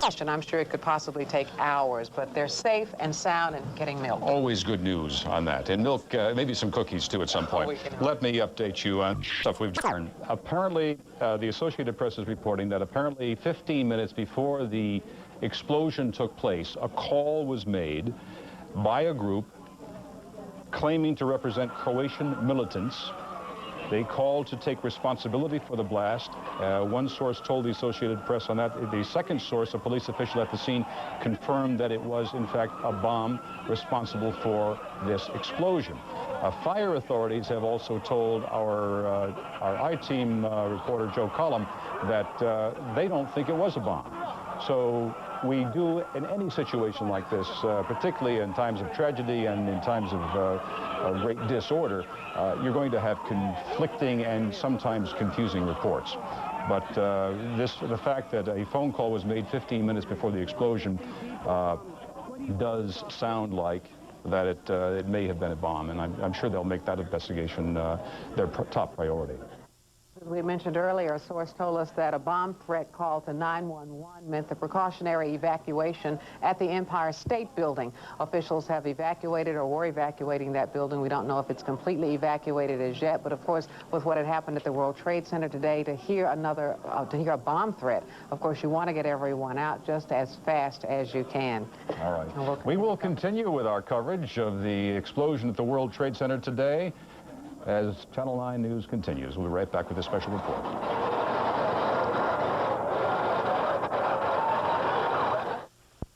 And I'm sure it could possibly take hours, but they're safe and sound and getting milk. Always good news on that. And milk, maybe some cookies too at some point. Let me update you on stuff we've learned. Apparently, the Associated Press is reporting that apparently 15 minutes before the explosion took place, a call was made by a group claiming to represent Croatian militants. They called to take responsibility for the blast. One source told the Associated Press on that. The second source, a police official at the scene, confirmed that it was, in fact, a bomb responsible for this explosion. Fire authorities have also told our I-Team reporter, Joe Collum, that they don't think it was a bomb. So we do, in any situation like this, particularly in times of tragedy and in times of great disorder, you're going to have conflicting and sometimes confusing reports. But the fact that a phone call was made 15 minutes before the explosion does sound like that it may have been a bomb, and I'm sure they'll make that investigation their top priority. As we mentioned earlier, a source told us that a bomb threat call to 911 meant the precautionary evacuation at the Empire State Building. Officials have evacuated or were evacuating that building. We don't know if it's completely evacuated as yet, but of course, with what had happened at the World Trade Center today, to hear a bomb threat, of course, you want to get everyone out just as fast as you can. All right. We will continue with our coverage of the explosion at the World Trade Center today as Channel 9 News continues. We'll be right back with a special report.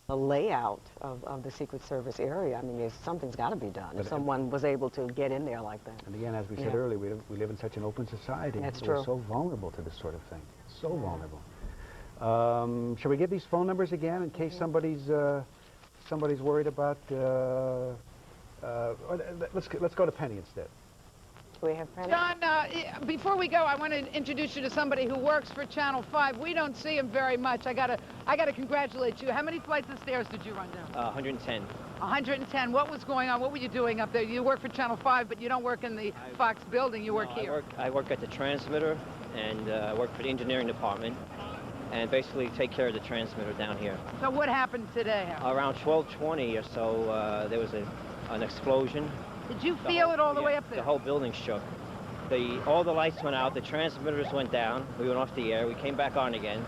The layout of the Secret Service area, I mean, something's got to be done if someone was able to get in there like that. And again, as we said earlier, we live in such an open society. That's true. We're so vulnerable to this sort of thing. So vulnerable. Shall we give these phone numbers again in case somebody's worried about... let's go to Penny instead. We have Penny? John, before we go, I want to introduce you to somebody who works for Channel 5. We don't see him very much. I gotta congratulate you. How many flights of stairs did you run down? 110. 110. What was going on? What were you doing up there? You work for Channel 5, but you don't work in the Fox building. You work here. I work at the transmitter, and I work for the engineering department, and basically take care of the transmitter down here. So what happened today? Around 12:20 or so, there was an explosion. Did you feel it all the way up there? The whole building shook. All the lights went out, the transmitters went down, we went off the air, we came back on again,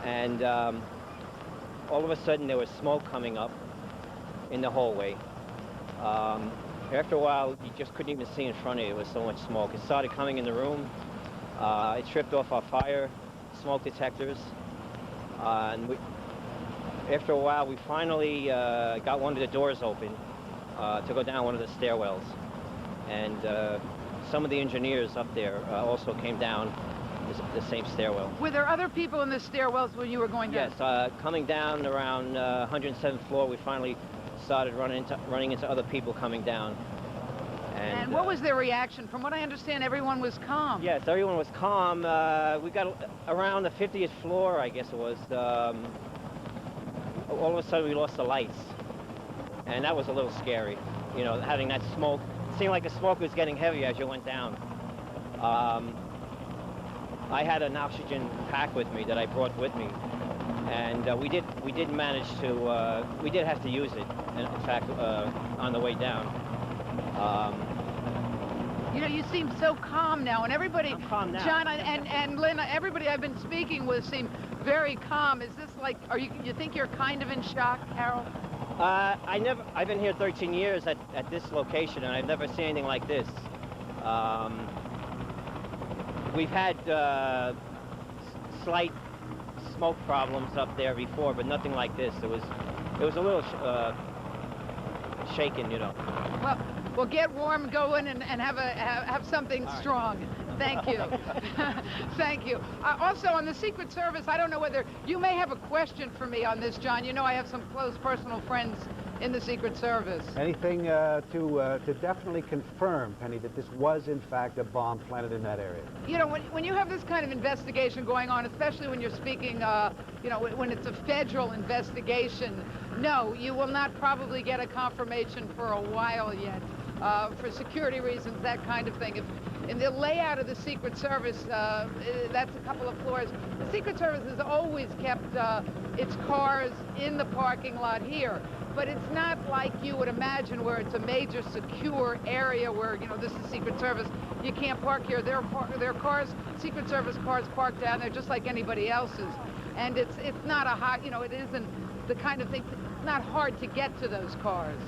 and all of a sudden there was smoke coming up in the hallway. After a while, you just couldn't even see in front of you, there was so much smoke. It started coming in the room, it tripped off our fire smoke detectors, and after a while we finally got one of the doors open to go down one of the stairwells, and some of the engineers up there also came down the same stairwell. Were there other people in the stairwells when you were going down? Yes, coming down around 107th floor, we finally started running into other people coming down. And what was their reaction? From what I understand, everyone was calm. Yes, everyone was calm. We got around the 50th floor, I guess it was. All of a sudden, we lost the lights. And that was a little scary, you know, having that smoke. It seemed like the smoke was getting heavier as you went down. I had an oxygen pack with me that I brought with me, and we did manage to, we did have to use it, in fact, on the way down. You know, you seem so calm now, and everybody, I'm calm now. John and Lynn, everybody I've been speaking with seem very calm. Is this like, you think you're kind of in shock, Harold? I've been here 13 years at this location, and I've never seen anything like this. We've had slight smoke problems up there before, but nothing like this. It was a little shaken, you know. Well, get warm, go in and have something strong. Thank you. Thank you. Also, on the Secret Service, I don't know whether you may have a question for me on this, John. You know I have some close personal friends in the Secret Service. Anything to definitely confirm, Penny, that this was, in fact, a bomb planted in that area? You know, when you have this kind of investigation going on, especially when you're speaking, you know, when it's a federal investigation, no, you will not probably get a confirmation for a while yet. For security reasons, that kind of thing. If in the layout of the Secret Service, that's a couple of floors. The Secret Service has always kept it's cars in the parking lot here. But it's not like you would imagine where it's a major secure area where, you know, this is Secret Service. You can't park here. There are cars, Secret Service cars parked down there just like anybody else's. And it's not a hot, you know, it isn't the kind of thing, it's not hard to get to those cars.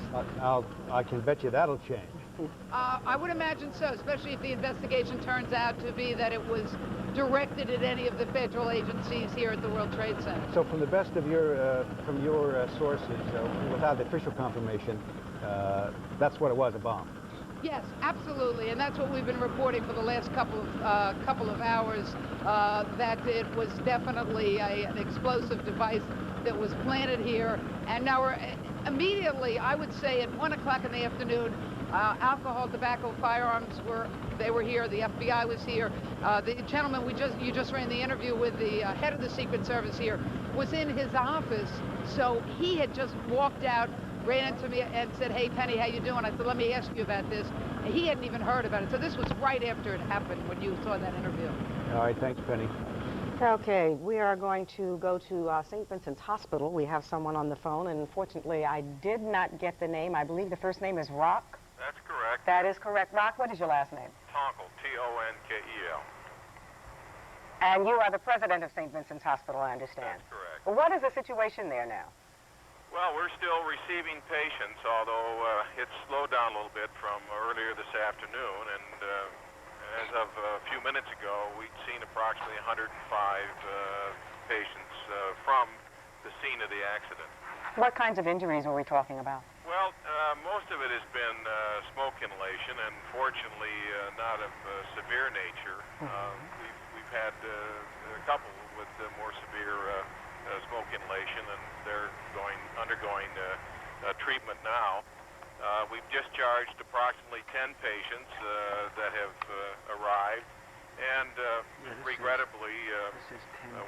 I can bet you that'll change. I would imagine so, especially if the investigation turns out to be that it was directed at any of the federal agencies here at the World Trade Center. So from the best of your, sources, without official confirmation, that's what it was, a bomb. Yes, absolutely, and that's what we've been reporting for the last couple of hours, that it was definitely an explosive device that was planted here. And now we're immediately, I would say at 1 o'clock in the afternoon, alcohol, tobacco, firearms were here. The FBI was here. The gentleman you just ran the interview with, the head of the Secret Service here, was in his office. So he had just walked out, ran into me and said, "Hey, Penny, how you doing?" I said, "Let me ask you about this." And he hadn't even heard about it. So this was right after it happened when you saw that interview. All right, thanks, Penny. Okay, we are going to go to St. Vincent's Hospital. We have someone on the phone, and unfortunately, I did not get the name. I believe the first name is Rock. That's correct. That is correct. Rock, what is your last name? Tonkel, T-O-N-K-E-L. And you are the president of St. Vincent's Hospital, I understand. That's correct. Well, what is the situation there now? Well, we're still receiving patients, although it's slowed down a little bit from earlier this afternoon. And as of a few minutes ago, we'd seen approximately 105 patients from the scene of the accident. What kinds of injuries were we talking about? Well, most of it has been smoke inhalation, and fortunately not of severe nature. We've had a couple with more severe smoke inhalation, and they're undergoing treatment now. We've discharged approximately 10 patients that have arrived, and regrettably,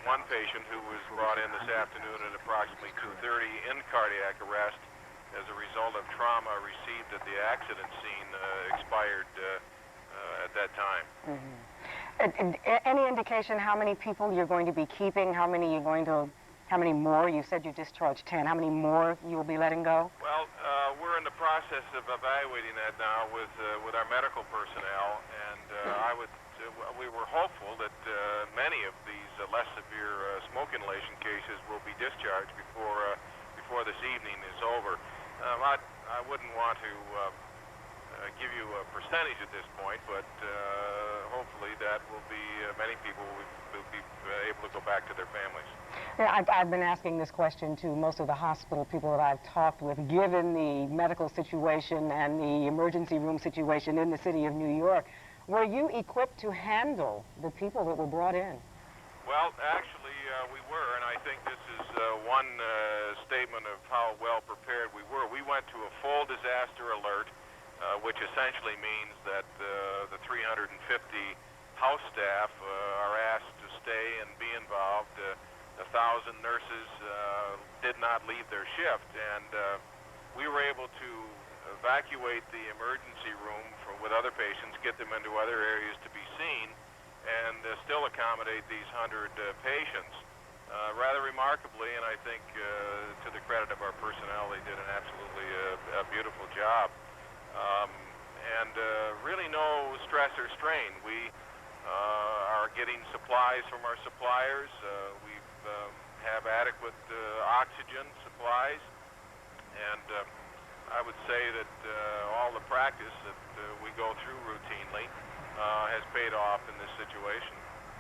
one patient who was brought in this afternoon at approximately 2:30 in cardiac arrest as a result of trauma received at the accident scene expired at that time. Any indication how many people you're going to be keeping? How many more? You said you discharged 10. How many more you will be letting go? Well, we're in the process of evaluating that now with our medical personnel, and we were hopeful that many of these less severe smoke inhalation cases will be discharged before this evening is over. I wouldn't want to give you a percentage at this point, but hopefully that will be many people will be able to go back to their families. Yeah, I've been asking this question to most of the hospital people that I've talked with. Given the medical situation and the emergency room situation in the city of New York, were you equipped to handle the people that were brought in? Well, actually, we were, and I think this is one statement of how well prepared we were. We went to a full disaster alert, which essentially means that the 350 house staff are asked to stay and be involved. 1,000 nurses did not leave their shift, and we were able to evacuate the emergency room with other patients, get them into other areas to be seen, and still accommodate these 100 patients. Rather remarkably, and I think to the credit of our personnel, they did an absolutely beautiful job. And really no stress or strain. We are getting supplies from our suppliers. We have adequate oxygen supplies, and I would say that all the practice that we go through routinely has paid off in this situation.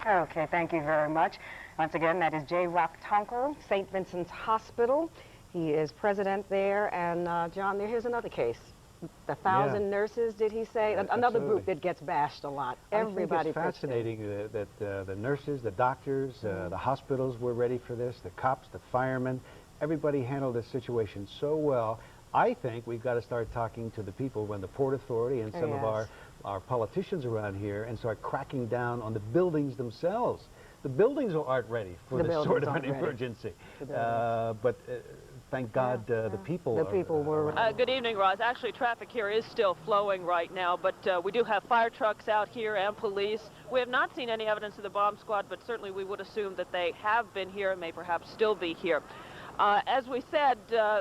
Okay, thank you very much. Once again, that is J. Rock Tonkel, St. Vincent's Hospital. He is president there. And John, here's another case. 1,000 nurses, did he say? Another group that gets bashed a lot. Everybody. I think it's fascinating that the nurses, the doctors, the hospitals were ready for this, the cops, the firemen. Everybody handled this situation so well. I think we've got to start talking to the people when the Port Authority and some of our politicians around here and start cracking down on the buildings themselves. The buildings aren't ready for this sort of an emergency. But thank God the people were... Good evening, Roz. Actually, traffic here is still flowing right now, but we do have fire trucks out here and police. We have not seen any evidence of the bomb squad, but certainly we would assume that they have been here and may perhaps still be here. As we said,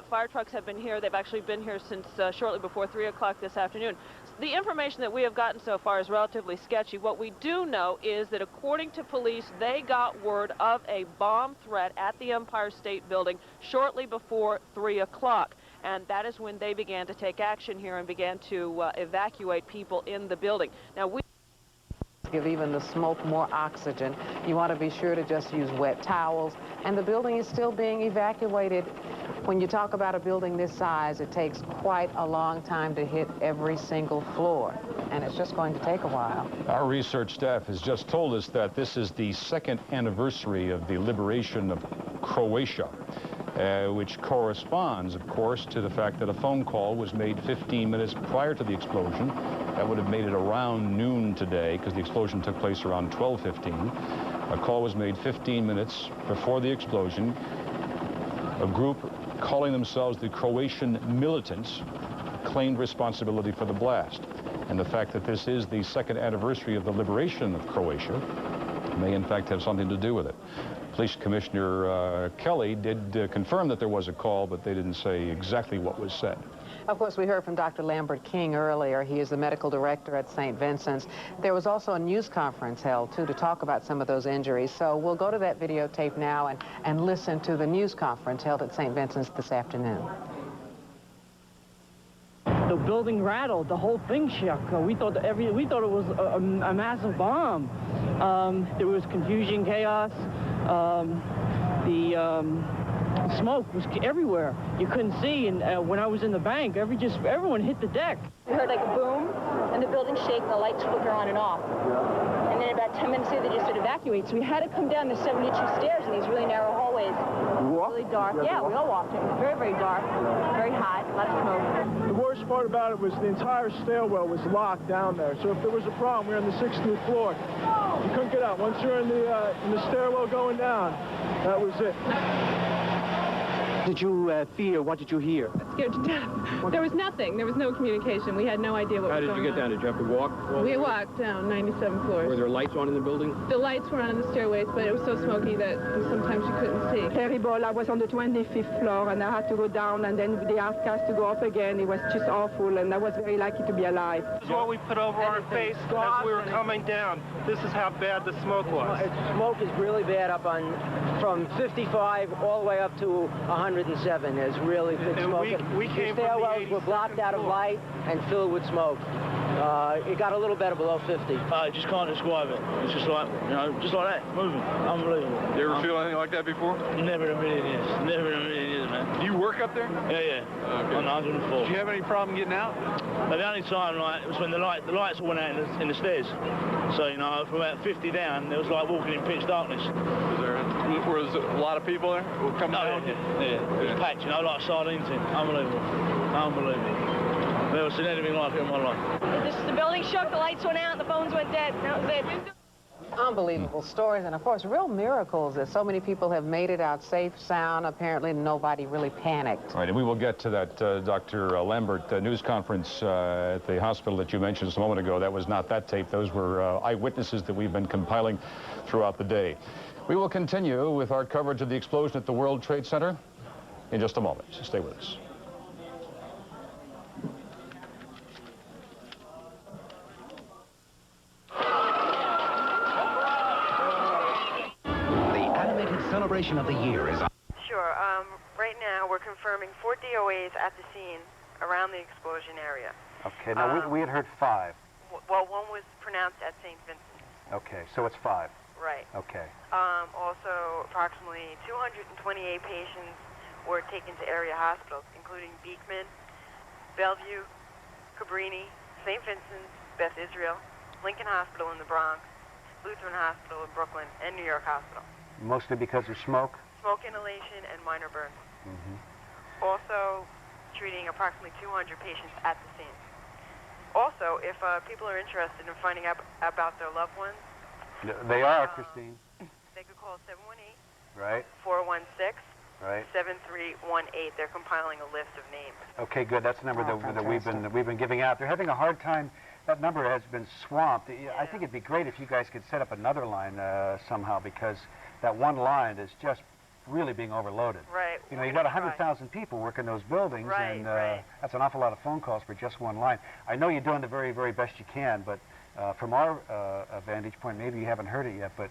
fire trucks have been here. They've actually been here since shortly before 3 o'clock this afternoon. The information that we have gotten so far is relatively sketchy. What we do know is that according to police, they got word of a bomb threat at the Empire State Building shortly before 3 o'clock. And that is when they began to take action here and began to evacuate people in the building. Now, we give even the smoke more oxygen. You want to be sure to just use wet towels. And the building is still being evacuated. When you talk about a building this size, it takes quite a long time to hit every single floor. And it's just going to take a while. Our research staff has just told us that this is the 2nd anniversary of the liberation of Croatia, which corresponds, of course, to the fact that a phone call was made 15 minutes prior to the explosion. That would have made it around noon today, because the explosion took place around 12:15. A call was made 15 minutes before the explosion. A group calling themselves the Croatian militants claimed responsibility for the blast. And the fact that this is the 2nd anniversary of the liberation of Croatia may in fact have something to do with it. Police Commissioner Kelly did confirm that there was a call, but they didn't say exactly what was said. Of course, we heard from Dr. Lambert King earlier. He is the medical director at St. Vincent's. There was also a news conference held, too, to talk about some of those injuries. So we'll go to that videotape now and listen to the news conference held at St. Vincent's this afternoon. The building rattled, the whole thing shook. We thought it was a massive bomb. There was confusion, chaos. The smoke was everywhere. You couldn't see, and when I was in the bank, everyone hit the deck. We heard like a boom, and the building shake, and the lights flicker on and off. And then about 10 minutes later, they just started evacuate. So we had to come down the 72 stairs in these really narrow hallways. Really dark. Yeah, we all walked. It was very, very dark, very hot, a lot of smoke. The worst part about it was the entire stairwell was locked down there. So if there was a problem, we were on the 16th floor. You couldn't get out. Once you're in the stairwell going down, that was it. Did you fear? What did you hear? Scared to death. There was nothing. There was no communication. We had no idea what was going on. How did you get down? Did you have to walk? We walked down 97 floors. Were there lights on in the building? The lights were on in the stairways, but it was so smoky that sometimes you couldn't see. Terrible. I was on the 25th floor, and I had to go down, and then they asked us to go up again. It was just awful, and I was very lucky to be alive. This is what we put over our face as we were coming down. This is how bad the smoke was. Smoke is really bad up on, from 55 all the way up to 107. There's really thick smoke. We came the stairwells from the were blocked out of light and filled with smoke. It got a little better below 50. I just can't describe it. It's just like, just like that, moving. Unbelievable. You ever feel anything like that before? Never in a million years. Never in a million years, man. Do you work up there? Yeah. Okay. On 104. Did you have any problem getting out? But the only time, it was when the lights all went out in the stairs. So, from about 50 down, it was like walking in pitch darkness. Was a lot of people there coming down? Yeah. It was packed, like sardines in. Unbelievable. Never seen anything like it in my life. The building shook, the lights went out, and the phones went dead. That was it. Unbelievable stories, and of course, real miracles that so many people have made it out safe, sound. Apparently, nobody really panicked. Right, and we will get to that Dr. Lambert news conference at the hospital that you mentioned just a moment ago. That was not that tape. Those were eyewitnesses that we've been compiling throughout the day. We will continue with our coverage of the explosion at the World Trade Center in just a moment. So stay with us. Celebration of the year is on. Sure. Right now, we're confirming 4 DOAs at the scene around the explosion area. Okay. Now, we had heard 5. Well, one was pronounced at St. Vincent. Okay. So it's 5. Right. Okay. Also, approximately 228 patients were taken to area hospitals, including Beekman, Bellevue, Cabrini, St. Vincent's, Beth Israel, Lincoln Hospital in the Bronx, Lutheran Hospital in Brooklyn, and New York Hospital. Mostly because of smoke? Smoke inhalation and minor burns. Mm-hmm. Also treating approximately 200 patients at the scene. Also, if people are interested in finding out about their loved ones... They are, Christine. They could call 718... Right. 416... Right. 7318. They're compiling a list of names. Okay, good. That's the number that we've been giving out. They're having a hard time. That number has been swamped. I think it'd be great if you guys could set up another line somehow, because that one line is just really being overloaded. Right. You know, you got 100,000 people working those buildings, right, and right. That's an awful lot of phone calls for just one line. I know you're doing the very, very best you can, but from our vantage point, maybe you haven't heard it yet, but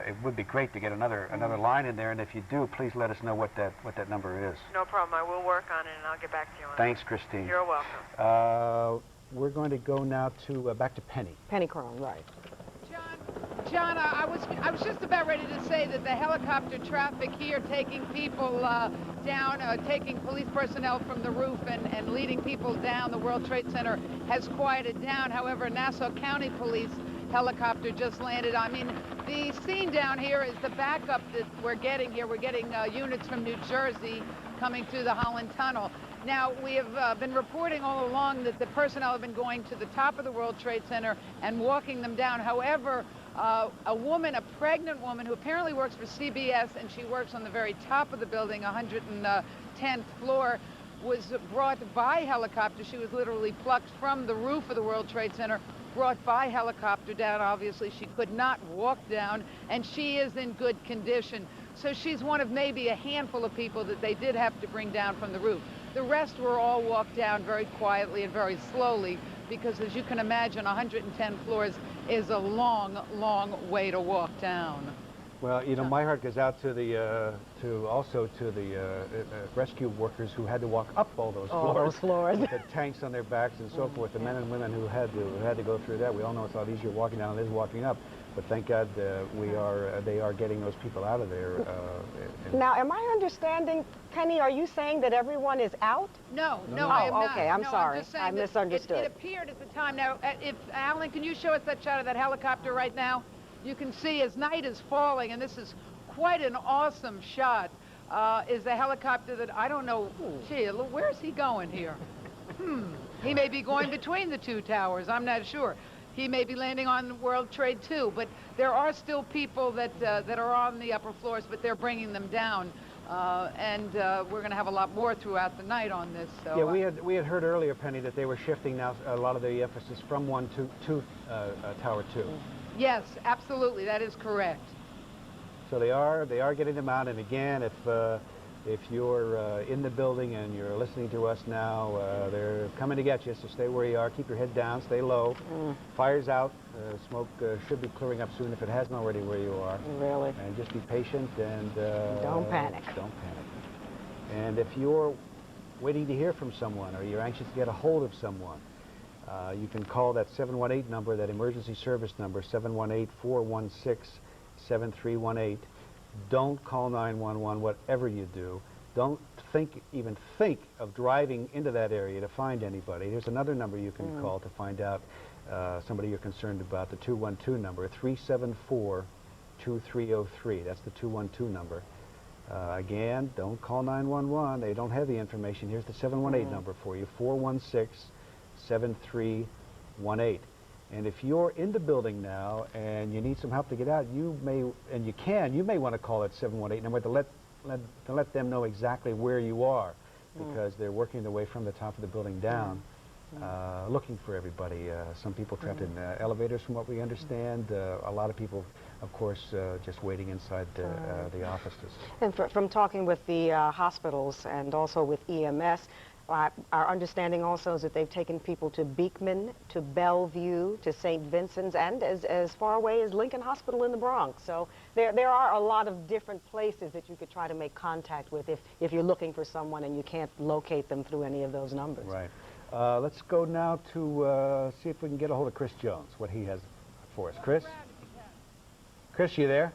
it would be great to get another line in there, and if you do, please let us know what that number is. No problem. I will work on it, and I'll get back to you on Thanks, Christine. You're welcome. We're going to go now to back to Penny. Penny Crone, right. John, I was just about ready to say that the helicopter traffic here, taking people down, taking police personnel from the roof and leading people down the World Trade Center has quieted down. However, Nassau County Police helicopter just landed. I mean, the scene down here is the backup that we're getting here. We're getting units from New Jersey coming through the Holland Tunnel. Now, we have been reporting all along that the personnel have been going to the top of the World Trade Center and walking them down. However, a pregnant woman who apparently works for CBS, and she works on the very top of the building, 110th floor, was brought by helicopter. She was literally plucked from the roof of the World Trade Center, brought by helicopter down. Obviously, she could not walk down, and she is in good condition. So she's one of maybe a handful of people that they did have to bring down from the roof. The rest were all walked down very quietly and very slowly, because as you can imagine, 110 floors is a long, long way to walk down. Well, you know, my heart goes out to the rescue workers who had to walk up all those floors. With the tanks on their backs and so forth. The men and women who had to go through that. We all know it's a lot easier walking down than it is walking up. But thank God they are getting those people out of there. Now, am I understanding, Penny, are you saying that everyone is out? No, I am not. Okay, I'm sorry. I misunderstood. It appeared at the time. Now, if Alan, can you show us that shot of that helicopter right now? You can see as night is falling, and this is quite an awesome shot, is the helicopter that, I don't know, gee, where's he going here? He may be going between the two towers, I'm not sure. He may be landing on World Trade 2, but there are still people that are on the upper floors, but they're bringing them down. And we're going to have a lot more throughout the night on this. So, yeah, we had heard earlier, Penny, that they were shifting now a lot of the emphasis from 1 to Tower 2. Yes, absolutely, that is correct. So they are getting them out, and again, if you're in the building and you're listening to us now, they're coming to get you, so stay where you are, keep your head down, stay low. Fire's out, smoke should be clearing up soon if it hasn't already where you are. Really? And just be patient and don't panic. Don't panic. And if you're waiting to hear from someone or you're anxious to get a hold of someone, you can call that 718 number, that emergency service number, 718-416-7318. Don't call 911, whatever you do. Don't even think of driving into that area to find anybody. There's another number you can call to find out somebody you're concerned about, the 212 number, 374-2303. That's the 212 number. Again, don't call 911. They don't have the information. Here's the 718 number for you, 416-7318. And if you're in the building now and you need some help to get out, you may want to call that 718 number to let them know exactly where you are, because they're working their way from the top of the building down, looking for everybody. Some people trapped in elevators, from what we understand. A lot of people, of course, just waiting inside the offices. And from talking with the hospitals and also with EMS, our understanding also is that they've taken people to Beekman, to Bellevue, to St. Vincent's, and as far away as Lincoln Hospital in the Bronx. So there are a lot of different places that you could try to make contact with if you're looking for someone and you can't locate them through any of those numbers. Right. Let's go now to see if we can get a hold of Chris Jones, what he has for us. Chris? Chris, you there?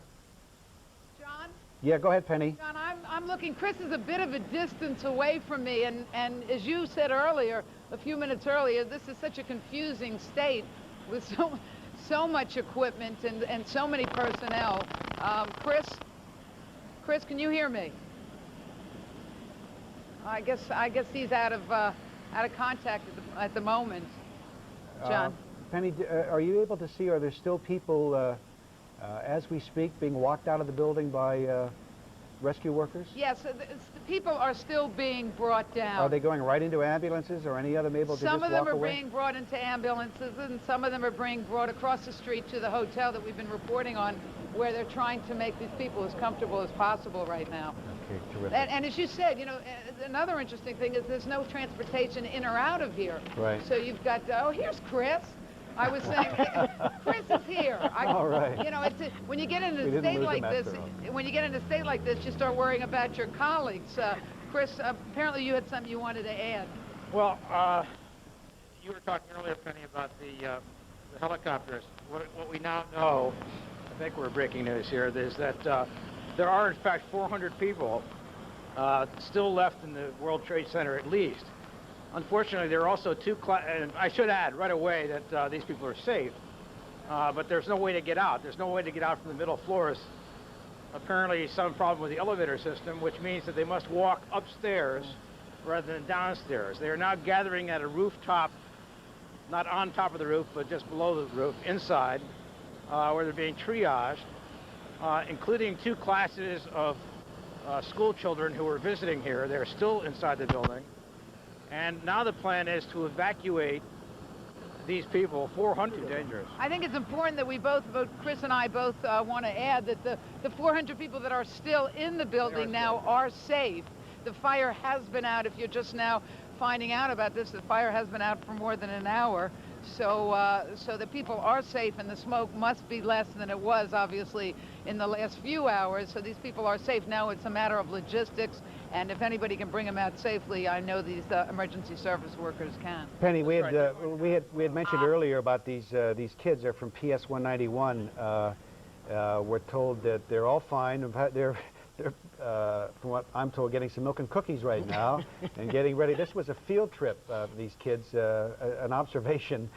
John? Yeah, go ahead, Penny. John, I'm looking. Chris is a bit of a distance away from me, and as you said earlier, a few minutes earlier, this is such a confusing state with so much equipment and so many personnel. Chris, can you hear me? I guess he's out of contact at the moment. John. Penny, are you able to see? Are there still people, as we speak, being walked out of the building by rescue workers? Yes, the people are still being brought down. Are they going right into ambulances or any other able to Some just of them walk are away? being brought into ambulances, and some of them are being brought across the street to the hotel that we've been reporting on, where they're trying to make these people as comfortable as possible right now. Okay, terrific. And as you said, you know, another interesting thing is there's no transportation in or out of here. Right. So you've got, oh, here's Chris. I was saying, Chris is here. All right. You know, when you get in We a didn't state lose like him this, after all. when you get in a state like this, you start worrying about your colleagues. Chris, apparently you had something you wanted to add. Well, you were talking earlier, Penny, about the helicopters. What we now know, I think we're breaking news here, is that there are in fact 400 people still left in the World Trade Center at least. Unfortunately, there are also and I should add right away that these people are safe, but there's no way to get out. There's no way to get out from the middle floors. Apparently some problem with the elevator system, which means that they must walk upstairs rather than downstairs. They are now gathering at a rooftop, not on top of the roof, but just below the roof, inside, where they're being triaged, including 2 classes of school children who were visiting here. They're still inside the building. And now the plan is to evacuate these people, 400 dangerous. I think it's important that we both Chris and I both want to add that the 400 people that are still in the building now are safe. The fire has been out. If you're just now finding out about this, the fire has been out for more than an hour. So, so the people are safe, and the smoke must be less than it was, obviously, in the last few hours. So these people are safe. Now it's a matter of logistics, and if anybody can bring them out safely, I know these emergency service workers can. Penny, we had mentioned earlier about these kids. They're from PS 191. We're told that they're all fine. They're from what I'm told, getting some milk and cookies right now and getting ready. This was a field trip, these kids, an observation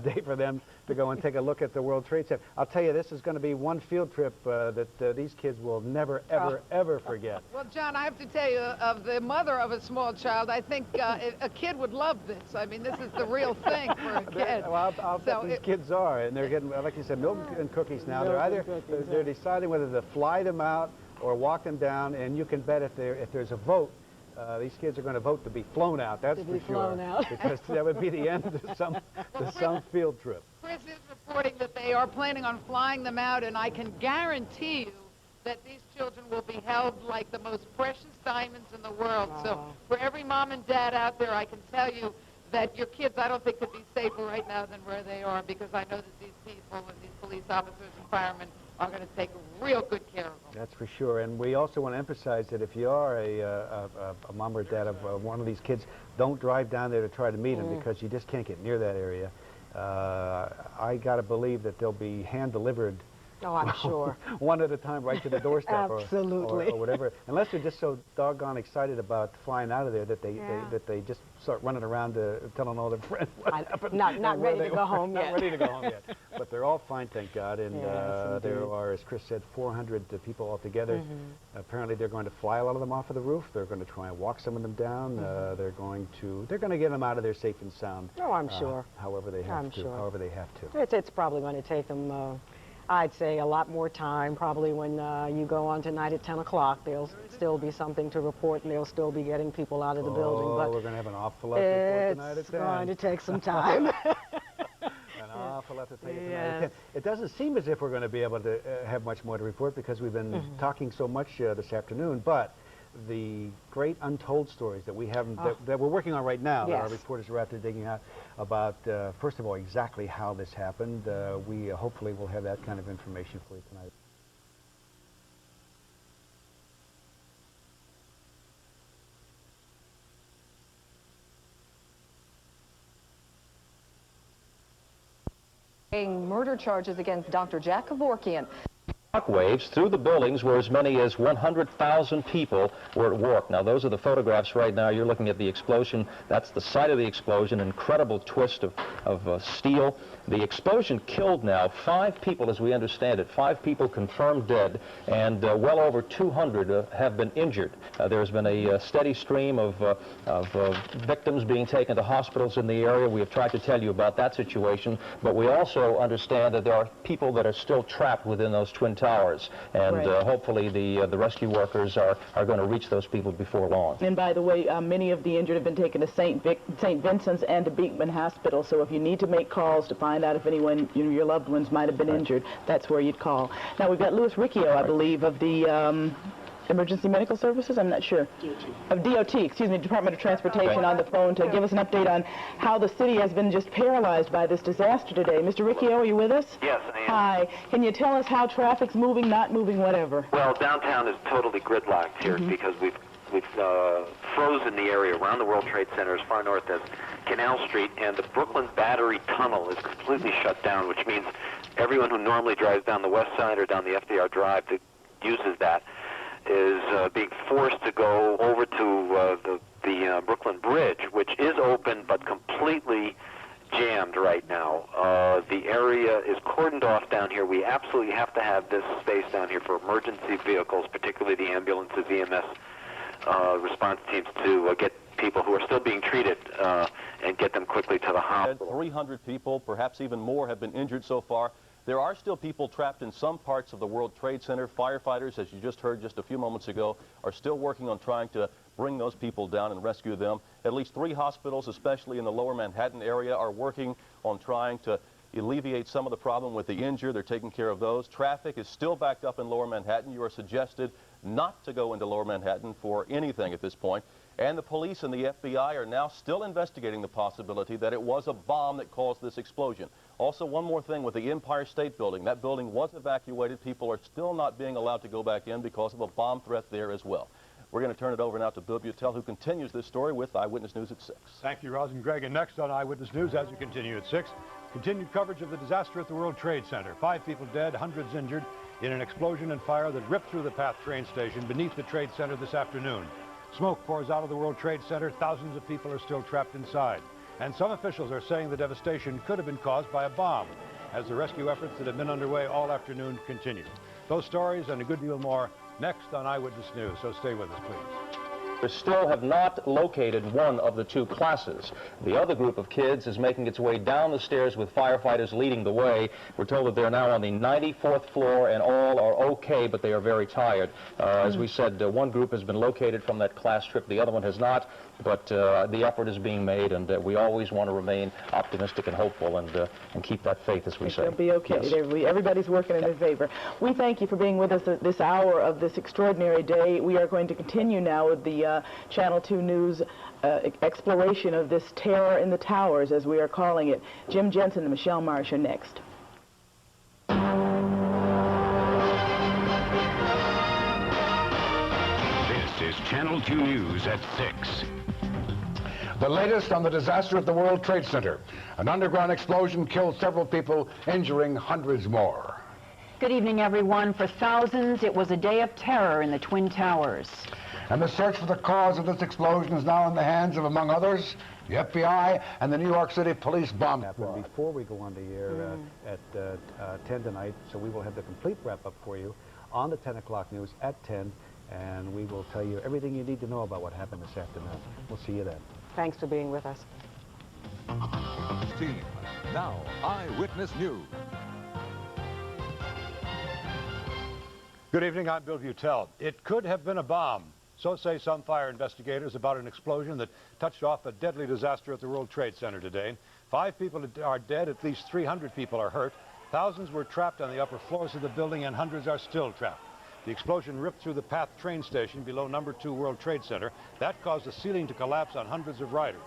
day for them to go and take a look at the World Trade Center. I'll tell you, this is going to be one field trip that these kids will never, ever, ever forget. Well, John, I have to tell you, of the mother of a small child, I think a kid would love this. I mean, this is the real thing for a kid. Well, I'll bet these kids are, and they're getting, like you said, milk and cookies now. They're deciding whether to fly them out or walk them down, and you can bet if there's a vote, these kids are going to vote to be flown out. That's for sure, because that would be the end of some field trip. Chris is reporting that they are planning on flying them out, and I can guarantee you that these children will be held like the most precious diamonds in the world. Wow. So for every mom and dad out there, I can tell you that your kids, I don't think, could be safer right now than where they are, because I know that these people and these police officers and firemen are going to take real good care of them. That's for sure. And we also want to emphasize that if you are a mom or dad of one of these kids, don't drive down there to try to meet them, because you just can't get near that area. I got to believe that they'll be hand-delivered. Oh, I'm sure. One at a time, right to the doorstep. Absolutely. Or whatever. Unless they're just so doggone excited about flying out of there that they just start running around telling all their friends what happened. Not ready to go home yet. Not ready to go home yet. But they're all fine, thank God. And there are, as Chris said, 400 people altogether. Apparently they're going to fly a lot of them off of the roof. They're going to try and walk some of them down. They're going to get them out of there safe and sound. Oh, I'm sure. However they have to. However they have to. It's probably going to take them, I'd say, a lot more time. Probably when you go on tonight at 10 o'clock, there'll still be something to report, and they'll still be getting people out of the building. But we're going to have an awful lot to report tonight at 10. It's going to take some time. An awful lot to take tonight at 10. It doesn't seem as if we're going to be able to have much more to report, because we've been talking so much this afternoon, but the great untold stories that we haven't, that we're working on right now, that our reporters are out there digging out about, first of all, exactly how this happened. We hopefully will have that kind of information for you tonight. Murder charges against Dr. Jack Kevorkian. Shockwaves through the buildings where as many as 100,000 people were at work. Now, those are the photographs right now. You're looking at the explosion. That's the site of the explosion. Incredible twist of steel. The explosion killed now 5 people, as we understand it. 5 people confirmed dead, and well over 200 have been injured. There's been a steady stream of victims being taken to hospitals in the area. We have tried to tell you about that situation, but we also understand that there are people that are still trapped within those Twin Towers. towers. And hopefully the rescue workers are going to reach those people before long. And by the way, many of the injured have been taken to St. Vincent's and to Beekman Hospital. So if you need to make calls to find out if anyone, your loved ones might have been injured, that's where you'd call. Now, we've got Louis Riccio, I believe, of the Emergency Medical Services, I'm not sure. Of DOT, excuse me, Department of Transportation on the phone to give us an update on how the city has been just paralyzed by this disaster today. Mr. Riccio, are you with us? Yes, I am. Hi. Can you tell us how traffic's moving, not moving, whatever? Well, downtown is totally gridlocked here because we've frozen the area around the World Trade Center as far north as Canal Street, and the Brooklyn Battery Tunnel is completely shut down, which means everyone who normally drives down the west side or down the FDR Drive that uses that is being forced to go over to the Brooklyn Bridge, which is open but completely jammed right now. The area is cordoned off down here. We absolutely have to have this space down here for emergency vehicles, particularly the ambulances, EMS response teams, to get people who are still being treated and get them quickly to the hospital. 300 people, perhaps even more, have been injured so far. There are still people trapped in some parts of the World Trade Center. Firefighters, as you just heard just a few moments ago, are still working on trying to bring those people down and rescue them. At least 3 hospitals, especially in the lower Manhattan area, are working on trying to alleviate some of the problem with the injured. They're taking care of those. Traffic is still backed up in lower Manhattan. You are suggested not to go into lower Manhattan for anything at this point. And the police and the FBI are now still investigating the possibility that it was a bomb that caused this explosion. Also, one more thing with the Empire State Building. That building was evacuated. People are still not being allowed to go back in because of a bomb threat there as well. We're going to turn it over now to Bill Butel, who continues this story with Eyewitness News at 6. Thank you, Roz and Greg. And next on Eyewitness News, as we continue at 6, continued coverage of the disaster at the World Trade Center. 5 people dead, hundreds injured in an explosion and fire that ripped through the PATH train station beneath the Trade Center this afternoon. Smoke pours out of the World Trade Center. Thousands of people are still trapped inside. And some officials are saying the devastation could have been caused by a bomb, as the rescue efforts that have been underway all afternoon continue. Those stories and a good deal more next on Eyewitness News, so stay with us, please. We still have not located one of the 2 classes. The other group of kids is making its way down the stairs with firefighters leading the way. We're told that they're now on the 94th floor and all are okay, but they are very tired. As we said, one group has been located from that class trip, the other one has not, but the effort is being made, and we always want to remain optimistic and hopeful and keep that faith, as we say. They'll be okay. Yes. Everybody's working in their favor. We thank you for being with us at this hour of this extraordinary day. We are going to continue now with the Channel 2 News exploration of this terror in the towers, as we are calling it. Jim Jensen and Michelle Marsh are next. This is Channel 2 News at 6. The latest on the disaster at the World Trade Center. An underground explosion killed several people, injuring hundreds more. Good evening, everyone. For thousands, it was a day of terror in the Twin Towers. And the search for the cause of this explosion is now in the hands of, among others, the FBI and the New York City Police Bomb Squad. Before we go on the air at 10 tonight, so we will have the complete wrap-up for you on the 10 o'clock news at 10, and we will tell you everything you need to know about what happened this afternoon. We'll see you then. Thanks for being with us. Team, now Eyewitness News. Good evening, I'm Bill Butel. It could have been a bomb. So say some fire investigators about an explosion that touched off a deadly disaster at the World Trade Center today. 5 people are dead, at least 300 people are hurt. Thousands were trapped on the upper floors of the building, and hundreds are still trapped. The explosion ripped through the PATH train station below number 2 World Trade Center. That caused the ceiling to collapse on hundreds of riders.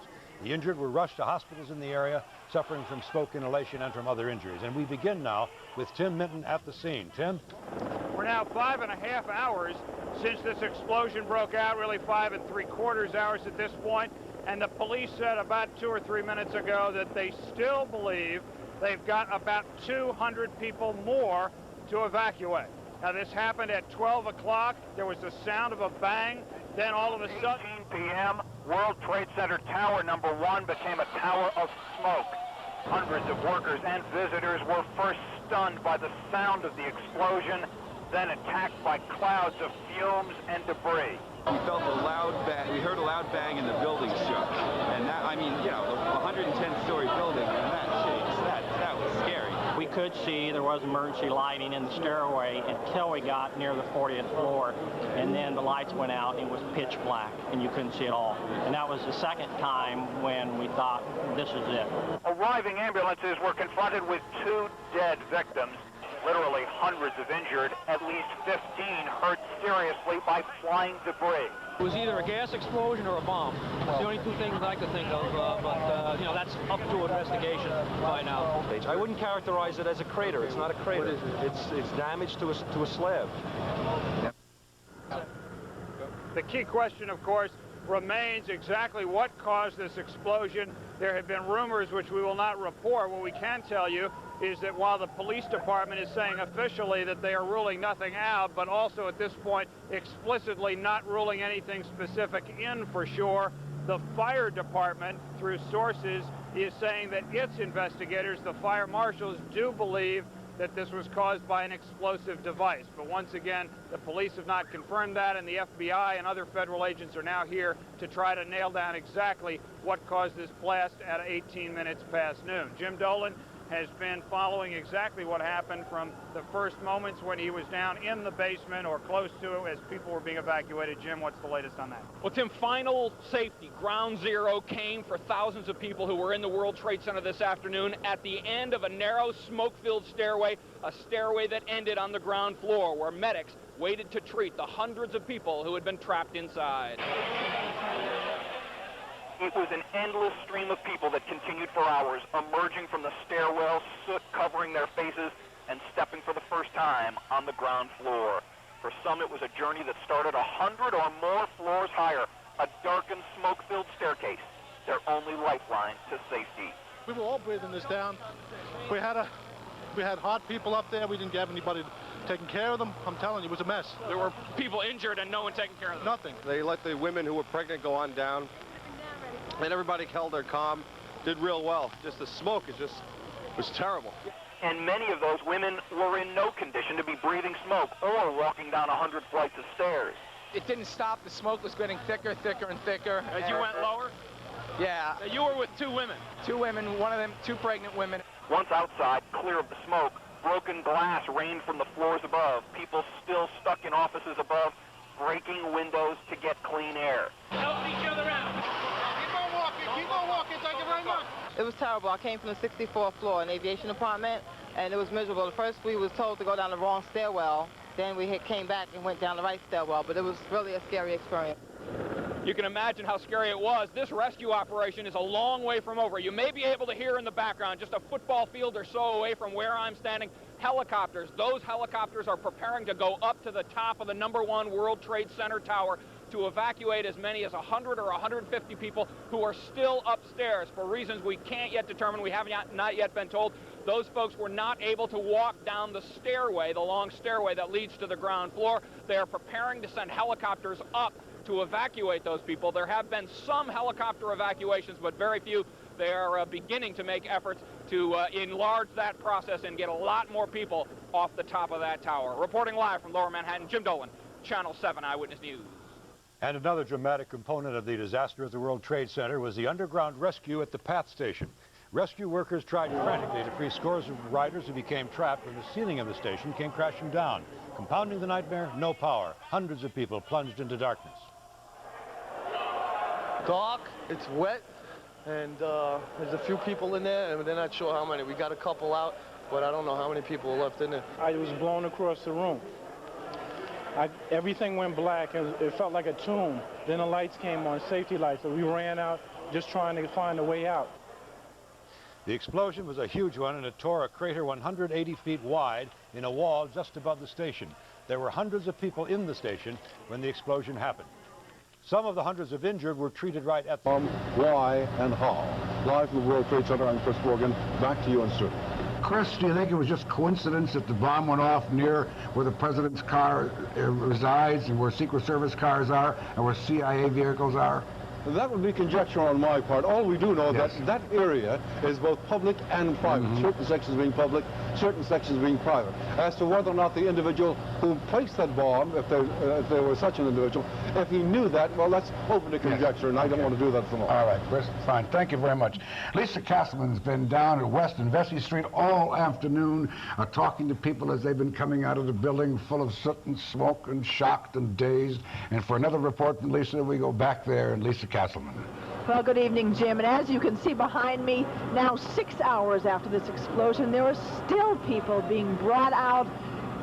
The injured were rushed to hospitals in the area, suffering from smoke inhalation and from other injuries. And we begin now with Tim Minton at the scene. Tim? We're now 5.5 hours since this explosion broke out, really 5 3/4 hours at this point. And the police said about 2 or 3 minutes ago that they still believe they've got about 200 people more to evacuate. Now, this happened at 12 o'clock. There was the sound of a bang. Then all of a sudden... 18 p.m., World Trade Center Tower number 1 became a tower of smoke. Hundreds of workers and visitors were first stunned by the sound of the explosion, then attacked by clouds of fumes and debris. We felt a loud bang. We heard a loud bang and the building shook. And that, I mean, you know, a 110-story building, and that shakes. That was scary. We could see there was emergency lighting in the stairway until we got near the 40th floor, and then the lights went out and it was pitch black and you couldn't see at all. And that was the second time when we thought this is it. Arriving ambulances were confronted with 2 dead victims, literally hundreds of injured, at least 15 hurt seriously by flying debris. It was either a gas explosion or a bomb. That's the only 2 things I could think of, but you know, that's up to investigation by now. I wouldn't characterize it as a crater. It's not a crater. It's damage to a slab. The key question, of course, remains exactly what caused this explosion. There have been rumors which we will not report. What we can tell you is that while the police department is saying officially that they are ruling nothing out, but also at this point explicitly not ruling anything specific in for sure, the fire department, through sources, is saying that its investigators, the fire marshals, do believe that this was caused by an explosive device. But once again, the police have not confirmed that, and the FBI and other federal agents are now here to try to nail down exactly what caused this blast at 18 minutes past noon. Jim Dolan has been following exactly what happened from the first moments when he was down in the basement or close to it as people were being evacuated. Jim, what's the latest on that? Well, Tim, final safety, ground zero, came for thousands of people who were in the World Trade Center this afternoon at the end of a narrow, smoke-filled stairway, a stairway that ended on the ground floor where medics waited to treat the hundreds of people who had been trapped inside. It was an endless stream of people that continued for hours, emerging from the stairwell, soot covering their faces, and stepping for the first time on the ground floor. For some, it was a journey that started 100 or more floors higher, a darkened, smoke-filled staircase, their only lifeline to safety. We were all breathing this down. We had hot people up there. We didn't have anybody taking care of them. I'm telling you, it was a mess. There were people injured and no one taking care of them. Nothing. They let the women who were pregnant go on down, and everybody held their calm, did real well. Just the smoke was terrible. And many of those women were in no condition to be breathing smoke or walking down 100 flights of stairs. It didn't stop. The smoke was getting thicker, thicker, and thicker. As you went lower? Yeah. You were with 2 women. 2 women, one of them 2 pregnant women. Once outside, clear of the smoke, broken glass rained from the floors above. People still stuck in offices above, breaking windows to get clean air. Help each other out. Keep on walking, thank you very much. It was terrible. I came from the 64th floor, an aviation department, and it was miserable. At first, we was told to go down the wrong stairwell. Then we came back and went down the right stairwell, but it was really a scary experience. You can imagine how scary it was. This rescue operation is a long way from over. You may be able to hear in the background, just a football field or so away from where I'm standing, helicopters. Those helicopters are preparing to go up to the top of the #1 World Trade Center tower to evacuate as many as 100 or 150 people who are still upstairs for reasons we can't yet determine. We have not yet been told. Those folks were not able to walk down the stairway, the long stairway that leads to the ground floor. They are preparing to send helicopters up to evacuate those people. There have been some helicopter evacuations, but very few. They are beginning to make efforts to enlarge that process and get a lot more people off the top of that tower. Reporting live from Lower Manhattan, Jim Dolan, Channel 7 Eyewitness News. And another dramatic component of the disaster at the World Trade Center was the underground rescue at the PATH station. Rescue workers tried frantically to free scores of riders who became trapped when the ceiling of the station came crashing down. Compounding the nightmare, no power. Hundreds of people plunged into darkness. Dark, it's wet, and there's a few people in there, and they're not sure how many. We got a couple out, but I don't know how many people are left in there. I was blown across the room. Everything went black, and it felt like a tomb. Then the lights came on, safety lights, and we ran out just trying to find a way out. The explosion was a huge one, and it tore a crater 180 feet wide in a wall just above the station. There were hundreds of people in the station when the explosion happened. Some of the hundreds of injured were treated right at the... Why and how? Live from the World Trade Center, I'm Chris Morgan. Back to you in studio. Chris, do you think it was just coincidence that the bomb went off near where the president's car resides and where Secret Service cars are and where CIA vehicles are? That would be conjecture on my part. All we do know Yes. that area is both public and private. Certain sections being public, certain sections being private. As to whether or not the individual who placed that bomb, if there was such an individual, if he knew that, well, that's open to conjecture, and I don't want to do that at the moment. All right, Chris, fine. Thank you very much. Lisa Castleman's been down at West and Vesey Street all afternoon, talking to people as they've been coming out of the building full of soot and smoke and shocked and dazed. And for another report from Lisa, we go back there and Lisa Castleman. Well, good evening, Jim. And as you can see behind me, now 6 hours after this explosion, there are still people being brought out,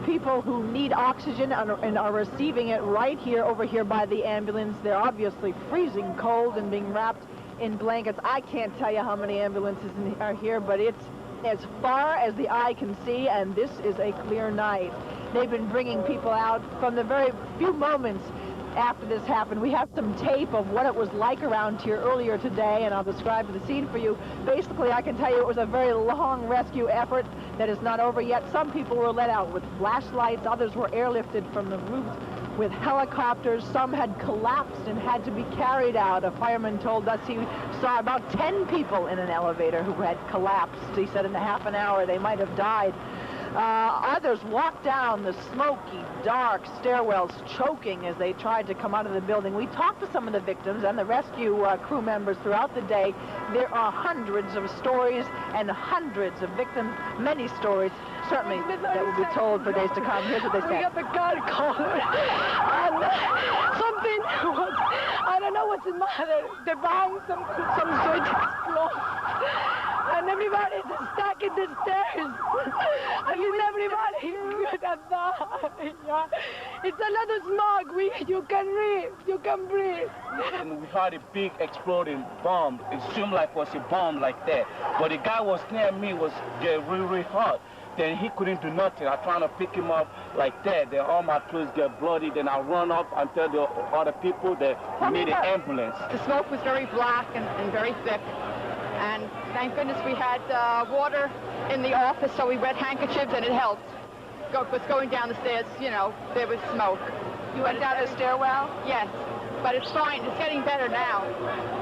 people who need oxygen and are receiving it right here, over here by the ambulance. They're obviously freezing cold and being wrapped in blankets. I can't tell you how many ambulances are here, but it's as far as the eye can see, and this is a clear night. They've been bringing people out from the very few moments after this happened. We have some tape of what it was like around here earlier today, and I'll describe the scene for you. Basically, I can tell you it was a very long rescue effort that is not over yet. Some people were let out with flashlights, others were airlifted from the roofs with helicopters. Some had collapsed and had to be carried out. A fireman told us he saw about 10 people in an elevator who had collapsed. He said in a half an hour they might have died. Others walked down the smoky, dark stairwells, choking as they tried to come out of the building. We talked to some of the victims and the rescue crew members throughout the day. There are hundreds of stories and hundreds of victims, many stories, certainly, that will be told for days to come. Here's what they said. We got the guard call, and something was, I don't know what's the matter. The bomb, some switch exploded. And everybody's stuck in the stairs. I mean, everybody it's a lot of smoke. You can breathe. You can breathe. And we had a big exploding bomb. It seemed like it was a bomb like that. But the guy was near me was getting really, really hot. Then he couldn't do nothing. I tried to pick him up like that. Then all my clothes get bloody. Then I run up and tell the other people that we need an ambulance. The smoke was very black and very thick. And thank goodness we had water in the office, so we wet handkerchiefs, and it helped. Was going down the stairs, you know, there was smoke. You went down the stairwell? Yes, but it's fine. It's getting better now.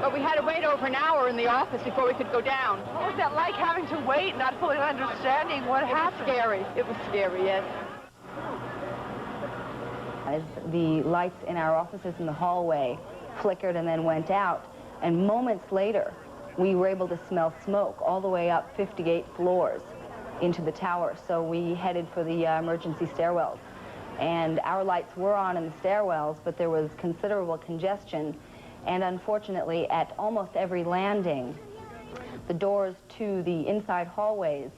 But we had to wait over an hour in the office before we could go down. What was that like, having to wait, not fully understanding what happened? It was scary. It was scary, yes. As the lights in our offices in the hallway flickered and then went out, and moments later, we were able to smell smoke all the way up 58 floors into the tower. So we headed for the emergency stairwells. And our lights were on in the stairwells, but there was considerable congestion. And unfortunately, at almost every landing, the doors to the inside hallways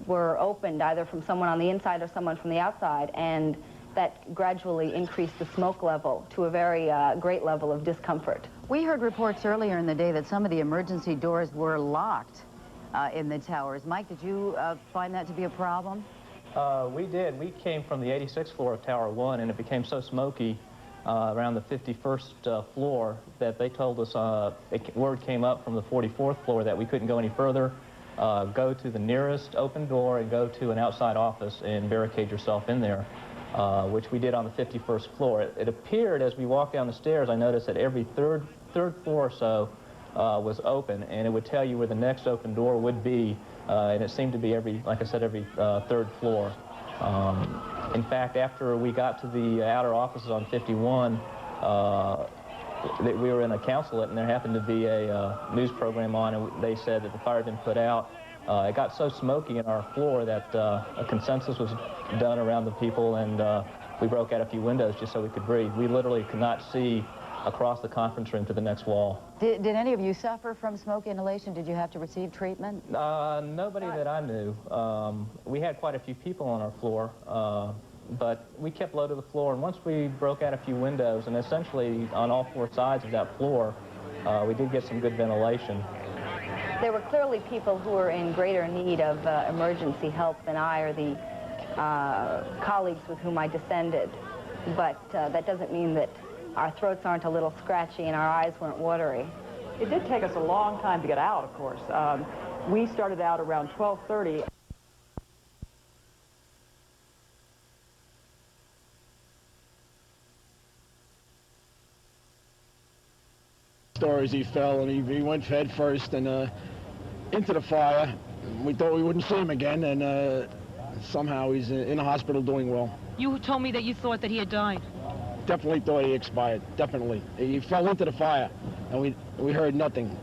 were opened either from someone on the inside or someone from the outside. And that gradually increased the smoke level to a very great level of discomfort. We heard reports earlier in the day that some of the emergency doors were locked in the towers. Mike, did you find that to be a problem? We did. We came from the 86th floor of Tower 1, and it became so smoky around the 51st floor that they told us, word came up from the 44th floor that we couldn't go any further. Go to the nearest open door and go to an outside office and barricade yourself in there. Which we did on the 51st floor. It appeared as we walked down the stairs, I noticed that every third floor or so was open, and it would tell you where the next open door would be, and it seemed to be every, like I said, every third floor. In fact, after we got to the outer offices on 51, we were in a consulate, and there happened to be a news program on, and they said that the fire had been put out. It got so smoky in our floor that a consensus was done around the people, and we broke out a few windows just so we could breathe. We literally could not see across the conference room to the next wall. Did any of you suffer from smoke inhalation? Did you have to receive treatment? Nobody that I knew. We had quite a few people on our floor, but we kept low to the floor, and once we broke out a few windows, and essentially on all four sides of that floor, we did get some good ventilation. There were clearly people who were in greater need of emergency help than I or the colleagues with whom I descended. But that doesn't mean that our throats aren't a little scratchy and our eyes weren't watery. It did take us a long time to get out, of course. We started out around 12:30. stories. He fell and he went head first and into the fire. We thought we wouldn't see him again, and somehow he's in the hospital doing well. You told me that you thought that he had died. Definitely thought he expired. Definitely. He fell into the fire, and we heard nothing.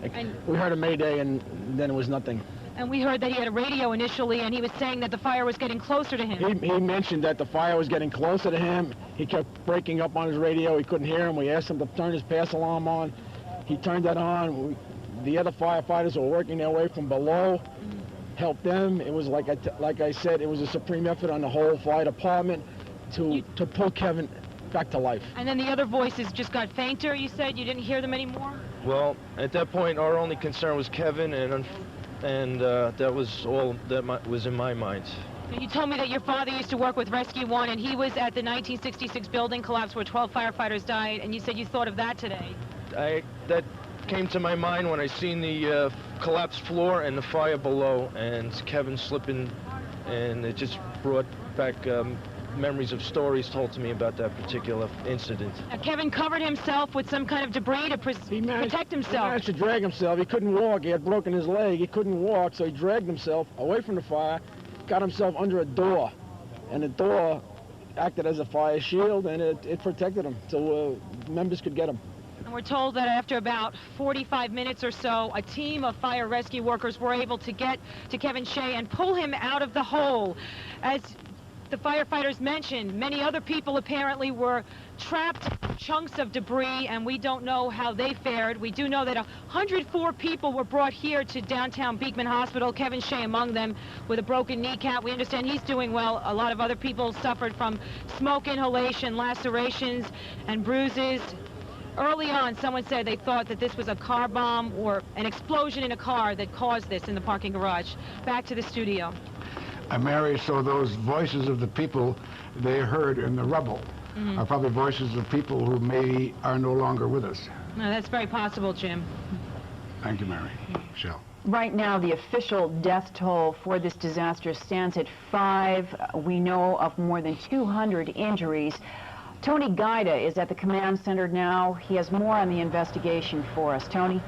We heard a mayday, and then it was nothing. And we heard that he had a radio initially, and he was saying that the fire was getting closer to him. He mentioned that the fire was getting closer to him. He kept breaking up on his radio. He couldn't hear him. We asked him to turn his pass alarm on. He turned that on. The other firefighters were working their way from below, helped them. It was like I said, it was a supreme effort on the whole fire department to pull Kevin back to life. And then the other voices just got fainter, you said? You didn't hear them anymore? Well, at that point, our only concern was Kevin, and that was all that was in my mind. You told me that your father used to work with Rescue 1, and he was at the 1966 building collapse where 12 firefighters died, and you said you thought of that today. That came to my mind when I seen the collapsed floor and the fire below, and Kevin slipping, and it just brought back memories of stories told to me about that particular incident. Kevin covered himself with some kind of debris to protect himself. He managed to drag himself. He couldn't walk. He had broken his leg. He couldn't walk, so he dragged himself away from the fire, got himself under a door, and the door acted as a fire shield, and it protected him so members could get him. And we're told that after about 45 minutes or so, a team of fire rescue workers were able to get to Kevin Shea and pull him out of the hole. As the firefighters mentioned, many other people apparently were trapped in chunks of debris, and we don't know how they fared. We do know that 104 people were brought here to downtown Beekman Hospital, Kevin Shea among them, with a broken kneecap. We understand he's doing well. A lot of other people suffered from smoke inhalation, lacerations, and bruises. Early on, someone said they thought that this was a car bomb or an explosion in a car that caused this in the parking garage. Back to the studio. Mary, so those voices of the people they heard in the rubble are probably voices of people who maybe are no longer with us. No, that's very possible, Jim. Thank you, Mary. Michelle. Right now, the official death toll for this disaster stands at 5. We know of more than 200 injuries. Tony Guida is at the command center now. He has more on the investigation for us. Tony?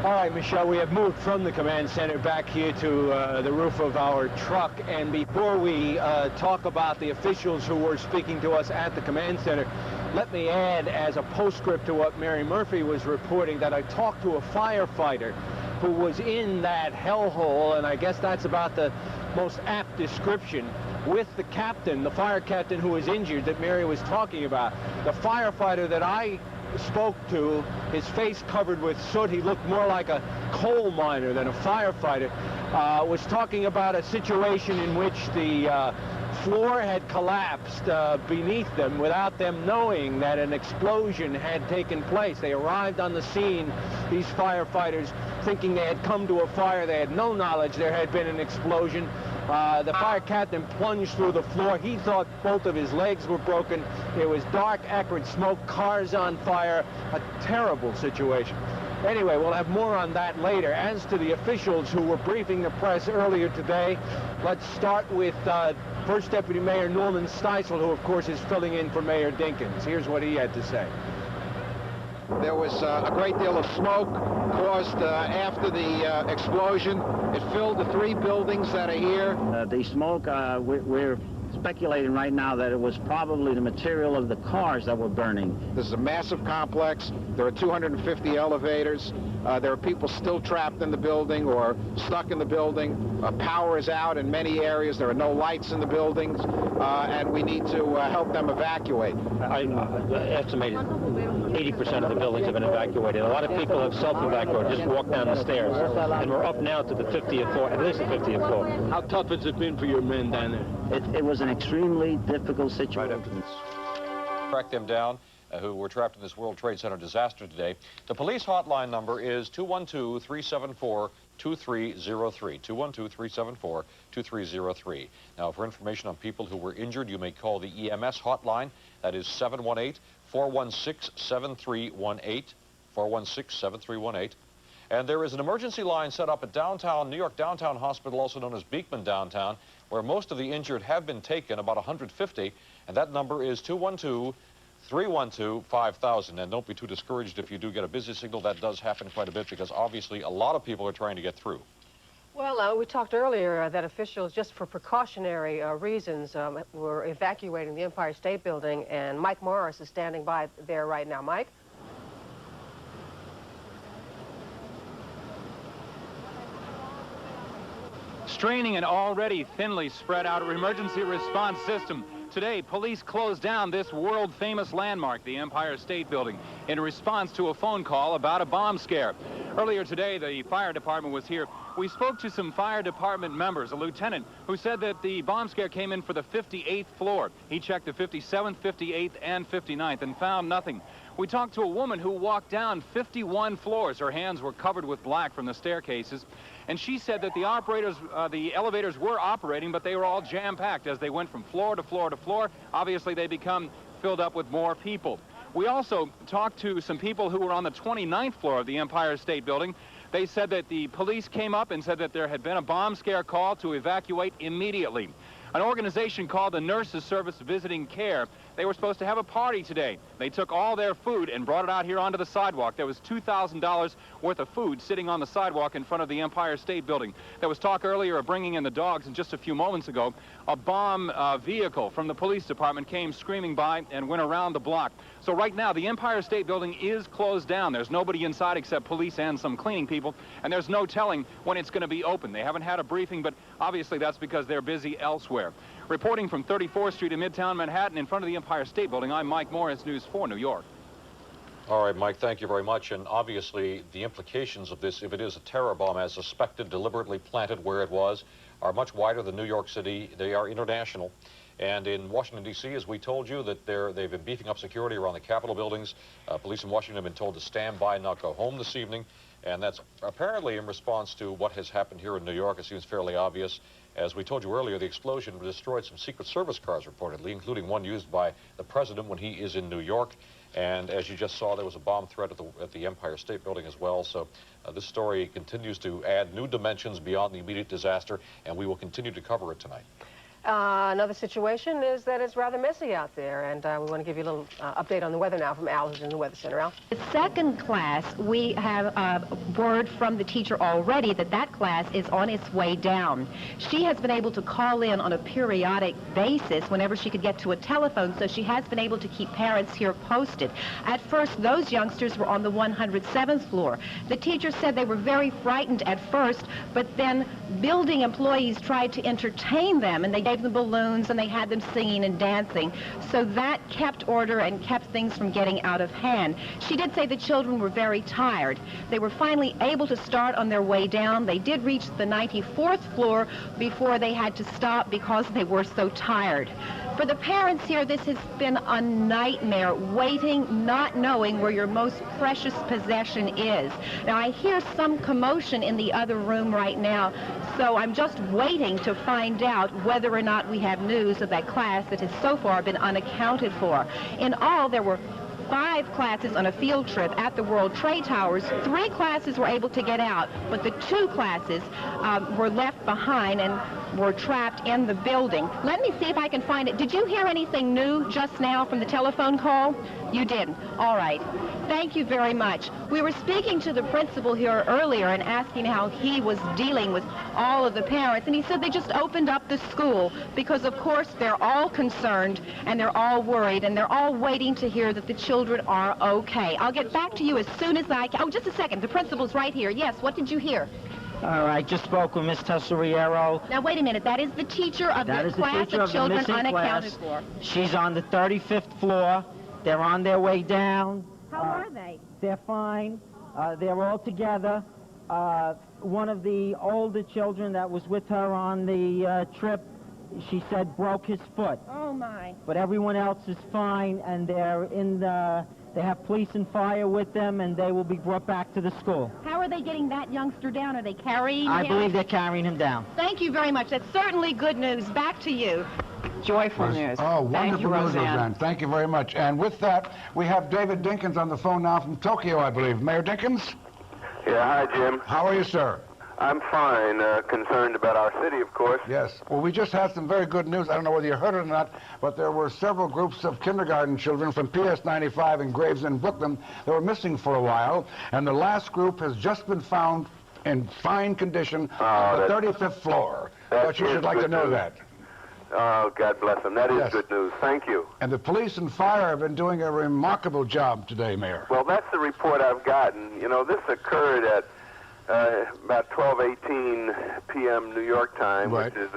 All right, Michelle, we have moved from the command center back here to the roof of our truck. And before we talk about the officials who were speaking to us at the command center, let me add as a postscript to what Mary Murphy was reporting that I talked to a firefighter who was in that hellhole, and I guess that's about the most apt description, with the captain, the fire captain who was injured that Mary was talking about. The firefighter that I spoke to, his face covered with soot, he looked more like a coal miner than a firefighter, was talking about a situation in which the floor had collapsed beneath them without them knowing that an explosion had taken place. They arrived on the scene, these firefighters, thinking they had come to a fire. They had no knowledge there had been an explosion. The fire captain plunged through the floor. He thought both of his legs were broken. There was dark, acrid smoke, cars on fire, a terrible situation. Anyway, we'll have more on that later. As to the officials who were briefing the press earlier today, let's start with First Deputy Mayor Norman Steisel, who of course is filling in for Mayor Dinkins. Here's what he had to say. There was a great deal of smoke caused after the explosion. It filled the 3 buildings that are here. The smoke, we're speculating right now that it was probably the material of the cars that were burning. This is a massive complex. There are 250 elevators. There are people still trapped in the building or stuck in the building. Power is out in many areas. There are no lights in the buildings, and we need to help them evacuate. I estimated 80% of the buildings have been evacuated. A lot of people have self-evacuated, just walked down the stairs. And we're up now to the 50th floor, at least the 50th floor. How tough has it been for your men down there? It was an extremely difficult situation. Track them down, who were trapped in this World Trade Center disaster today. The police hotline number is 212-374-2303. 212-374-2303. Now, for information on people who were injured, you may call the EMS hotline. That is 718-416-7318. 416-7318. And there is an emergency line set up at downtown, New York Downtown Hospital, also known as Beekman Downtown, where most of the injured have been taken, about 150, and that number is 312-5000. And don't be too discouraged if you do get a busy signal. That does happen quite a bit because obviously a lot of people are trying to get through. Well, we talked earlier that officials, just for precautionary reasons, were evacuating the Empire State Building, and Mike Morris is standing by there right now. Mike? Straining an already thinly spread out emergency response system. Today, police closed down this world-famous landmark, the Empire State Building, in response to a phone call about a bomb scare. Earlier today, the fire department was here. We spoke to some fire department members, a lieutenant who said that the bomb scare came in for the 58th floor. He checked the 57th, 58th, and 59th and found nothing. We talked to a woman who walked down 51 floors. Her hands were covered with black from the staircases. And she said that the elevators were operating, but they were all jam-packed as they went from floor to floor to floor. Obviously, they become filled up with more people. We also talked to some people who were on the 29th floor of the Empire State Building. They said that the police came up and said that there had been a bomb scare call to evacuate immediately. An organization called the Nurses Service Visiting Care, they were supposed to have a party today. They took all their food and brought it out here onto the sidewalk. There was $2,000 worth of food sitting on the sidewalk in front of the Empire State Building. There was talk earlier of bringing in the dogs, and just a few moments ago, a bomb vehicle from the police department came screaming by and went around the block. So right now, the Empire State Building is closed down. There's nobody inside except police and some cleaning people, and there's no telling when it's going to be open. They haven't had a briefing, but obviously that's because they're busy elsewhere. Reporting from 34th Street in Midtown Manhattan in front of the Empire State Building, I'm Mike Morris, News 4 New York. All right, Mike, thank you very much. And obviously, the implications of this, if it is a terror bomb as suspected, deliberately planted where it was, are much wider than New York City. They are international. And in Washington, D.C., as we told you, that they've been beefing up security around the Capitol buildings. Police in Washington have been told to stand by and not go home this evening. And that's apparently in response to what has happened here in New York. It seems fairly obvious. As we told you earlier, the explosion destroyed some Secret Service cars, reportedly, including one used by the president when he is in New York. And as you just saw, there was a bomb threat at the Empire State Building as well. So this story continues to add new dimensions beyond the immediate disaster, and we will continue to cover it tonight. Another situation is that it's rather messy out there, and we want to give you a little update on the weather now from Al, who's in the Weather Center. Al? The second class, we have word from the teacher already that that class is on its way down. She has been able to call in on a periodic basis whenever she could get to a telephone, so she has been able to keep parents here posted. At first, those youngsters were on the 107th floor. The teacher said they were very frightened at first, but then building employees tried to entertain them, and they gave them balloons and they had them singing and dancing. So that kept order and kept things from getting out of hand. She did say the children were very tired. They were finally able to start on their way down. They did reach the 94th floor before they had to stop because they were so tired. For the parents here, this has been a nightmare, waiting, not knowing where your most precious possession is. Now, I hear some commotion in the other room right now, so I'm just waiting to find out whether or not we have news of that class that has so far been unaccounted for. In all, there were 5 classes on a field trip at the World Trade Towers. 3 classes were able to get out, but the 2 classes were left behind and were trapped in the building. Let me see if I can find it. Did you hear anything new just now from the telephone call? You didn't. All right. Thank you very much. We were speaking to the principal here earlier and asking how he was dealing with all of the parents, and he said they just opened up the school because, of course, they're all concerned and they're all worried and they're all waiting to hear that the children are okay. I'll get back to you as soon as I can. Oh, just a second. The principal's right here. Yes, what did you hear? I just spoke with Miss Tesoriero. Now, wait a minute. That is the teacher of the class of children unaccounted for. She's on the 35th floor. They're on their way down. How are they? They're fine. They're all together. One of the older children that was with her on the trip, she said broke his foot. Oh, my. But everyone else is fine, and they're in the... They have police and fire with them, and they will be brought back to the school. How are they getting that youngster down? Are they carrying him? I believe they're carrying him down. Thank you very much. That's certainly good news. Back to you. Joyful news. Oh, Thank wonderful you, news, Roseanne. Roseanne. Thank you very much. And with that, we have David Dinkins on the phone now from Tokyo, I believe. Mayor Dinkins? Yeah, hi, Jim. How are you, sir? I'm fine. Concerned about our city, of course. Yes. Well, we just had some very good news. I don't know whether you heard it or not, but there were several groups of kindergarten children from PS 95 in Gravesend, Brooklyn, that were missing for a while, and the last group has just been found in fine condition on the 35th floor. But you should like to know that. Oh, God bless them. That is good news. Thank you. And the police and fire have been doing a remarkable job today, Mayor. Well, that's the report I've gotten. You know, this occurred at about 12:18 p.m. New York time, right. Which is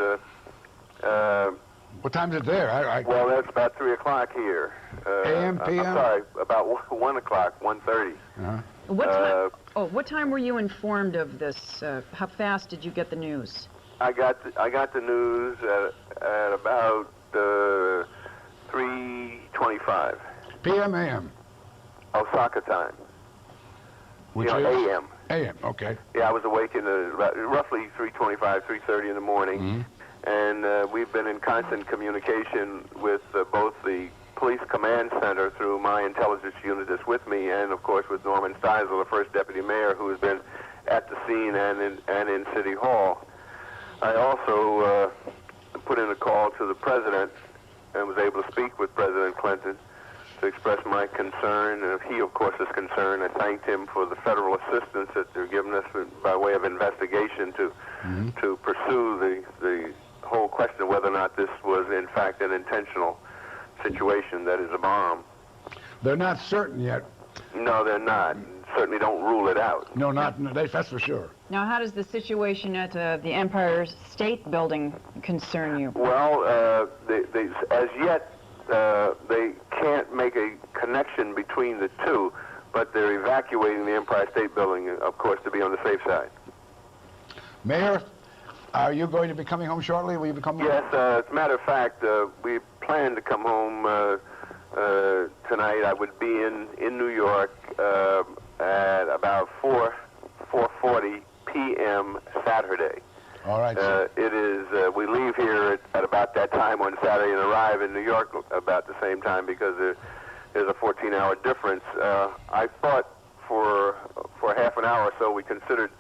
what time is it there? Well, that's about 3 o'clock here. A.M., P.M.? I'm sorry, about 1 o'clock, 1:30. What time were you informed of this? How fast did you get the news? I got the news at about 3:25. P.M. A.M. Osaka time. Which is A.M. A.M. Okay. Yeah, I was awake in roughly 3:25, 3:30 in the morning, and we've been in constant communication with both the police command center through my intelligence unit that's with me, and of course with Norman Steisel, the first deputy mayor, who has been at the scene and in City Hall. I also put in a call to the president and was able to speak with President Clinton to express my concern. And he, of course, is concerned. I thanked him for the federal assistance that they're giving us by way of investigation to pursue the whole question of whether or not this was, in fact, an intentional situation that is a bomb. They're not certain yet. No, they're not. Certainly don't rule it out. No, that's for sure. Now, how does the situation at the Empire State Building concern you? Well, as yet, they can't make a connection between the two, but they're evacuating the Empire State Building, of course, to be on the safe side. Mayor, are you going to be coming home shortly? Will you be coming Yes, home? as a matter of fact, we plan to come home tonight. I would be in New York at about 4:40 p.m. Saturday. All right. It is. We leave here at about that time on Saturday and arrive in New York about the same time because there's a 14-hour difference. I thought for half an hour or so we considered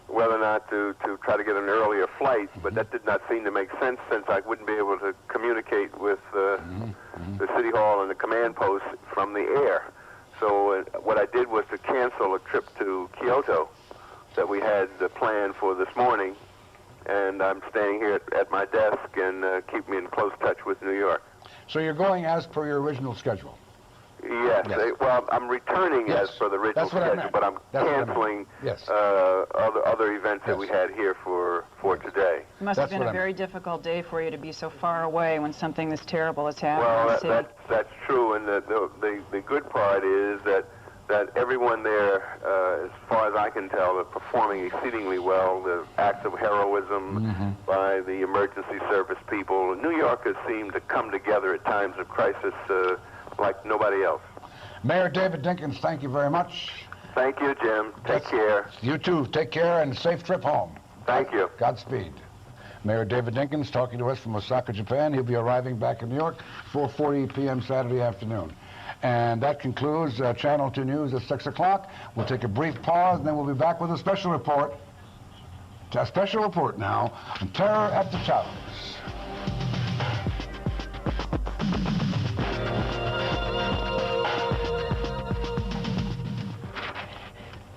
whether or not to try to get an earlier flight, but that did not seem to make sense since I wouldn't be able to communicate with the City Hall and the command post from the air. So what I did was to cancel a trip to Kyoto that we had planned for this morning, and I'm staying here at my desk and keep me in close touch with New York. So you're going as per your original schedule? Yes. Well, I'm returning as per the original schedule, but I'm canceling other events that we had here for today. It must have been a very difficult day for you to be so far away when something this terrible has happened. Well, that's true, and the good part is that everyone there, as far as I can tell, are performing exceedingly well. The acts of heroism by the emergency service people. New Yorkers seem to come together at times of crisis like nobody else. Mayor David Dinkins, thank you very much. Thank you, Jim. Take care. You too. Take care and safe trip home. Thank you. Godspeed. Mayor David Dinkins talking to us from Osaka, Japan. He'll be arriving back in New York 4:40 p.m. Saturday afternoon. And that concludes Channel 2 News at 6 o'clock. We'll take a brief pause, and then we'll be back with a special report. A special report now on terror at the towers.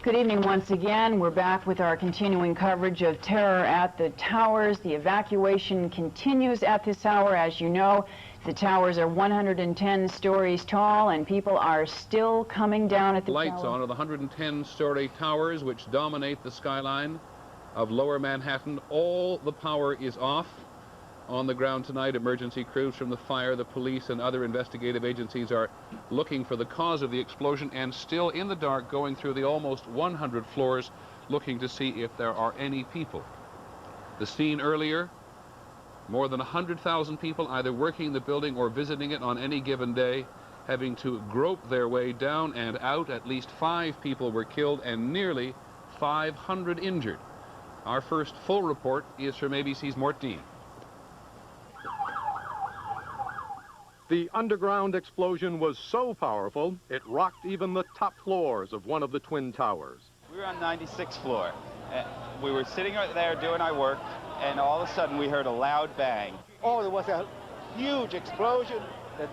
Good evening once again. We're back with our continuing coverage of terror at the towers. The evacuation continues at this hour. As you know, the towers are 110 stories tall, and people are still coming down at the lights on of the 110-story towers which dominate the skyline of Lower Manhattan. All the power is off. On the ground tonight, emergency crews from the fire, the police, and other investigative agencies are looking for the cause of the explosion and still in the dark going through the almost 100 floors looking to see if there are any people. The scene earlier, more than 100,000 people either working the building or visiting it on any given day, having to grope their way down and out. At least 5 people were killed and nearly 500 injured. Our first full report is from ABC's Mort Dean. The underground explosion was so powerful, it rocked even the top floors of one of the Twin Towers. We were on 96th floor. We were sitting right there doing our work, and all of a sudden we heard a loud bang. Oh, there was a huge explosion that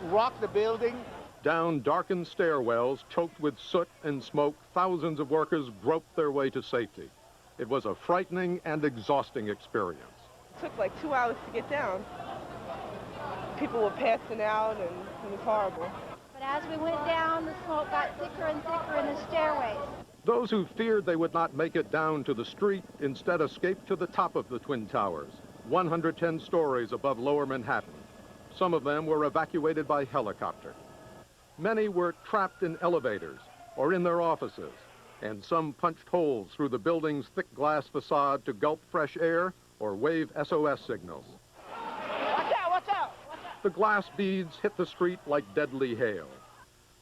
rocked the building. Down darkened stairwells choked with soot and smoke, thousands of workers groped their way to safety. It was a frightening and exhausting experience. It took like 2 hours to get down. People were passing out, and it was horrible. But as we went down, the smoke got thicker and thicker in the stairways. Those who feared they would not make it down to the street instead escaped to the top of the Twin Towers, 110 stories above Lower Manhattan. Some of them were evacuated by helicopter. Many were trapped in elevators or in their offices, and some punched holes through the building's thick glass facade to gulp fresh air or wave SOS signals. Watch out, watch out! The glass beads hit the street like deadly hail.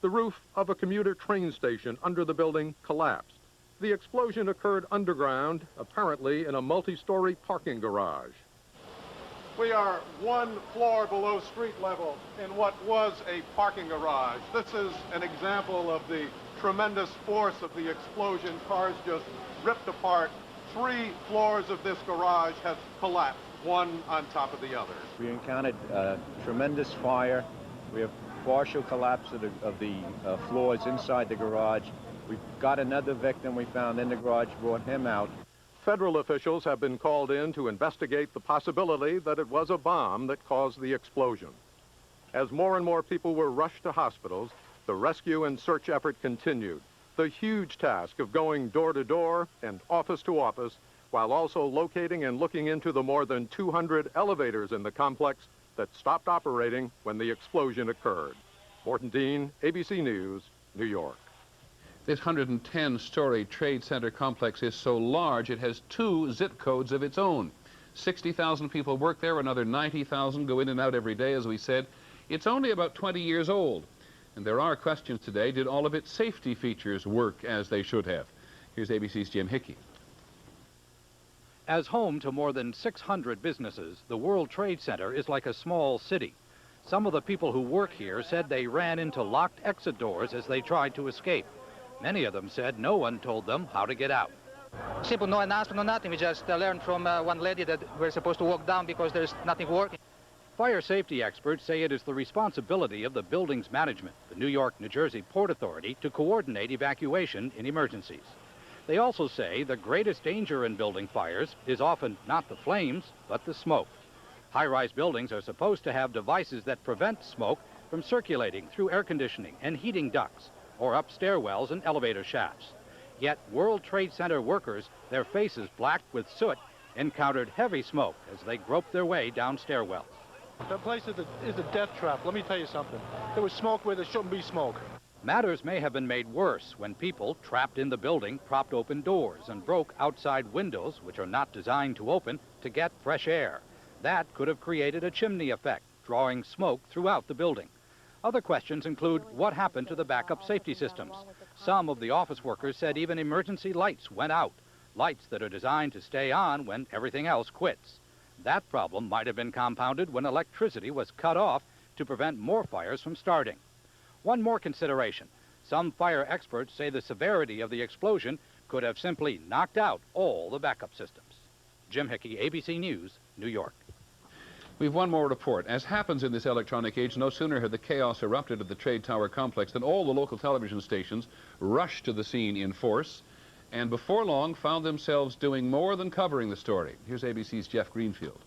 The roof of a commuter train station under the building collapsed. The explosion occurred underground, apparently in a multi-story parking garage. We are 1 floor below street level in what was a parking garage. This is an example of the tremendous force of the explosion. Cars just ripped apart. 3 floors of this garage have collapsed, one on top of the other. We encountered tremendous fire. We have partial collapse of the floors inside the garage. We've got another victim we found in the garage, brought him out. Federal officials have been called in to investigate the possibility that it was a bomb that caused the explosion. As more and more people were rushed to hospitals, the rescue and search effort continued. The huge task of going door to door and office to office, while also locating and looking into the more than 200 elevators in the complex that stopped operating when the explosion occurred. Morton Dean, ABC News, New York. This 110-story trade center complex is so large it has 2 zip codes of its own. 60,000 people work there, another 90,000 go in and out every day, as we said. It's only about 20 years old, and there are questions today. Did all of its safety features work as they should have? Here's ABC's Jim Hickey. As home to more than 600 businesses, the World Trade Center is like a small city. Some of the people who work here said they ran into locked exit doors as they tried to escape. Many of them said no one told them how to get out. Simple, no announcement, no nothing. We just learned from one lady that we're supposed to walk down because there's nothing working. Fire safety experts say it is the responsibility of the building's management, the New York, New Jersey Port Authority, to coordinate evacuation in emergencies. They also say the greatest danger in building fires is often not the flames, but the smoke. High-rise buildings are supposed to have devices that prevent smoke from circulating through air conditioning and heating ducts, or up stairwells and elevator shafts. Yet World Trade Center workers, their faces black with soot, encountered heavy smoke as they groped their way down stairwells. That place is a death trap. Let me tell you something. There was smoke where there shouldn't be smoke. Matters may have been made worse when people trapped in the building propped open doors and broke outside windows, which are not designed to open, to get fresh air. That could have created a chimney effect, drawing smoke throughout the building. Other questions include what happened to the backup safety systems. Some of the office workers said even emergency lights went out, lights that are designed to stay on when everything else quits. That problem might have been compounded when electricity was cut off to prevent more fires from starting. One more consideration. Some fire experts say the severity of the explosion could have simply knocked out all the backup systems. Jim Hickey, ABC News, New York. We've one more report. As happens in this electronic age, no sooner had the chaos erupted at the Trade Tower complex than all the local television stations rushed to the scene in force, and before long found themselves doing more than covering the story. Here's ABC's Jeff Greenfield.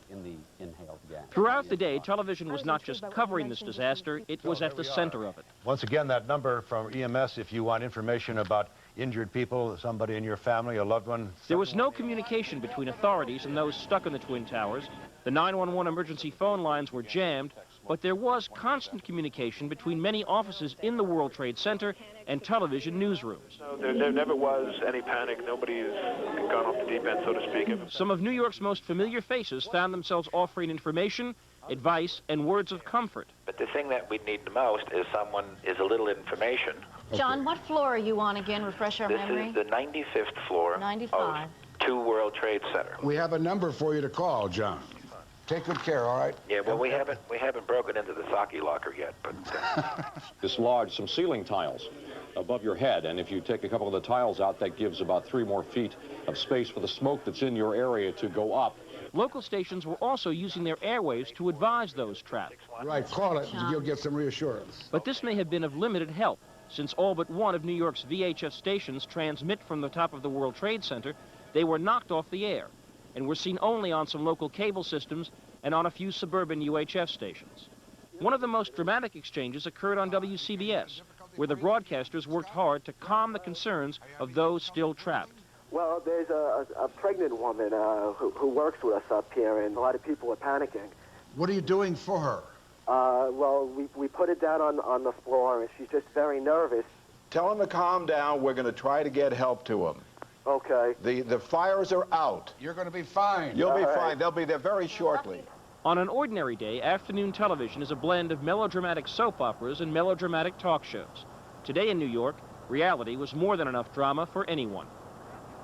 In the inhaled gas. Throughout the day, television was not just covering this disaster, it was at the center of it. Once again, that number from EMS, if you want information about injured people, somebody in your family, a loved one. There was no communication between authorities and those stuck in the Twin Towers. The 911 emergency phone lines were jammed, but there was constant communication between many offices in the World Trade Center and television newsrooms. There never was any panic. Nobody's gone off the deep end, so to speak. Some of New York's most familiar faces found themselves offering information, advice, and words of comfort. But the thing that we need the most is a little information. John, what floor are you on again? Refresh our memory. This is the 95th floor 95. of 2 World Trade Center. We have a number for you to call, John. Take good care, all right? Yeah, well, we haven't broken into the sake locker yet, but... Dislodged some ceiling tiles. above your head. And if you take a couple of the tiles out, that gives about 3 more feet of space for the smoke that's in your area to go up. Local stations were also using their airwaves to advise those trapped. Right, call it, and you'll get some reassurance. But this may have been of limited help, since all but one of New York's VHF stations transmit from the top of the World Trade Center. They were knocked off the air and were seen only on some local cable systems and on a few suburban UHF stations. One of the most dramatic exchanges occurred on WCBS, where the broadcasters worked hard to calm the concerns of those still trapped. Well, there's a pregnant woman who works with us up here, and a lot of people are panicking. What are you doing for her? Well, we put her down on the floor, and she's just very nervous. Tell him to calm down. We're going to try to get help to him. Okay. The fires are out. You're going to be fine. You'll be fine. They'll be there very shortly. On an ordinary day, afternoon television is a blend of melodramatic soap operas and melodramatic talk shows. Today in New York, reality was more than enough drama for anyone.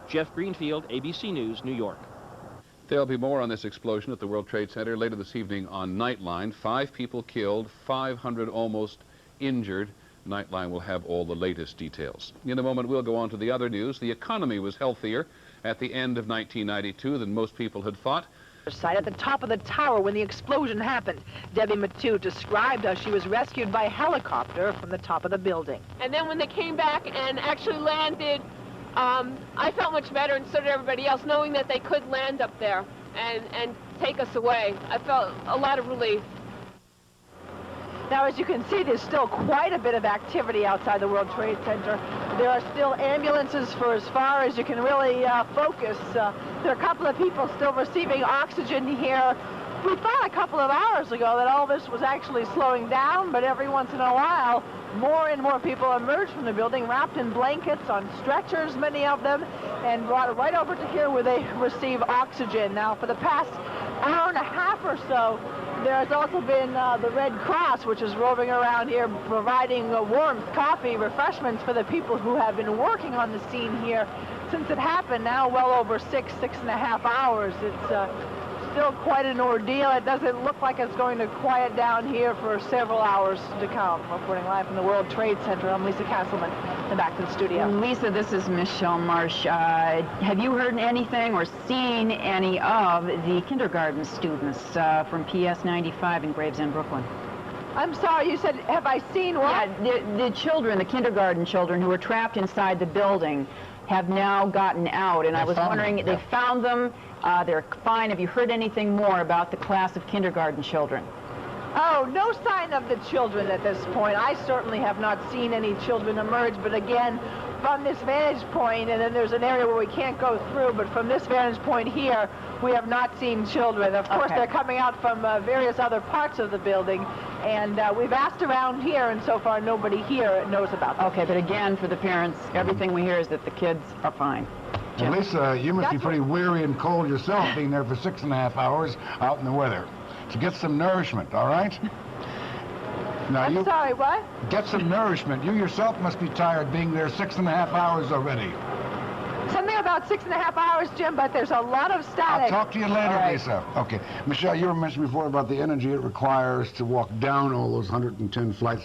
Jeff Greenfield, ABC News, New York. There'll be more on this explosion at the World Trade Center later this evening on Nightline. 5 people killed, 500 almost injured. Nightline will have all the latest details. In a moment, we'll go on to the other news. The economy was healthier at the end of 1992 than most people had thought. Site at the top of the tower when the explosion happened. Debbie Matute described how she was rescued by helicopter from the top of the building. And then when they came back and actually landed, I felt much better, and so did everybody else, knowing that they could land up there and take us away. I felt a lot of relief. Now, as you can see, there's still quite a bit of activity outside the World Trade Center. There are still ambulances for as far as you can really focus. There are a couple of people still receiving oxygen here. We thought a couple of hours ago that all this was actually slowing down, but every once in a while, more and more people emerge from the building, wrapped in blankets, on stretchers, many of them, and brought right over to here where they receive oxygen. Now, for the past hour and a half or so, there has also been the Red Cross, which is roving around here providing warmth, coffee, refreshments for the people who have been working on the scene here since it happened, now well over 6.5 hours. It's still quite an ordeal. It doesn't look like it's going to quiet down here for several hours to come. Reporting live from the World Trade Center, I'm Lisa Castleman. And back to the studio. Lisa, this is Michelle Marsh. Have you heard anything or seen any of the kindergarten students from PS 95 in Gravesend, Brooklyn? I'm sorry, you said, have I seen what? Yeah, the children, the kindergarten children who were trapped inside the building have now gotten out, and I was wondering, they found them, they're fine. Have you heard anything more about the class of kindergarten children? Oh, no sign of the children at this point. I certainly have not seen any children emerge, but again, from this vantage point, and then there's an area where we can't go through, but from this vantage point here, we have not seen children. Of course, they're coming out from various other parts of the building, and we've asked around here, and so far nobody here knows about them. Okay, but again, for the parents, everything we hear is that the kids are fine. And Lisa, you must be pretty weary and cold yourself being there for 6.5 hours out in the weather. So get some nourishment, all right? Now I'm sorry, what? Get some nourishment. You yourself must be tired being there 6.5 hours already. Something about 6.5 hours, Jim, but there's a lot of static. I'll talk to you later, Lisa. Okay. Michelle, you were mentioning before about the energy it requires to walk down all those 110 flights.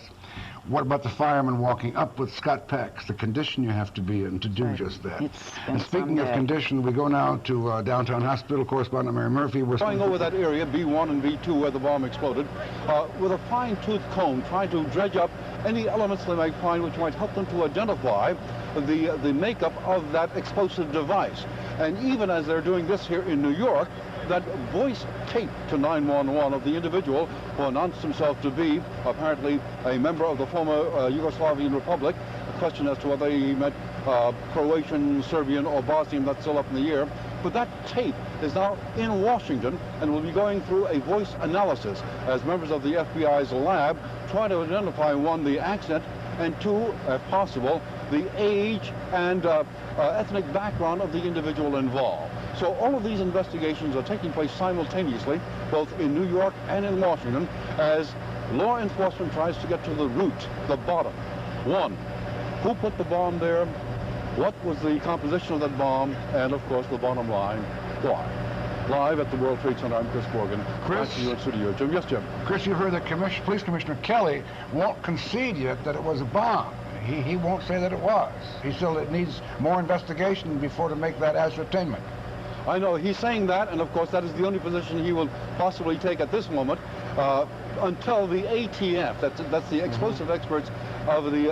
What about the firemen walking up with Scott Packs, the condition you have to be in to do just that? And speaking of condition, we go now to downtown hospital correspondent Mary Murphy. We're going over that area, B1 and B2, where the bomb exploded, with a fine-tooth comb, trying to dredge up any elements they might find which might help them to identify the makeup of that explosive device. And even as they're doing this here in New York, that voice tape to 911 of the individual who announced himself to be apparently a member of the former Yugoslavian Republic. A question as to whether he meant Croatian, Serbian, or Bosnian, that's still up in the air. But that tape is now in Washington and will be going through a voice analysis as members of the FBI's lab try to identify, one, the accent, and two, if possible, the age and ethnic background of the individual involved. So all of these investigations are taking place simultaneously, both in New York and in Washington, as law enforcement tries to get to the root, the bottom. One, who put the bomb there? What was the composition of that bomb? And, of course, the bottom line, why? Live at the World Trade Center, I'm Chris Morgan. Chris? Back to you in studio. Jim, yes, Jim. Chris, you heard that Police Commissioner Kelly won't concede yet that it was a bomb. He won't say that it was. He still it needs more investigation before to make that ascertainment. I know he's saying that, and of course that is the only position he will possibly take at this moment until the ATF, that's the explosive experts of the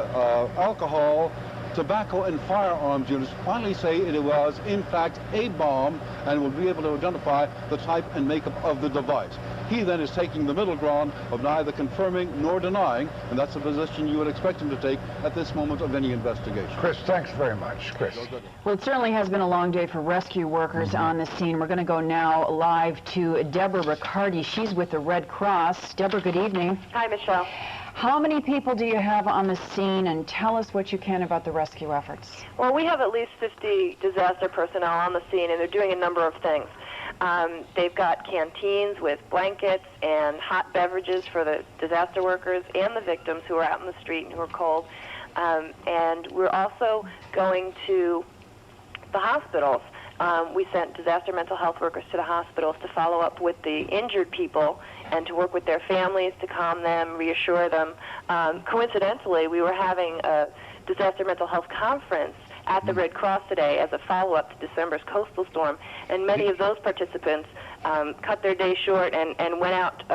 alcohol, tobacco, and firearms units, finally say it was in fact a bomb and will be able to identify the type and makeup of the device. He then is taking the middle ground of neither confirming nor denying, and that's the position you would expect him to take at this moment of any investigation. Chris, thanks very much. Chris. Well, it certainly has been a long day for rescue workers on the scene. We're going to go now live to Deborah Riccardi. She's with the Red Cross. Deborah, good evening. Hi, Michelle. How many people do you have on the scene, and tell us what you can about the rescue efforts? Well, we have at least 50 disaster personnel on the scene, and they're doing a number of things. They've got canteens with blankets and hot beverages for the disaster workers and the victims who are out in the street and who are cold. And we're also going to the hospitals. We sent disaster mental health workers to the hospitals to follow up with the injured people and to work with their families to calm them, reassure them. Coincidentally, we were having a disaster mental health conference at the Red Cross today as a follow-up to December's coastal storm, and many of those participants cut their day short and went out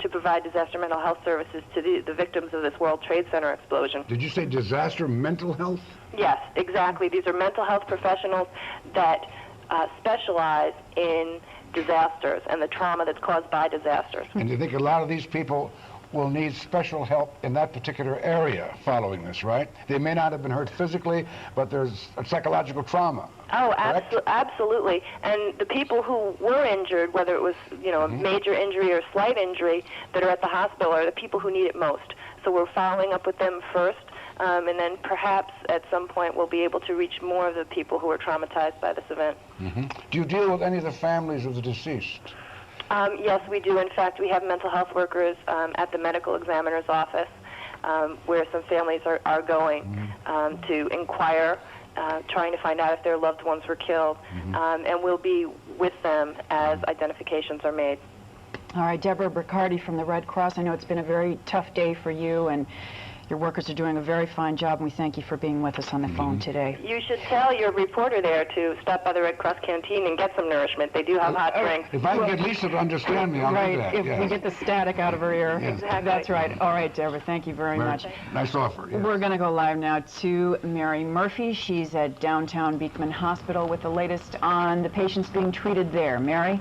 to provide disaster mental health services to the victims of this World Trade Center explosion. Did you say disaster mental health? Yes, exactly. These are mental health professionals that specialize in disasters and the trauma that's caused by disasters. And do you think a lot of these people will need special help in that particular area following this, right? They may not have been hurt physically, but there's a psychological trauma. Oh, absolutely. And the people who were injured, whether it was, a major injury or slight injury that are at the hospital, are the people who need it most. So we're following up with them first, and then perhaps at some point we'll be able to reach more of the people who are traumatized by this event. Do you deal with any of the families of the deceased? Yes, we do. In fact, we have mental health workers at the medical examiner's office where some families are going to inquire, trying to find out if their loved ones were killed, and we'll be with them as identifications are made. All right, Deborah Riccardi from the Red Cross. I know it's been a very tough day for you, and your workers are doing a very fine job, and we thank you for being with us on the phone today. You should tell your reporter there to stop by the Red Cross canteen and get some nourishment. They do have hot drinks. If I can get Lisa to understand me, I'll do that. If we get the static out of her ear. Exactly. That's right. All right, Deborah, thank you very much. Nice offer. Yes. We're going to go live now to Mary Murphy. She's at downtown Beekman Hospital with the latest on the patients being treated there. Mary?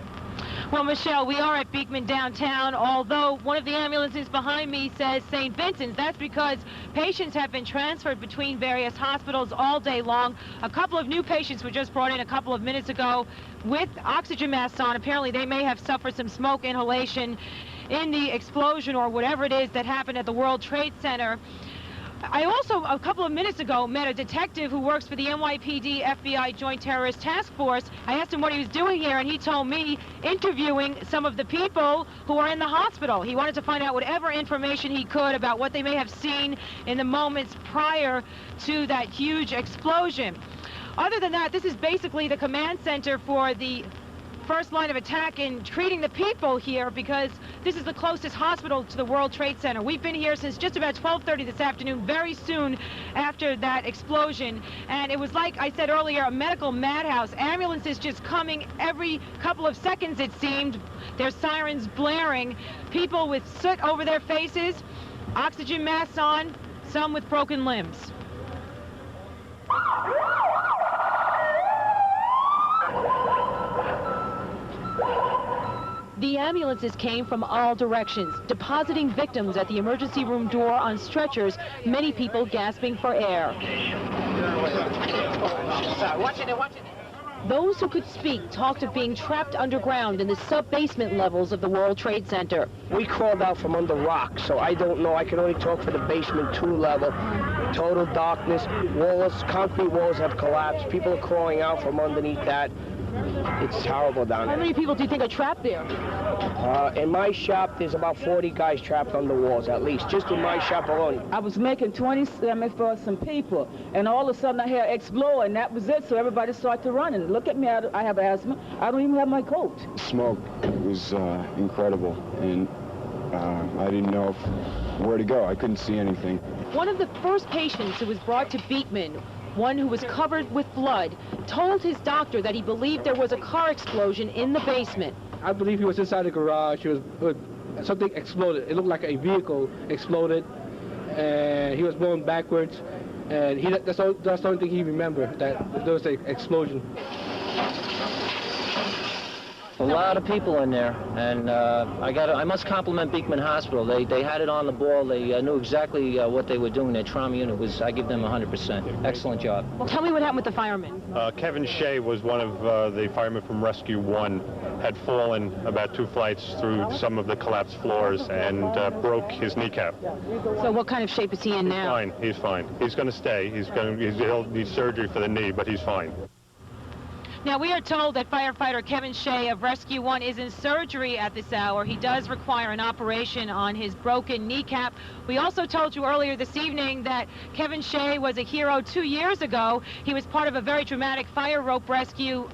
Well, Michelle, we are at Beekman downtown, although one of the ambulances behind me says St. Vincent's. That's because patients have been transferred between various hospitals all day long. A couple of new patients were just brought in a couple of minutes ago with oxygen masks on. Apparently, they may have suffered some smoke inhalation in the explosion or whatever it is that happened at the World Trade Center. I also, a couple of minutes ago, met a detective who works for the NYPD FBI Joint Terrorist Task Force. I asked him what he was doing here, and he told me interviewing some of the people who are in the hospital. He wanted to find out whatever information he could about what they may have seen in the moments prior to that huge explosion. Other than that, this is basically the command center for the first line of attack in treating the people here, because this is the closest hospital to the World Trade Center. We've been here since just about 12:30 this afternoon, very soon after that explosion. And it was, like I said earlier, a medical madhouse. Ambulances just coming every couple of seconds, it seemed. Their sirens blaring. People with soot over their faces, oxygen masks on, some with broken limbs. The ambulances came from all directions, depositing victims at the emergency room door on stretchers, many people gasping for air. Those who could speak talked of being trapped underground in the sub-basement levels of the World Trade Center. We crawled out from under rocks, so I don't know. I can only talk for the basement 2 level. Total darkness, walls, concrete walls have collapsed. People are crawling out from underneath that. It's horrible down there. How many people do you think are trapped there? In my shop, there's about 40 guys trapped on the walls, at least, just in my shop alone. I was making 27 for some people, and all of a sudden I heard explode, and that was it, so everybody started running. Look at me, I have asthma. I don't even have my coat. Smoke was incredible, and I didn't know where to go. I couldn't see anything. One of the first patients who was brought to Beekman, one who was covered with blood, told his doctor that he believed there was a car explosion in the basement. I believe he was inside the garage. Something exploded. It looked like a vehicle exploded, and he was blown backwards. And that's the only thing he remembered, that there was an explosion. A lot of people in there, and I must compliment Beekman Hospital. They had it on the ball. They knew exactly what they were doing. Their trauma unit I give them 100%. Excellent job. Well, tell me what happened with the firemen. Kevin Shea was one of the firemen from Rescue 1, had fallen about 2 flights through some of the collapsed floors and broke his kneecap. So what kind of shape is he in now? Fine. He's fine. He's going to stay. He'll need surgery for the knee, but he's fine. Now, we are told that firefighter Kevin Shea of Rescue 1 is in surgery at this hour. He does require an operation on his broken kneecap. We also told you earlier this evening that Kevin Shea was a hero 2 years ago. He was part of a very dramatic fire rope rescue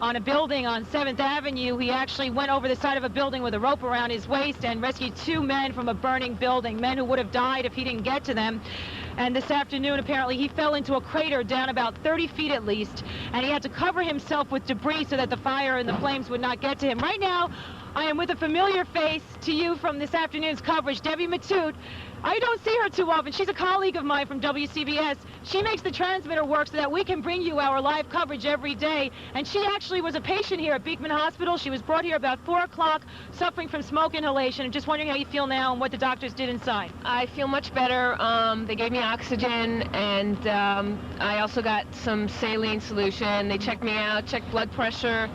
on a building on 7th Avenue. He actually went over the side of a building with a rope around his waist and rescued 2 men from a burning building, men who would have died if he didn't get to them. And this afternoon, apparently, he fell into a crater down about 30 feet at least, and he had to cover himself with debris so that the fire and the flames would not get to him. Right now, I am with a familiar face to you from this afternoon's coverage, Debbie Matute. I don't see her too often. She's a colleague of mine from WCBS. She makes the transmitter work so that we can bring you our live coverage every day. And she actually was a patient here at Beekman Hospital. She was brought here about 4 o'clock, suffering from smoke inhalation. I'm just wondering how you feel now and what the doctors did inside. I feel much better. They gave me oxygen, and I also got some saline solution. They checked me out, checked blood pressure,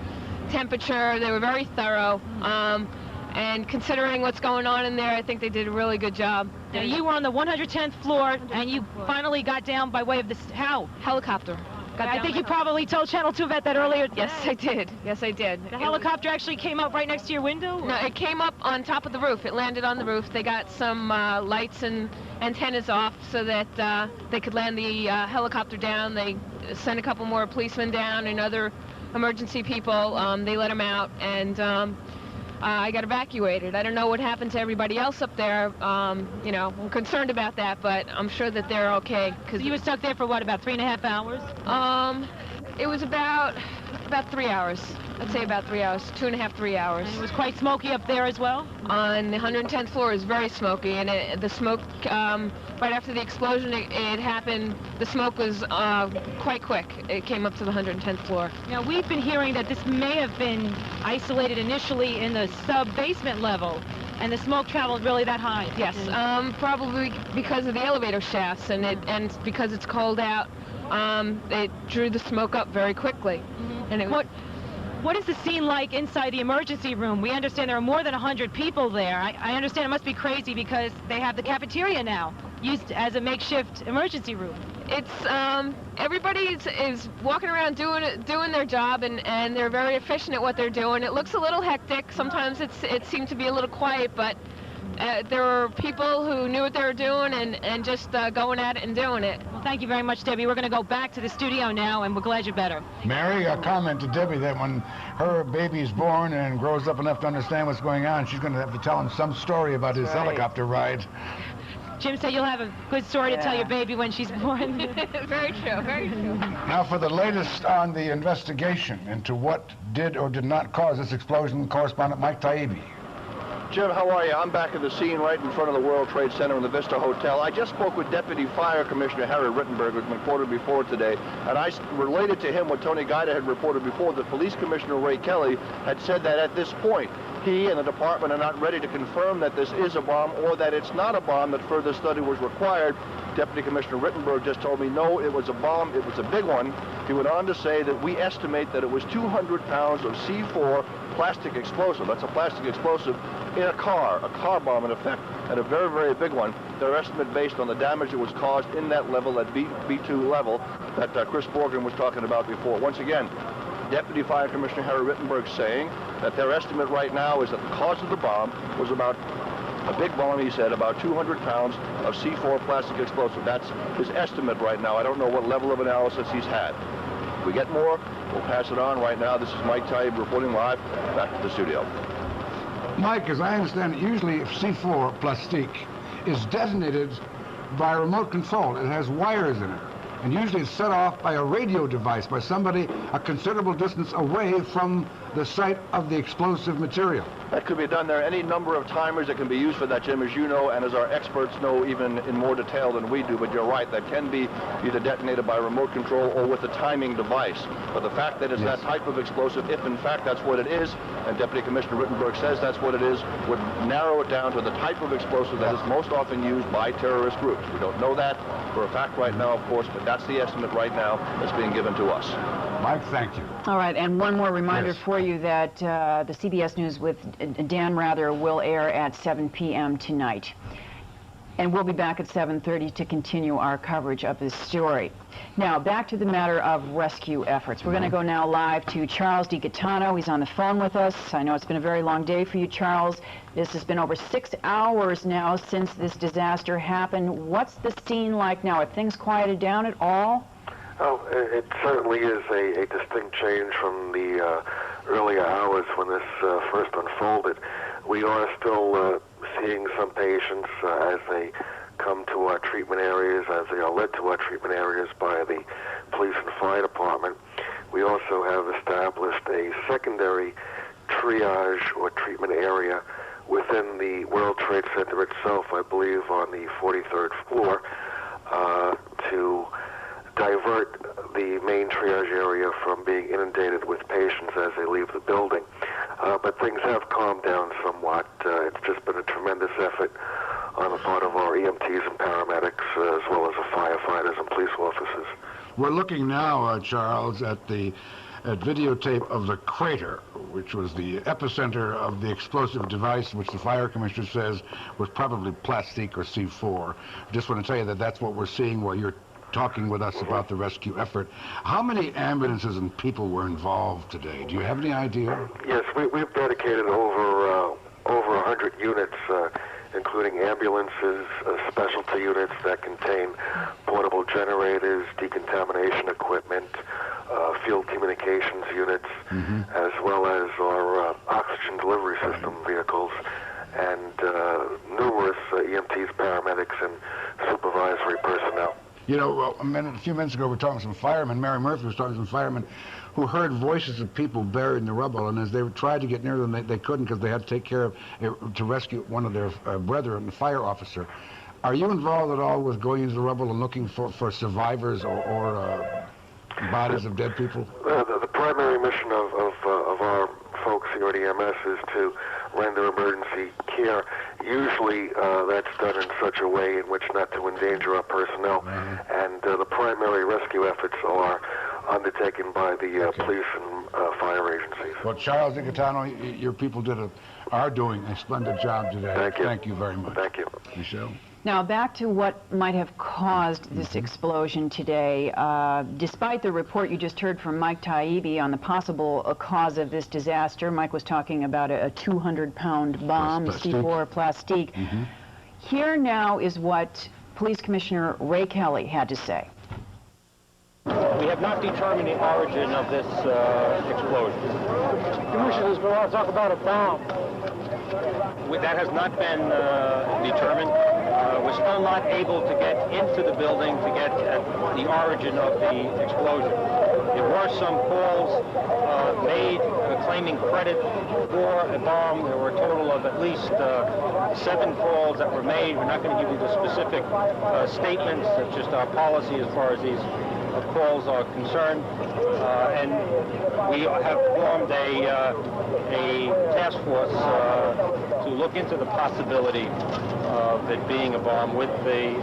temperature. They were very thorough. And considering what's going on in there, I think they did a really good job. Now, you were on the 110th floor, and you finally got down by way of this, how? Helicopter. I think you probably told Channel 2 about that earlier today. Yes, I did. Yes, I did. The helicopter actually came up right next to your window? No, it came up on top of the roof. It landed on the roof. They got some lights and antennas off so that they could land the helicopter down. They sent a couple more policemen down and other emergency people. They let them out, and I got evacuated. I don't know what happened to everybody else up there. You know, I'm concerned about that, but I'm sure that they're okay. So you were stuck there for what, about 3.5 hours? It was about 3 hours. I'd say about 3 hours, 2.5, 3 hours. And it was quite smoky up there as well? On the 110th floor is very smoky, and the smoke, right after the explosion, it happened, the smoke was quite quick. It came up to the 110th floor. Now, we've been hearing that this may have been isolated initially in the sub-basement level, and the smoke traveled really that high. Yes, probably because of the elevator shafts, and because it's cold out, it drew the smoke up very quickly. And what is the scene like inside the emergency room? We understand there are more than 100 people there. I understand it must be crazy because they have the cafeteria now, used as a makeshift emergency room. It's, everybody is walking around doing their job, and they're very efficient at what they're doing. It looks a little hectic. Sometimes it seemed to be a little quiet, but there were people who knew what they were doing and just going at it and doing it. Well, thank you very much, Debbie. We're going to go back to the studio now, and we're glad you're better. Mary, a comment to Debbie that when her baby's born and grows up enough to understand what's going on, she's going to have to tell him some story about his helicopter ride. Jim said you'll have a good story to tell your baby when she's born. Very true, very true. Now for the latest on the investigation into what did or did not cause this explosion, correspondent Mike Taibbi. Jim, how are you? I'm back at the scene right in front of the World Trade Center in the Vista Hotel. I just spoke with Deputy Fire Commissioner Harry Rittenberg, who's been quoted before today, and I related to him what Tony Guida had reported before, that Police Commissioner Ray Kelly had said that at this point, he and the department are not ready to confirm that this is a bomb or that it's not a bomb, that further study was required. Deputy Commissioner Rittenberg just told me, no, it was a bomb, it was a big one. He went on to say that we estimate that it was 200 pounds of C4 plastic explosive. That's a plastic explosive in a car bomb in effect, and a very, very big one. Their estimate based on the damage that was caused in that level, that B2 level, that Chris Borgen was talking about before. Once again, Deputy Fire Commissioner Harry Rittenberg saying that their estimate right now is that the cause of the bomb was about a big bomb, he said, about 200 pounds of C4 plastic explosive. That's his estimate right now. I don't know what level of analysis he's had. If we get more, we'll pass it on. Right now, this is Mike Taibbi reporting live. Back to the studio. Mike, as I understand it, usually if C4 plastique is detonated by remote control. It has wires in it. And usually it's set off by a radio device, by somebody a considerable distance away from the site of the explosive material. That could be done. There are any number of timers that can be used for that, Jim, as you know, and as our experts know even in more detail than we do. But you're right, that can be either detonated by remote control or with a timing device. But the fact that it's that type of explosive, if in fact that's what it is, and Deputy Commissioner Rittenberg says that's what it is, would narrow it down to the type of explosive that is most often used by terrorist groups. We don't know that for a fact right now, of course, but that's the estimate right now that's being given to us. Mike, thank you. All right, and one more reminder for you that the CBS News with Dan Rather will air at 7 p.m. tonight. And we'll be back at 7:30 to continue our coverage of this story. Now, back to the matter of rescue efforts. We're going to go now live to Charles DiGaetano. He's on the phone with us. I know it's been a very long day for you, Charles. This has been over 6 hours now since this disaster happened. What's the scene like now? Have things quieted down at all? Oh, it certainly is a distinct change from the earlier hours when this first unfolded. We are still seeing some patients as they come to our treatment areas, as they are led to our treatment areas by the police and fire department. We also have established a secondary triage or treatment area within the World Trade Center itself, I believe on the 43rd floor, to divert the main triage area from being inundated with patients as they leave the building. But things have calmed down somewhat. It's just been a tremendous effort on the part of our EMTs and paramedics, as well as the firefighters and police officers. We're looking now, Charles, at the videotape of the crater, which was the epicenter of the explosive device, which the fire commissioner says was probably plastique or C4. I just want to tell you that that's what we're seeing while you're talking with us about the rescue effort. How many ambulances and people were involved today? Do you have any idea? Yes, we've dedicated over 100 units, including ambulances, specialty units that contain portable generators, decontamination equipment, field communications units, as well as our oxygen delivery system vehicles, and numerous EMTs, paramedics, and supervisory personnel. You know, a few minutes ago, we were talking to some firemen. Mary Murphy was talking to some firemen who heard voices of people buried in the rubble, and as they tried to get near them, they couldn't because they had to take care of, to rescue one of their brethren, the fire officer. Are you involved at all with going into the rubble and looking for survivors or bodies of dead people? The primary mission of our folks here at EMS is to render emergency care. Usually that's done in such a way in which not to endanger our personnel, and the primary rescue efforts are undertaken by the police and fire agencies. Well, Charles DiGaetano, your people are doing a splendid job today. Thank you. Thank you very much. Thank you. Michelle? Now, back to what might have caused this explosion today. Despite the report you just heard from Mike Taibbi on the possible cause of this disaster, Mike was talking about a 200-pound bomb, C4 plastique. Here now is what Police Commissioner Ray Kelly had to say. We have not determined the origin of this explosion. Commissioners, we want to talk about a bomb. That has not been determined. We're still not able to get into the building to get at the origin of the explosion. There were some calls made claiming credit for a bomb. There were a total of at least 7 calls that were made. We're not going to give you the specific statements. It's just our policy as far as these calls are concerned. And we have formed a task force to look into the possibility of it being a bomb with the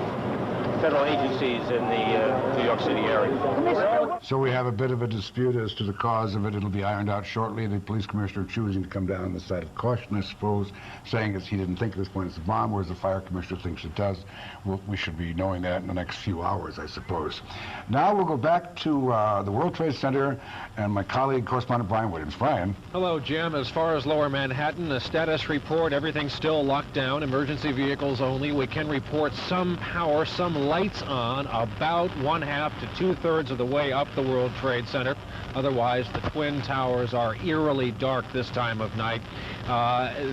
federal agencies in the New York City area. So we have a bit of a dispute as to the cause of it. It'll be ironed out shortly. The police commissioner choosing to come down on the side of caution, I suppose, saying that he didn't think at this point it's a bomb, whereas the fire commissioner thinks it does. We should be knowing that in the next few hours, I suppose. Now we'll go back to the World Trade Center and my colleague, correspondent Brian Williams. Brian. Hello, Jim. As far as Lower Manhattan, the status report, everything's still locked down, emergency vehicles only. We can report some power, some light lights on about 1/2 to 2/3 of the way up the World Trade Center. Otherwise, the Twin Towers are eerily dark this time of night.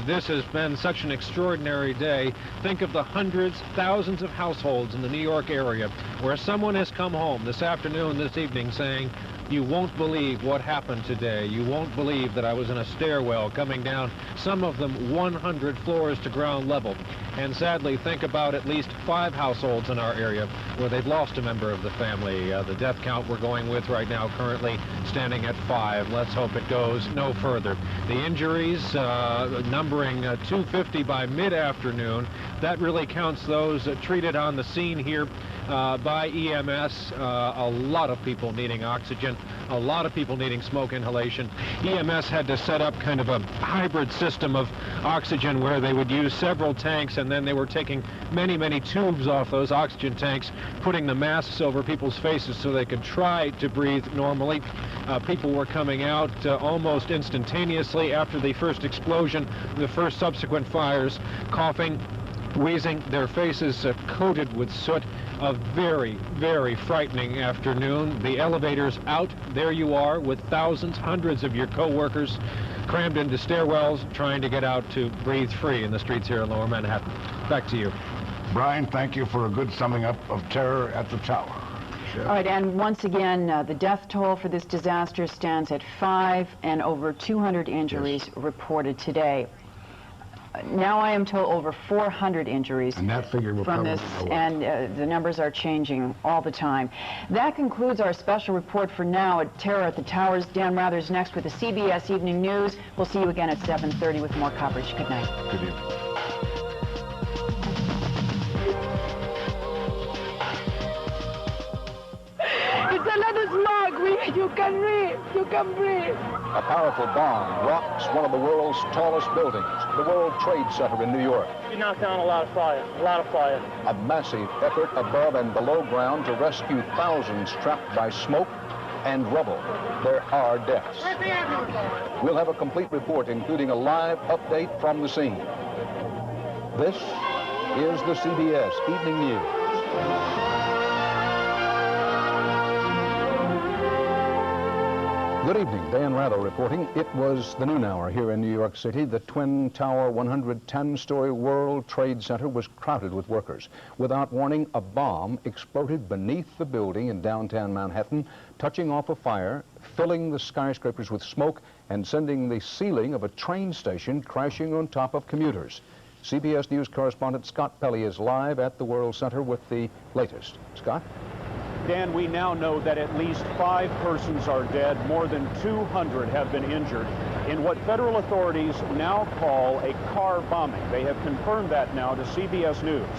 This has been such an extraordinary day. Think of the hundreds, thousands of households in the New York area where someone has come home this afternoon, this evening, saying, "You won't believe what happened today. You won't believe that I was in a stairwell coming down, some of them 100 floors to ground level." And sadly, think about at least 5 households in our area where they've lost a member of the family. The death count we're going with right now currently standing at 5. Let's hope it goes no further. The injuries numbering 250 by mid-afternoon. That really counts those treated on the scene here by EMS. A lot of people needing oxygen, a lot of people needing smoke inhalation. EMS had to set up kind of a hybrid system of oxygen where they would use several tanks, and then they were taking many, many tubes off those oxygen tanks, putting the masks over people's faces so they could try to breathe normally. People were coming out almost instantaneously after the first explosion, the first subsequent fires, coughing, wheezing, their faces coated with soot. A very, very frightening afternoon. The elevators out. There you are with thousands, hundreds of your co-workers crammed into stairwells trying to get out to breathe free in the streets here in Lower Manhattan. Back to you. Brian, thank you for a good summing up of terror at the tower. All right, and once again, the death toll for this disaster stands at 5, and over 200 injuries reported today. Now I am told over 400 injuries and that figure will from this, and the numbers are changing all the time. That concludes our special report for now at Terror at the Towers. Dan Rather's next with the CBS Evening News. We'll see you again at 7:30 with more coverage. Good night. Good evening. It's a lot of smoke. You can breathe. You can breathe. A powerful bomb rocks one of the world's tallest buildings, the World Trade Center in New York. You knocked down a lot of fire, A massive effort above and below ground to rescue thousands trapped by smoke and rubble. There are deaths. We'll have a complete report, including a live update from the scene. This is the CBS Evening News. Good evening, Dan Rather reporting. It was the noon hour here in New York City. The Twin Tower 110-story World Trade Center was crowded with workers. Without warning, a bomb exploded beneath the building in downtown Manhattan, touching off a fire, filling the skyscrapers with smoke, and sending the ceiling of a train station crashing on top of commuters. CBS News correspondent Scott Pelley is live at the World Center with the latest. Scott? Dan, we now know that at least 5 persons are dead. More than 200 have been injured in what federal authorities now call a car bombing. They have confirmed that now to CBS News.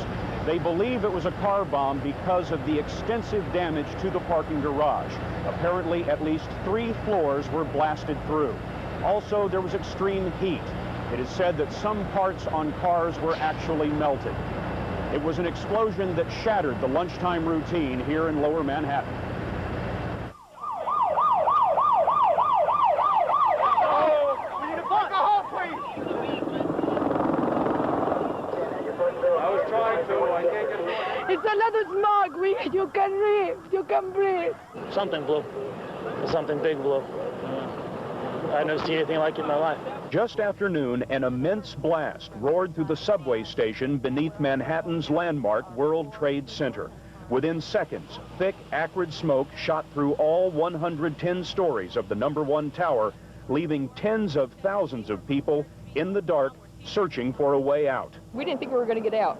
They believe it was a car bomb because of the extensive damage to the parking garage. Apparently, at least 3 floors were blasted through. Also, there was extreme heat. It is said that some parts on cars were actually melted. It was an explosion that shattered the lunchtime routine here in Lower Manhattan. We need a alcohol, please. I was trying to. I can't get it. It's a lot of smoke. You can breathe. You can breathe. Something blew. Something big blew. I've never seen anything like it in my life. Just after noon, an immense blast roared through the subway station beneath Manhattan's landmark World Trade Center. Within seconds, thick, acrid smoke shot through all 110 stories of the #1 tower, leaving tens of thousands of people in the dark searching for a way out. We didn't think we were going to get out.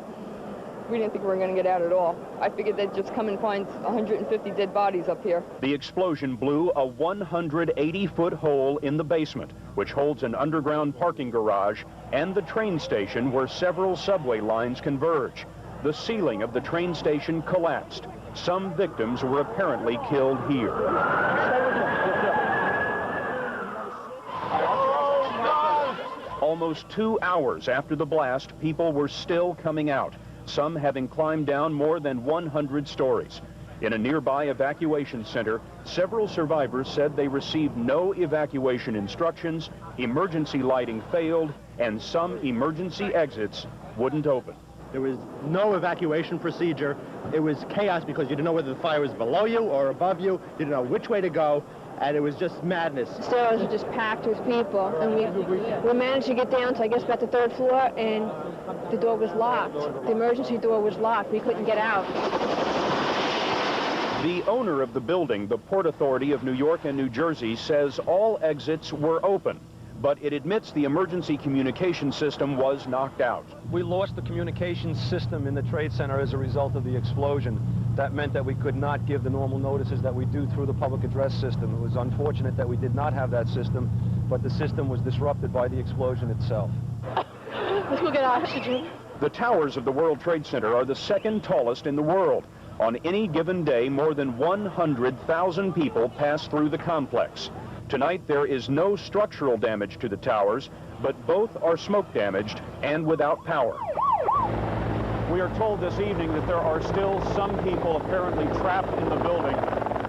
We didn't think we were going to get out at all. I figured they'd just come and find 150 dead bodies up here. The explosion blew a 180-foot hole in the basement, which holds an underground parking garage and the train station where several subway lines converge. The ceiling of the train station collapsed. Some victims were apparently killed here. Almost 2 hours after the blast, people were still coming out, some having climbed down more than 100 stories. In a nearby evacuation center, several survivors said they received no evacuation instructions, emergency lighting failed, and some emergency exits wouldn't open. There was no evacuation procedure. It was chaos because you didn't know whether the fire was below you or above you. You didn't know which way to go, and it was just madness. The stairs were just packed with people, and we managed to get down to, I guess, about the 3rd floor, and the door was locked. The emergency door was locked. We couldn't get out. The owner of the building, the Port Authority of New York and New Jersey, says all exits were open, but it admits the emergency communication system was knocked out. We lost the communication system in the Trade Center as a result of the explosion. That meant that we could not give the normal notices that we do through the public address system. It was unfortunate that we did not have that system, but the system was disrupted by the explosion itself. Let's go get oxygen. The towers of the World Trade Center are the 2nd tallest in the world. On any given day, more than 100,000 people pass through the complex. Tonight, there is no structural damage to the towers, but both are smoke damaged and without power. We are told this evening that there are still some people apparently trapped in the building.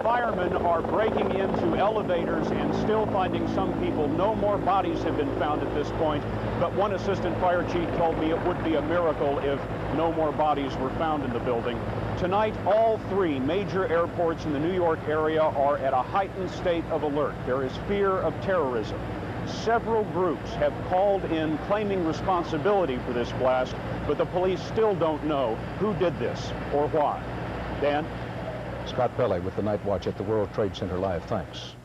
Firemen are breaking into elevators and still finding some people. No more bodies have been found at this point, but one assistant fire chief told me it would be a miracle if no more bodies were found in the building. Tonight, all 3 major airports in the New York area are at a heightened state of alert. There is fear of terrorism. Several groups have called in claiming responsibility for this blast, but the police still don't know who did this or why. Dan? Scott Pelley with the Night Watch at the World Trade Center Live. Thanks.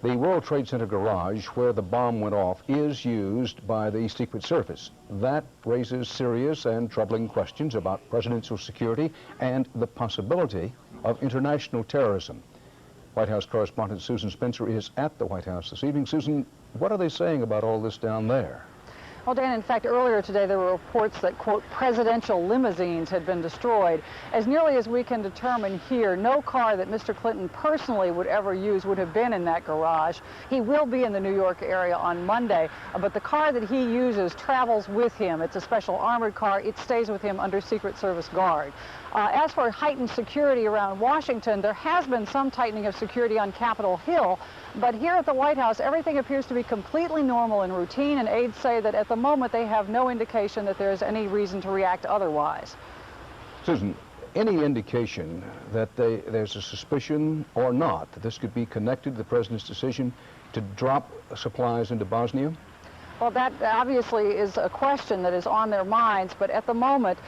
The World Trade Center garage where the bomb went off is used by the Secret Service. That raises serious and troubling questions about presidential security and the possibility of international terrorism. White House correspondent Susan Spencer is at the White House this evening. Susan, what are they saying about all this down there? Well, Dan, in fact, earlier today there were reports that, quote, presidential limousines had been destroyed. As nearly as we can determine here, no car that Mr. Clinton personally would ever use would have been in that garage. He will be in the New York area on Monday, but the car that he uses travels with him. It's a special armored car. It stays with him under Secret Service guard. As for heightened security around Washington, there has been some tightening of security on Capitol Hill, but here at the White House, everything appears to be completely normal and routine, and aides say that at the moment they have no indication that there is any reason to react otherwise. Susan, any indication that there's a suspicion or not that this could be connected to the president's decision to drop supplies into Bosnia? Well, that obviously is a question that is on their minds, but at the moment,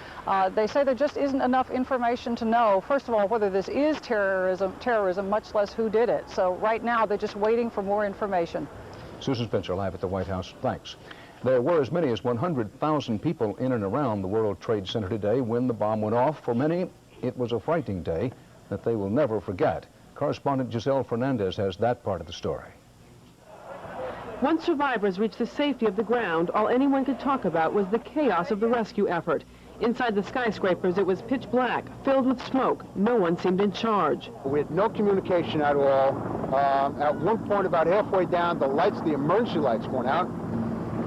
they say there just isn't enough information to know, first of all, whether this is terrorism, much less who did it. So right now, they're just waiting for more information. Susan Spencer, live at the White House. Thanks. There were as many as 100,000 people in and around the World Trade Center today when the bomb went off. For many, it was a frightening day that they will never forget. Correspondent Giselle Fernandez has that part of the story. Once survivors reached the safety of the ground, all anyone could talk about was the chaos of the rescue effort. Inside the skyscrapers, it was pitch black, filled with smoke. No one seemed in charge. We had no communication at all. At one point, about halfway down, the emergency lights went out.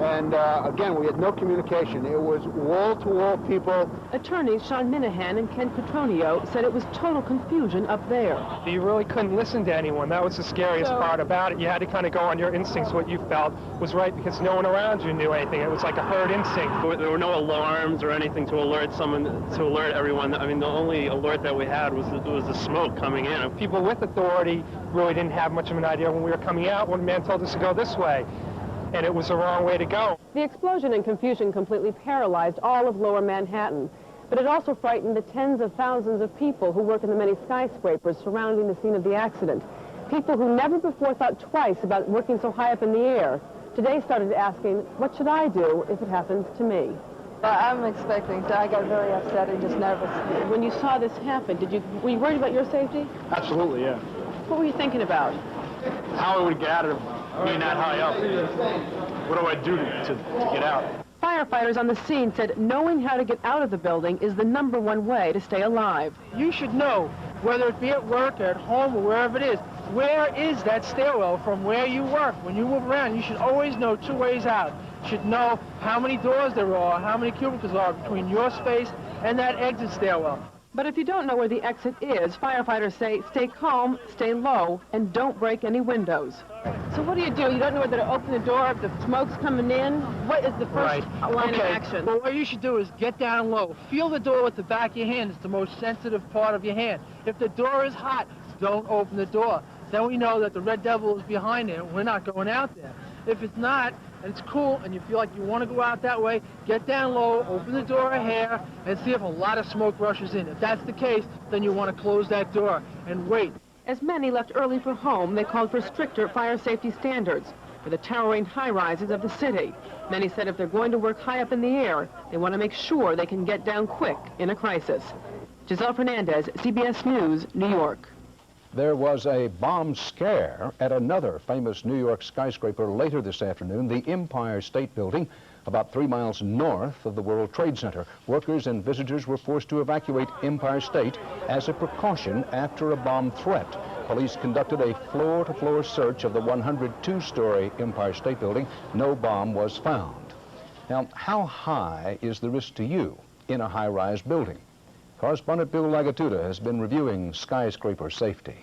And again, we had no communication. It was wall-to-wall people. Attorneys Sean Minahan and Ken Petronio said it was total confusion up there. You really couldn't listen to anyone. That was the scariest part about it. You had to kind of go on your instincts. What you felt was right because no one around you knew anything. It was like a herd instinct. There were no alarms or anything to alert everyone. I mean, the only alert that we had was the smoke coming in. People with authority really didn't have much of an idea. When we were coming out, one man told us to go this way, and it was the wrong way to go. The explosion and confusion completely paralyzed all of Lower Manhattan, but it also frightened the tens of thousands of people who work in the many skyscrapers surrounding the scene of the accident. People who never before thought twice about working so high up in the air, today started asking, what should I do if it happens to me? I'm expecting to. I got very upset and just nervous. When you saw this happen, were you worried about your safety? Absolutely, yeah. What were you thinking about? How I would get out of being that high up. What do I do to get out? Firefighters on the scene said knowing how to get out of the building is the #1 way to stay alive. You should know, whether it be at work, at home, or wherever it is, where is that stairwell from where you work? When you move around, you should always know 2 ways out. You should know how many doors there are, how many cubicles are between your space and that exit stairwell. But if you don't know where the exit is, firefighters say stay calm, stay low, and don't break any windows. So what do? You don't know whether to open the door if the smoke's coming in? What is the first line of action? Well, what you should do is get down low. Feel the door with the back of your hand. It's the most sensitive part of your hand. If the door is hot, don't open the door. Then we know that the Red Devil is behind it, and we're not going out there. If it's not, and it's cool, and you feel like you want to go out that way, get down low, open the door a hair, and see if a lot of smoke rushes in. If that's the case, then you want to close that door and wait. As many left early for home, they called for stricter fire safety standards for the towering high-rises of the city. Many said if they're going to work high up in the air, they want to make sure they can get down quick in a crisis. Giselle Fernandez, CBS News, New York. There was a bomb scare at another famous New York skyscraper later this afternoon, the Empire State Building, about 3 miles north of the World Trade Center. Workers and visitors were forced to evacuate Empire State as a precaution after a bomb threat. Police conducted a floor-to-floor search of the 102-story Empire State Building. No bomb was found. Now, how high is the risk to you in a high-rise building? Correspondent Bill Lagatuda has been reviewing skyscraper safety.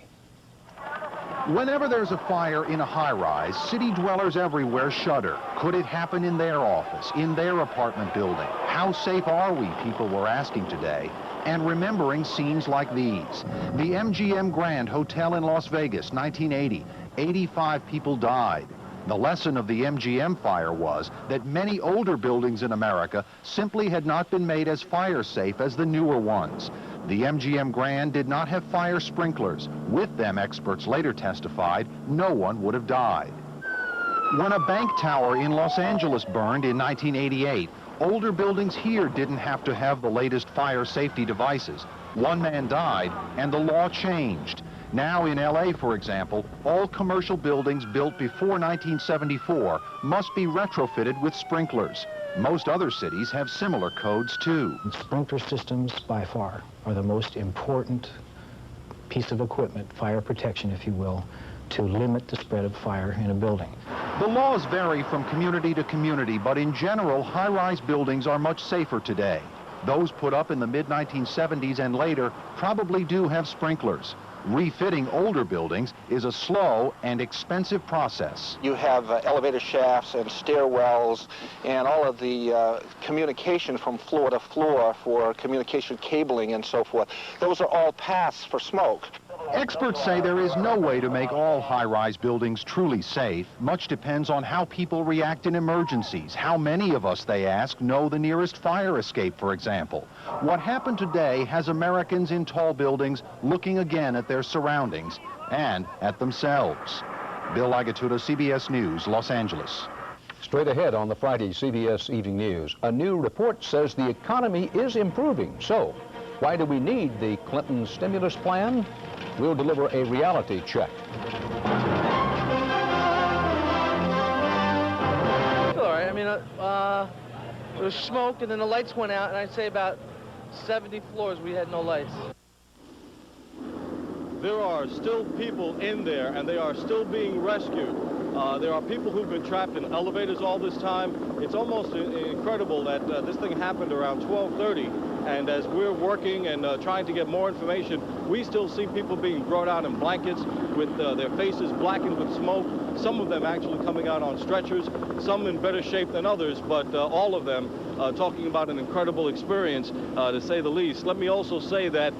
Whenever there's a fire in a high-rise, city dwellers everywhere shudder. Could it happen in their office, in their apartment building? How safe are we, people were asking today, and remembering scenes like these. The MGM Grand Hotel in Las Vegas, 1980. 85 people died. The lesson of the MGM fire was that many older buildings in America simply had not been made as fire safe as the newer ones. The MGM Grand did not have fire sprinklers. With them, experts later testified, no one would have died. When a bank tower in Los Angeles burned in 1988, older buildings here didn't have to have the latest fire safety devices. One man died, and the law changed. Now in LA, for example, all commercial buildings built before 1974 must be retrofitted with sprinklers. Most other cities have similar codes too. Sprinkler systems, by far, are the most important piece of equipment, fire protection, if you will, to limit the spread of fire in a building. The laws vary from community to community, but in general, high-rise buildings are much safer today. Those put up in the mid-1970s and later probably do have sprinklers. Refitting older buildings is a slow and expensive process. You have elevator shafts and stairwells and all of the communication from floor to floor for communication cabling and so forth. Those are all paths for smoke. Experts say there is no way to make all high-rise buildings truly safe. Much depends on how people react in emergencies. How many of us, they ask, know the nearest fire escape, for example? What happened today has Americans in tall buildings looking again at their surroundings and at themselves. Bill Lagatuda, CBS News, Los Angeles. Straight ahead on the Friday CBS Evening News, a new report says the economy is improving. So, why do we need the Clinton stimulus plan? We'll deliver a reality check. All right. I mean, there was smoke, and then the lights went out, and I'd say about 70 floors we had no lights. There are still people in there, and they are still being rescued. There are people who've been trapped in elevators all this time. It's almost incredible that this thing happened around 12:30, and as we're working and trying to get more information, we still see people being brought out in blankets with their faces blackened with smoke, some of them actually coming out on stretchers, some in better shape than others, but all of them talking about an incredible experience, to say the least. Let me also say that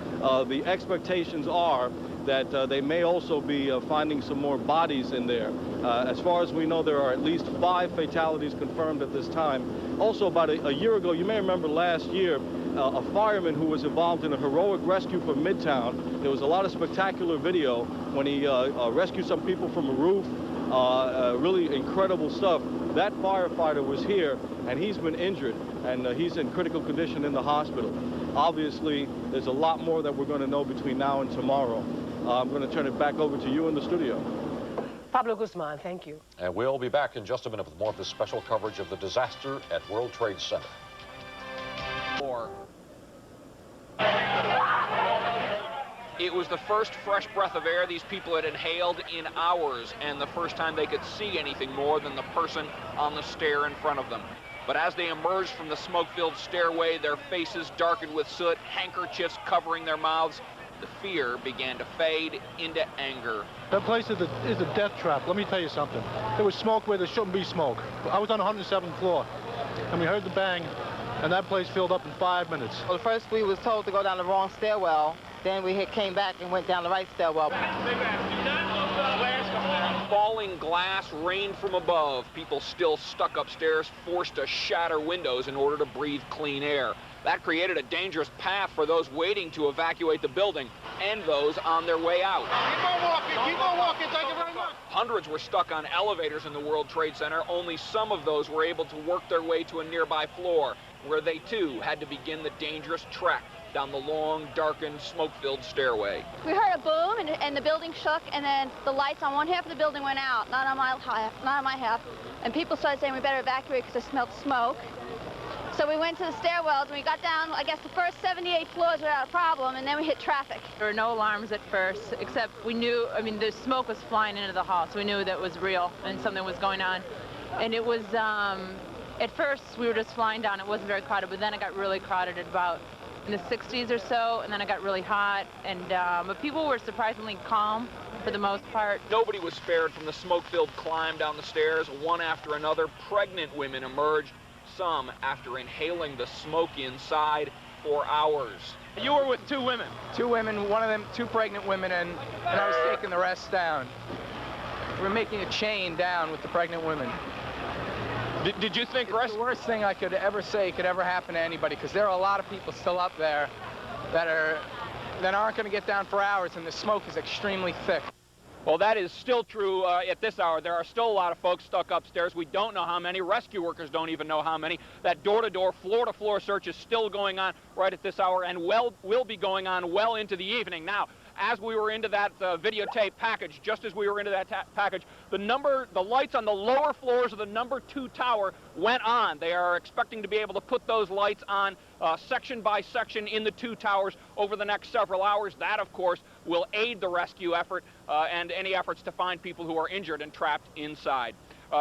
the expectations are that they may also be finding some more bodies in there. As far as we know, there are at least 5 fatalities confirmed at this time. Also, about a year ago, you may remember last year, a fireman who was involved in a heroic rescue from Midtown. There was a lot of spectacular video when he rescued some people from a roof. Really incredible stuff. That firefighter was here, and he's been injured, and he's in critical condition in the hospital. Obviously, there's a lot more that we're going to know between now and tomorrow. I'm going to turn it back over to you in the studio. Pablo Guzman, thank you. And we'll be back in just a minute with more of this special coverage of the disaster at World Trade Center. It was the first fresh breath of air these people had inhaled in hours, and the first time they could see anything more than the person on the stair in front of them. But as they emerged from the smoke-filled stairway, their faces darkened with soot, handkerchiefs covering their mouths, the fear began to fade into anger. That place is a death trap. Let me tell you something. There was smoke where there shouldn't be smoke. I was on the 107th floor, and we heard the bang, and that place filled up in 5 minutes. Well, first we was told to go down the wrong stairwell. Then we came back and went down the right stairwell. Falling glass rained from above. People still stuck upstairs, forced to shatter windows in order to breathe clean air. That created a dangerous path for those waiting to evacuate the building and those on their way out. Keep on walking, thank you very much. Hundreds were stuck on elevators in the World Trade Center. Only some of those were able to work their way to a nearby floor, where they too had to begin the dangerous trek down the long, darkened, smoke-filled stairway. We heard a boom, and the building shook, and then the lights on one half of the building went out, not on my half. And people started saying we better evacuate because they smelled smoke. So we went to the stairwells, and we got down, I guess, the first 78 floors without a problem, and then we hit traffic. There were no alarms at first, except we knew, I mean, the smoke was flying into the hall, so we knew that was real and something was going on. And it was, at first, we were just flying down. It wasn't very crowded, but then it got really crowded at about in the 60s or so, and then it got really hot. And but people were surprisingly calm for the most part. Nobody was spared from the smoke-filled climb down the stairs. One after another, pregnant women emerged, some after inhaling the smoke inside for hours. You were with two women. Two women, one of them, two pregnant women, and I was taking the rest down. We were making a chain down with the pregnant women. Did you think it's the worst thing I could ever say could ever happen to anybody, because there are a lot of people still up there that aren't going to get down for hours, and the smoke is extremely thick. Well, that is still true at this hour. There are still a lot of folks stuck upstairs. We don't know how many. Rescue workers don't even know how many. That door-to-door, floor-to-floor search is still going on right at this hour, and will be going on well into the evening. Now, as we were into that videotape package, just as we were into that package, the lights on the lower floors of the number 2 tower went on. They are expecting to be able to put those lights on section by section in the 2 towers over the next several hours. That, of course, will aid the rescue effort and any efforts to find people who are injured and trapped inside.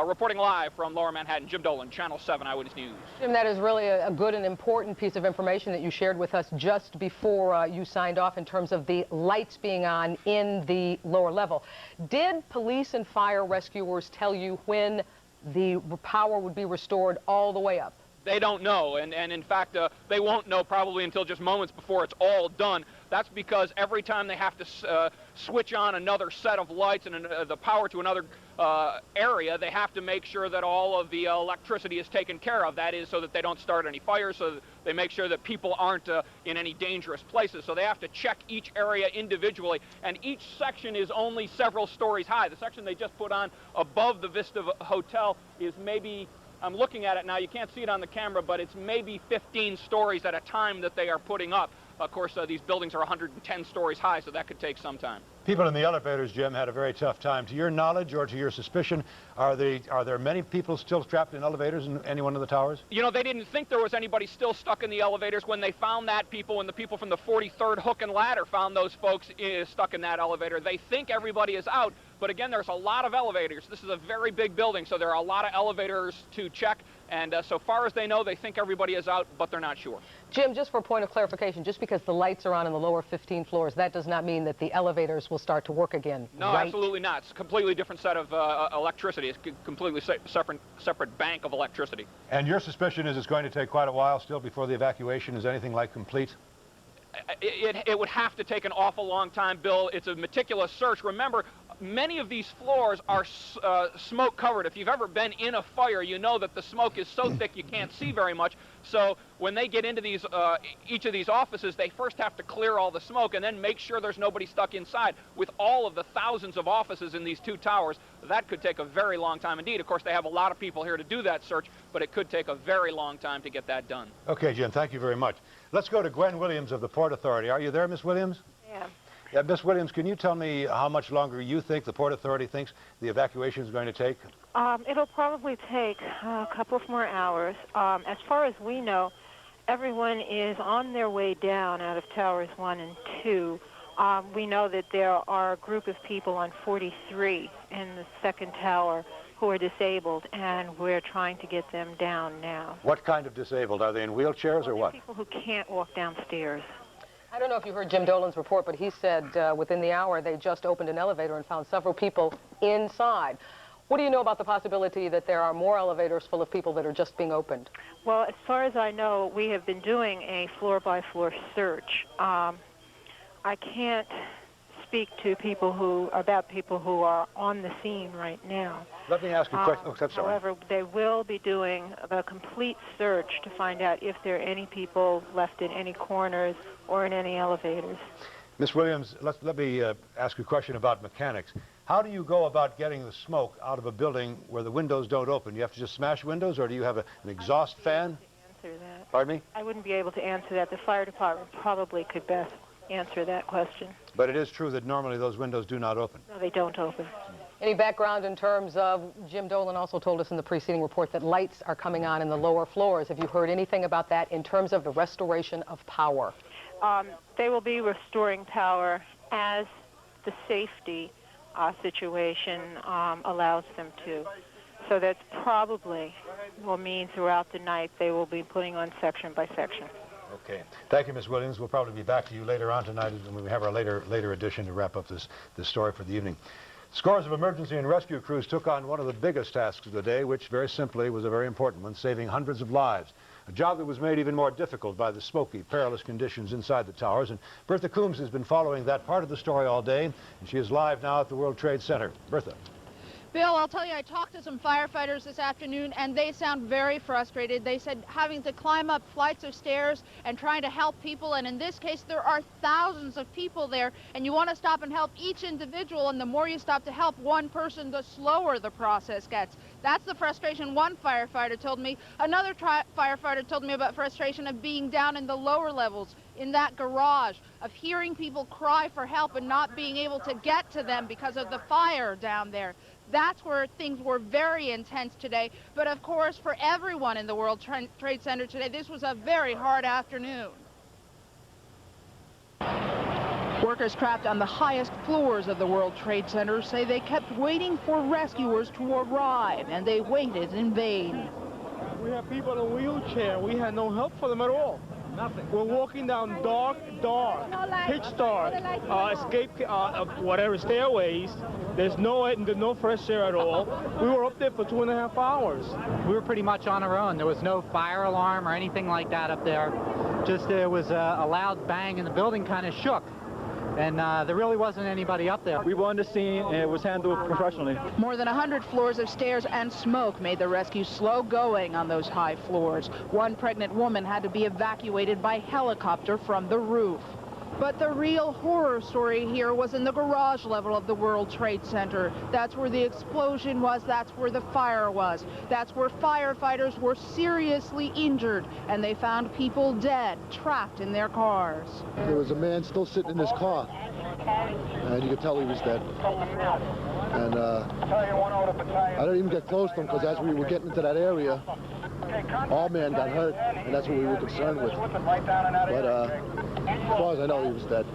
Reporting live from Lower Manhattan, Jim Dolan, Channel 7 Eyewitness News. Jim, that is really a good and important piece of information that you shared with us just before you signed off in terms of the lights being on in the lower level. Did police and fire rescuers tell you when the power would be restored all the way up? They don't know, and in fact, they won't know probably until just moments before it's all done. That's because every time they have to switch on another set of lights and the power to another area, they have to make sure that all of the electricity is taken care of. That is so that they don't start any fires, so that they make sure that people aren't in any dangerous places. So they have to check each area individually, and each section is only several stories high. The section they just put on above the Vista Hotel is maybe, I'm looking at it now, you can't see it on the camera, but it's maybe 15 stories at a time that they are putting up. Of course, these buildings are 110 stories high, so that could take some time. People in the elevators, Jim, had a very tough time. To your knowledge or to your suspicion, are there many people still trapped in elevators in any one of the towers? You know, they didn't think there was anybody still stuck in the elevators when they found that people, and the people from the 43rd Hook and Ladder found those folks stuck in that elevator. They think everybody is out, but again, there's a lot of elevators. This is a very big building, so there are a lot of elevators to check, and so far as they know, they think everybody is out, but they're not sure. Jim, just for a point of clarification, just because the lights are on in the lower 15 floors, that does not mean that the elevators will start to work again, No, right? Absolutely not. It's a completely different set of electricity. It's a completely separate bank of electricity. And your suspicion is it's going to take quite a while still before the evacuation is anything like complete? It would have to take an awful long time, Bill. It's a meticulous search. Remember, many of these floors are smoke covered. If you've ever been in a fire, you know that the smoke is so thick you can't see very much. So when they get into these, each of these offices, they first have to clear all the smoke and then make sure there's nobody stuck inside. With all of the thousands of offices in these 2 towers, that could take a very long time indeed. Of course, they have a lot of people here to do that search, but it could take a very long time to get that done. Okay, Jim, thank you very much. Let's go to Gwen Williams of the Port Authority. Are you there, Miss Williams? Yeah. Yeah, Miss Williams, can you tell me how much longer you think the Port Authority thinks the evacuation is going to take? It'll probably take a couple of more hours. As far as we know, everyone is on their way down out of Towers 1 and 2. We know that there are a group of people on 43 in the 2nd tower who are disabled, and we're trying to get them down now. What kind of disabled? Are they in wheelchairs or what? People who can't walk downstairs. I don't know if you heard Jim Dolan's report, but he said within the hour they just opened an elevator and found several people inside. What do you know about the possibility that there are more elevators full of people that are just being opened? Well, as far as I know, we have been doing a floor-by-floor search. I can't speak to about people who are on the scene right now. Let me ask you a question. I'm sorry. However, they will be doing a complete search to find out if there are any people left in any corners or in any elevators. Ms. Williams, let me ask you a question about mechanics. How do you go about getting the smoke out of a building where the windows don't open? You have to just smash windows, or do you have an exhaust fan? Answer that. Pardon me? I wouldn't be able to answer that. The fire department probably could best answer that question. But it is true that normally those windows do not open. No, they don't open. Any background in terms of, Jim Dolan also told us in the preceding report that lights are coming on in the lower floors. Have you heard anything about that in terms of the restoration of power? They will be restoring power as the safety situation allows them to. So that's probably will mean throughout the night they will be putting on section by section. Okay. Thank you, Ms. Williams. We'll probably be back to you later on tonight when we have our later edition to wrap up this story for the evening. Scores of emergency and rescue crews took on one of the biggest tasks of the day, which very simply was a very important one, saving hundreds of lives. A job that was made even more difficult by the smoky, perilous conditions inside the towers. And Bertha Coombs has been following that part of the story all day, and she is live now at the World Trade Center. Bertha. Bill, I'll tell you, I talked to some firefighters this afternoon, and they sound very frustrated. They said having to climb up flights of stairs and trying to help people, and in this case, there are thousands of people there, and you want to stop and help each individual, and the more you stop to help one person, the slower the process gets. That's the frustration one firefighter told me. Another firefighter told me about frustration of being down in the lower levels, in that garage, of hearing people cry for help and not being able to get to them because of the fire down there. That's where things were very intense today. But of course, for everyone in the World Trade Center today, this was a very hard afternoon. Workers trapped on the highest floors of the World Trade Center say they kept waiting for rescuers to arrive, and they waited in vain. We have people in wheelchair. We had no help for them at all. Nothing. We're walking down dark, pitch dark, whatever stairways. There's no fresh air at all. We were up there for 2.5 hours. We were pretty much on our own. There was no fire alarm or anything like that up there. Just there was a loud bang and the building kind of shook. And there really wasn't anybody up there. We were on the scene and it was handled professionally. More than 100 floors of stairs and smoke made the rescue slow going on those high floors. One pregnant woman had to be evacuated by helicopter from the roof. But the real horror story here was in the garage level of the World Trade Center. That's where the explosion was, that's where the fire was. That's where firefighters were seriously injured, and they found people dead, trapped in their cars. There was a man still sitting in his car, and you could tell he was dead. And I didn't even get close to him, because as we were getting into that area, our man got hurt, and that's what we were concerned with. But as far as I know, he was dead.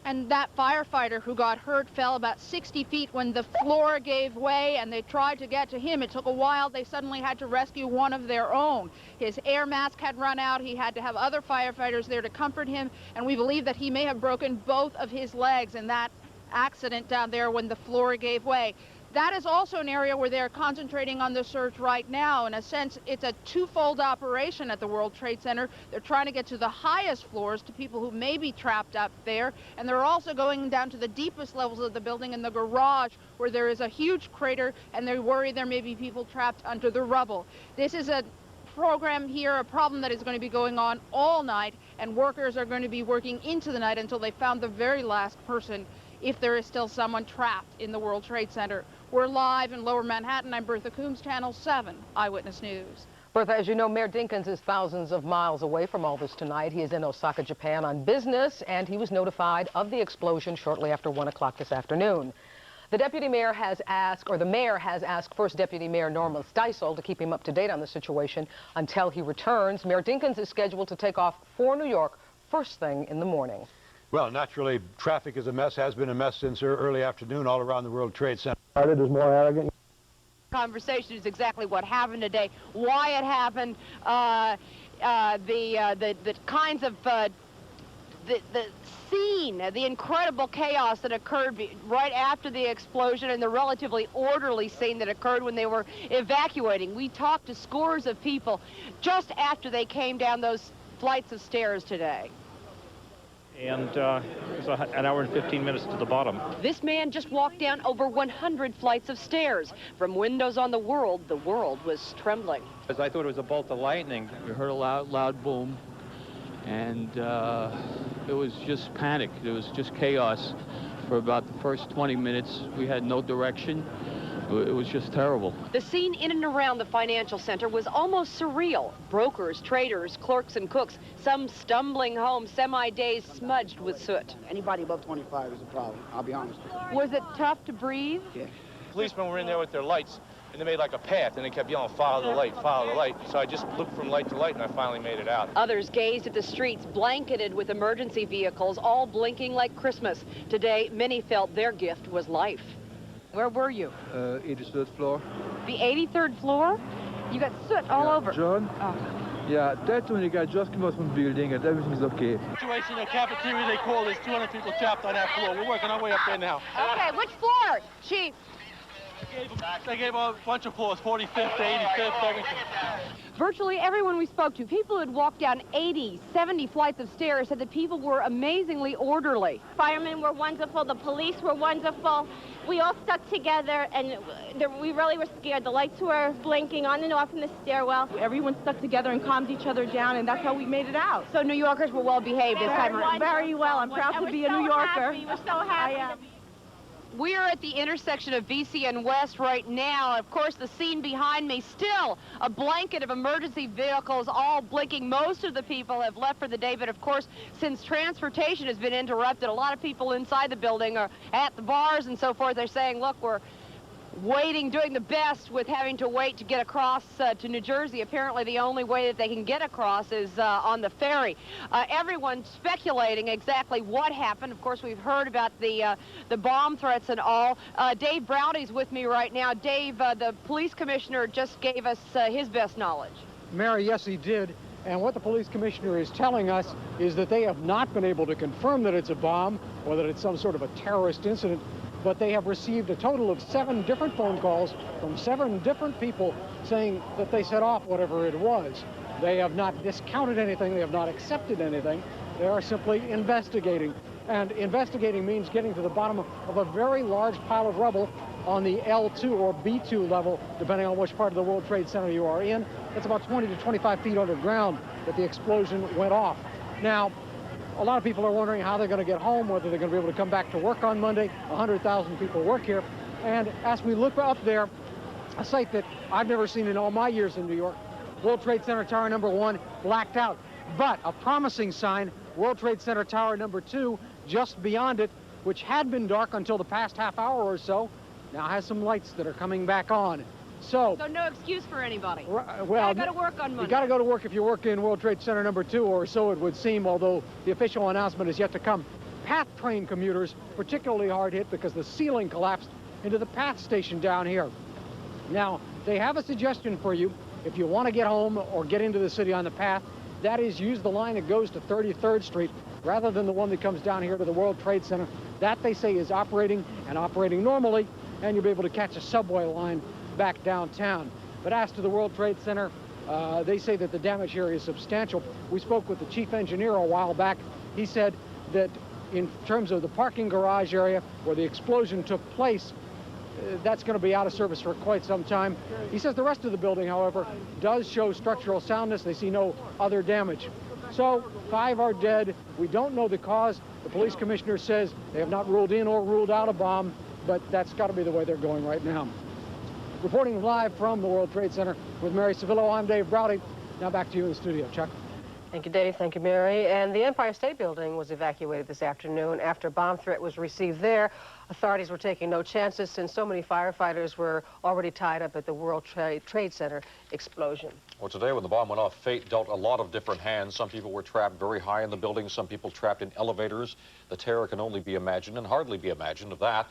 And that firefighter who got hurt fell about 60 feet when the floor gave way, and they tried to get to him. It took a while. They suddenly had to rescue one of their own. His air mask had run out. He had to have other firefighters there to comfort him, and we believe that he may have broken both of his legs in that accident down there when the floor gave way. That is also an area where they're concentrating on the search right now. In a sense, it's a twofold operation at the World Trade Center. They're trying to get to the highest floors, to people who may be trapped up there, and they're also going down to the deepest levels of the building in the garage, where there is a huge crater, and they worry there may be people trapped under the rubble. This is a program here, a problem that is going to be going on all night, and workers are going to be working into the night until they found the very last person, if there is still someone trapped in the World Trade Center. We're live in Lower Manhattan. I'm Bertha Coombs, Channel 7 Eyewitness News. Bertha, as you know, Mayor Dinkins is thousands of miles away from all this tonight. He is in Osaka, Japan on business, and he was notified of the explosion shortly after 1 o'clock this afternoon. The deputy mayor has asked, or the mayor has asked First Deputy Mayor Norman Steisel to keep him up to date on the situation until he returns. Mayor Dinkins is scheduled to take off for New York first thing in the morning. Well, naturally, traffic is a mess, has been a mess since early afternoon all around the World Trade Center. Is more arrogant. Conversation is exactly what happened today, why it happened, the kinds of the scene, the incredible chaos that occurred right after the explosion, and the relatively orderly scene that occurred when they were evacuating. We talked to scores of people just after they came down those flights of stairs today. And it was an hour and 15 minutes to the bottom. This man just walked down over 100 flights of stairs. From windows on the world was trembling. As I thought it was a bolt of lightning. We heard a loud boom, and it was just panic. It was just chaos. For about the first 20 minutes, we had no direction. It was just terrible. The scene in and around the financial center was almost surreal. Brokers, traders, clerks, and cooks, some stumbling home, semi-dazed, smudged with soot. Anybody above 25 is a problem, I'll be honest. Was it tough to breathe? Yeah. Policemen were in there with their lights, and they made like a path, and they kept yelling, follow the light, follow the light. So I just looked from light to light, and I finally made it out. Others gazed at the streets, blanketed with emergency vehicles, all blinking like Christmas. Today, many felt their gift was life. Where were you? 83rd floor. The 83rd floor? You got soot all over. John? Oh. Yeah, that's when you guys just came out from the building and everything's okay. Situation in the cafeteria, they call, there's 200 people trapped on that floor. We're working our way up there now. Okay, which floor, Chief? They gave a bunch of floors, 45th to 85th, everything. Virtually everyone we spoke to, people who had walked down 80, 70 flights of stairs, said that people were amazingly orderly. Firemen were wonderful, the police were wonderful. We all stuck together, and we really were scared. The lights were blinking on and off in the stairwell. Everyone stuck together and calmed each other down, and that's how we made it out. So New Yorkers were well behaved this time around. Very well. I'm proud to be a New Yorker. We're so happy. We are at the intersection of VC and West right now. Of course, the scene behind me, still a blanket of emergency vehicles, all blinking. Most of the people have left for the day, but of course, since transportation has been interrupted, a lot of people inside the building are at the bars and so forth. They're saying, look, we're waiting, doing the best with having to wait to get across to New Jersey. Apparently the only way that they can get across is on the ferry. Everyone's speculating exactly what happened. Of course, we've heard about the bomb threats and all. Dave Browdy's with me right now. Dave, the police commissioner just gave us his best knowledge. Mary, yes, he did. And what the police commissioner is telling us is that they have not been able to confirm that it's a bomb or that it's some sort of a terrorist incident, but they have received a total of 7 different phone calls from 7 different people saying that they set off whatever it was. They have not discounted anything. They have not accepted anything. They are simply investigating. And investigating means getting to the bottom of a very large pile of rubble on the L2 or B2 level, depending on which part of the World Trade Center you are in. It's about 20 to 25 feet underground that the explosion went off. Now, a lot of people are wondering how they're going to get home, whether they're going to be able to come back to work on Monday. 100,000 people work here. And as we look up there, a sight that I've never seen in all my years in New York, World Trade Center Tower number 1 blacked out. But a promising sign, World Trade Center Tower number 2, just beyond it, which had been dark until the past half hour or so, now has some lights that are coming back on. So no excuse for anybody. Well, you gotta go to work on Monday. You gotta go to work if you work in World Trade Center number 2, or so it would seem, although the official announcement is yet to come. PATH train commuters particularly hard hit because the ceiling collapsed into the PATH station down here. Now, they have a suggestion for you if you want to get home or get into the city on the PATH. That is, use the line that goes to 33rd Street rather than the one that comes down here to the World Trade Center. That, they say, is operating and operating normally, and you'll be able to catch a subway line back downtown. But as to the World Trade Center, they say that the damage here is substantial. We spoke with the chief engineer a while back. He said that in terms of the parking garage area where the explosion took place, that's going to be out of service for quite some time. He says the rest of the building, however, does show structural soundness. They see no other damage. So 5 are dead. We don't know the cause. The police commissioner says they have not ruled in or ruled out a bomb, but that's got to be the way they're going right now. Reporting live from the World Trade Center with Mary Civillo, I'm Dave Browdy. Now back to you in the studio, Chuck. Thank you, Dave. Thank you, Mary. And the Empire State Building was evacuated this afternoon after a bomb threat was received there. Authorities were taking no chances since so many firefighters were already tied up at the World Trade Center explosion. Well, today when the bomb went off, fate dealt a lot of different hands. Some people were trapped very high in the building, some people trapped in elevators. The terror can only be imagined and hardly be imagined of that.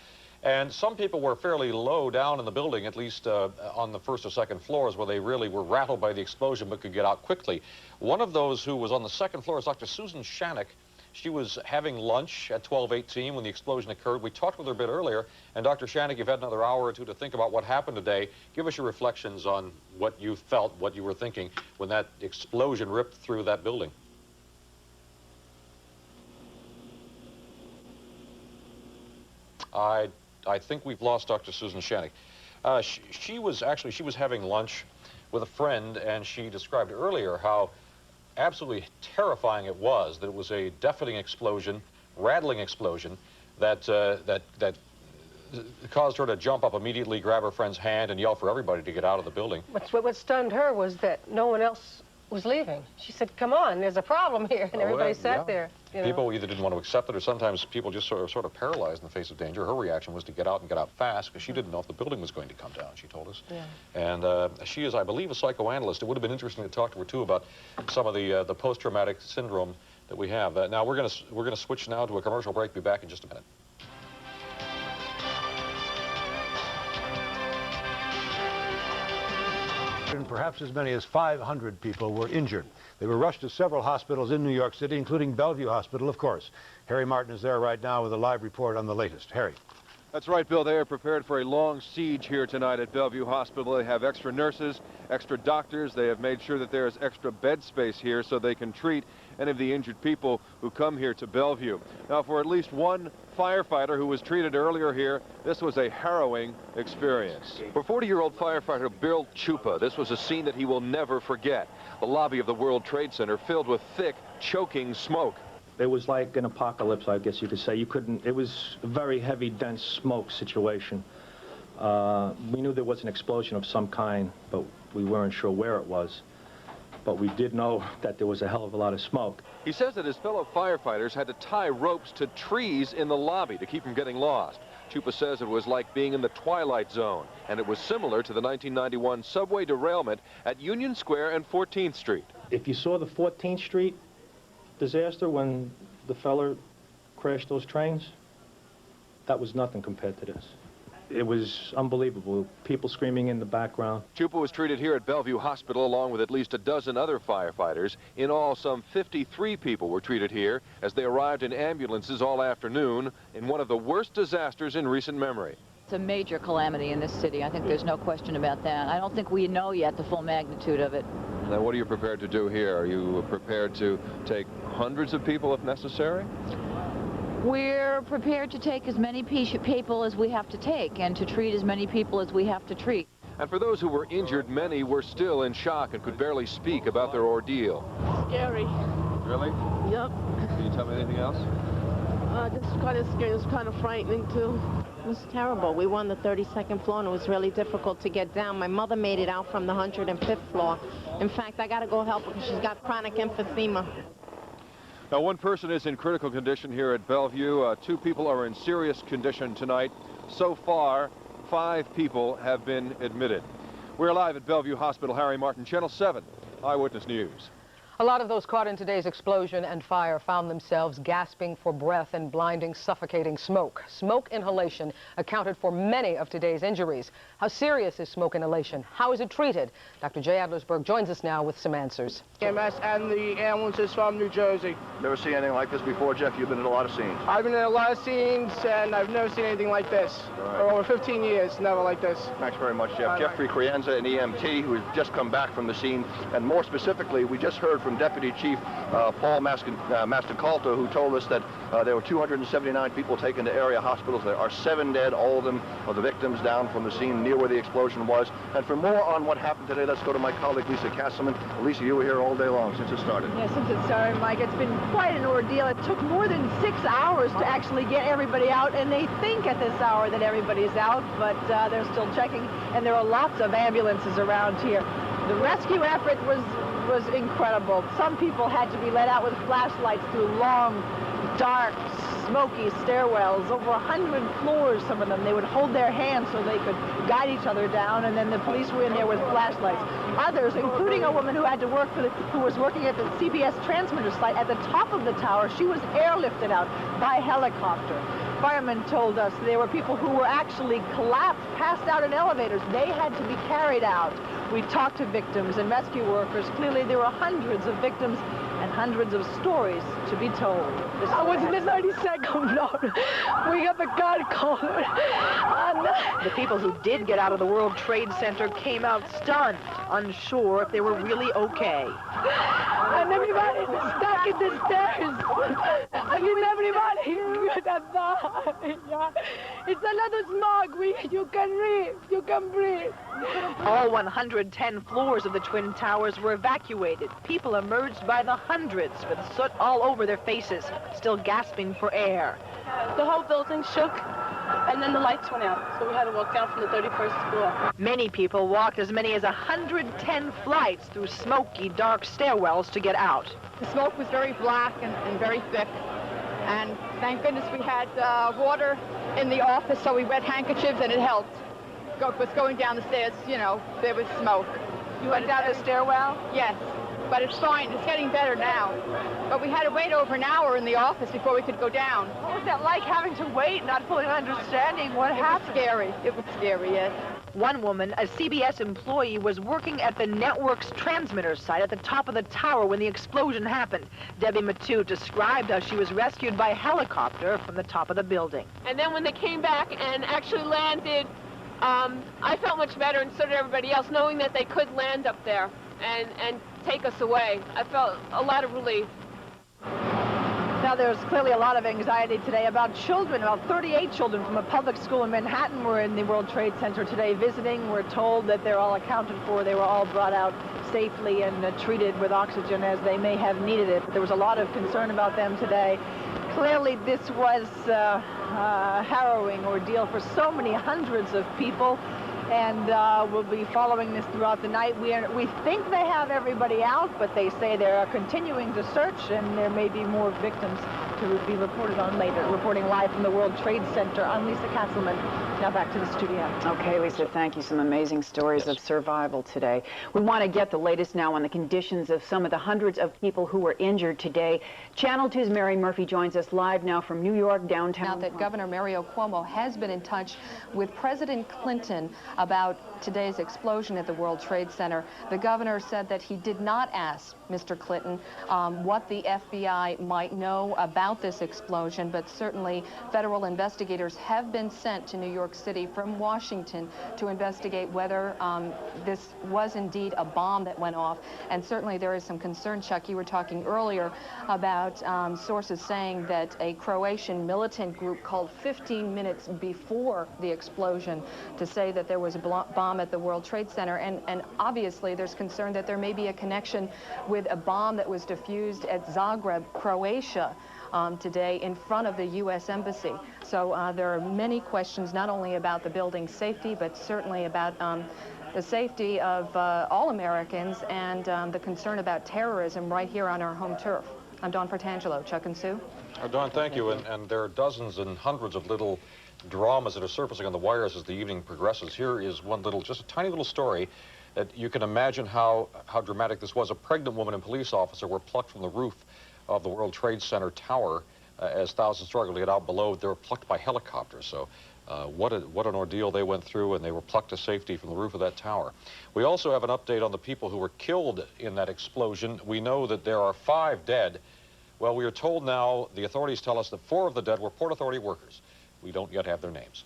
And some people were fairly low down in the building, at least on the first or second floors, where they really were rattled by the explosion but could get out quickly. One of those who was on the second floor is Dr. Susan Shanik. She was having lunch at 12:18 when the explosion occurred. We talked with her a bit earlier. And Dr. Shanik, you've had another hour or two to think about what happened today. Give us your reflections on what you felt, what you were thinking when that explosion ripped through that building. I think we've lost Dr. Susan Shanik. She was having lunch with a friend, and she described earlier how absolutely terrifying it was, that it was a deafening explosion, rattling explosion, that caused her to jump up immediately, grab her friend's hand, and yell for everybody to get out of the building. What stunned her was that no one else was leaving. She said, come on, there's a problem here, and everybody sat there. You know. People either didn't want to accept it, or sometimes people just sort of paralyzed in the face of danger. Her reaction was to get out and get out fast, because she didn't know if the building was going to come down, she told us. Yeah. And she is, I believe, a psychoanalyst. It would have been interesting to talk to her, too, about some of the post-traumatic syndrome that we have. Now, we're going to switch now to a commercial break. Be back in just a minute. And perhaps as many as 500 people were injured. They were rushed to several hospitals in New York City, including Bellevue Hospital, of course. Harry Martin is there right now with a live report on the latest. Harry. That's right, Bill. They are prepared for a long siege here tonight at Bellevue Hospital. They have extra nurses, extra doctors. They have made sure that there is extra bed space here so they can treat any of the injured people who come here to Bellevue. Now, for at least one firefighter who was treated earlier here, this was a harrowing experience. For 40-year-old firefighter Bill Chupa, this was a scene that he will never forget. The lobby of the World Trade Center filled with thick, choking smoke. It was like an apocalypse, I guess you could say. It was a very heavy, dense smoke situation. We knew there was an explosion of some kind, but we weren't sure where it was. But we did know that there was a hell of a lot of smoke. He says that his fellow firefighters had to tie ropes to trees in the lobby to keep from getting lost. Chupa says it was like being in the twilight zone, and it was similar to the 1991 subway derailment at Union Square and 14th Street. If you saw the 14th Street disaster when the fella crashed those trains, that was nothing compared to this. It was unbelievable. People screaming in the background. Chupa was treated here at Bellevue Hospital along with at least a dozen other firefighters. In all, some 53 people were treated here as they arrived in ambulances all afternoon in one of the worst disasters in recent memory. It's a major calamity in this city. I think there's no question about that. I don't think we know yet the full magnitude of it. Now, what are you prepared to do here? Are you prepared to take hundreds of people if necessary? We're prepared to take as many people as we have to take and to treat as many people as we have to treat. And for those who were injured, many were still in shock and could barely speak about their ordeal. Scary. Really? Yep. Can you tell me anything else? Just kind of scary. It was kind of frightening, too. It was terrible. We were on the 32nd floor, and it was really difficult to get down. My mother made it out from the 105th floor. In fact, I got to go help her because she's got chronic emphysema. Now, one person is in critical condition here at Bellevue. 2 people are in serious condition tonight. So far, 5 people have been admitted. We're live at Bellevue Hospital. Harry Martin, Channel 7 Eyewitness News. A lot of those caught in today's explosion and fire found themselves gasping for breath and blinding, suffocating smoke. Smoke inhalation accounted for many of today's injuries. How serious is smoke inhalation? How is it treated? Dr. Jay Adlersberg joins us now with some answers. EMS and the ambulance is from New Jersey. Never seen anything like this before, Jeff? You've been in a lot of scenes. I've been in a lot of scenes, and I've never seen anything like this. Right. For over 15 years, never like this. Thanks very much, Jeff. Jeffrey Crienza, an EMT who has just come back from the scene. And more specifically, we just heard from Deputy Chief Paul Mastacolta, who told us that there were 279 people taken to area hospitals. There are 7 dead, all of them are the victims down from the scene near where the explosion was. And for more on what happened today, let's go to my colleague, Lisa Castleman. Lisa, you were here all day long since it started. Yeah, since it started, Mike. It's been quite an ordeal. It took more than 6 hours to actually get everybody out, and they think at this hour that everybody's out, but they're still checking, and there are lots of ambulances around here. The rescue effort was incredible. Some people had to be let out with flashlights through long, dark, smoky stairwells, over 100 floors, some of them. They would hold their hands so they could guide each other down, and then the police were in there with flashlights. Others, including a woman who had to work who was working at the CBS transmitter site at the top of the tower, she was airlifted out by helicopter. Firemen told us there were people who were actually collapsed, passed out in elevators. They had to be carried out. We talked to victims and rescue workers. Clearly, there were hundreds of victims and hundreds of stories to be told. I was in the 32nd floor. We got the guard called. The people who did get out of the World Trade Center came out stunned, unsure if they were really okay. And everybody was stuck in the stairs. I mean, everybody. It's another smog. You can breathe. You can breathe. All 110 floors of the Twin Towers were evacuated. People emerged by the hundreds with soot all over their faces, still gasping for air. The whole building shook, and then the lights went out, so we had to walk down from the 31st floor. Many people walked as many as 110 flights through smoky, dark stairwells to get out. The smoke was very black and very thick, and thank goodness we had water in the office, so we wet handkerchiefs, and it helped. Because going down the stairs, you know, there was smoke. You went down the stairwell? Yes, but it's fine. It's getting better now. But we had to wait over an hour in the office before we could go down. What was that like, having to wait, not fully understanding what happened? It was scary. It was scary, yes. One woman, a CBS employee, was working at the network's transmitter site at the top of the tower when the explosion happened. Debbie Matute described how she was rescued by helicopter from the top of the building. And then when they came back and actually landed, I felt much better, and so did everybody else, knowing that they could land up there and take us away. I felt a lot of relief. Now, there's clearly a lot of anxiety today about children. About 38 children from a public school in Manhattan were in the World Trade Center today visiting. We're told that they're all accounted for. They were all brought out safely and treated with oxygen as they may have needed it. But there was a lot of concern about them today. Clearly, this was a harrowing ordeal for so many hundreds of people, and we'll be following this throughout the night. We think they have everybody out, but they say they're continuing to search, and there may be more victims to be reported on later. Reporting live from the World Trade Center, I'm Lisa Castleman. Now back to the studio. Okay, Lisa, thank you. Some amazing stories of survival today. We want to get the latest now on the conditions of some of the hundreds of people who were injured today. Channel 2's Mary Murphy joins us live now from New York, downtown. Now that Governor Mario Cuomo has been in touch with President Clinton about today's explosion at the World Trade Center, the governor said that he did not ask Mr. Clinton what the FBI might know about this explosion, but certainly federal investigators have been sent to New York City from Washington to investigate whether this was indeed a bomb that went off. And certainly there is some concern, Chuck. You were talking earlier about sources saying that a Croatian militant group called 15 minutes before the explosion to say that there was a bomb at the World Trade Center. And obviously there's concern that there may be a connection with a bomb that was defused at Zagreb, Croatia, today in front of the U.S. Embassy. So there are many questions, not only about the building's safety, but certainly about the safety of all Americans and the concern about terrorism right here on our home turf. I'm Dawn Fratangelo. Chuck and Sue. Dawn, thank you. And there are dozens and hundreds of little dramas that are surfacing on the wires as the evening progresses. Here is one little, just a tiny little story that you can imagine how dramatic this was. A pregnant woman and police officer were plucked from the roof of the World Trade Center tower as thousands struggled to get out below. They were plucked by helicopters. So what an ordeal they went through, and they were plucked to safety from the roof of that tower. We also have an update on the people who were killed in that explosion. We know that there are 5 dead. Well, we are told now, the authorities tell us that 4 of the dead were Port Authority workers. We don't yet have their names.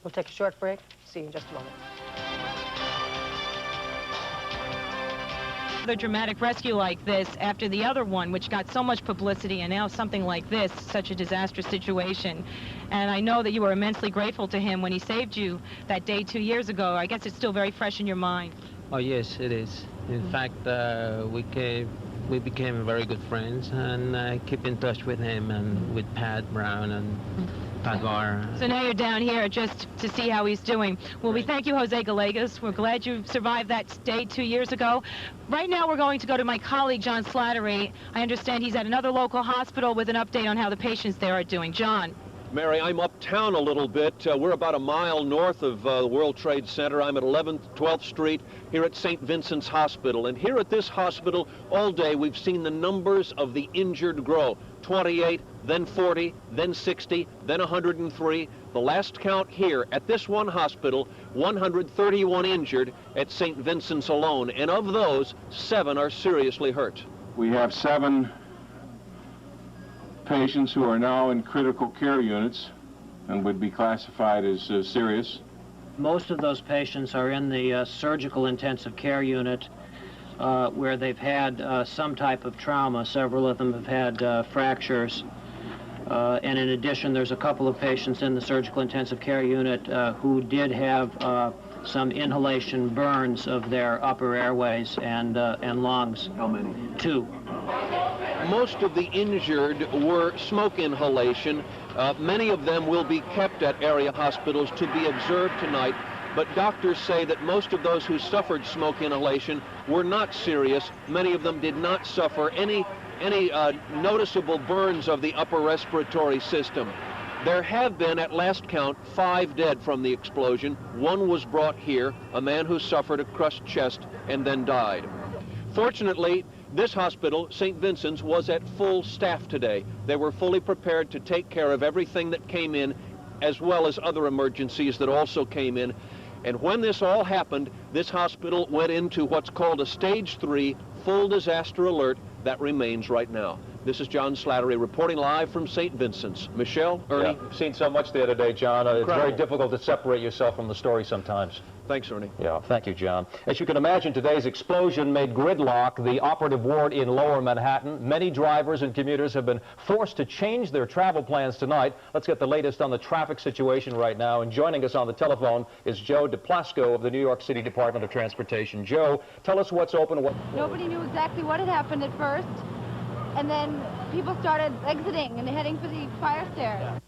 We'll take a short break. See you in just a moment. Another dramatic rescue like this after the other one, which got so much publicity, and now something like this, such a disastrous situation. And I know that you were immensely grateful to him when he saved you that day 2 years ago. I guess it's still very fresh in your mind. Oh, yes, it is. In fact, we became very good friends, and I keep in touch with him and with Pat Brown, and Padvar. So now you're down here just to see how he's doing. Well, we thank you, Jose Gallegos. We're glad you survived that day 2 years ago. Right now, we're going to go to my colleague, John Slattery. I understand he's at another local hospital with an update on how the patients there are doing. John. Mary, I'm uptown a little bit. We're about a mile north of the World Trade Center. I'm at 12th Street here at St. Vincent's Hospital. And here at this hospital, all day, we've seen the numbers of the injured grow. 28, then 40, then 60, then 103. The last count here at this one hospital, 131 injured at St. Vincent's alone. And of those, 7 are seriously hurt. We have 7 patients who are now in critical care units and would be classified as serious. Most of those patients are in the surgical intensive care unit where they've had some type of trauma. Several of them have had fractures. And in addition, there's a couple of patients in the surgical intensive care unit who did have some inhalation burns of their upper airways and lungs. How many? 2. Most of the injured were smoke inhalation. Many of them will be kept at area hospitals to be observed tonight, but doctors say that most of those who suffered smoke inhalation were not serious. Many of them did not suffer any noticeable burns of the upper respiratory system. There have been, at last count, 5 dead from the explosion. 1 was brought here, a man who suffered a crushed chest and then died. Fortunately, this hospital, St. Vincent's, was at full staff today. They were fully prepared to take care of everything that came in, as well as other emergencies that also came in. And when this all happened, this hospital went into what's called a stage 3 full disaster alert that remains right now. This is John Slattery reporting live from St. Vincent's. Michelle, Ernie? Yeah, I've seen so much the other day, John. It's very difficult to separate yourself from the story sometimes. Thanks, Ernie. Yeah, thank you, John. As you can imagine, today's explosion made gridlock the operative ward in Lower Manhattan. Many drivers and commuters have been forced to change their travel plans tonight. Let's get the latest on the traffic situation right now. And joining us on the telephone is Joe DePlasco of the New York City Department of Transportation. Joe, tell us what's open. Nobody knew exactly what had happened at first, and then people started exiting and heading for the fire stairs.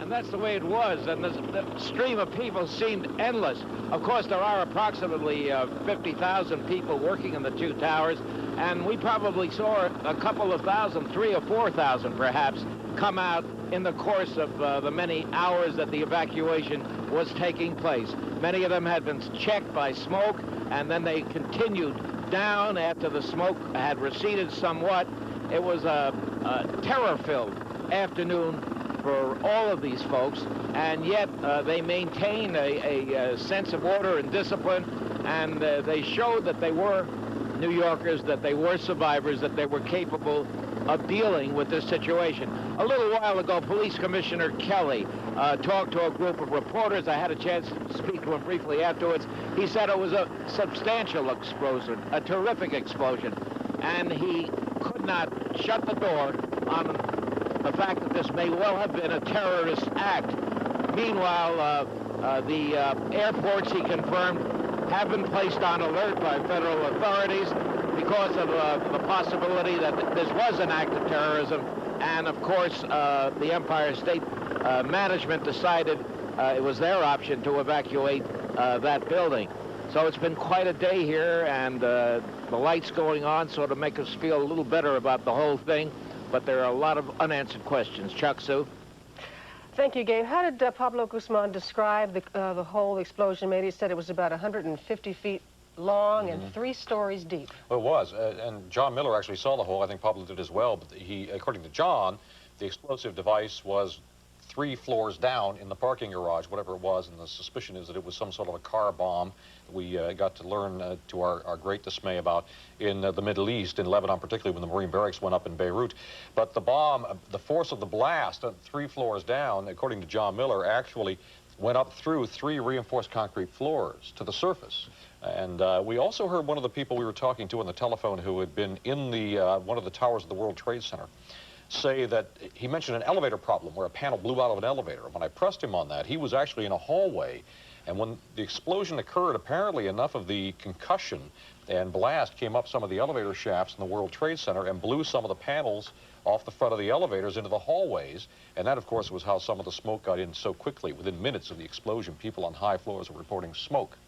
And that's the way it was, and the stream of people seemed endless. Of course, there are approximately 50,000 people working in the 2 towers, and we probably saw a couple of thousand, 3,000 or 4,000 perhaps, come out in the course of the many hours that the evacuation was taking place. Many of them had been checked by smoke, and then they continued down after the smoke had receded somewhat. It was a terror-filled afternoon for all of these folks, and yet they maintained a sense of order and discipline, and they showed that they were New Yorkers, that they were survivors, that they were capable of dealing with this situation. A little while ago, Police Commissioner Kelly talked to a group of reporters. I had a chance to speak to him briefly afterwards. He said it was a substantial explosion, a terrific explosion, and he could not shut the door on the fact that this may well have been a terrorist act. Meanwhile, the airports, he confirmed, have been placed on alert by federal authorities because of the possibility that this was an act of terrorism. And of course, the Empire State Management decided it was their option to evacuate that building. So it's been quite a day here, and the lights going on sort of make us feel a little better about the whole thing. But there are a lot of unanswered questions. Chuck, Sue? Thank you, Gabe. How did Pablo Guzman describe the whole explosion? Maybe he said it was about 150 feet long and 3 stories deep. Well, it was, and John Miller actually saw the hole. I think Pablo did as well. But he, according to John, the explosive device was 3 floors down in the parking garage, whatever it was, and the suspicion is that it was some sort of a car bomb that we got to learn to our great dismay about in the Middle East, in Lebanon, particularly when the Marine barracks went up in Beirut. But the bomb, the force of the blast 3 floors down, according to John Miller, actually went up through 3 reinforced concrete floors to the surface. And we also heard one of the people we were talking to on the telephone who had been in the one of the towers of the World Trade Center say that he mentioned an elevator problem where a panel blew out of an elevator. When I pressed him on that, he was actually in a hallway And when the explosion occurred, apparently enough of the concussion and blast came up some of the elevator shafts in the World Trade Center and blew some of the panels off the front of the elevators into the hallways. And that, of course, was how some of the smoke got in so quickly. Within minutes of the explosion, people on high floors were reporting smoke.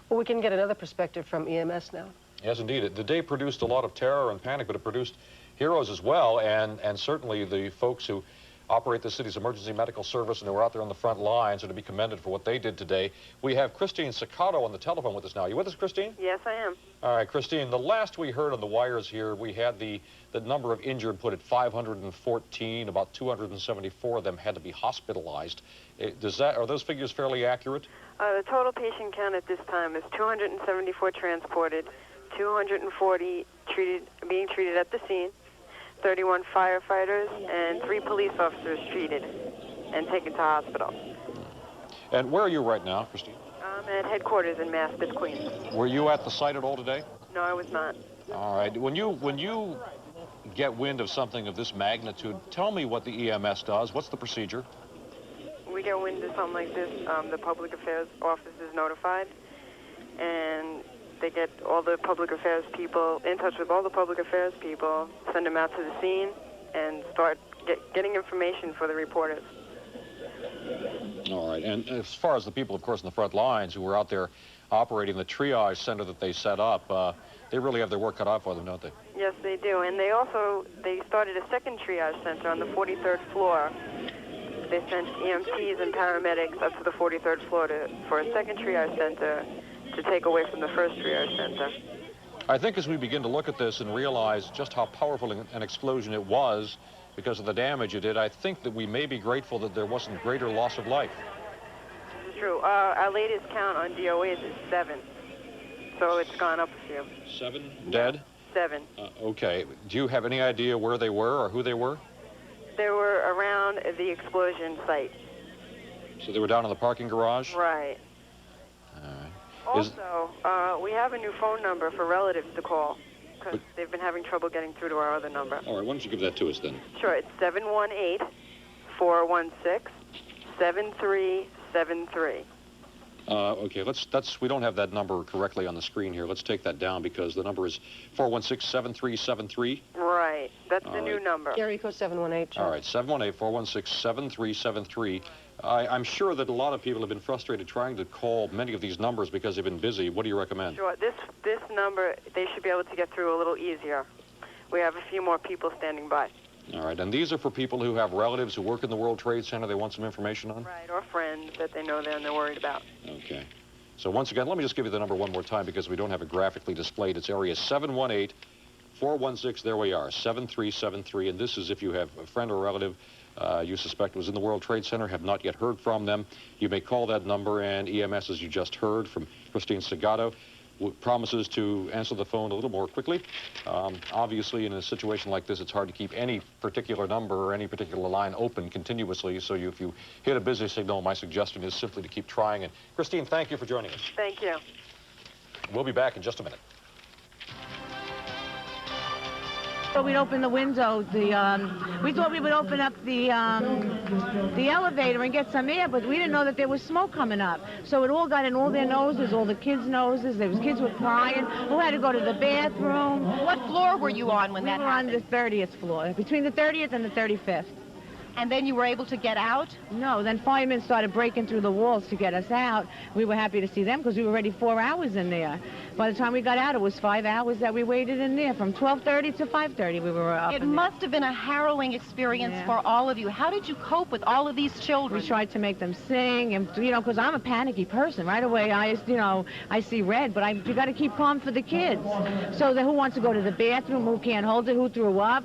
Well, we can get another perspective from EMS now. Yes, indeed. The day produced a lot of terror and panic, but it produced heroes as well, and certainly the folks who operate the city's emergency medical service and who are out there on the front lines are to be commended for what they did today. We have Christine Siccato on the telephone with us now. You with us, Christine? Yes, I am. All right, Christine, the last we heard on the wires here, we had the number of injured put at 514. About 274 of them had to be hospitalized. Are those figures fairly accurate? The total patient count at this time is 274 transported, 240 being treated at the scene, 31 firefighters, and 3 police officers treated and taken to hospital. And where are you right now, Christine? I'm at headquarters in Maspeth, Queens. Were you at the site at all today? No, I was not. All right. When you get wind of something of this magnitude, tell me what the EMS does. What's the procedure? We get wind of something like this, the public affairs office is notified, and they get all the public affairs people, in touch with all the public affairs people, send them out to the scene, and start getting information for the reporters. All right. And as far as the people, of course, in the front lines who were out there operating the triage center that they set up, they really have their work cut out for them, don't they? Yes, they do. And they started a second triage center on the 43rd floor. They sent EMTs and paramedics up to the 43rd floor for a second triage center to take away from the first triage center. I think as we begin to look at this and realize just how powerful an explosion it was because of the damage it did, I think that we may be grateful that there wasn't greater loss of life. This is true. Our latest count on DOAs is 7, so it's gone up a few. 7 dead? 7. Okay. Do you have any idea where they were or who they were? They were around the explosion site. So they were down in the parking garage? Right. All right. Also, we have a new phone number for relatives to call because they've been having trouble getting through to our other number. All right, why don't you give that to us then? Sure, it's 718-416-7373. Okay, we don't have that number correctly on the screen here. Let's take that down because the number is 416-7373. Right, that's the new number. Area code 718. All right, 718-416-7373. I'm sure that a lot of people have been frustrated trying to call many of these numbers because they've been busy. What do you recommend? Sure, this number, they should be able to get through a little easier. We have a few more people standing by. All right, and these are for people who have relatives who work in the World Trade Center they want some information on? Right, or friends that they know they're worried about. Okay. So once again, let me just give you the number one more time because we don't have it graphically displayed. It's area 718-416, there we are, 7373. And this is if you have a friend or relative you suspect was in the World Trade Center, have not yet heard from them. You may call that number, and EMS, as you just heard from Christine Siccato, promises to answer the phone a little more quickly. Obviously, in a situation like this, it's hard to keep any particular number or any particular line open continuously. So if you hit a busy signal, my suggestion is simply to keep trying. And Christine, thank you for joining us. Thank you. We'll be back in just a minute. So we'd open the window. We thought we would open up the elevator and get some air, but we didn't know that there was smoke coming up. So it all got in all their noses, all the kids' noses. There was kids were crying. Who had to go to the bathroom. What floor were you on when that happened? We were on the 30th floor, between the 30th and the 35th. And then you were able to get out? No, then firemen started breaking through the walls to get us out. We were happy to see them because we were already 4 hours in there. By the time we got out, it was 5 hours that we waited in there. From 12:30 to 5:30 we were up. It must have been a harrowing experience for all of you. How did you cope with all of these children? We tried to make them sing, and because I'm a panicky person. Right away, I see red, but you got to keep calm for the kids. So who wants to go to the bathroom? Who can't hold it? Who threw up?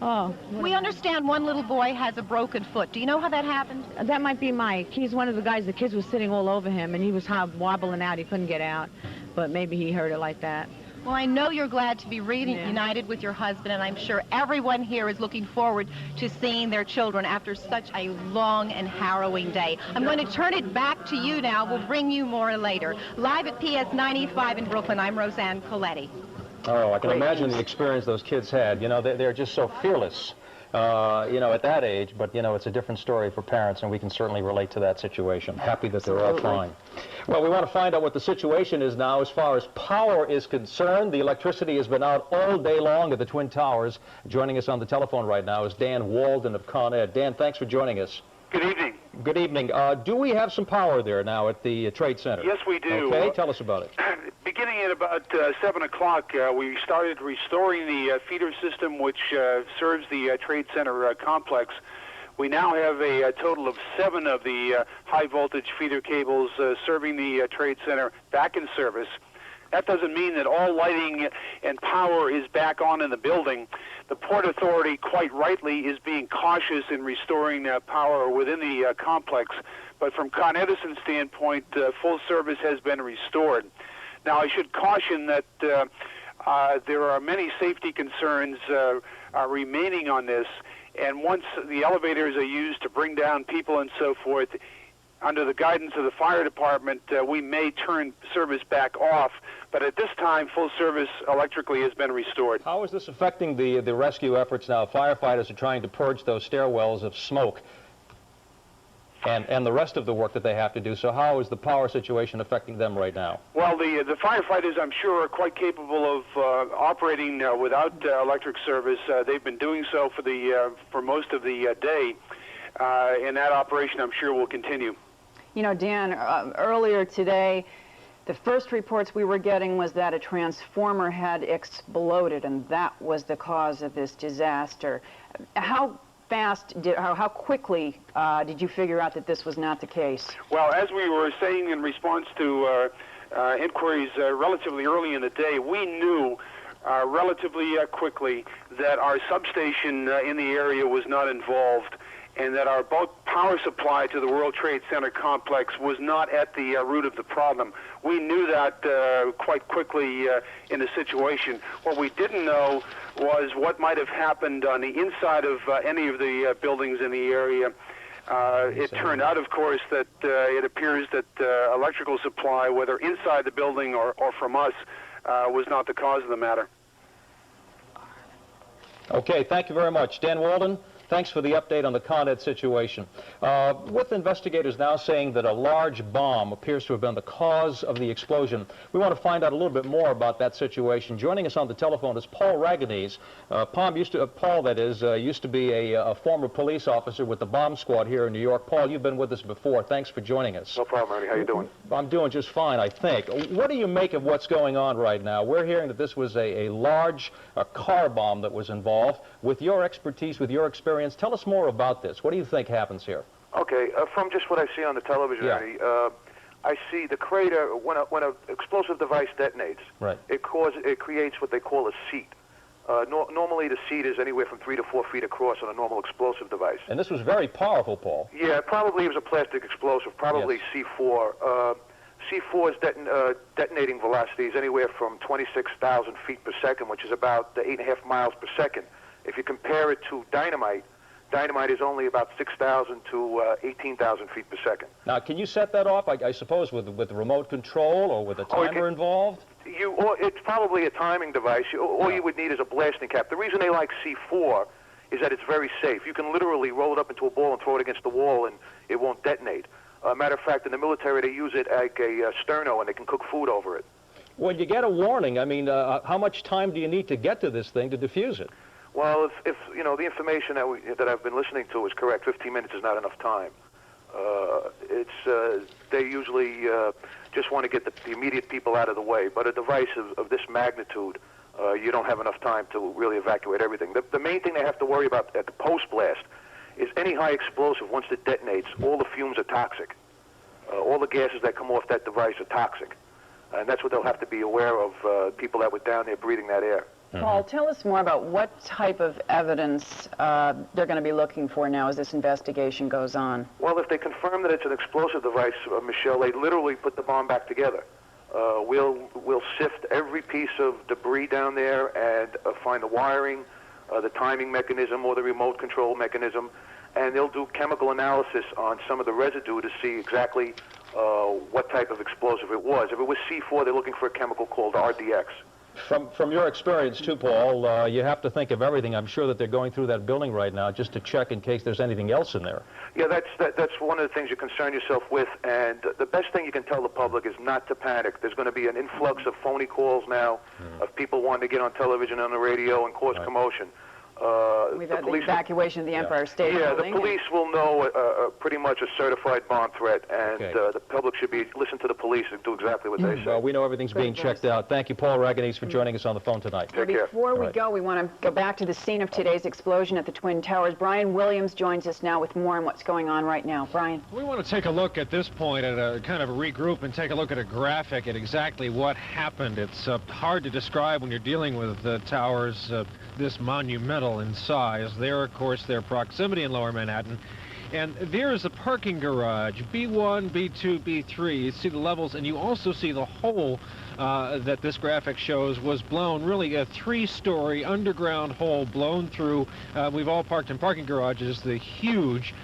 Oh. We understand one little boy has a broken foot. Do you know how that happened? That might be Mike. He's one of the guys, the kids were sitting all over him, and he was wobbling out. He couldn't get out, but maybe he heard it like that. Well, I know you're glad to be reunited with your husband, and I'm sure everyone here is looking forward to seeing their children after such a long and harrowing day. I'm going to turn it back to you now. We'll bring you more later. Live at PS 95 in Brooklyn, I'm Roseanne Coletti. Oh, I can imagine the experience those kids had. You know, they're just so fearless. you know, at that age, but, you know, it's a different story for parents, and we can certainly relate to that situation. Happy that they're all fine. Well, we want to find out what the situation is now as far as power is concerned. The electricity has been out all day long at the Twin Towers. Joining us on the telephone right now is Dan Walden of Con Ed. Dan, thanks for joining us. Good evening. Good evening. Do we have some power there now at the Trade Center? Yes, we do. Okay, tell us about it. Beginning at about 7 o'clock, we started restoring the feeder system which serves the Trade Center complex. We now have a total of 7 of the high-voltage feeder cables serving the Trade Center back in service. That doesn't mean that all lighting and power is back on in the building. The Port Authority, quite rightly, is being cautious in restoring power within the complex. But from Con Edison's standpoint, full service has been restored. Now, I should caution that there are many safety concerns remaining on this. And once the elevators are used to bring down people and so forth, under the guidance of the fire department, we may turn service back off. But at this time, full service electrically has been restored. How is this affecting the rescue efforts now? Firefighters are trying to purge those stairwells of smoke and the rest of the work that they have to do. So how is the power situation affecting them right now? Well, the firefighters, I'm sure, are quite capable of operating without electric service. They've been doing so for most of the day, and that operation, I'm sure, will continue. You know, Dan, earlier today, the first reports we were getting was that a transformer had exploded, and that was the cause of this disaster. How quickly did you figure out that this was not the case? Well, as we were saying in response to inquiries relatively early in the day, we knew relatively quickly that our substation in the area was not involved, and that our bulk power supply to the World Trade Center complex was not at the root of the problem. We knew that quite quickly in the situation. What we didn't know was what might have happened on the inside of any of the buildings in the area. It turned out, of course, that it appears that electrical supply, whether inside the building or from us, was not the cause of the matter. Okay, thank you very much. Dan Walden, thanks for the update on the Con Ed situation. With investigators now saying that a large bomb appears to have been the cause of the explosion, we want to find out a little bit more about that situation. Joining us on the telephone is Paul Raganese. Paul used to be a former police officer with the bomb squad here in New York. Paul, you've been with us before. Thanks for joining us. No problem, Ernie. How you doing? I'm doing just fine, I think. What do you make of what's going on right now? We're hearing that this was a large car bomb that was involved. With your expertise, with your experience, tell us more about this. What do you think happens here? Okay, from just what I see on the television, Ernie, I see the crater, when an explosive device detonates, right, it creates what they call a seat. Normally the seat is anywhere from 3 to 4 feet across on a normal explosive device. And this was very powerful, Paul. Yeah, probably it was a plastic explosive, probably yes. C4. C4's detonating velocity is anywhere from 26,000 feet per second, which is about 8.5 miles per second. If you compare it to dynamite, dynamite is only about 6,000 to 18,000 feet per second. Now, can you set that off, I suppose, with remote control or with a timer involved? It's probably a timing device. All you would need is a blasting cap. The reason they like C4 is that it's very safe. You can literally roll it up into a ball and throw it against the wall, and it won't detonate. Matter of fact, in the military, they use it like a sterno, and they can cook food over it. When you get a warning, I mean, how much time do you need to get to this thing to defuse it? Well, if you know, the information that I've been listening to is correct, 15 minutes is not enough time. They usually just want to get the immediate people out of the way. But a device of this magnitude, you don't have enough time to really evacuate everything. The main thing they have to worry about at the post-blast is any high explosive, once it detonates, all the fumes are toxic. All the gases that come off that device are toxic. And that's what they'll have to be aware of, people that were down there breathing that air. Paul, tell us more about what type of evidence they're going to be looking for now as this investigation goes on. Well, if they confirm that it's an explosive device, Michelle, they literally put the bomb back together. We'll sift every piece of debris down there and find the wiring, the timing mechanism or the remote control mechanism, and they'll do chemical analysis on some of the residue to see exactly what type of explosive it was. If it was C4, they're looking for a chemical called RDX. From your experience too, Paul, you have to think of everything. I'm sure that they're going through that building right now just to check in case there's anything else in there. Yeah, that's one of the things you concern yourself with, and the best thing you can tell the public is not to panic. There's going to be an influx of phony calls now of people wanting to get on television, on the radio, and cause commotion. We've had the evacuation of the Empire State Building. The police will know pretty much a certified bomb threat, and the public should listen to the police and do exactly what they say. Well, we know everything's being checked out. Thank you, Paul Raganese, for joining us on the phone tonight. Take care. Before we go, we want to go back to the scene of today's explosion at the Twin Towers. Brian Williams joins us now with more on what's going on right now. Brian. We want to take a look at this point at a kind of a regroup and take a look at a graphic at exactly what happened. It's hard to describe when you're dealing with the towers this monumental in size. There, of course, their proximity in Lower Manhattan. And there is a parking garage, B1, B2, B3. You see the levels, and you also see the hole that this graphic shows was blown, really a 3-story underground hole blown through. We've all parked in parking garages, the huge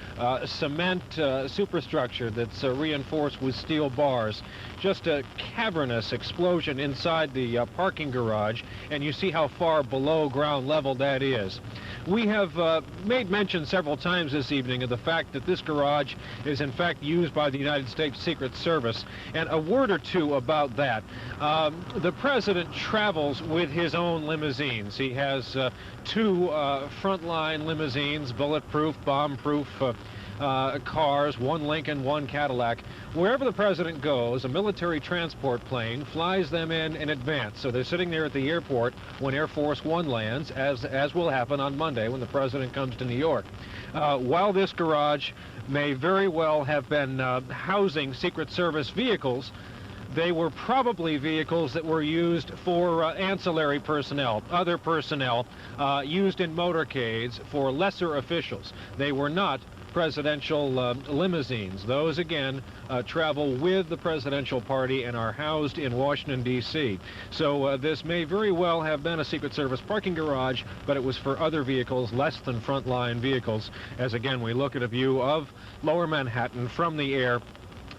cement superstructure that's reinforced with steel bars. Just a cavernous explosion inside the parking garage, and you see how far below ground level that is. We have made mention several times this evening of the fact that this garage is in fact used by the United States Secret Service, and a word or two about that. The president travels with his own limousines. He has 2 frontline limousines, bulletproof, bomb-proof cars, 1 Lincoln, 1 Cadillac. Wherever the president goes, a military transport plane flies them in advance. So they're sitting there at the airport when Air Force One lands, as will happen on Monday when the president comes to New York. While this garage may very well have been housing Secret Service vehicles, they were probably vehicles that were used for ancillary personnel, other personnel used in motorcades for lesser officials. They were not presidential limousines. Those, again, travel with the presidential party and are housed in Washington, D.C. So this may very well have been a Secret Service parking garage, but it was for other vehicles, less than frontline vehicles, as, again, we look at a view of Lower Manhattan from the air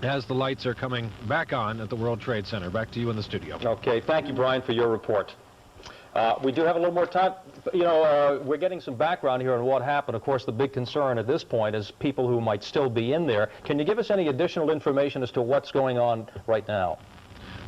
as the lights are coming back on at the World Trade Center. Back to you in the studio. Okay, thank you, Brian, for your report. We do have a little more time. You know, we're getting some background here on what happened. Of course, the big concern at this point is people who might still be in there. Can you give us any additional information as to what's going on right now?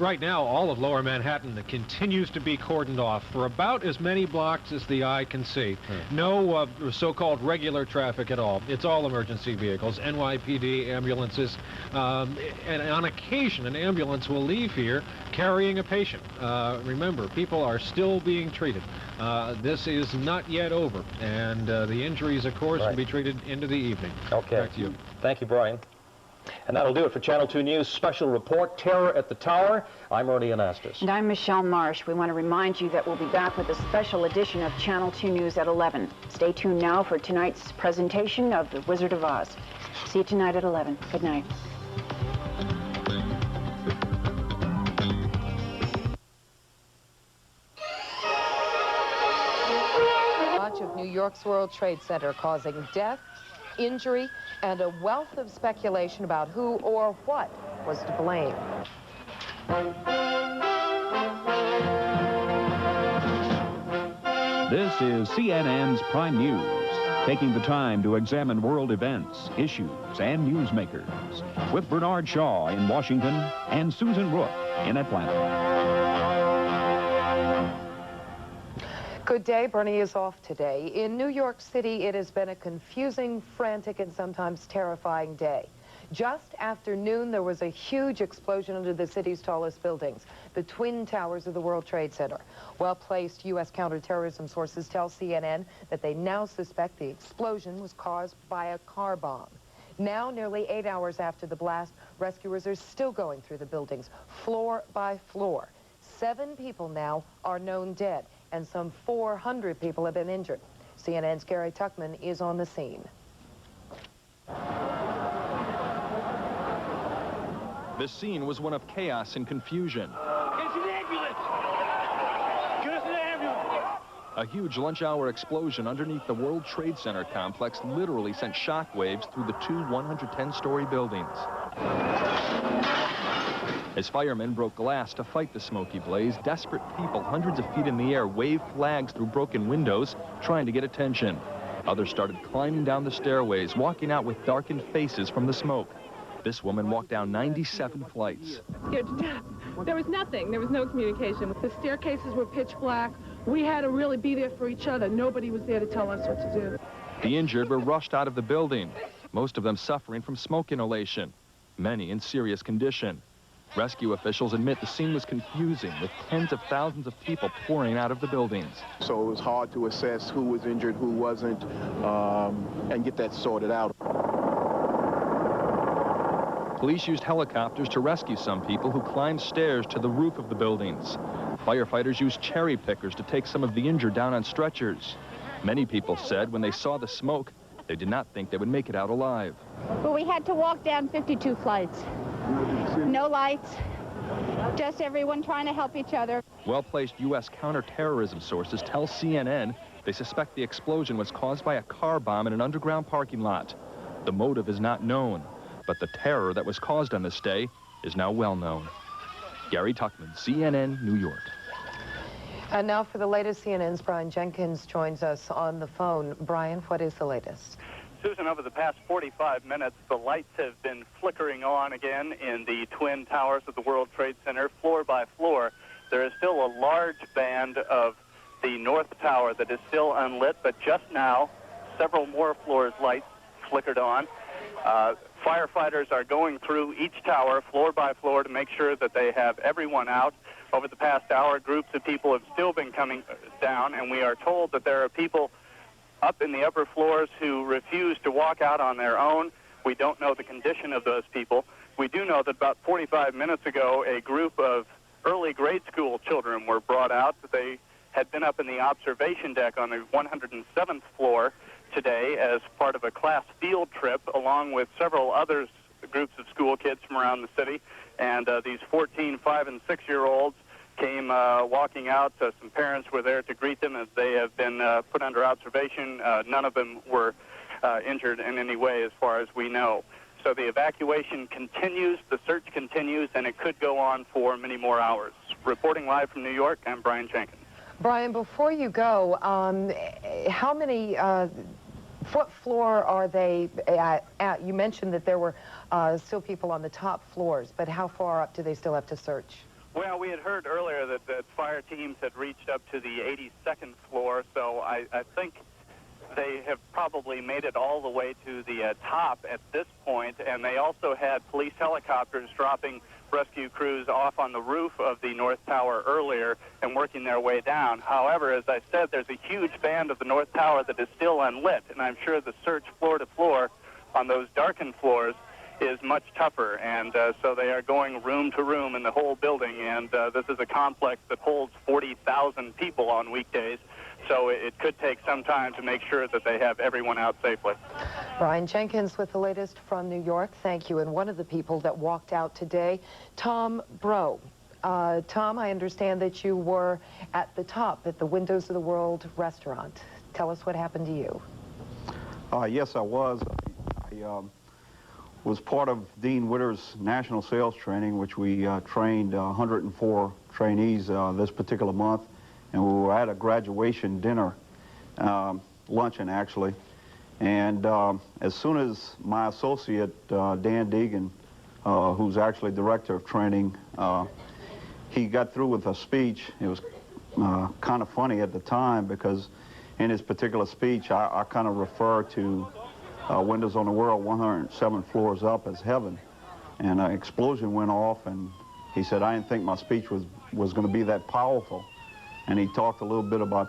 Right now, all of Lower Manhattan continues to be cordoned off for about as many blocks as the eye can see. No so-called regular traffic at all. It's all emergency vehicles, NYPD, ambulances, and on occasion an ambulance will leave here carrying a patient. Remember, people are still being treated. This is not yet over, and the injuries, of course, will be treated into the evening. Okay. Back to you. Thank you, Brian. And that'll do it for Channel 2 News Special Report, Terror at the Tower. I'm Ernie Anastas. And I'm Michelle Marsh. We want to remind you that we'll be back with a special edition of Channel 2 News at 11. Stay tuned now for tonight's presentation of The Wizard of Oz. See you tonight at 11. Good night. Launch of New York's World Trade Center causing death, injury, and a wealth of speculation about who or what was to blame. This is CNN's Prime News, taking the time to examine world events, issues, and newsmakers, with Bernard Shaw in Washington and Susan Rook in Atlanta. Good day. Bernie is off today. In New York City, it has been a confusing, frantic, and sometimes terrifying day. Just after noon, there was a huge explosion under the city's tallest buildings, the Twin Towers of the World Trade Center. Well-placed U.S. counterterrorism sources tell CNN that they now suspect the explosion was caused by a car bomb. Now, nearly 8 hours after the blast, rescuers are still going through the buildings, floor by floor. 7 people now are known dead, and some 400 people have been injured. CNN's Gary Tuckman is on the scene. The scene was one of chaos and confusion. It's an ambulance! Get us an ambulance! A huge lunch-hour explosion underneath the World Trade Center complex literally sent shockwaves through the 2 110-story buildings. As firemen broke glass to fight the smoky blaze, desperate people hundreds of feet in the air waved flags through broken windows, trying to get attention. Others started climbing down the stairways, walking out with darkened faces from the smoke. This woman walked down 97 flights. Scared to death. There was nothing. There was no communication. The staircases were pitch black. We had to really be there for each other. Nobody was there to tell us what to do. The injured were rushed out of the building, most of them suffering from smoke inhalation, many in serious condition. Rescue officials admit the scene was confusing, with tens of thousands of people pouring out of the buildings. So it was hard to assess who was injured, who wasn't, and get that sorted out. Police used helicopters to rescue some people who climbed stairs to the roof of the buildings. Firefighters used cherry pickers to take some of the injured down on stretchers. Many people said when they saw the smoke, they did not think they would make it out alive. But we had to walk down 52 flights. No lights, just everyone trying to help each other. Well-placed U.S. counterterrorism sources tell CNN they suspect the explosion was caused by a car bomb in an underground parking lot. The motive is not known, but the terror that was caused on this day is now well known. Gary Tuckman, CNN, New York. And now for the latest, CNN's Brian Jenkins joins us on the phone. Brian, what is the latest? Susan, over the past 45 minutes, the lights have been flickering on again in the twin towers of the World Trade Center, floor by floor. There is still a large band of the North Tower that is still unlit, but just now, several more floors' lights flickered on. Firefighters are going through each tower, floor by floor, to make sure that they have everyone out. Over the past hour, groups of people have still been coming down, and we are told that there are people up in the upper floors who refuse to walk out on their own. We don't know the condition of those people. We do know that about 45 minutes ago, a group of early grade school children were brought out. They had been up in the observation deck on the 107th floor today as part of a class field trip, along with several other groups of school kids from around the city. And these 14, 5, and 6-year-olds came walking out. Some parents were there to greet them as they have been put under observation. None of them were injured in any way as far as we know. So the evacuation continues, the search continues, and it could go on for many more hours. Reporting live from New York, I'm Brian Jenkins. Brian, before you go, how many, what floor are they at? You mentioned that there were still people on the top floors, but how far up do they still have to search? Well, we had heard earlier that fire teams had reached up to the 82nd floor, so I think they have probably made it all the way to the top at this point, and they also had police helicopters dropping rescue crews off on the roof of the North Tower earlier and working their way down. However, as I said, there's a huge band of the North Tower that is still unlit, and I'm sure the search floor to floor on those darkened floors is much tougher, and so they are going room to room in the whole building, and this is a complex that holds 40,000 people on weekdays, so it could take some time to make sure that they have everyone out safely. Brian Jenkins with the latest from New York. Thank you. And one of the people that walked out today, Tom Breaux. Tom, I understand that you were at the top at the Windows of the World restaurant. Tell us what happened to you. Yes, I was. I was part of Dean Witter's national sales training, which we trained 104 trainees this particular month, and we were at a graduation dinner, luncheon actually, and as soon as my associate, Dan Deegan, who's actually director of training, he got through with a speech. It was kind of funny at the time because in his particular speech, I kind of refer to Windows on the World 107 floors up as heaven, and an explosion went off, and he said, I didn't think my speech was going to be that powerful, and he talked a little bit about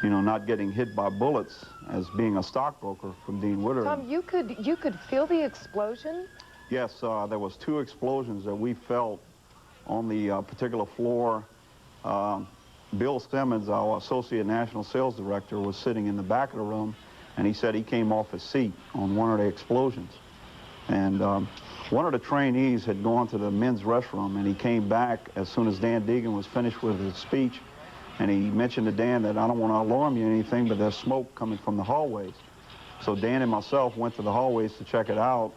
you know, not getting hit by bullets as being a stockbroker from Dean Witter. Tom, you could feel the explosion? Yes, there was 2 explosions that we felt on the particular floor. Bill Simmons, our associate national sales director, was sitting in the back of the room, and he said he came off his seat on one of the explosions. And one of the trainees had gone to the men's restroom, and he came back as soon as Dan Deegan was finished with his speech, and he mentioned to Dan that I don't want to alarm you or anything, but there's smoke coming from the hallways. So Dan and myself went to the hallways to check it out,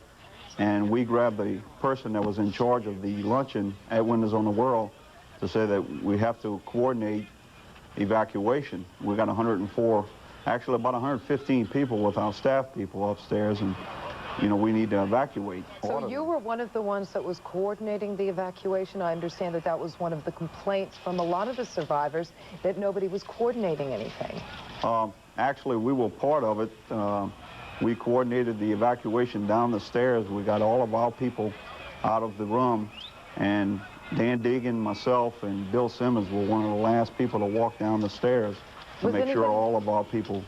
and we grabbed the person that was in charge of the luncheon at Windows on the World to say that we have to coordinate evacuation. We got 104, actually about 115 people with our staff people upstairs, and we need to evacuate. So you were one of the ones that was coordinating the evacuation. I understand that that was one of the complaints from a lot of the survivors, that nobody was coordinating anything. Actually, we were part of it. We coordinated the evacuation down the stairs. We got all of our people out of the room, and Dan Deegan, myself, and Bill Simmons were one of the last people to walk down the stairs to make sure all of our people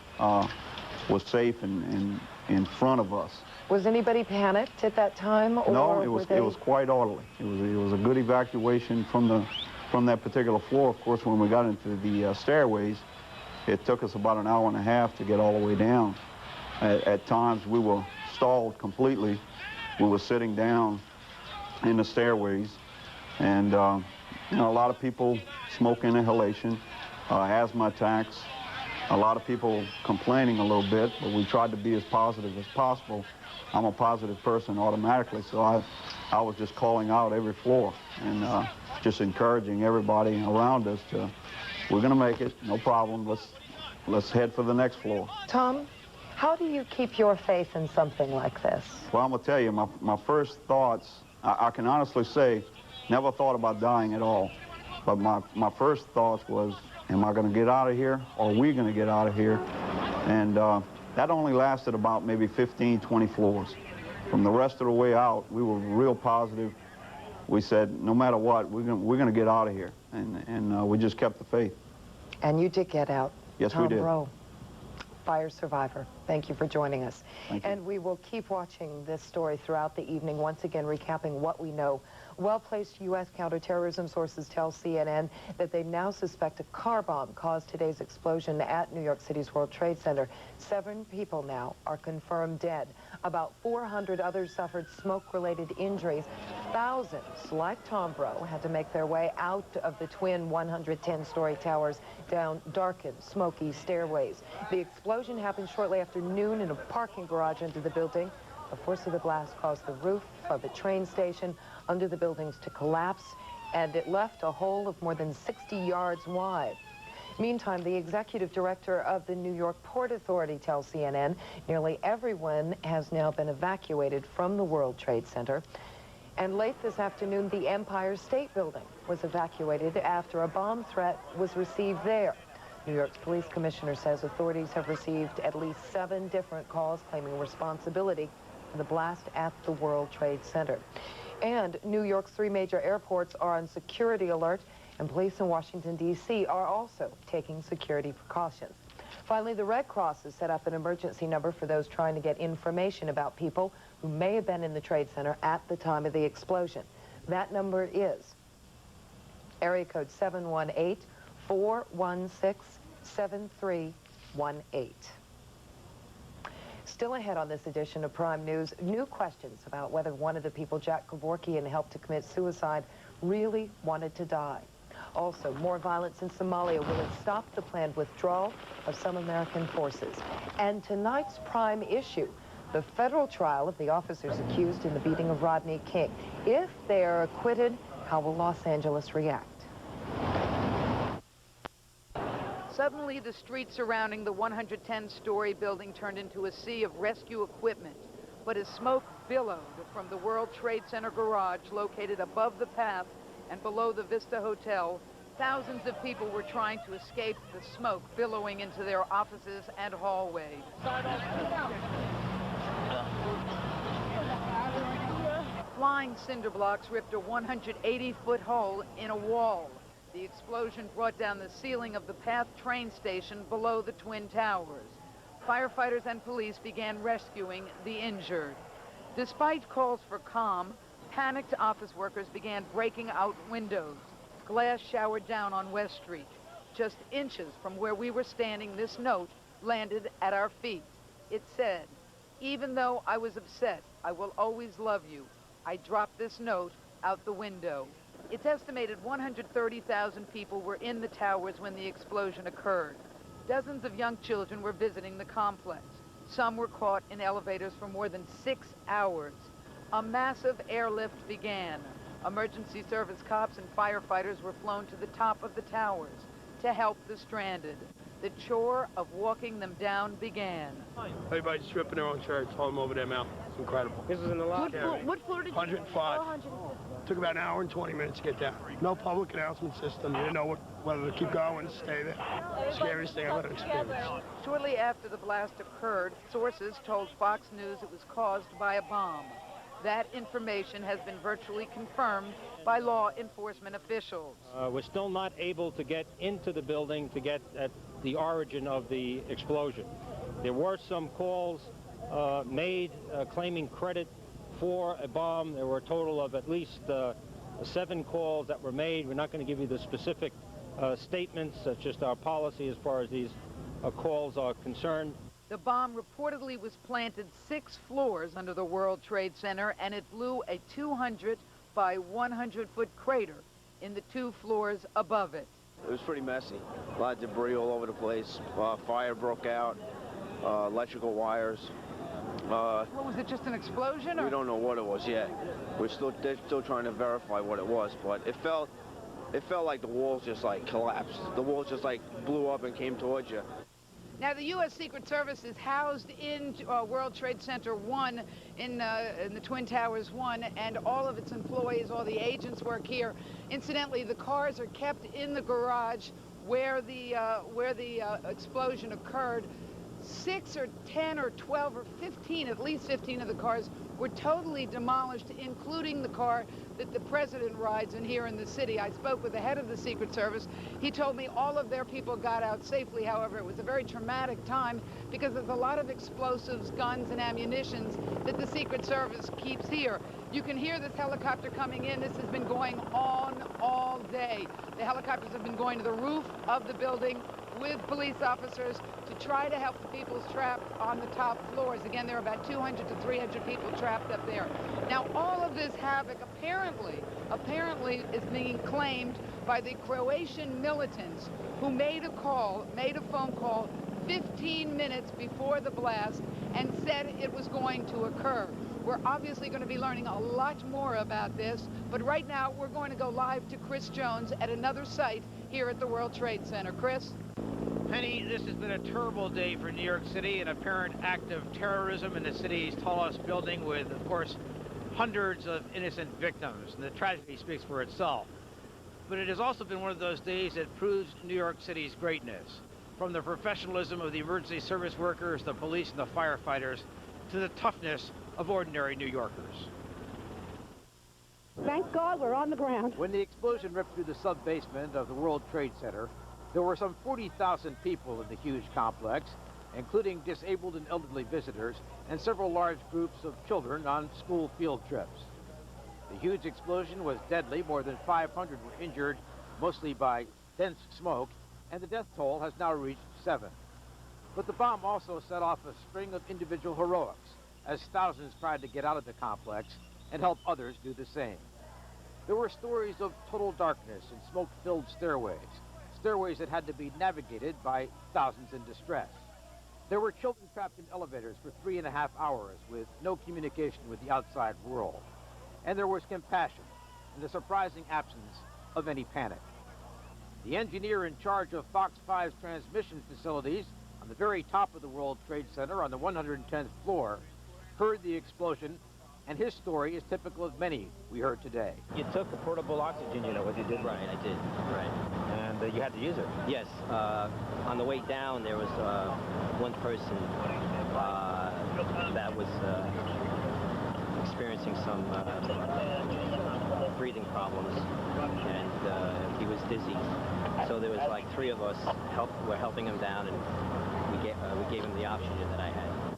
was safe and in front of us. Was anybody panicked at that time? Or no, it was quite orderly. It was a good evacuation from that particular floor. Of course, when we got into the stairways, it took us about an hour and a half to get all the way down. At times, we were stalled completely. We were sitting down in the stairways, and a lot of people smoke inhalation, asthma attacks. A lot of people complaining a little bit, but we tried to be as positive as possible. I'm a positive person automatically, so I was just calling out every floor and just encouraging everybody around us to, we're gonna make it, no problem, let's head for the next floor. Tom, how do you keep your faith in something like this? Well, I'm gonna tell you, my first thoughts, I can honestly say, never thought about dying at all. But my first thoughts was, am I gonna get out of here, or are we gonna get out of here? And that only lasted about maybe 15, 20 floors. From the rest of the way out, we were real positive. We said, no matter what, we're gonna get out of here. And we just kept the faith. And you did get out. Yes, we did. Tom Brough, fire survivor. Thank you for joining us. Thank you. And we will keep watching this story throughout the evening, once again recapping what we know. Well-placed U.S. counterterrorism sources tell CNN that they now suspect a car bomb caused today's explosion at New York City's World Trade Center. 7 people now are confirmed dead. About 400 others suffered smoke-related injuries. Thousands, like Tom Brough, had to make their way out of the twin 110-story towers down darkened, smoky stairways. The explosion happened shortly after noon in a parking garage under the building. The force of the blast caused the roof of a train station under the buildings to collapse, and it left a hole of more than 60 yards wide. Meantime, the executive director of the New York Port Authority tells CNN nearly everyone has now been evacuated from the World Trade Center. And late this afternoon, the Empire State Building was evacuated after a bomb threat was received there. New York's police commissioner says authorities have received at least 7 different calls claiming responsibility for the blast at the World Trade Center. And New York's 3 major airports are on security alert, and police in Washington, D.C. are also taking security precautions. Finally, the Red Cross has set up an emergency number for those trying to get information about people who may have been in the Trade Center at the time of the explosion. That number is area code 718-416-7318. Still ahead on this edition of Prime News, new questions about whether one of the people Jack Kevorkian helped to commit suicide really wanted to die. Also, more violence in Somalia. Will it stop the planned withdrawal of some American forces? And tonight's prime issue, the federal trial of the officers accused in the beating of Rodney King. If they are acquitted, how will Los Angeles react? Suddenly, the street surrounding the 110-story building turned into a sea of rescue equipment. But as smoke billowed from the World Trade Center garage located above the path and below the Vista Hotel, thousands of people were trying to escape the smoke billowing into their offices and hallways. Flying cinder blocks ripped a 180-foot hole in a wall. The explosion brought down the ceiling of the PATH train station below the Twin Towers. Firefighters and police began rescuing the injured. Despite calls for calm, panicked office workers began breaking out windows. Glass showered down on West Street. Just inches from where we were standing, this note landed at our feet. It said, "Even though I was upset, I will always love you. I dropped this note out the window." It's estimated 130,000 people were in the towers when the explosion occurred. Dozens of young children were visiting the complex. Some were caught in elevators for more than 6 hours. a massive airlift began. Emergency service cops and firefighters were flown to the top of the towers to help the stranded. The chore of walking them down began. Everybody's stripping their own shirts, hauling them over their mouth. It's incredible. This is in the lot. What floor did you 105. 105. Took about an hour and 20 minutes to get down. No public announcement system. You didn't know whether to keep going, stay there. Scariest thing I've ever experienced. Shortly after the blast occurred, sources told Fox News it was caused by a bomb. That information has been virtually confirmed by law enforcement officials. We're still not able to get into the building to get at the origin of the explosion. There were some calls made claiming credit for a bomb. There were a total of at least 7 calls that were made. We're not going to give you the specific statements. That's just our policy as far as these calls are concerned. The bomb reportedly was planted 6 floors under the World Trade Center, and it blew a 200 by 100-foot crater in the 2 floors above it. It was pretty messy. A lot of debris all over the place. Fire broke out, electrical wires. What was it, just an explosion? Or? We don't know what it was yet. They're still trying to verify what it was, but it felt like the walls just like collapsed. The walls just like blew up and came towards you. Now, the U.S. Secret Service is housed in World Trade Center 1 in the Twin Towers 1, and all of its employees, all the agents work here. Incidentally, the cars are kept in the garage where the explosion occurred. 6 or 10 or 12 or 15, at least 15 of the cars were totally demolished, including the car that the president rides in here in the city. I spoke with the head of the Secret Service. He told me all of their people got out safely. However, it was a very traumatic time because there's a lot of explosives, guns, and ammunitions that the Secret Service keeps here. You can hear this helicopter coming in. This has been going on all day. The helicopters have been going to the roof of the building with police officers to try to help the people trapped on the top floors. Again, there are about 200 to 300 people trapped up there. Now, all of this havoc apparently is being claimed by the Croatian militants who made a phone call 15 minutes before the blast and said it was going to occur. We're obviously going to be learning a lot more about this, but right now we're going to go live to Chris Jones at another site here at the World Trade Center. Chris? Penny, this has been a terrible day for New York City, an apparent act of terrorism in the city's tallest building with, of course, hundreds of innocent victims, and the tragedy speaks for itself. But it has also been one of those days that proves New York City's greatness, from the professionalism of the emergency service workers, the police, and the firefighters, to the toughness of ordinary New Yorkers. Thank God we're on the ground. When the explosion ripped through the sub-basement of the World Trade Center, there were some 40,000 people in the huge complex, including disabled and elderly visitors, and several large groups of children on school field trips. The huge explosion was deadly. More than 500 were injured, mostly by dense smoke, and the death toll has now reached 7. But the bomb also set off a string of individual heroics, as thousands tried to get out of the complex and help others do the same. There were stories of total darkness and smoke-filled stairways that had to be navigated by thousands in distress. There were children trapped in elevators for 3.5 hours with no communication with the outside world. And there was compassion and the surprising absence of any panic. The engineer in charge of Fox 5's transmission facilities on the very top of the World Trade Center on the 110th floor heard the explosion, and his story is typical of many we heard today. You took a portable oxygen unit with you, didn't you? Right, I did. Right. And you had to use it? Yes. On the way down, there was one person that was experiencing some breathing problems, and he was dizzy. So there was like 3 of us were helping him down, and we gave him the oxygen that I had.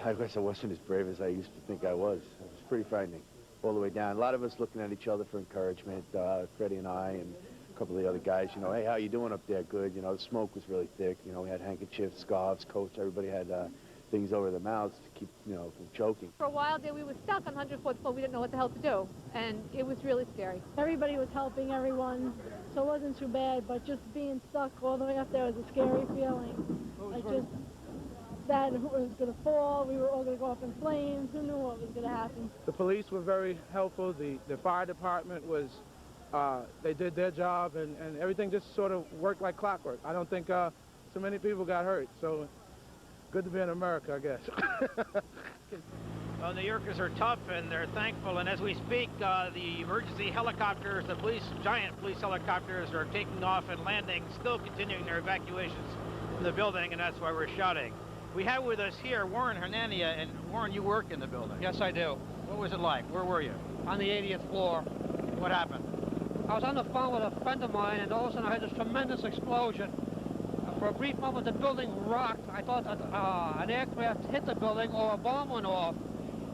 I guess I wasn't as brave as I used to think I was. It was pretty frightening all the way down. A lot of us looking at each other for encouragement, Freddie and I and a couple of the other guys, you know, hey, how you doing up there? Good. You know, the smoke was really thick. You know, we had handkerchiefs, scarves, coats. Everybody had things over their mouths to keep, you know, from choking. For a while there, we were stuck on 104th floor. We didn't know what the hell to do, and it was really scary. Everybody was helping everyone, so it wasn't too bad, but just being stuck all the way up there was a scary feeling. that it was going to fall. We were all going to go up in flames. Who knew what was going to happen? The police were very helpful. The fire department was, they did their job, and everything just sort of worked like clockwork. I don't think so many people got hurt, so good to be in America, I guess. Well, New Yorkers are tough and they're thankful, and as we speak, the emergency helicopters, the giant police helicopters are taking off and landing, still continuing their evacuations from the building, and that's why we're shouting. We have with us here Warren Hernania, and Warren, you work in the building. Yes, I do. What was it like? Where were you? On the 80th floor. What happened? I was on the phone with a friend of mine, and all of a sudden I heard this tremendous explosion. For a brief moment, the building rocked. I thought that an aircraft hit the building or a bomb went off.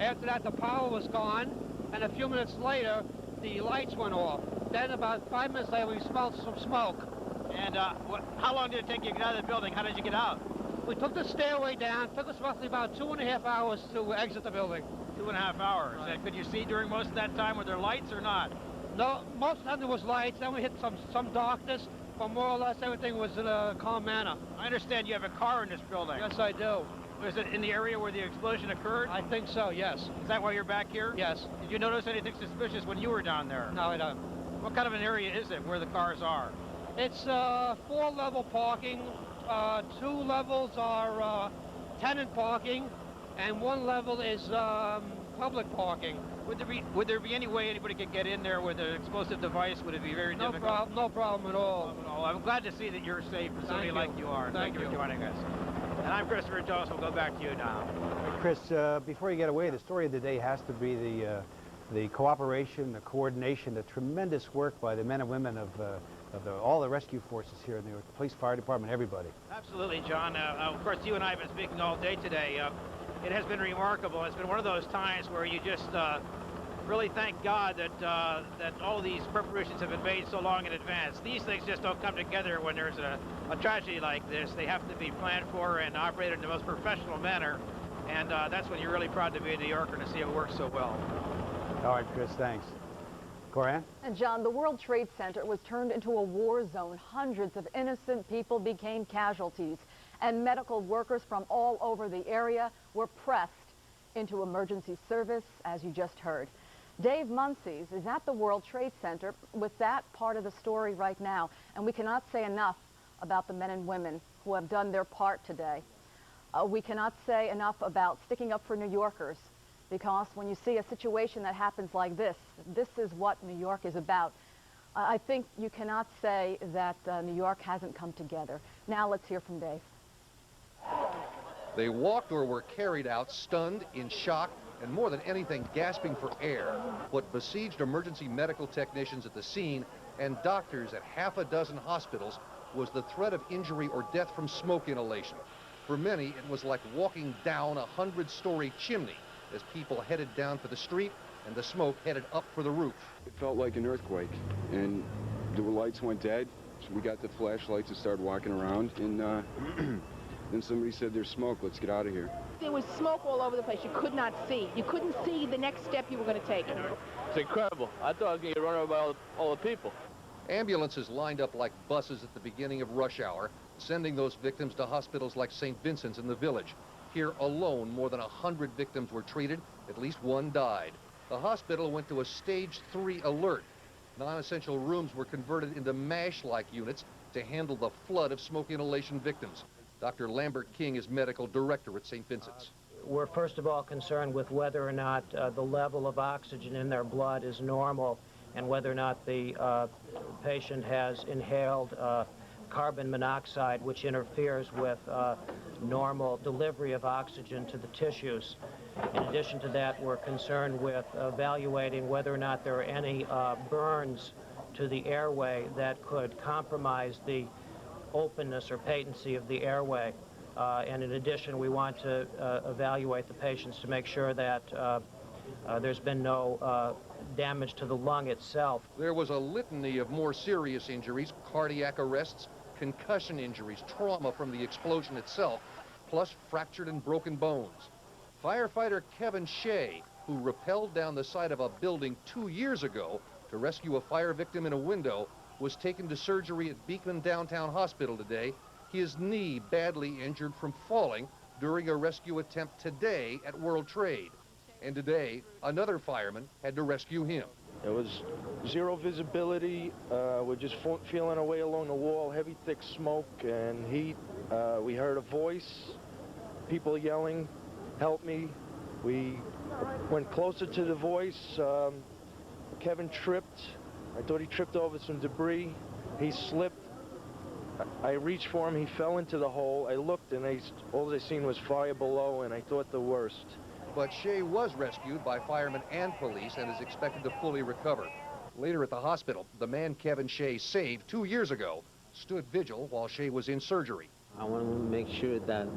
After that, the power was gone, and a few minutes later, the lights went off. Then about 5 minutes later, we smelled some smoke. And how long did it take you to get out of the building? How did you get out? We took the stairway down. It took us roughly about 2.5 hours to exit the building. 2.5 hours. Right. And could you see during most of that time? Were there lights or not? No, most of the time there was lights. Then we hit some darkness, but more or less everything was in a calm manner. I understand you have a car in this building. Yes, I do. Was it in the area where the explosion occurred? I think so, yes. Is that why you're back here? Yes. Did you notice anything suspicious when you were down there? No, I don't. What kind of an area is it where the cars are? It's 4-level parking. 2 levels are tenant parking, and 1 level is public parking. Would there be any way anybody could get in there with an explosive device? Would it be very difficult? No problem at all. I'm glad to see that you're safe for somebody like you are. Thank you for joining us. And I'm Christopher Jones. We'll go back to you now. Chris, before you get away, the story of the day has to be the cooperation, the coordination, the tremendous work by the men and women of all the rescue forces here in New York, the police, fire department, everybody. Absolutely, John. Of course, you and I have been speaking all day today. It has been remarkable. It's been one of those times where you just really thank God that all these preparations have been made so long in advance. These things just don't come together when there's a tragedy like this. They have to be planned for and operated in the most professional manner, and that's when you're really proud to be a New Yorker and to see it work so well. All right, Chris, thanks. Coran? And John, the World Trade Center was turned into a war zone. Hundreds of innocent people became casualties, and medical workers from all over the area were pressed into emergency service, as you just heard. Dave Muncies is at the World Trade Center with that part of the story right now, and we cannot say enough about the men and women who have done their part today. We cannot say enough about sticking up for New Yorkers, because when you see a situation that happens like this, this is what New York is about. I think you cannot say that New York hasn't come together. Now let's hear from Dave. They walked or were carried out stunned, in shock, and more than anything, gasping for air. What besieged emergency medical technicians at the scene and doctors at half a dozen hospitals was the threat of injury or death from smoke inhalation. For many, it was like walking down a 100-story chimney as people headed down for the street and the smoke headed up for the roof. It felt like an earthquake, and the lights went dead. So we got the flashlights and started walking around, and then somebody said, "There's smoke, let's get out of here." There was smoke all over the place. You could not see. You couldn't see the next step you were going to take. It's incredible. I thought I was going to get run over by all the people. Ambulances lined up like buses at the beginning of rush hour, sending those victims to hospitals like St. Vincent's in the Village. Here alone, more than 100 victims were treated. At least one died. The hospital went to a stage 3 alert. Non-essential rooms were converted into MASH-like units to handle the flood of smoke inhalation victims. Dr. Lambert King is medical director at St. Vincent's. We're first of all concerned with whether or not the level of oxygen in their blood is normal and whether or not the patient has inhaled carbon monoxide, which interferes with normal delivery of oxygen to the tissues. In addition to that, we're concerned with evaluating whether or not there are any burns to the airway that could compromise the openness or patency of the airway. And in addition, we want to evaluate the patients to make sure that there's been no damage to the lung itself. There was a litany of more serious injuries, cardiac arrests, concussion injuries, trauma from the explosion itself, plus fractured and broken bones. Firefighter Kevin Shea, who rappelled down the side of a building 2 years ago to rescue a fire victim in a window, was taken to surgery at Beekman Downtown Hospital today. His knee badly injured from falling during a rescue attempt today at World Trade. And today, another fireman had to rescue him. There was zero visibility. We're just feeling our way along the wall, heavy, thick smoke and heat. We heard a voice, people yelling, "Help me." We went closer to the voice. Kevin tripped. I thought he tripped over some debris. He slipped. I reached for him. He fell into the hole. I looked, and all I seen was fire below, and I thought the worst. But Shea was rescued by firemen and police and is expected to fully recover. Later at the hospital, the man Kevin Shea saved 2 years ago stood vigil while Shea was in surgery. I want to make sure that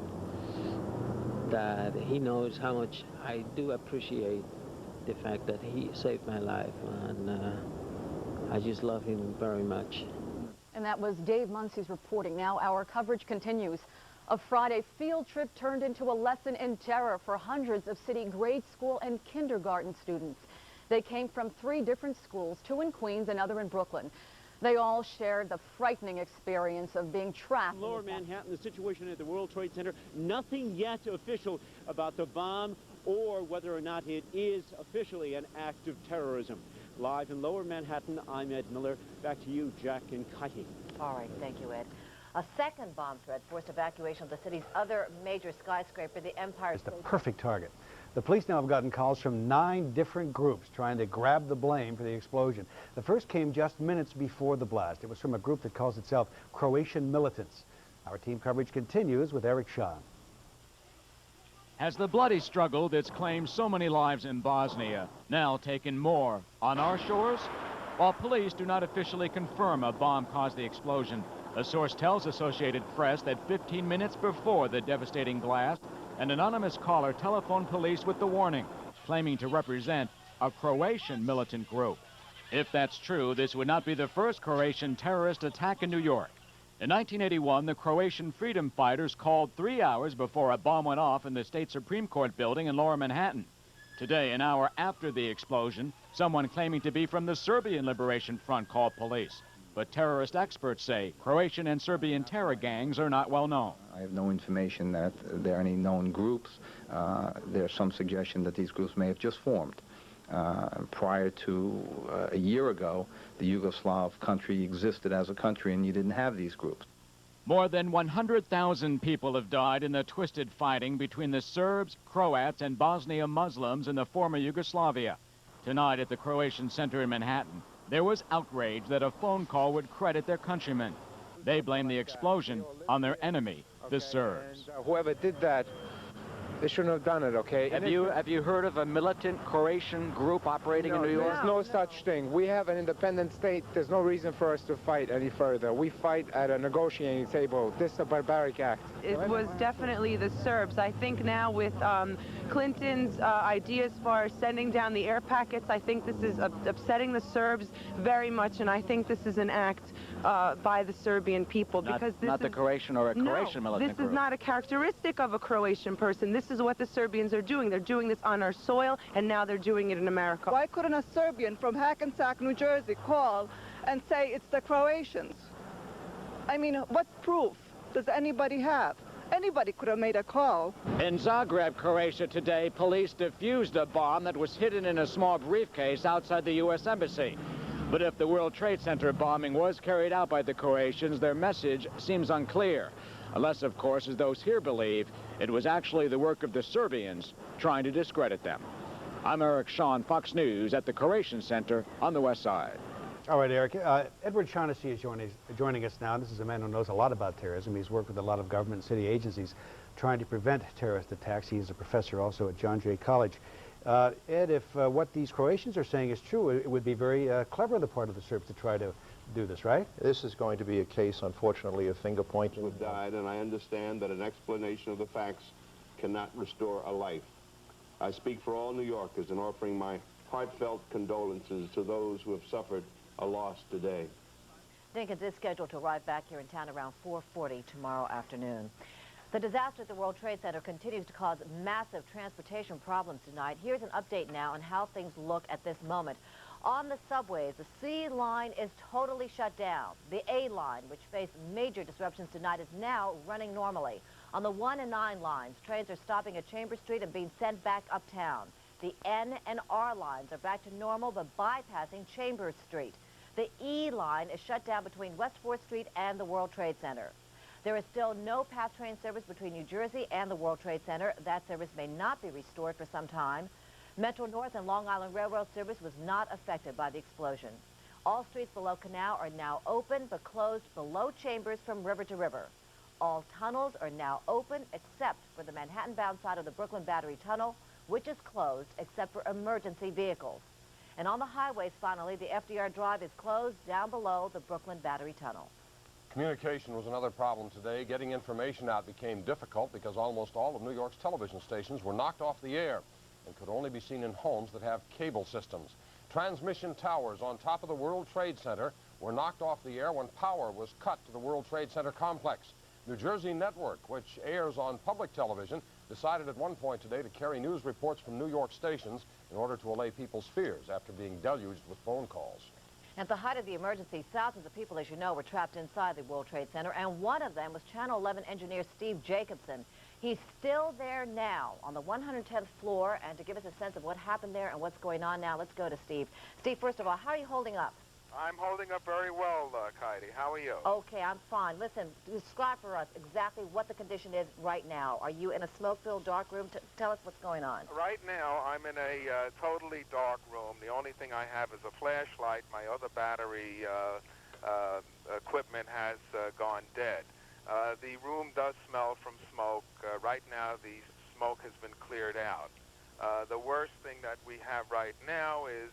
he knows how much I do appreciate the fact that he saved my life, and I just love him very much. And that was Dave Munsey's reporting. Now our coverage continues. A Friday field trip turned into a lesson in terror for hundreds of city grade school and kindergarten students. They came from 3 different schools, 2 in Queens, another in Brooklyn. They all shared the frightening experience of being trapped. Lower Manhattan, the situation at the World Trade Center, nothing yet official about the bomb or whether or not it is officially an act of terrorism. Live in Lower Manhattan, I'm Ed Miller. Back to you, Jack and Katie. All right, thank you, Ed. A second bomb threat forced evacuation of the city's other major skyscraper, the Empire State. It's the perfect target. The police now have gotten calls from 9 different groups trying to grab the blame for the explosion. The first came just minutes before the blast. It was from a group that calls itself Croatian Militants. Our team coverage continues with Eric Sean. Has the bloody struggle that's claimed so many lives in Bosnia now taken more on our shores? While police do not officially confirm a bomb caused the explosion, a source tells Associated Press that 15 minutes before the devastating blast, an anonymous caller telephoned police with the warning, claiming to represent a Croatian militant group. If that's true, this would not be the first Croatian terrorist attack in New York. In 1981, the Croatian freedom fighters called 3 hours before a bomb went off in the state Supreme Court building in Lower Manhattan. Today, an hour after the explosion, someone claiming to be from the Serbian Liberation Front called police. But terrorist experts say Croatian and Serbian terror gangs are not well known. I have no information that there are any known groups. There's some suggestion that these groups may have just formed. Prior to a year ago, the Yugoslav country existed as a country and you didn't have these groups. More than 100,000 people have died in the twisted fighting between the Serbs, Croats, and Bosnia Muslims in the former Yugoslavia. Tonight at the Croatian Center in Manhattan, there was outrage that a phone call would credit their countrymen. They blame the explosion on their enemy, the Serbs. And, whoever did that, they shouldn't have done it, okay? Have you heard of a militant Croatian group operating in New York? There's no such thing. We have an independent state. There's no reason for us to fight any further. We fight at a negotiating table. This is a barbaric act. It was definitely the Serbs. I think now with Clinton's idea as far as sending down the air packets, I think this is upsetting the Serbs very much, and I think this is an act by the Serbian people. Because this not the Croatian or a Croatian militant this group. is not a characteristic of a Croatian person. This is what the Serbians are doing. They're doing this on our soil, and now they're doing it in America. Why couldn't a Serbian from Hackensack, New Jersey, call and say it's the Croatians? I mean, what proof does anybody have? Anybody could have made a call. In Zagreb, Croatia today, police defused a bomb that was hidden in a small briefcase outside the U.S. Embassy. But if the World Trade Center bombing was carried out by the Croatians, their message seems unclear. Unless, of course, as those here believe, it was actually the work of the Serbians trying to discredit them. I'm Eric Sean, Fox News at the Croatian Center on the West Side. All right, Eric. Edward Shaughnessy is joining us now. This is a man who knows a lot about terrorism. He's worked with a lot of government and city agencies trying to prevent terrorist attacks. He is a professor also at John Jay College. Ed, if what these Croatians are saying is true, it would be very clever on the part of the Serbs to try to do this, right? This is going to be a case, unfortunately, of finger pointing. Who died, and I understand that an explanation of the facts cannot restore a life. I speak for all New Yorkers in offering my heartfelt condolences to those who have suffered a loss today. Dinkins is scheduled to arrive back here in town around 4:40 tomorrow afternoon. The disaster at the World Trade Center continues to cause massive transportation problems tonight. Here's an update now on how things look at this moment. On the subways, the C line is totally shut down. The A line, which faced major disruptions tonight, is now running normally. On the 1 and 9 lines, trains are stopping at Chambers Street and being sent back uptown. The N and R lines are back to normal, but bypassing Chambers Street. The E line is shut down between West 4th Street and the World Trade Center. There is still no PATH train service between New Jersey and the World Trade Center. That service may not be restored for some time. Metro North and Long Island Railroad service was not affected by the explosion. All streets below Canal are now open, but closed below Chambers from river to river. All tunnels are now open except for the Manhattan-bound side of the Brooklyn Battery Tunnel, which is closed except for emergency vehicles. And on the highways, finally, the FDR Drive is closed down below the Brooklyn Battery Tunnel. Communication was another problem today. Getting information out became difficult because almost all of New York's television stations were knocked off the air and could only be seen in homes that have cable systems. Transmission towers on top of the World Trade Center were knocked off the air when power was cut to the World Trade Center complex. New Jersey Network, which airs on public television, decided at one point today to carry news reports from New York stations in order to allay people's fears after being deluged with phone calls. At the height of the emergency, thousands of people, as you know, were trapped inside the World Trade Center, and one of them was Channel 11 engineer Steve Jacobson. He's still there now on the 110th floor, and to give us a sense of what happened there and what's going on now, let's go to Steve. Steve, first of all, how are you holding up? I'm holding up very well, Heidi. How are you? Okay, I'm fine. Listen, describe for us exactly what the condition is right now. Are you in a smoke-filled dark room? Tell us what's going on. Right now, I'm in a totally dark room. The only thing I have is a flashlight. My other battery equipment has gone dead. The room does smell from smoke. Right now, the smoke has been cleared out. The worst thing that we have right now is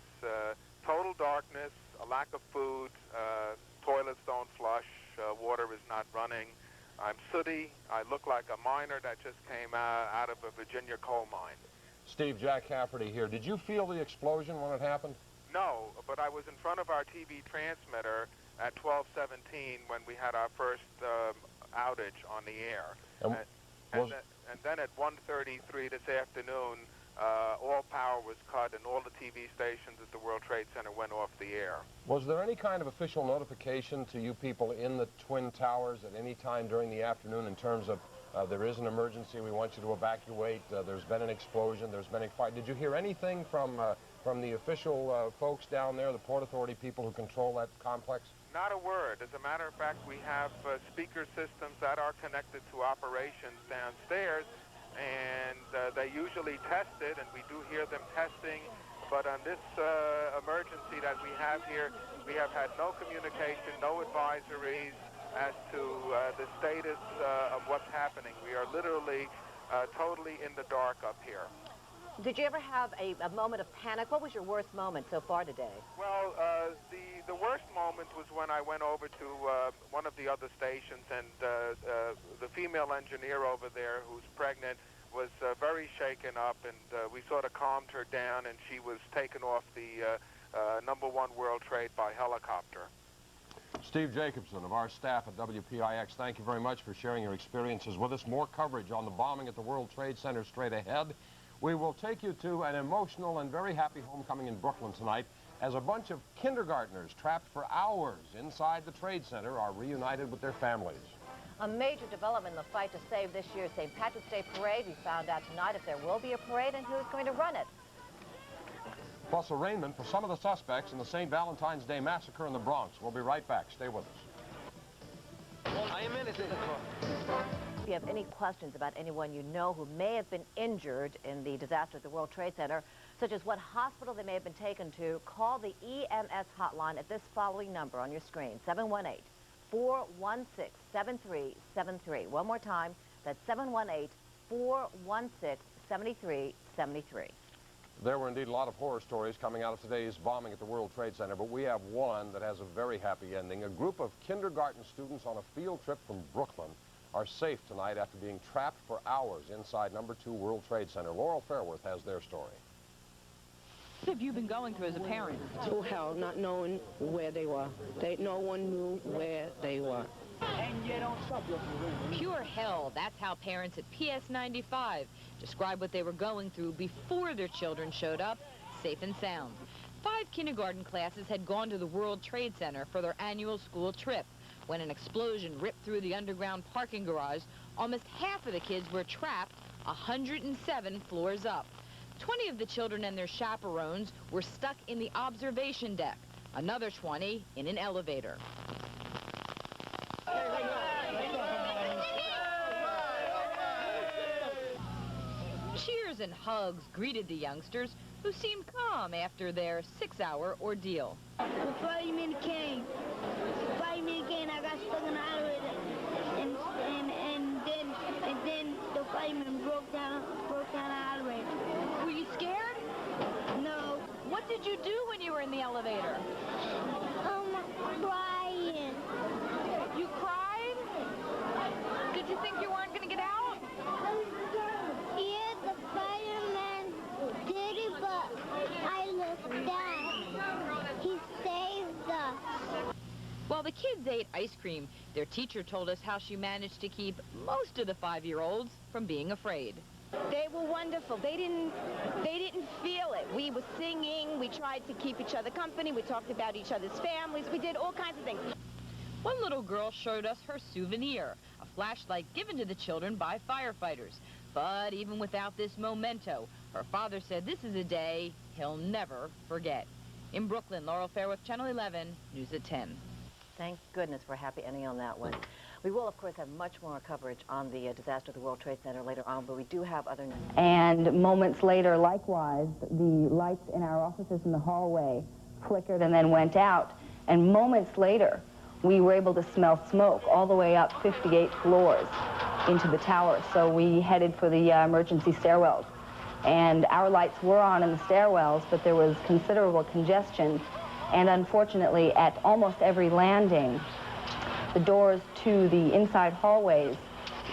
total darkness, a lack of food, toilets don't flush, water is not running. I'm sooty. I look like a miner that just came out of a Virginia coal mine. Steve, Jack Cafferty here. Did you feel the explosion when it happened? No, but I was in front of our TV transmitter at 12:17 when we had our first outage on the air. And then at 1:33 this afternoon, all power was cut and all the TV stations at the World Trade Center went off the air. Was there any kind of official notification to you people in the Twin Towers at any time during the afternoon in terms of there is an emergency, we want you to evacuate, there's been an explosion, there's been a fire? Did you hear anything from the official folks down there, the Port Authority people who control that complex? Not a word. As a matter of fact, we have speaker systems that are connected to operations downstairs, and they usually test it, and we do hear them testing. But on this emergency that we have here, we have had no communication, no advisories as to the status of what's happening. We are literally totally in the dark up here. Did you ever have a moment of panic? What was your worst moment so far today? Well, the worst moment was when I went over to one of the other stations, and the female engineer over there who's pregnant was very shaken up, and we sort of calmed her down, and she was taken off the #1 World Trade by helicopter. Steve Jacobson of our staff at WPIX, thank you very much for sharing your experiences with us. More coverage on the bombing at the World Trade Center straight ahead. We will take you to an emotional and very happy homecoming in Brooklyn tonight as a bunch of kindergartners trapped for hours inside the Trade Center are reunited with their families. A major development in the fight to save this year's St. Patrick's Day Parade. We found out tonight if there will be a parade and who's going to run it. Plus arraignment for some of the suspects in the St. Valentine's Day massacre in the Bronx. We'll be right back. Stay with us. I am innocent. If you have any questions about anyone you know who may have been injured in the disaster at the World Trade Center, such as what hospital they may have been taken to, call the EMS hotline at this following number on your screen, 718-416-7373. One more time, that's 718-416-7373. There were indeed a lot of horror stories coming out of today's bombing at the World Trade Center, but we have one that has a very happy ending. A group of kindergarten students on a field trip from Brooklyn are safe tonight after being trapped for hours inside #2 World Trade Center. Laurel Fairworth has their story. What have you been going through as a parent? To hell, not knowing where they were. No one knew where they were. Pure hell. That's how parents at PS 95 describe what they were going through before their children showed up, safe and sound. 5 kindergarten classes had gone to the World Trade Center for their annual school trip. When an explosion ripped through the underground parking garage, almost half of the kids were trapped 107 floors up. 20 of the children and their chaperones were stuck in the observation deck. Another 20 in an elevator. Cheers and hugs greeted the youngsters, who seemed calm after their 6-hour ordeal. The fireman came. I got stuck in the elevator, and then the fireman broke down the elevator. Were you scared? No. What did you do when you were in the elevator? Crying. You cried? Did you think you weren't going to get out? Yeah, the fireman did it, but I looked down. He saved us. While the kids ate ice cream, their teacher told us how she managed to keep most of the 5-year-olds from being afraid. They were wonderful. They didn't feel it. We were singing. We tried to keep each other company. We talked about each other's families. We did all kinds of things. One little girl showed us her souvenir, a flashlight given to the children by firefighters. But even without this memento, her father said this is a day he'll never forget. In Brooklyn, Laurel Fairworth, Channel 11, News at 10. Thank goodness for a happy ending on that one. We will, of course, have much more coverage on the disaster at the World Trade Center later on, but we do have other news. And moments later, likewise, the lights in our offices in the hallway flickered and then went out. And moments later, we were able to smell smoke all the way up 58 floors into the tower. So we headed for the emergency stairwells. And our lights were on in the stairwells, but there was considerable congestion. And unfortunately, at almost every landing, the doors to the inside hallways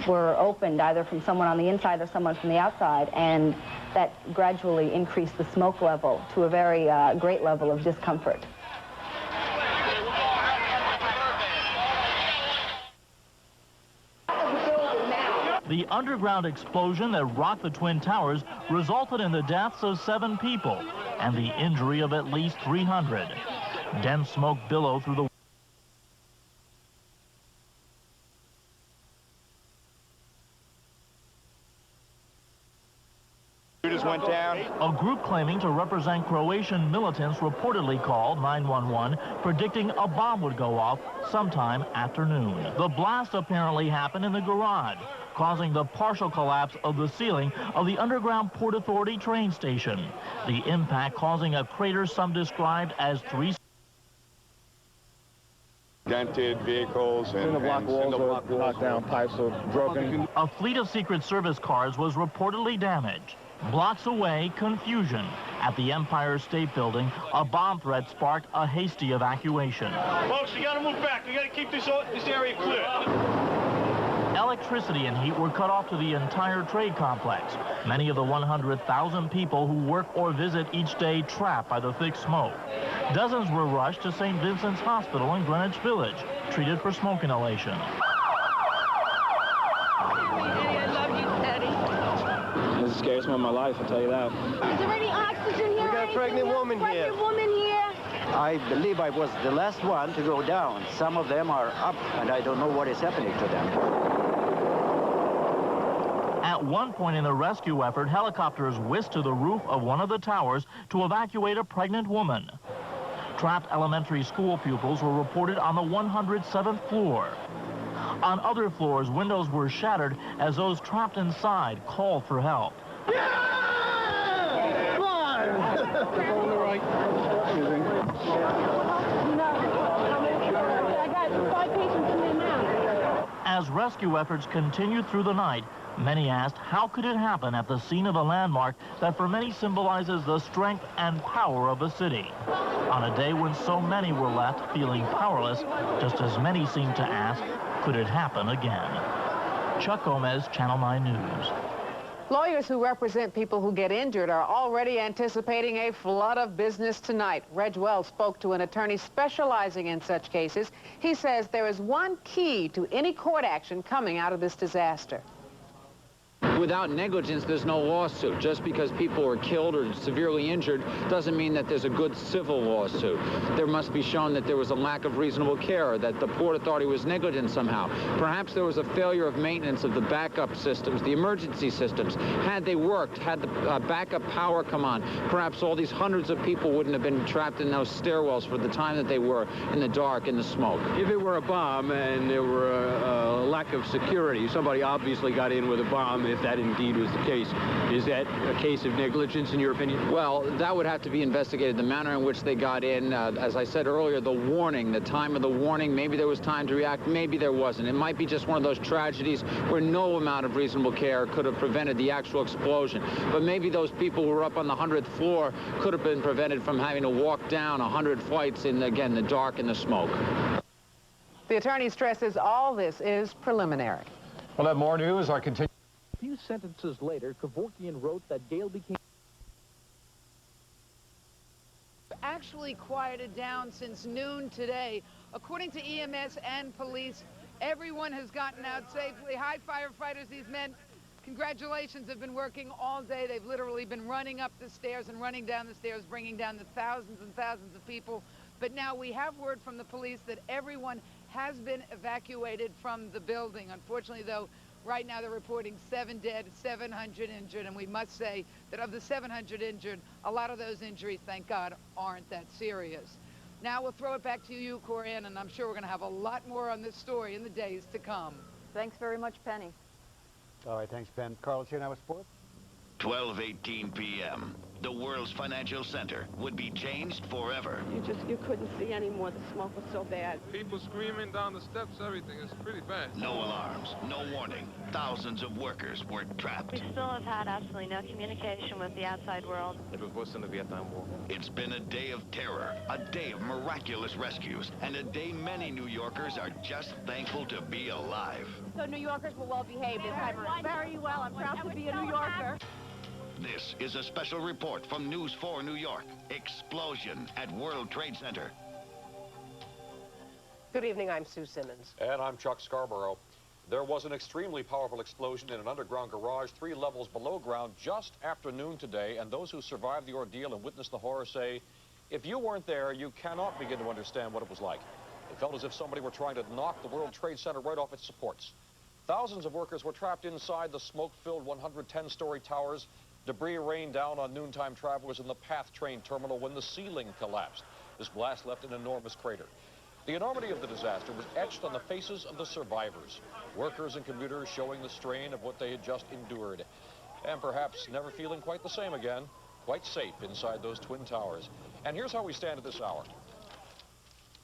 were opened either from someone on the inside or someone from the outside, and that gradually increased the smoke level to a very great level of discomfort. The underground explosion that rocked the Twin Towers resulted in the deaths of 7 people and the injury of at least 300. Dense smoke billowed through the went down. A group claiming to represent Croatian militants reportedly called 911, predicting a bomb would go off sometime after noon. The blast apparently happened in the garage, causing the partial collapse of the ceiling of the underground Port Authority train station. The impact causing a crater some described as 3 dented vehicles and cinder-block walls are knocked down, pipes are broken. A fleet of Secret Service cars was reportedly damaged. Blocks away, confusion. At the Empire State Building, a bomb threat sparked a hasty evacuation. Folks, you gotta move back. We gotta keep this area clear. Electricity and heat were cut off to the entire trade complex. Many of the 100,000 people who work or visit each day trapped by the thick smoke. Dozens were rushed to St. Vincent's Hospital in Greenwich Village, treated for smoke inhalation. I love you, Teddy. This is the scariest moment of my life, I'll tell you that. Is there any oxygen here? We got a pregnant woman here. Pregnant woman here? I believe I was the last one to go down. Some of them are up, and I don't know what is happening to them. At one point in the rescue effort, helicopters whisked to the roof of one of the towers to evacuate a pregnant woman. Trapped elementary school pupils were reported on the 107th floor. On other floors, windows were shattered as those trapped inside called for help. Come on! On the right. I got 5 patients in there now. As rescue efforts continued through the night, many asked how could it happen at the scene of a landmark that for many symbolizes the strength and power of a city. On a day when so many were left feeling powerless, just as many seemed to ask, could it happen again? Chuck Gomez, Channel 9 News. Lawyers who represent people who get injured are already anticipating a flood of business tonight. Reg Wells spoke to an attorney specializing in such cases. He says there is one key to any court action coming out of this disaster. Without negligence, there's no lawsuit. Just because people are killed or severely injured doesn't mean that there's a good civil lawsuit. There must be shown that there was a lack of reasonable care, that the Port Authority was negligent somehow. Perhaps there was a failure of maintenance of the backup systems, the emergency systems. Had they worked, had the backup power come on, perhaps all these hundreds of people wouldn't have been trapped in those stairwells for the time that they were in the dark, in the smoke. If it were a bomb and there were a lack of security, somebody obviously got in with a bomb, if that indeed was the case. Is that a case of negligence, in your opinion? Well, that would have to be investigated. The manner in which they got in, as I said earlier, the warning, the time of the warning, maybe there was time to react, maybe there wasn't. It might be just one of those tragedies where no amount of reasonable care could have prevented the actual explosion. But maybe those people who were up on the 100th floor could have been prevented from having to walk down 100 flights in, again, the dark and the smoke. The attorney stresses all this is preliminary. We'll have more news. Our continue. A few sentences later, Kevorkian wrote that Gale became Actually quieted down since noon today. According to EMS and police, everyone has gotten out safely. Hi, firefighters, these men, congratulations, have been working all day. They've literally been running up the stairs and running down the stairs, bringing down the thousands and thousands of people. But now we have word from the police that everyone has been evacuated from the building. Unfortunately, though, right now they're reporting 7 dead, 700 injured, and we must say that of the 700 injured, a lot of those injuries, thank God, aren't that serious. Now we'll throw it back to you, Corinne, and I'm sure we're going to have a lot more on this story in the days to come. Thanks very much, Penny. All right, thanks, Ben. Carl, it's here now with sports. 12:18 p.m. The world's financial center would be changed forever. You couldn't see anymore. The smoke was so bad. People screaming down the steps, everything. It's pretty bad. No alarms, no warning. Thousands of workers were trapped. We still have had absolutely no communication with the outside world. It was worse than the Vietnam War. It's been a day of terror, a day of miraculous rescues, and a day many New Yorkers are just thankful to be alive. So New Yorkers were well behaved this time around. Very well. I'm proud to be a New Yorker. This is a special report from News 4 New York. Explosion at World Trade Center. Good evening, I'm Sue Simmons. And I'm Chuck Scarborough. There was an extremely powerful explosion in an underground garage 3 levels below ground just after noon today, and those who survived the ordeal and witnessed the horror say, if you weren't there, you cannot begin to understand what it was like. It felt as if somebody were trying to knock the World Trade Center right off its supports. Thousands of workers were trapped inside the smoke-filled 110-story towers. Debris rained down on noontime travelers in the PATH train terminal when the ceiling collapsed. This blast left an enormous crater. The enormity of the disaster was etched on the faces of the survivors, workers and commuters showing the strain of what they had just endured, and perhaps never feeling quite the same again, quite safe inside those twin towers. And here's how we stand at this hour.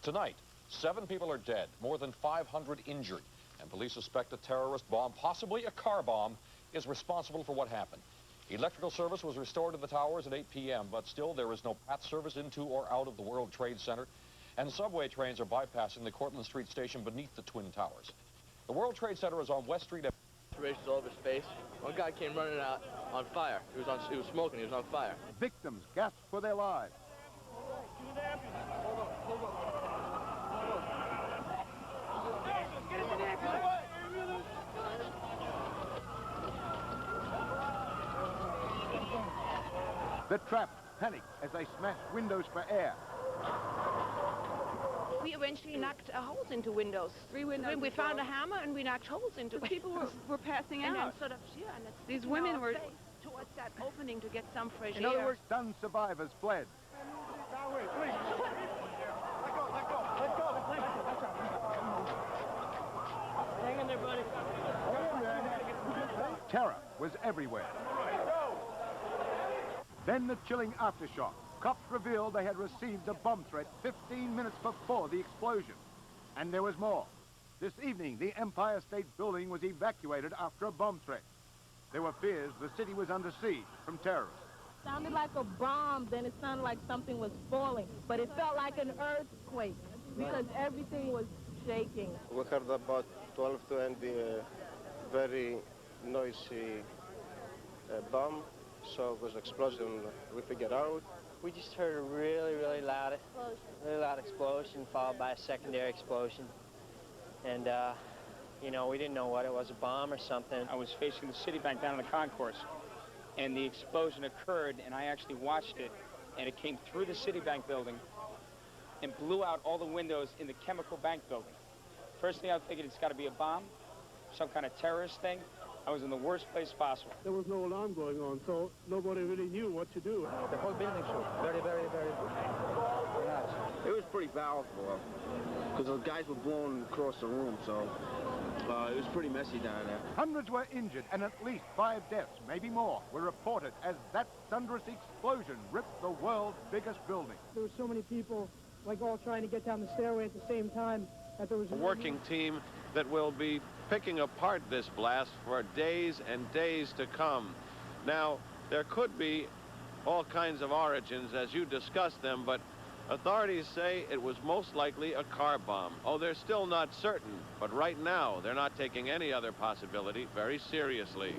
Tonight, 7 people are dead, more than 500 injured, and police suspect a terrorist bomb, possibly a car bomb, is responsible for what happened. Electrical service was restored to the towers at 8 p.m., but still there is no PATH service into or out of the World Trade Center, and subway trains are bypassing the Cortlandt Street station beneath the Twin Towers. The World Trade Center is on West Street. All over space. One guy came running out on fire. He was smoking. He was on fire. Victims gasped for their lives. The trapped panicked as they smashed windows for air. We eventually knocked holes into windows. 3 windows. We found a hammer and we knocked holes into it. People were passing and out. then sort of, and These women were towards that opening to get some fresh In air. other words, stunned survivors fled. Hang in there, buddy. Terror was everywhere. Then the chilling aftershock. Cops revealed they had received a bomb threat 15 minutes before the explosion. And there was more. This evening, the Empire State Building was evacuated after a bomb threat. There were fears the city was under siege from terrorists. It sounded like a bomb, then it sounded like something was falling. But it felt like an earthquake because everything was shaking. We heard about 12:20 very noisy bomb. So it was an explosion, we figured out. We just heard a really loud explosion followed by a secondary explosion. And You know, we didn't know what it was, a bomb or something. I was facing the Citibank down in the concourse, and the explosion occurred, and I actually watched it, and it came through the Citibank building and blew out all the windows in the Chemical Bank building. First thing I figured, it's got to be a bomb, some kind of terrorist thing. I was in the worst place possible. There was no alarm going on, so nobody really knew what to do. The whole building shook. Very, very, very nuts. It was pretty powerful because the guys were blown across the room, so it was pretty messy down there. Hundreds were injured and at least 5 deaths, maybe more, were reported as that thunderous explosion ripped the world's biggest building. There were so many people, like, all trying to get down the stairway at the same time that there was a working team that will be picking apart this blast for days and days to come. Now, there could be all kinds of origins as you discussed them, but authorities say it was most likely a car bomb. Oh, they're still not certain, but right now they're not taking any other possibility very seriously.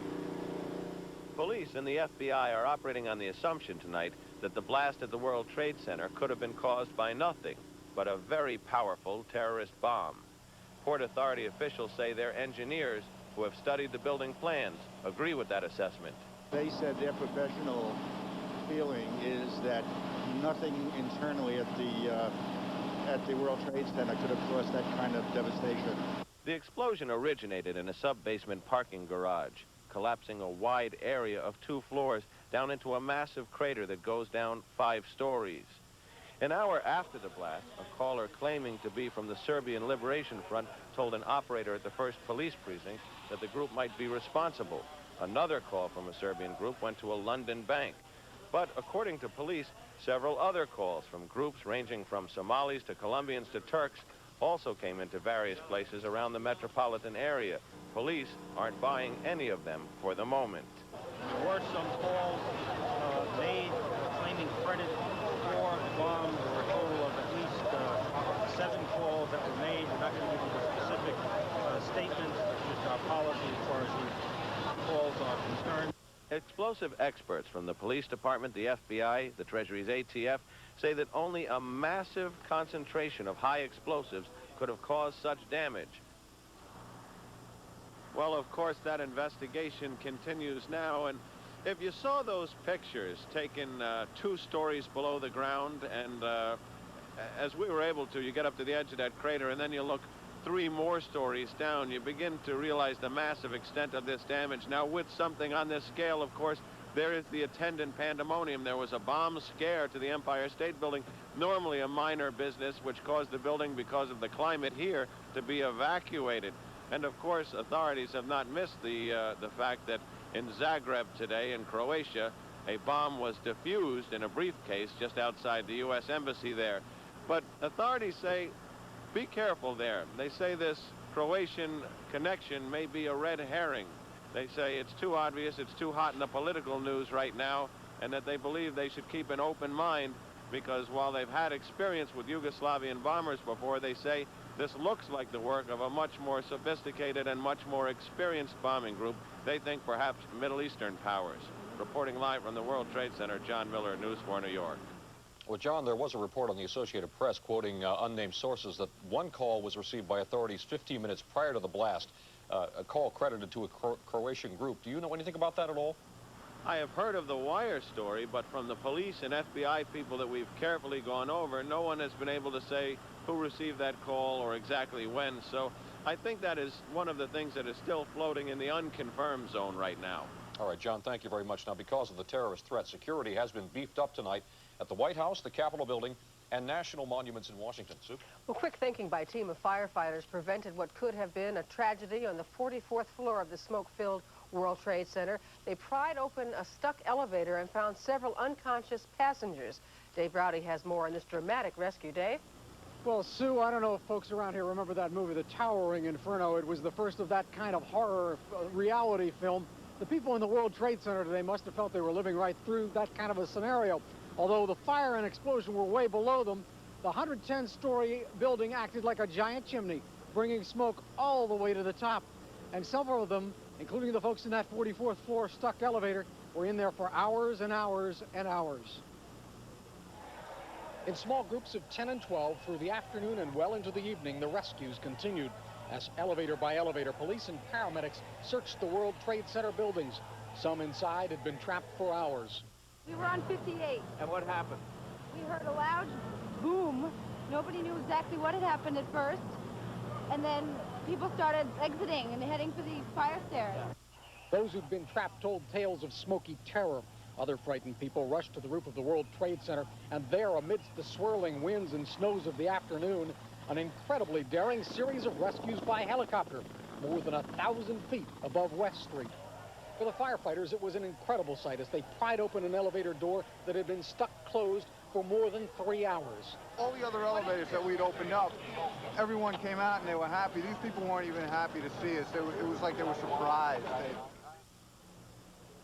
Police and the FBI are operating on the assumption tonight that the blast at the World Trade Center could have been caused by nothing but a very powerful terrorist bomb. Port Authority officials say their engineers, who have studied the building plans, agree with that assessment. They said their professional feeling is that nothing internally at the World Trade Center could have caused that kind of devastation. The explosion originated in a sub-basement parking garage, collapsing a wide area of 2 floors down into a massive crater that goes down 5 stories. An hour after the blast, a caller claiming to be from the Serbian Liberation Front told an operator at the 1st Police Precinct that the group might be responsible. Another call from a Serbian group went to a London bank. But according to police, several other calls from groups ranging from Somalis to Colombians to Turks also came into various places around the metropolitan area. Police aren't buying any of them for the moment. There were some calls made claiming credit for the bomb. There were a total of at least 7 calls that were made. We're not going to give you the specific statements, just our policy as far as these calls are concerned. Explosive experts from the police department, the FBI, the Treasury's ATF, say that only a massive concentration of high explosives could have caused such damage. Well, of course, that investigation continues now, and if you saw those pictures taken 2 stories below the ground, and as we were able to, you get up to the edge of that crater, and then you look 3 more stories down, you begin to realize the massive extent of this damage. Now, with something on this scale, of course, there is the attendant pandemonium. There was a bomb scare to the Empire State Building, normally a minor business, which caused the building, because of the climate here, to be evacuated. And, of course, authorities have not missed the fact that in Zagreb today, in Croatia, a bomb was defused in a briefcase just outside the U.S. Embassy there. But authorities say, be careful there. They say this Croatian connection may be a red herring. They say it's too obvious, it's too hot in the political news right now, and that they believe they should keep an open mind, because while they've had experience with Yugoslavian bombers before, they say this looks like the work of a much more sophisticated and much more experienced bombing group. They think perhaps Middle Eastern powers. Reporting live from the World Trade Center, John Miller, News 4 New York. Well, John, there was a report on the Associated Press quoting unnamed sources that one call was received by authorities 15 minutes prior to the blast, a call credited to a Croatian group. Do you know anything about that at all? I have heard of the wire story, but from the police and FBI people that we've carefully gone over, no one has been able to say who received that call or exactly when. So I think that is one of the things that is still floating in the unconfirmed zone right now. All right, John, thank you very much. Now, because of the terrorist threat, security has been beefed up tonight at the White House, the Capitol Building, and national monuments in Washington. Sue? Well, quick thinking by a team of firefighters prevented what could have been a tragedy on the 44th floor of the smoke-filled World Trade Center. They pried open a stuck elevator and found several unconscious passengers. Dave Rowdy has more on this dramatic rescue. Dave? Well, Sue, I don't know if folks around here remember that movie, The Towering Inferno. It was the first of that kind of horror reality film. The people in the World Trade Center today must have felt they were living right through that kind of a scenario. Although the fire and explosion were way below them, the 110-story building acted like a giant chimney, bringing smoke all the way to the top. And several of them, including the folks in that 44th floor stuck elevator, were in there for hours and hours and hours. In small groups of 10 and 12 through the afternoon and well into the evening, the rescues continued. As elevator by elevator, police and paramedics searched the World Trade Center buildings. Some inside had been trapped for hours. We were on 58. And what happened? We heard a loud boom. Nobody knew exactly what had happened at first. And then people started exiting and heading for the fire stairs. Those who'd been trapped told tales of smoky terror. Other frightened people rushed to the roof of the World Trade Center, and there, amidst the swirling winds and snows of the afternoon, an incredibly daring series of rescues by helicopter, more than 1,000 feet above West Street. For the firefighters, it was an incredible sight as they pried open an elevator door that had been stuck closed for more than 3 hours. All the other elevators that we'd opened up, everyone came out and they were happy. These people weren't even happy to see us. It was like they were surprised.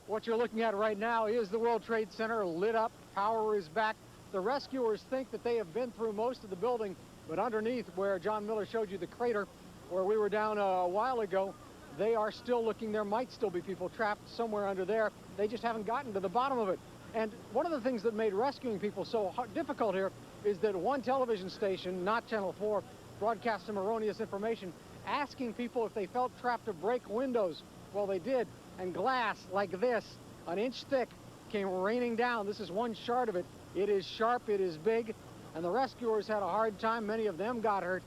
What you're looking at right now is the World Trade Center lit up. Power is back. The rescuers think that they have been through most of the building, but underneath where John Miller showed you the crater, where we were down a while ago, they are still looking. There might still be people trapped somewhere under there. They just haven't gotten to the bottom of it. And one of the things that made rescuing people so difficult here is that one television station, not Channel 4, broadcast some erroneous information, asking people if they felt trapped to break windows. Well, they did. And glass like this, an inch thick, came raining down. This is one shard of it. It is sharp, it is big, and the rescuers had a hard time. Many of them got hurt,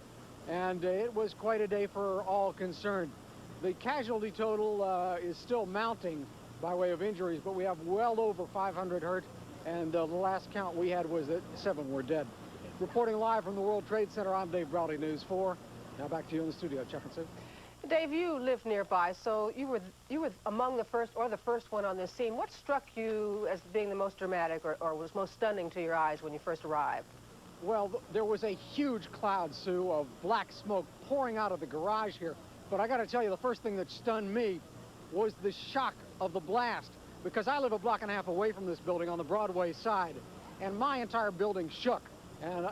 and it was quite a day for all concerned. The casualty total is still mounting by way of injuries, but we have well over 500 hurt, and the last count we had was that 7 were dead. Reporting live from the World Trade Center, I'm Dave Browdy, News 4. Now back to you in the studio, Chuck and Sue. Dave, you live nearby, so you were among the first one on this scene. What struck you as being the most dramatic or was most stunning to your eyes when you first arrived? Well, there was a huge cloud, Sue, of black smoke pouring out of the garage here. But I got to tell you, the first thing that stunned me was the shock of the blast, because I live a block and a half away from this building on the Broadway side, and my entire building shook. And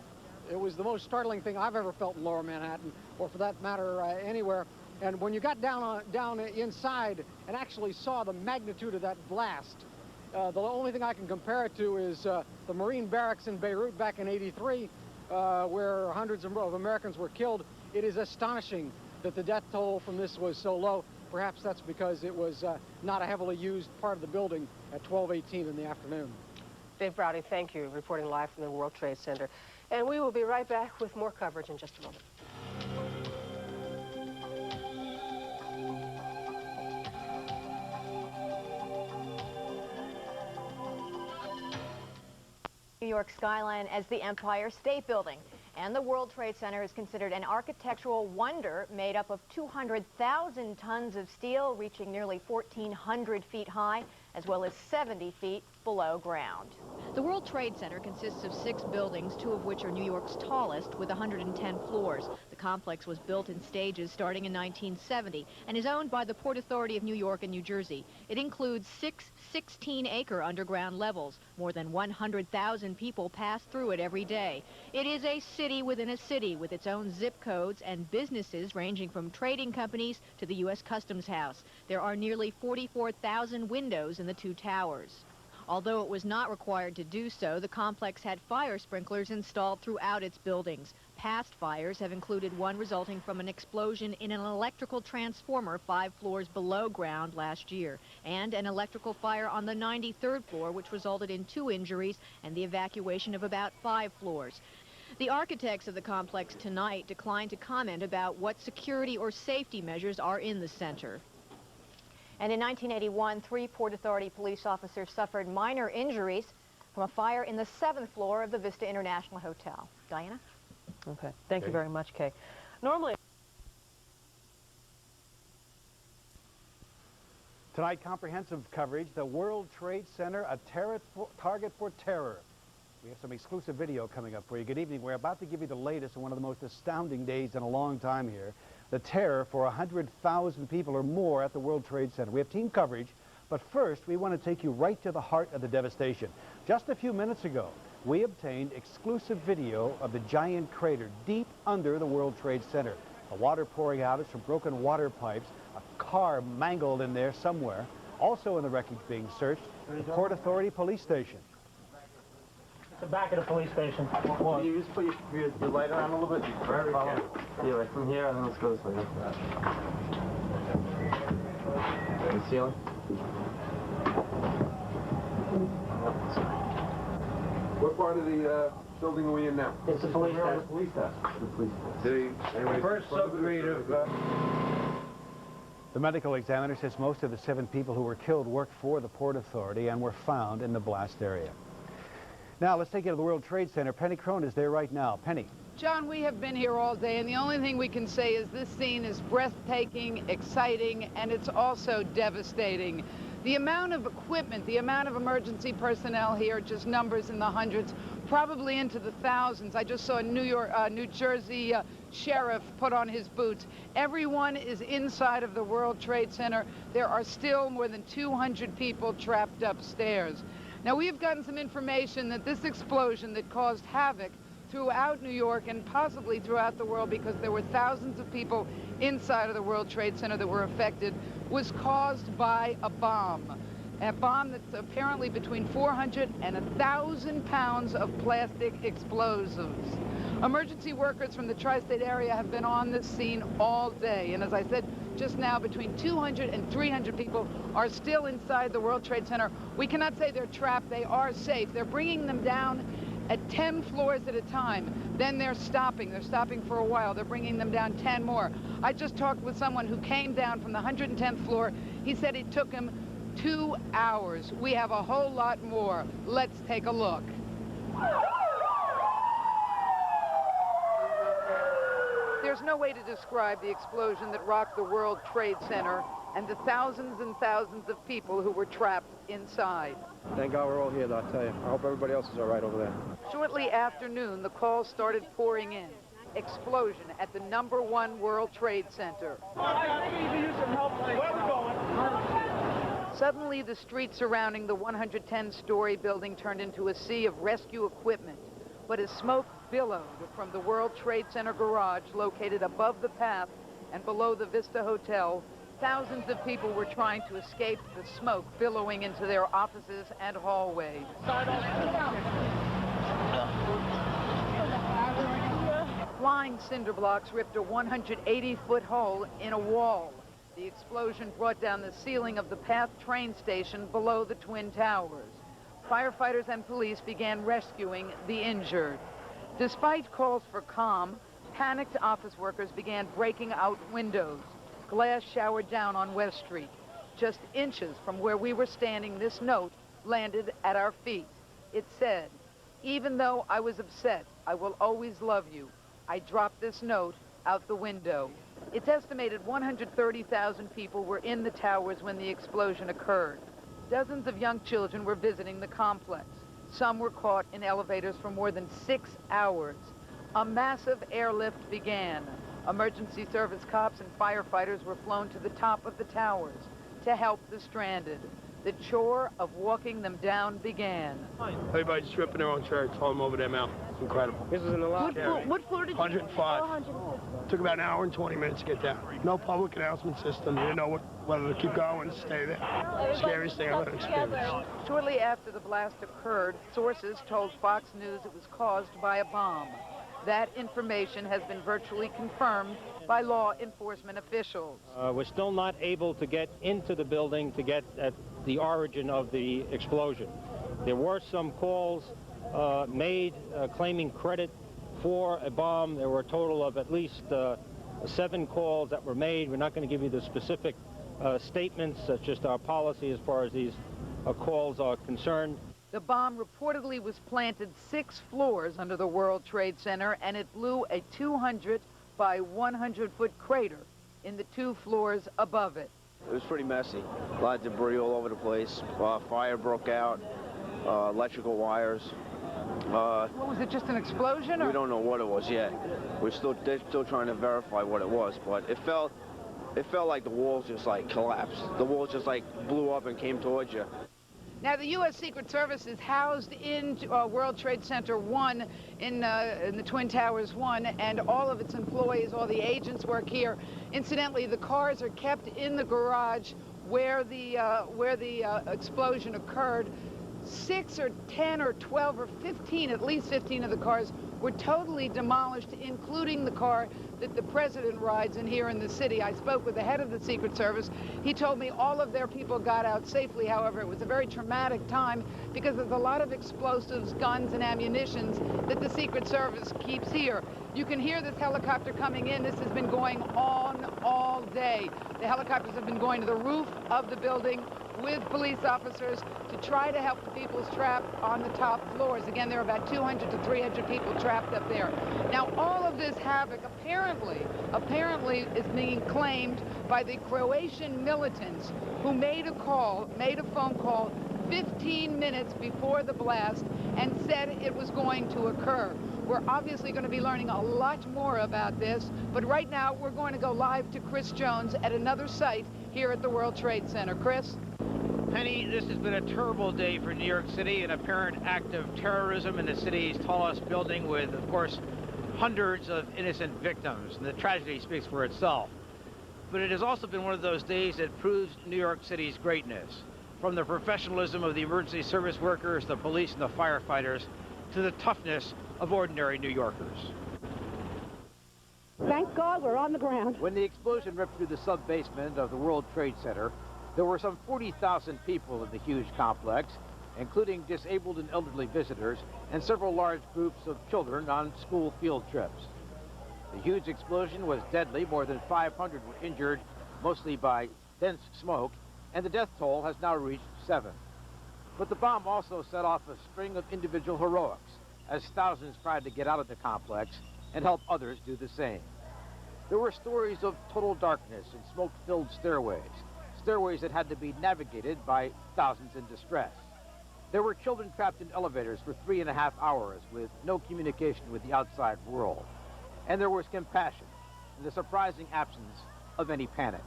it was the most startling thing I've ever felt in Lower Manhattan, or for that matter, anywhere. And when you got down inside and actually saw the magnitude of that blast, the only thing I can compare it to is the Marine barracks in Beirut back in '83, where hundreds of Americans were killed. It is astonishing that the death toll from this was so low. Perhaps that's because it was not a heavily used part of the building at 12:18 in the afternoon. Dave Browdy, thank you, reporting live from the World Trade Center. And we will be right back with more coverage in just a moment. New York skyline as the Empire State Building. And the World Trade Center is considered an architectural wonder made up of 200,000 tons of steel reaching nearly 1,400 feet high, as well as 70 feet below ground. The World Trade Center consists of 6 buildings, 2 of which are New York's tallest, with 110 floors. The complex was built in stages starting in 1970 and is owned by the Port Authority of New York and New Jersey. It includes 6 16-acre underground levels. More than 100,000 people pass through it every day. It is a city within a city with its own zip codes and businesses ranging from trading companies to the U.S. Customs House. There are nearly 44,000 windows in the 2 towers. Although it was not required to do so, the complex had fire sprinklers installed throughout its buildings. Past fires have included one resulting from an explosion in an electrical transformer 5 floors below ground last year, and an electrical fire on the 93rd floor, which resulted in 2 injuries and the evacuation of about 5 floors. The architects of the complex tonight declined to comment about what security or safety measures are in the center. And in 1981, 3 Port Authority police officers suffered minor injuries from a fire in the 7th floor of the Vista International Hotel. Diana? Okay. Thank you very much, Kay. Normally... Tonight, comprehensive coverage, the World Trade Center, a target for terror. We have some exclusive video coming up for you. Good evening. We're about to give you the latest on one of the most astounding days in a long time here. The terror for 100,000 people or more at the World Trade Center. We have team coverage, but first we want to take you right to the heart of the devastation. Just a few minutes ago, we obtained exclusive video of the giant crater deep under the World Trade Center. The water pouring out is from broken water pipes, a car mangled in there somewhere. Also in the wreckage being searched, the Port Authority police station. the back of the police station. Can you just put your light around a little bit? Very good. Yeah, like from here, and then let's go this way. The ceiling? What part of the building are we in now? It's the police desk. The police desk. The police desk. The first subgrade of... The medical examiner says most of the 7 people who were killed worked for the Port Authority and were found in the blast area. Now, let's take you to the World Trade Center. Penny Crone is there right now. Penny. John, we have been here all day, and the only thing we can say is this scene is breathtaking, exciting, and it's also devastating. The amount of equipment, the amount of emergency personnel here, just numbers in the hundreds, probably into the thousands. I just saw a New Jersey sheriff put on his boots. Everyone is inside of the World Trade Center. There are still more than 200 people trapped upstairs. Now, we have gotten some information that this explosion that caused havoc throughout New York and possibly throughout the world, because there were thousands of people inside of the World Trade Center that were affected, was caused by a bomb. A bomb that's apparently between 400 and 1,000 pounds of plastic explosives. Emergency workers from the tri-state area have been on this scene all day. And as I said just now, between 200 and 300 people are still inside the World Trade Center. We cannot say they're trapped. They are safe. They're bringing them down at 10 floors at a time. Then they're stopping. They're stopping for a while. They're bringing them down 10 more. I just talked with someone who came down from the 110th floor. He said it took him 2 hours. We have a whole lot more. Let's take a look. There's no way to describe the explosion that rocked the World Trade Center and the thousands and thousands of people who were trapped inside. Thank God we're all here, though, I tell you. I hope everybody else is all right over there. Shortly after noon, the calls started pouring in. Explosion at the #1 World Trade Center. Suddenly, the street surrounding the 110-story building turned into a sea of rescue equipment. But as smoke billowed from the World Trade Center garage located above the path and below the Vista Hotel, thousands of people were trying to escape the smoke billowing into their offices and hallways. Flying cinder blocks ripped a 180-foot hole in a wall. The explosion brought down the ceiling of the PATH train station below the Twin Towers. Firefighters and police began rescuing the injured. Despite calls for calm, panicked office workers began breaking out windows. Glass showered down on West Street. Just inches from where we were standing, this note landed at our feet. It said, "Even though I was upset, I will always love you. I dropped this note out the window." It's estimated 130,000 people were in the towers when the explosion occurred. Dozens of young children were visiting the complex. Some were caught in elevators for more than 6 hours. A massive airlift began. Emergency service cops and firefighters were flown to the top of the towers to help the stranded. The chore of walking them down began. Everybody just ripping their own shirts, hauling them over their mouth. It's incredible. This is in the lobby. What floor did you 105. 105. Took about an hour and 20 minutes to get down. No public announcement system. You didn't know whether to keep going or stay there. Scariest thing I've ever experienced. Shortly after the blast occurred, sources told Fox News it was caused by a bomb. That information has been virtually confirmed by law enforcement officials. We're still not able to get into the building to get at the origin of the explosion. There were some calls made claiming credit for a bomb. There were a total of at least 7 calls that were made. We're not going to give you the specific statements. That's just our policy as far as these calls are concerned. The bomb reportedly was planted 6 floors under the World Trade Center, and it blew a 200 by 100-foot crater in the 2 floors above it. It was pretty messy. A lot of debris all over the place. Fire broke out, electrical wires. What was it, just an explosion? Or? We don't know what it was yet. They're still trying to verify what it was, but it felt like the walls just like collapsed. The walls just like blew up and came towards you. Now, the U.S. Secret Service is housed in World Trade Center 1 in the Twin Towers 1, and all of its employees, all the agents work here. Incidentally, the cars are kept in the garage where the explosion occurred. 6 or 10 or 12 or 15, at least 15 of the cars were totally demolished, including the car that the president rides in here in the city. I spoke with the head of the Secret Service. He told me all of their people got out safely. However, it was a very traumatic time because there's a lot of explosives, guns, and ammunitions that the Secret Service keeps here. You can hear this helicopter coming in. This has been going on all day. The helicopters have been going to the roof of the building with police officers to try to help the people trapped on the top floors. Again, there are about 200 to 300 people trapped up there. Now, all of this havoc apparently is being claimed by the Croatian militants who made a phone call 15 minutes before the blast and said it was going to occur. We're obviously going to be learning a lot more about this, but right now we're going to go live to Chris Jones at another site here at the World Trade Center. Chris? Penny, this has been a terrible day for New York City, an apparent act of terrorism in the city's tallest building with, of course, hundreds of innocent victims, and the tragedy speaks for itself. But it has also been one of those days that proves New York City's greatness, from the professionalism of the emergency service workers, the police, and the firefighters, to the toughness of ordinary New Yorkers. Thank God we're on the ground. When the explosion ripped through the sub-basement of the World Trade Center, there were some 40,000 people in the huge complex, including disabled and elderly visitors, and several large groups of children on school field trips. The huge explosion was deadly. More than 500 were injured, mostly by dense smoke, and the death toll has now reached 7. But the bomb also set off a string of individual heroics, as thousands tried to get out of the complex and help others do the same. There were stories of total darkness and smoke-filled stairways that had to be navigated by thousands in distress. There were children trapped in elevators for 3.5 hours with no communication with the outside world. And there was compassion in the surprising absence of any panic.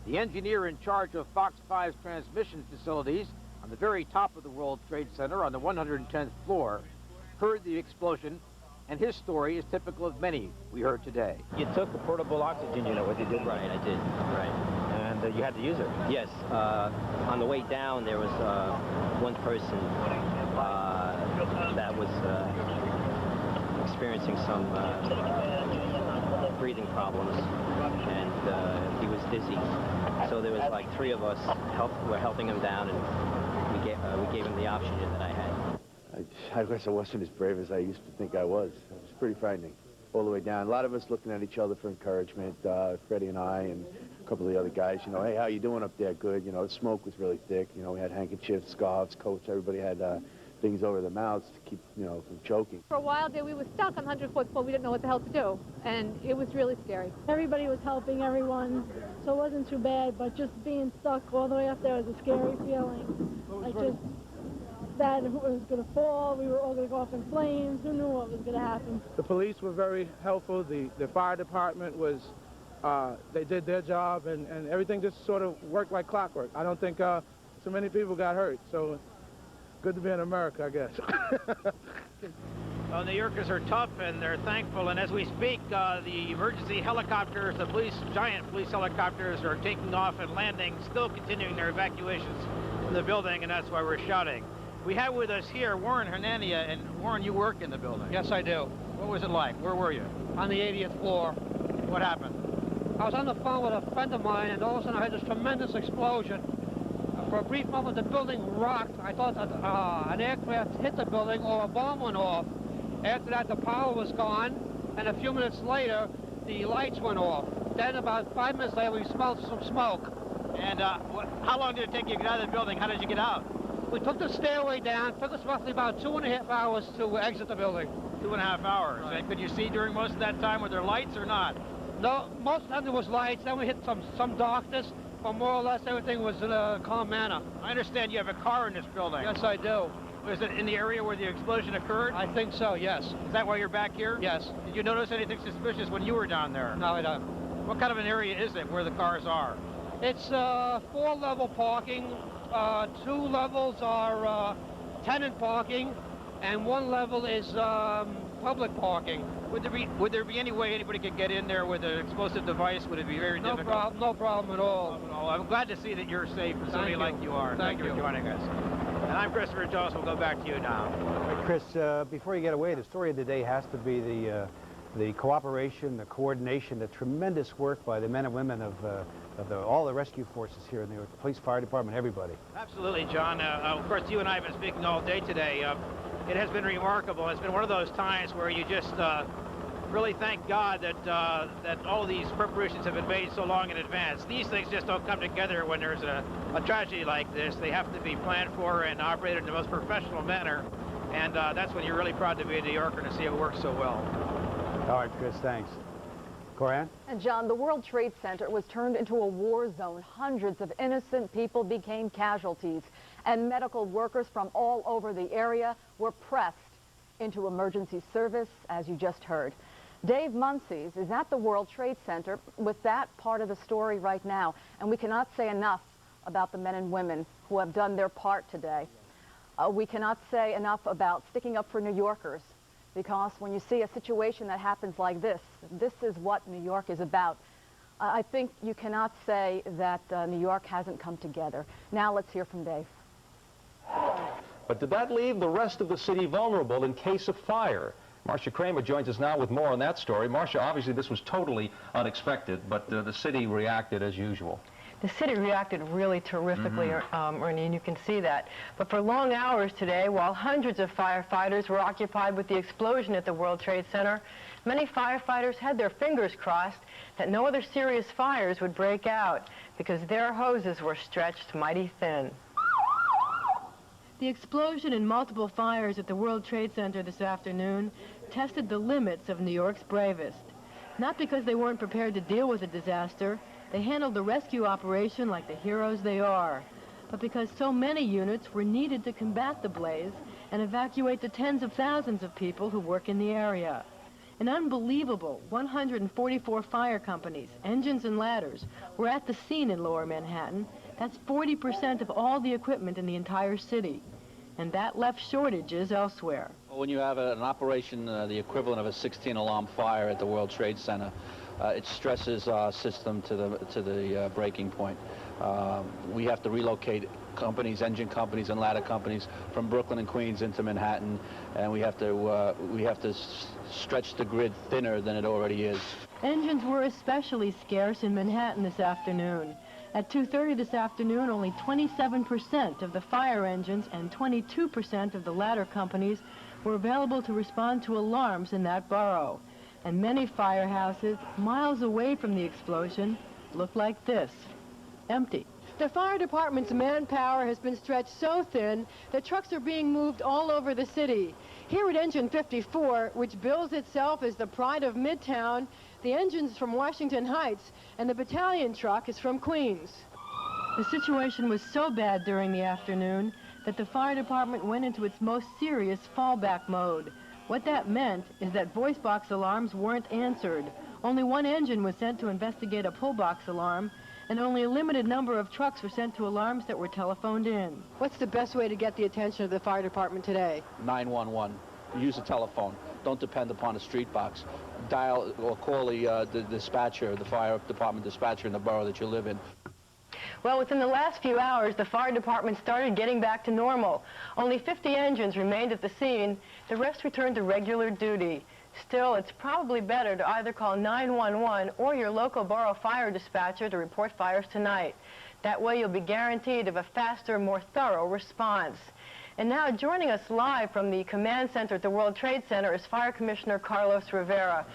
The engineer in charge of Fox 5's transmission facilities on the very top of the World Trade Center on the 110th floor heard the explosion, and his story is typical of many we heard today. You took a portable oxygen unit, what you did? Right, I did. Right. And you had to use it? Yes. On the way down, there was one person that was experiencing some breathing problems, and he was dizzy. So there was like 3 of us were helping him down, and we gave him the oxygen that I had. I guess I wasn't as brave as I used to think I was. It was pretty frightening all the way down. A lot of us looking at each other for encouragement, Freddie and I and a couple of the other guys, you know, hey, how you doing up there? Good. You know, the smoke was really thick. You know, we had handkerchiefs, scarves, coats. Everybody had things over their mouths to keep, you know, from choking. For a while there, we were stuck on 100-foot floor. We didn't know what the hell to do, and it was really scary. Everybody was helping everyone, so it wasn't too bad, but just being stuck all the way up there was a scary feeling. Like just that it was going to fall, we were all going to go up in flames. Who knew what was going to happen? The police were very helpful. The fire department was, they did their job, and everything just sort of worked like clockwork. I don't think so many people got hurt, so good to be in America, I guess. Well, New Yorkers are tough, and they're thankful, and as we speak, the emergency helicopters, the giant police helicopters are taking off and landing, still continuing their evacuations from the building, and that's why we're shouting. We have with us here Warren Hernania, and Warren, you work in the building. Yes, I do. What was it like? Where were you? On the 80th floor. What happened? I was on the phone with a friend of mine, and all of a sudden I heard this tremendous explosion. For a brief moment, the building rocked. I thought that an aircraft hit the building or a bomb went off. After that, the power was gone, and a few minutes later, the lights went off. Then about 5 minutes later, we smelled some smoke. And how long did it take you to get out of the building? How did you get out? We took the stairway down. It took us roughly about 2.5 hours to exit the building. 2.5 hours. Right. And could you see during most of that time? Were there lights or not? No, most of the time there was lights. Then we hit some darkness, but more or less everything was in a calm manner. I understand you have a car in this building. Yes, I do. Was it in the area where the explosion occurred? I think so, yes. Is that why you're back here? Yes. Did you notice anything suspicious when you were down there? No, I don't. What kind of an area is it where the cars are? It's 4-level parking. 2 levels are tenant parking, and 1 level is public parking. Would there be any way anybody could get in there with an explosive device? Would it be very difficult? No problem at all. I'm glad to see that you're safe for somebody like you are. Thank you for joining us. And I'm Christopher Jones. We'll go back to you now. Chris, before you get away, the story of the day has to be the cooperation, the coordination, the tremendous work by the men and women of all the rescue forces here in New York, the police, fire department, everybody. Absolutely, John. Of course, you and I have been speaking all day today. It has been remarkable. It's been one of those times where you just really thank God that all these preparations have been made so long in advance. These things just don't come together when there's a tragedy like this. They have to be planned for and operated in the most professional manner. And that's when you're really proud to be a New Yorker and to see it work so well. All right, Chris, thanks. Coran? And John, the World Trade Center was turned into a war zone. Hundreds of innocent people became casualties, and medical workers from all over the area were pressed into emergency service, as you just heard. Dave Muncies is at the World Trade Center with that part of the story right now, and we cannot say enough about the men and women who have done their part today. We cannot say enough about sticking up for New Yorkers, because when you see a situation that happens like this, this is what New York is about. I think you cannot say that New York hasn't come together. Now let's hear from Dave. But did that leave the rest of the city vulnerable in case of fire? Marcia Kramer joins us now with more on that story. Marcia, obviously this was totally unexpected, but the city reacted as usual. The city reacted really terrifically, Ernie, and you can see that. But for long hours today, while hundreds of firefighters were occupied with the explosion at the World Trade Center, many firefighters had their fingers crossed that no other serious fires would break out, because their hoses were stretched mighty thin. The explosion and multiple fires at the World Trade Center this afternoon tested the limits of New York's bravest. Not because they weren't prepared to deal with a disaster, they handled the rescue operation like the heroes they are, but because so many units were needed to combat the blaze and evacuate the tens of thousands of people who work in the area. An unbelievable 144 fire companies, engines and ladders, were at the scene in Lower Manhattan. That's 40% of all the equipment in the entire city, and that left shortages elsewhere. When you have an operation, the equivalent of a 16-alarm fire at the World Trade Center, it stresses our system to the breaking point. We have to relocate companies, engine companies and ladder companies from Brooklyn and Queens into Manhattan, and we have to stretch the grid thinner than it already is. Engines were especially scarce in Manhattan this afternoon. At 2:30 this afternoon, only 27% of the fire engines and 22% of the ladder companies were available to respond to alarms in that borough. And many firehouses miles away from the explosion look like this, empty. The fire department's manpower has been stretched so thin that trucks are being moved all over the city. Here at Engine 54, which bills itself as the pride of Midtown, the engine's from Washington Heights, and the battalion truck is from Queens. The situation was so bad during the afternoon that the fire department went into its most serious fallback mode. What that meant is that voice box alarms weren't answered. Only one engine was sent to investigate a pull box alarm, and only a limited number of trucks were sent to alarms that were telephoned in. What's the best way to get the attention of the fire department today? 911. Use a telephone. Don't depend upon a street box. Dial or call the dispatcher, the fire department dispatcher in the borough that you live in. Well, within the last few hours, the fire department started getting back to normal. Only 50 engines remained at the scene. The rest returned to regular duty. Still, it's probably better to either call 911 or your local borough fire dispatcher to report fires tonight. That way you'll be guaranteed of a faster, more thorough response. And now joining us live from the command center at the World Trade Center is Fire Commissioner Carlos Rivera.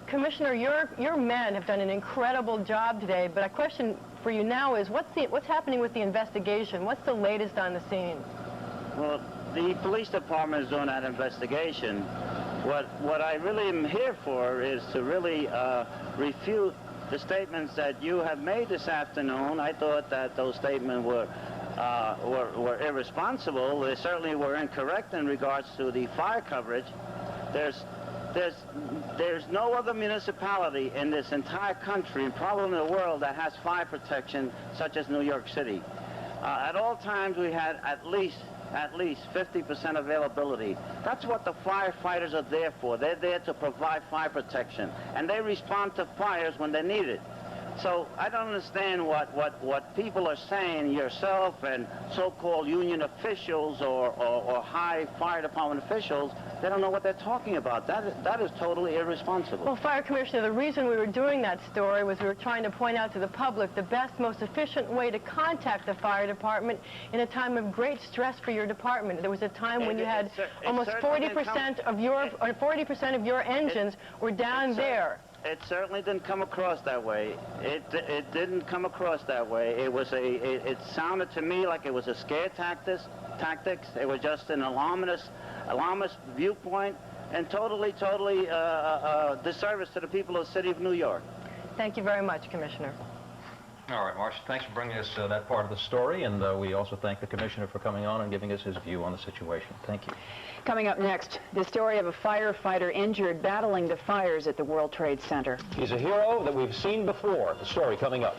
Commissioner, your men have done an incredible job today, but a question for you now is what's happening with the investigation? What's the latest on the scene? Well, the police department is doing that investigation. What I really am here for is to really refute the statements that you have made this afternoon. I thought that those statements were irresponsible. They certainly were incorrect in regards to the fire coverage. There's no other municipality in this entire country and probably in the world that has fire protection such as New York City. At all times we had at least 50% availability. That's what the firefighters are there for. They're there to provide fire protection, and they respond to fires when they need it. So I don't understand what people are saying, yourself and so-called union officials or high fire department officials. They don't know what they're talking about. That is totally irresponsible. Well, Fire Commissioner, the reason we were doing that story was we were trying to point out to the public the best, most efficient way to contact the fire department in a time of great stress for your department. There was a time when you had almost 40% of your engines were down there. It certainly didn't come across that way. It didn't come across that way. It sounded to me like it was a scare tactics. It was just an alarmist viewpoint, and totally disservice to the people of the city of New York. Thank you very much, Commissioner. All right, Marcia, thanks for bringing us that part of the story, and we also thank the Commissioner for coming on and giving us his view on the situation. Thank you. Coming up next, the story of a firefighter injured battling the fires at the World Trade Center. He's a hero that we've seen before. The story coming up.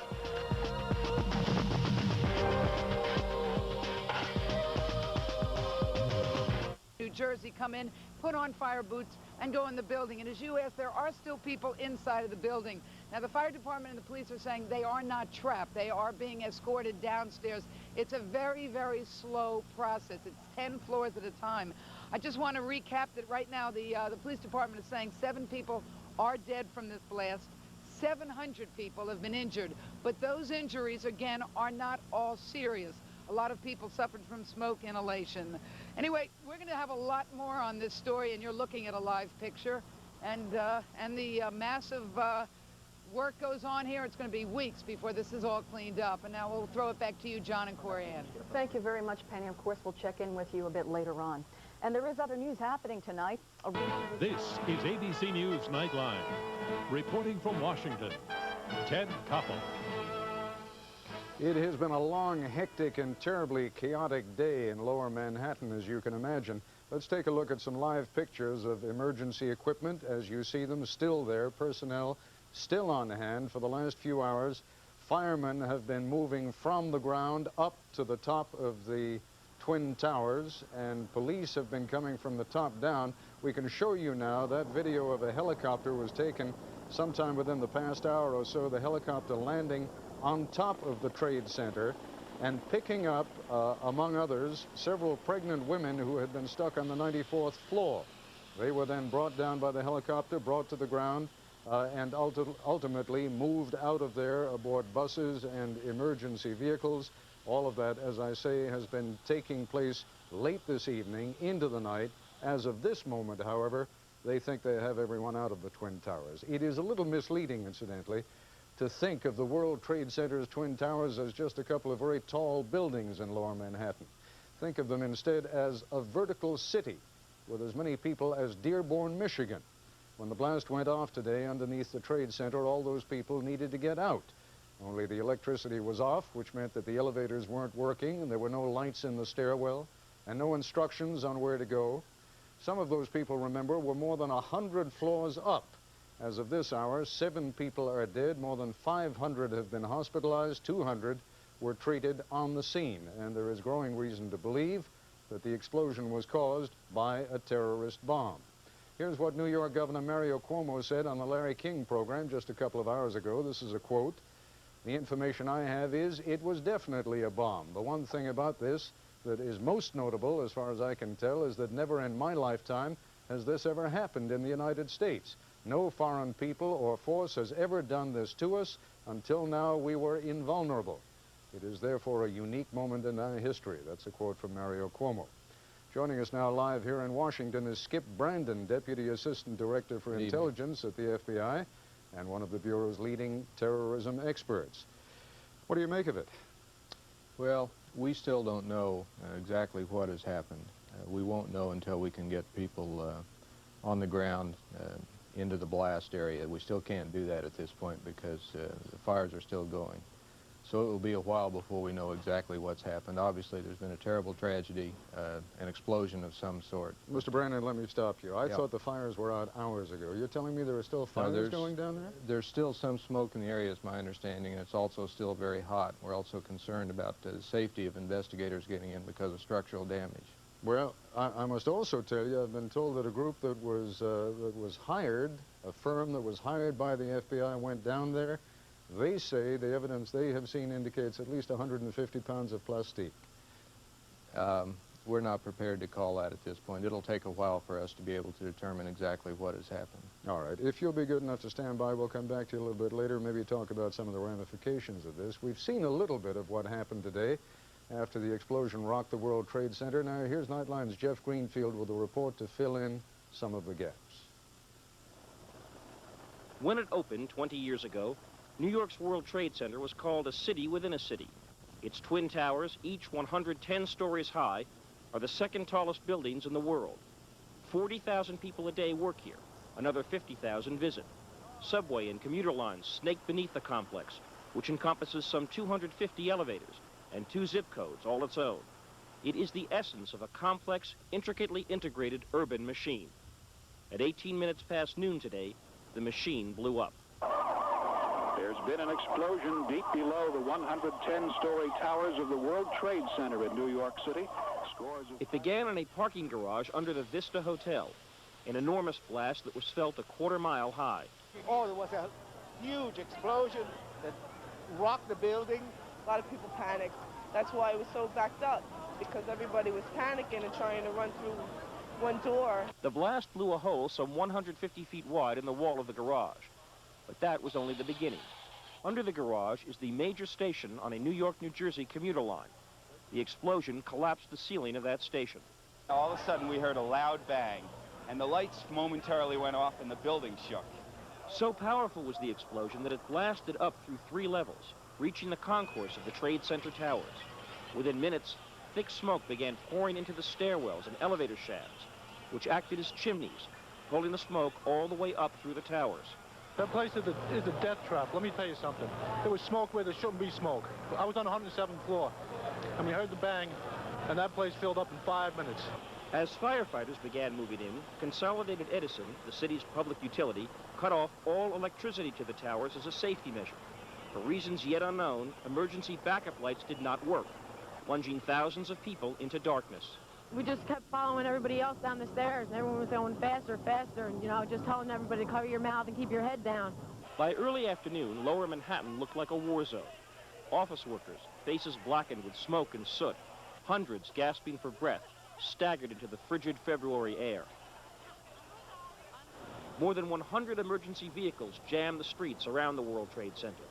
New Jersey come in, put on fire boots, and go in the building. And as you asked, there are still people inside of the building. Now, the fire department and the police are saying they are not trapped. They are being escorted downstairs. It's a very, very slow process. It's 10 floors at a time. I just want to recap that right now the police department is saying 7 people are dead from this blast. 700 people have been injured. But those injuries, again, are not all serious. A lot of people suffered from smoke inhalation. Anyway, we're going to have a lot more on this story, and you're looking at a live picture. And the massive work goes on here. It's going to be weeks before this is all cleaned up. And now we'll throw it back to you, John and Corianne. Thank you very much, Penny. Of course, we'll check in with you a bit later on. And there is other news happening tonight. This is ABC News Nightline. Reporting from Washington, Ted Koppel. It has been a long, hectic, and terribly chaotic day in Lower Manhattan, as you can imagine. Let's take a look at some live pictures of emergency equipment as you see them still there, personnel still on hand for the last few hours. Firemen have been moving from the ground up to the top of the Twin Towers, and police have been coming from the top down. We can show you now that video of a helicopter was taken sometime within the past hour or so, the helicopter landing on top of the Trade Center and picking up, among others, several pregnant women who had been stuck on the 94th floor. They were then brought down by the helicopter, brought to the ground, and ultimately moved out of there aboard buses and emergency vehicles. All of that, as I say, has been taking place late this evening into the night. As of this moment, however, they think they have everyone out of the Twin Towers. It is a little misleading, incidentally, to think of the World Trade Center's Twin Towers as just a couple of very tall buildings in Lower Manhattan. Think of them instead as a vertical city with as many people as Dearborn, Michigan. When the blast went off today underneath the Trade Center, all those people needed to get out. Only the electricity was off, which meant that the elevators weren't working and there were no lights in the stairwell and no instructions on where to go. Some of those people, remember, were more than 100 floors up. As of this hour, 7 people are dead, more than 500 have been hospitalized, 200 were treated on the scene, and there is growing reason to believe that the explosion was caused by a terrorist bomb. Here's what New York Governor Mario Cuomo said on the Larry King program just a couple of hours ago. This is a quote. The information I have is it was definitely a bomb. The one thing about this that is most notable, as far as I can tell, is that never in my lifetime has this ever happened in the United States. No foreign people or force has ever done this to us. Until now, we were invulnerable. It is therefore a unique moment in our history. That's a quote from Mario Cuomo. Joining us now live here in Washington is Skip Brandon, Deputy Assistant Director for Intelligence at the FBI and one of the Bureau's leading terrorism experts. What do you make of it? Well, we still don't know exactly what has happened. We won't know until we can get people on the ground into the blast area. We still can't do that at this point because the fires are still going. So it will be a while before we know exactly what's happened. Obviously, there's been a terrible tragedy, an explosion of some sort. Mr. Brandon, let me stop you. I thought the fires were out hours ago. You're telling me there are still fires going down there? There's still some smoke in the area, is my understanding, and it's also still very hot. We're also concerned about the safety of investigators getting in because of structural damage. Well, I must also tell you, I've been told that a group that was hired, a firm that was hired by the FBI, went down there They say the evidence they have seen indicates at least 150 pounds of plastique. We're not prepared to call that at this point. It'll take a while for us to be able to determine exactly what has happened. All right. If you'll be good enough to stand by, we'll come back to you a little bit later, maybe talk about some of the ramifications of this. We've seen a little bit of what happened today after the explosion rocked the World Trade Center. Now, here's Nightline's Jeff Greenfield with a report to fill in some of the gaps. When it opened 20 years ago, New York's World Trade Center was called a city within a city. Its twin towers, each 110 stories high, are the second tallest buildings in the world. 40,000 people a day work here. Another 50,000 visit. Subway and commuter lines snake beneath the complex, which encompasses some 250 elevators and 2 zip codes, all its own. It is the essence of a complex, intricately integrated urban machine. At 18 minutes past noon today, the machine blew up. There's been an explosion deep below the 110-story towers of the World Trade Center in New York City. It began in a parking garage under the Vista Hotel, an enormous blast that was felt a quarter-mile high. Oh, there was a huge explosion that rocked the building. A lot of people panicked. That's why it was so backed up, because everybody was panicking and trying to run through one door. The blast blew a hole some 150 feet wide in the wall of the garage. But that was only the beginning. Under the garage is the major station on a New York-New Jersey commuter line. The explosion collapsed the ceiling of that station. All of a sudden, we heard a loud bang, and the lights momentarily went off and the building shook. So powerful was the explosion that it blasted up through 3 levels, reaching the concourse of the Trade Center towers. Within minutes, thick smoke began pouring into the stairwells and elevator shafts, which acted as chimneys, pulling the smoke all the way up through the towers. That place is a death trap. Let me tell you something. There was smoke where there shouldn't be smoke. I was on the 107th floor, and we heard the bang, and that place filled up in 5 minutes. As firefighters began moving in, Consolidated Edison, the city's public utility, cut off all electricity to the towers as a safety measure. For reasons yet unknown, emergency backup lights did not work, plunging thousands of people into darkness. We just kept following everybody else down the stairs, and everyone was going faster, and, just telling everybody to cover your mouth and keep your head down. By early afternoon, lower Manhattan looked like a war zone. Office workers, faces blackened with smoke and soot, hundreds gasping for breath, staggered into the frigid February air. More than 100 emergency vehicles jammed the streets around the World Trade Center.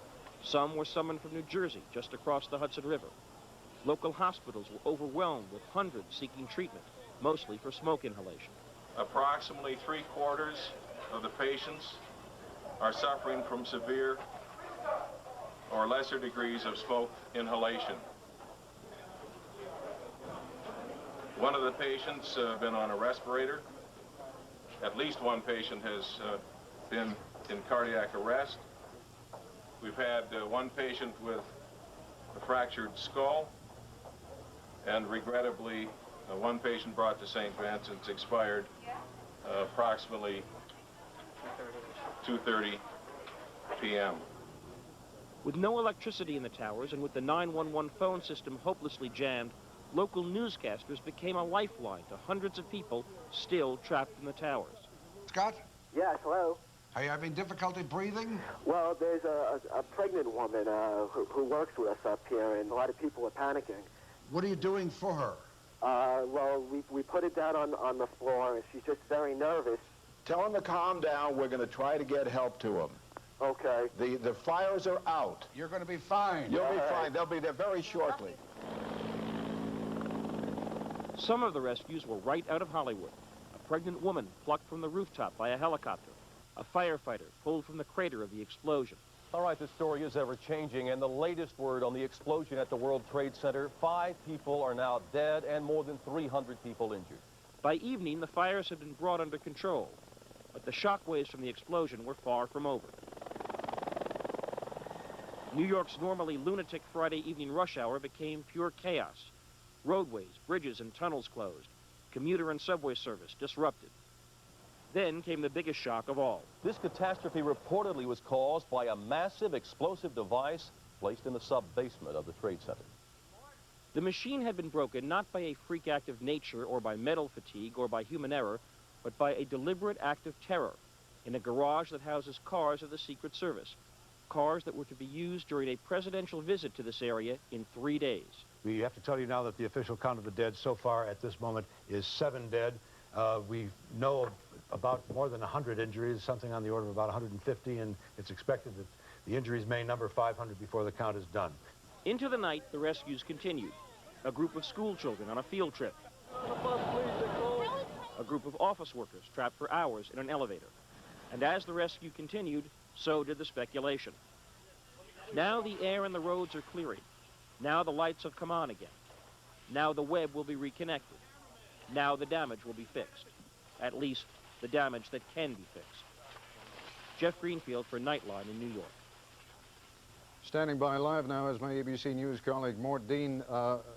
Some were summoned from New Jersey, just across the Hudson River. Local hospitals were overwhelmed with hundreds seeking treatment, mostly for smoke inhalation. Approximately 3/4 of the patients are suffering from severe or lesser degrees of smoke inhalation. One of the patients been on a respirator. At least one patient has been in cardiac arrest. We've had one patient with a fractured skull, and regrettably, one patient brought to St. Vincent's expired approximately 2:30 p.m. With no electricity in the towers and with the 911 phone system hopelessly jammed, local newscasters became a lifeline to hundreds of people still trapped in the towers. Scott? Yes, hello. Are you having difficulty breathing? Well, there's a pregnant woman who works with us up here, and a lot of people are panicking. What are you doing for her? Well, we put it down on the floor, and she's just very nervous. Tell him to calm down. We're going to try to get help to him. Okay. The fires are out. You're going to be fine. You'll be fine. They'll be there very shortly. Some of the rescues were right out of Hollywood. A pregnant woman plucked from the rooftop by a helicopter. A firefighter pulled from the crater of the explosion. All right, this story is ever-changing, and the latest word on the explosion at the World Trade Center, 5 people are now dead and more than 300 people injured. By evening, the fires had been brought under control, but the shockwaves from the explosion were far from over. New York's normally lunatic Friday evening rush hour became pure chaos. Roadways, bridges, and tunnels closed. Commuter and subway service disrupted. Then came the biggest shock of all. This catastrophe reportedly was caused by a massive explosive device placed in the sub-basement of the Trade Center. The machine had been broken not by a freak act of nature or by metal fatigue or by human error, but by a deliberate act of terror in a garage that houses cars of the Secret Service. cars that were to be used during a presidential visit to this area in 3 days. We have to tell you now that the official count of the dead so far at this moment is 7 dead. We know of about more than 100 injuries, something on the order of about 150, and it's expected that the injuries may number 500 before the count is done. Into the night, the rescues continued. A group of school children on a field trip. A group of office workers trapped for hours in an elevator. And as the rescue continued, so did the speculation. Now the air and the roads are clearing. Now the lights have come on again. Now the web will be reconnected. Now the damage will be fixed. At least the damage that can be fixed. Jeff Greenfield for Nightline in New York. Standing by live now is my ABC News colleague, Mort Dean.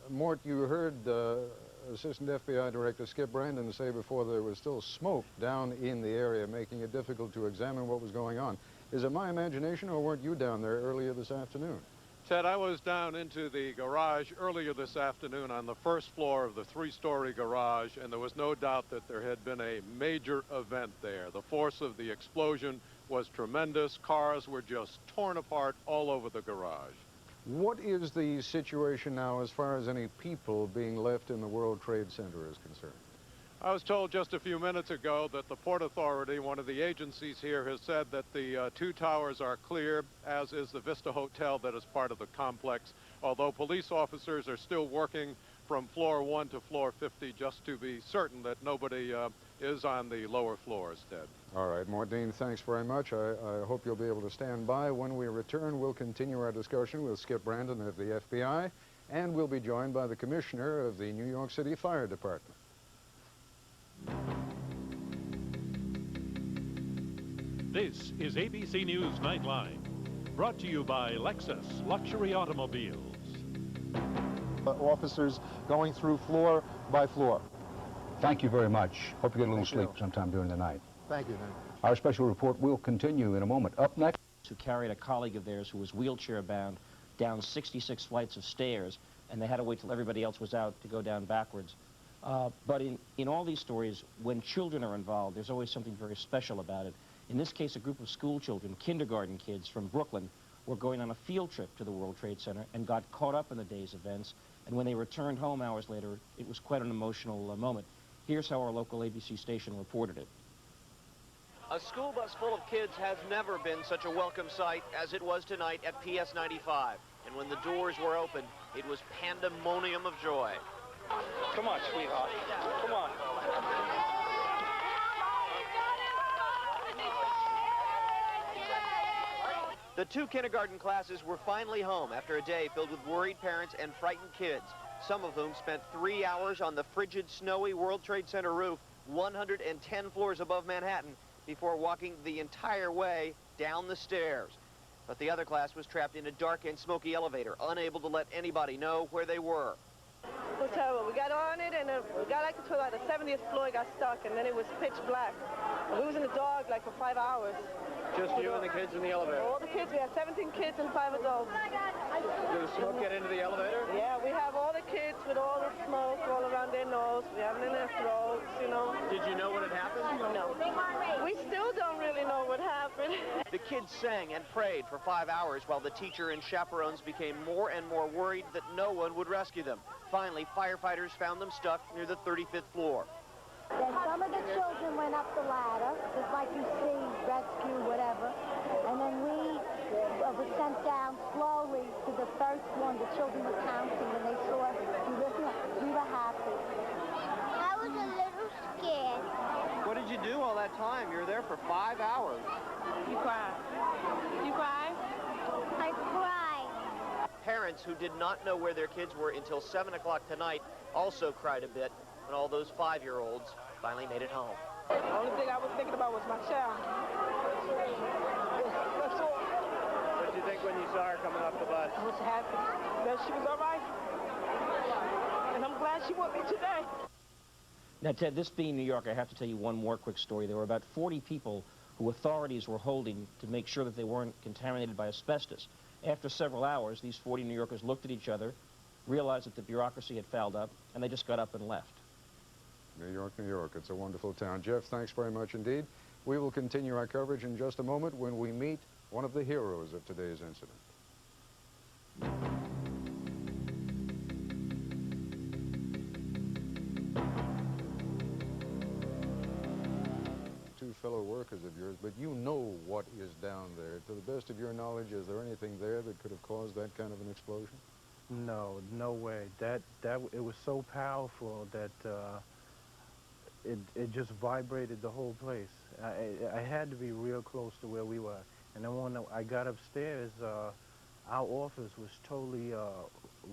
Mort, you heard Assistant FBI Director Skip Brandon say before there was still smoke down in the area, making it difficult to examine what was going on. Is it my imagination, or weren't you down there earlier this afternoon? Ted, I was down into the garage earlier this afternoon on the first floor of the 3-story garage, and there was no doubt that there had been a major event there. The force of the explosion was tremendous. Cars were just torn apart all over the garage. What is the situation now as far as any people being left in the World Trade Center is concerned? I was told just a few minutes ago that the Port Authority, one of the agencies here, has said that the 2 towers are clear, as is the Vista Hotel that is part of the complex, although police officers are still working from floor 1 to floor 50 just to be certain that nobody is on the lower floors, Ted. All right, Maureen, thanks very much. I hope you'll be able to stand by. When we return, we'll continue our discussion with Skip Brandon of the FBI, and we'll be joined by the Commissioner of the New York City Fire Department. This is ABC News Nightline, brought to you by Lexus Luxury Automobiles. Officers going through floor by floor. Thank you very much. Hope you get a little sleep sometime during the night. Thank you, then. Our special report will continue in a moment. Up next, who carried a colleague of theirs who was wheelchair bound down 66 flights of stairs, and they had to wait till everybody else was out to go down backwards. But in all these stories, when children are involved, there's always something very special about it. In this case, a group of school children, kindergarten kids from Brooklyn, were going on a field trip to the World Trade Center and got caught up in the day's events. And when they returned home hours later, it was quite an emotional moment. Here's how our local ABC station reported it. A school bus full of kids has never been such a welcome sight as it was tonight at PS 95. And when the doors were opened, it was pandemonium of joy. Come on, sweetheart. Come on. The 2 kindergarten classes were finally home after a day filled with worried parents and frightened kids, some of whom spent 3 hours on the frigid, snowy World Trade Center roof, 110 floors above Manhattan, before walking the entire way down the stairs. But the other class was trapped in a dark and smoky elevator, unable to let anybody know where they were. It was terrible. We got on it, and we got like to like the 70th floor, it got stuck, and then it was pitch black. And we was in the dark like for 5 hours. Just you and the kids in the elevator? All the kids. We had 17 kids and 5 adults. Did the smoke get into the elevator? Yeah, we have all the kids with all the smoke all around their nose. We have it in their throats, you know. Did you know what had happened? No. We still don't really know what happened. The kids sang and prayed for 5 hours while the teacher and chaperones became more and more worried that no one would rescue them. Finally, firefighters found them stuck near the 35th floor. Then some of the children went up the ladder, just like you see, rescue, whatever. And then we were sent down slowly to the first one. The children were counting, and they saw us. We were happy. I was a little scared. What did you do all that time? You were there for 5 hours. You cried. You cried? I cried. Parents who did not know where their kids were until 7 o'clock tonight also cried a bit when all those 5-year-olds finally made it home. The only thing I was thinking about was my child. That's all. What did you think when you saw her coming off the bus? I was happy that she was all right. And I'm glad she with me today. Now, Ted, this being New York, I have to tell you one more quick story. There were about 40 people who authorities were holding to make sure that they weren't contaminated by asbestos. After several hours, these 40 New Yorkers looked at each other, realized that the bureaucracy had fouled up, and they just got up and left. New York, New York. It's a wonderful town. Jeff, thanks very much indeed. We will continue our coverage in just a moment when we meet one of the heroes of today's incident. Two fellow workers of yours, but you know what is down there. To the best of your knowledge, is there anything there that could have caused that kind of an explosion? No, no way. It was so powerful that it just vibrated the whole place. I had to be real close to where we were. And then when I got upstairs, our office was totally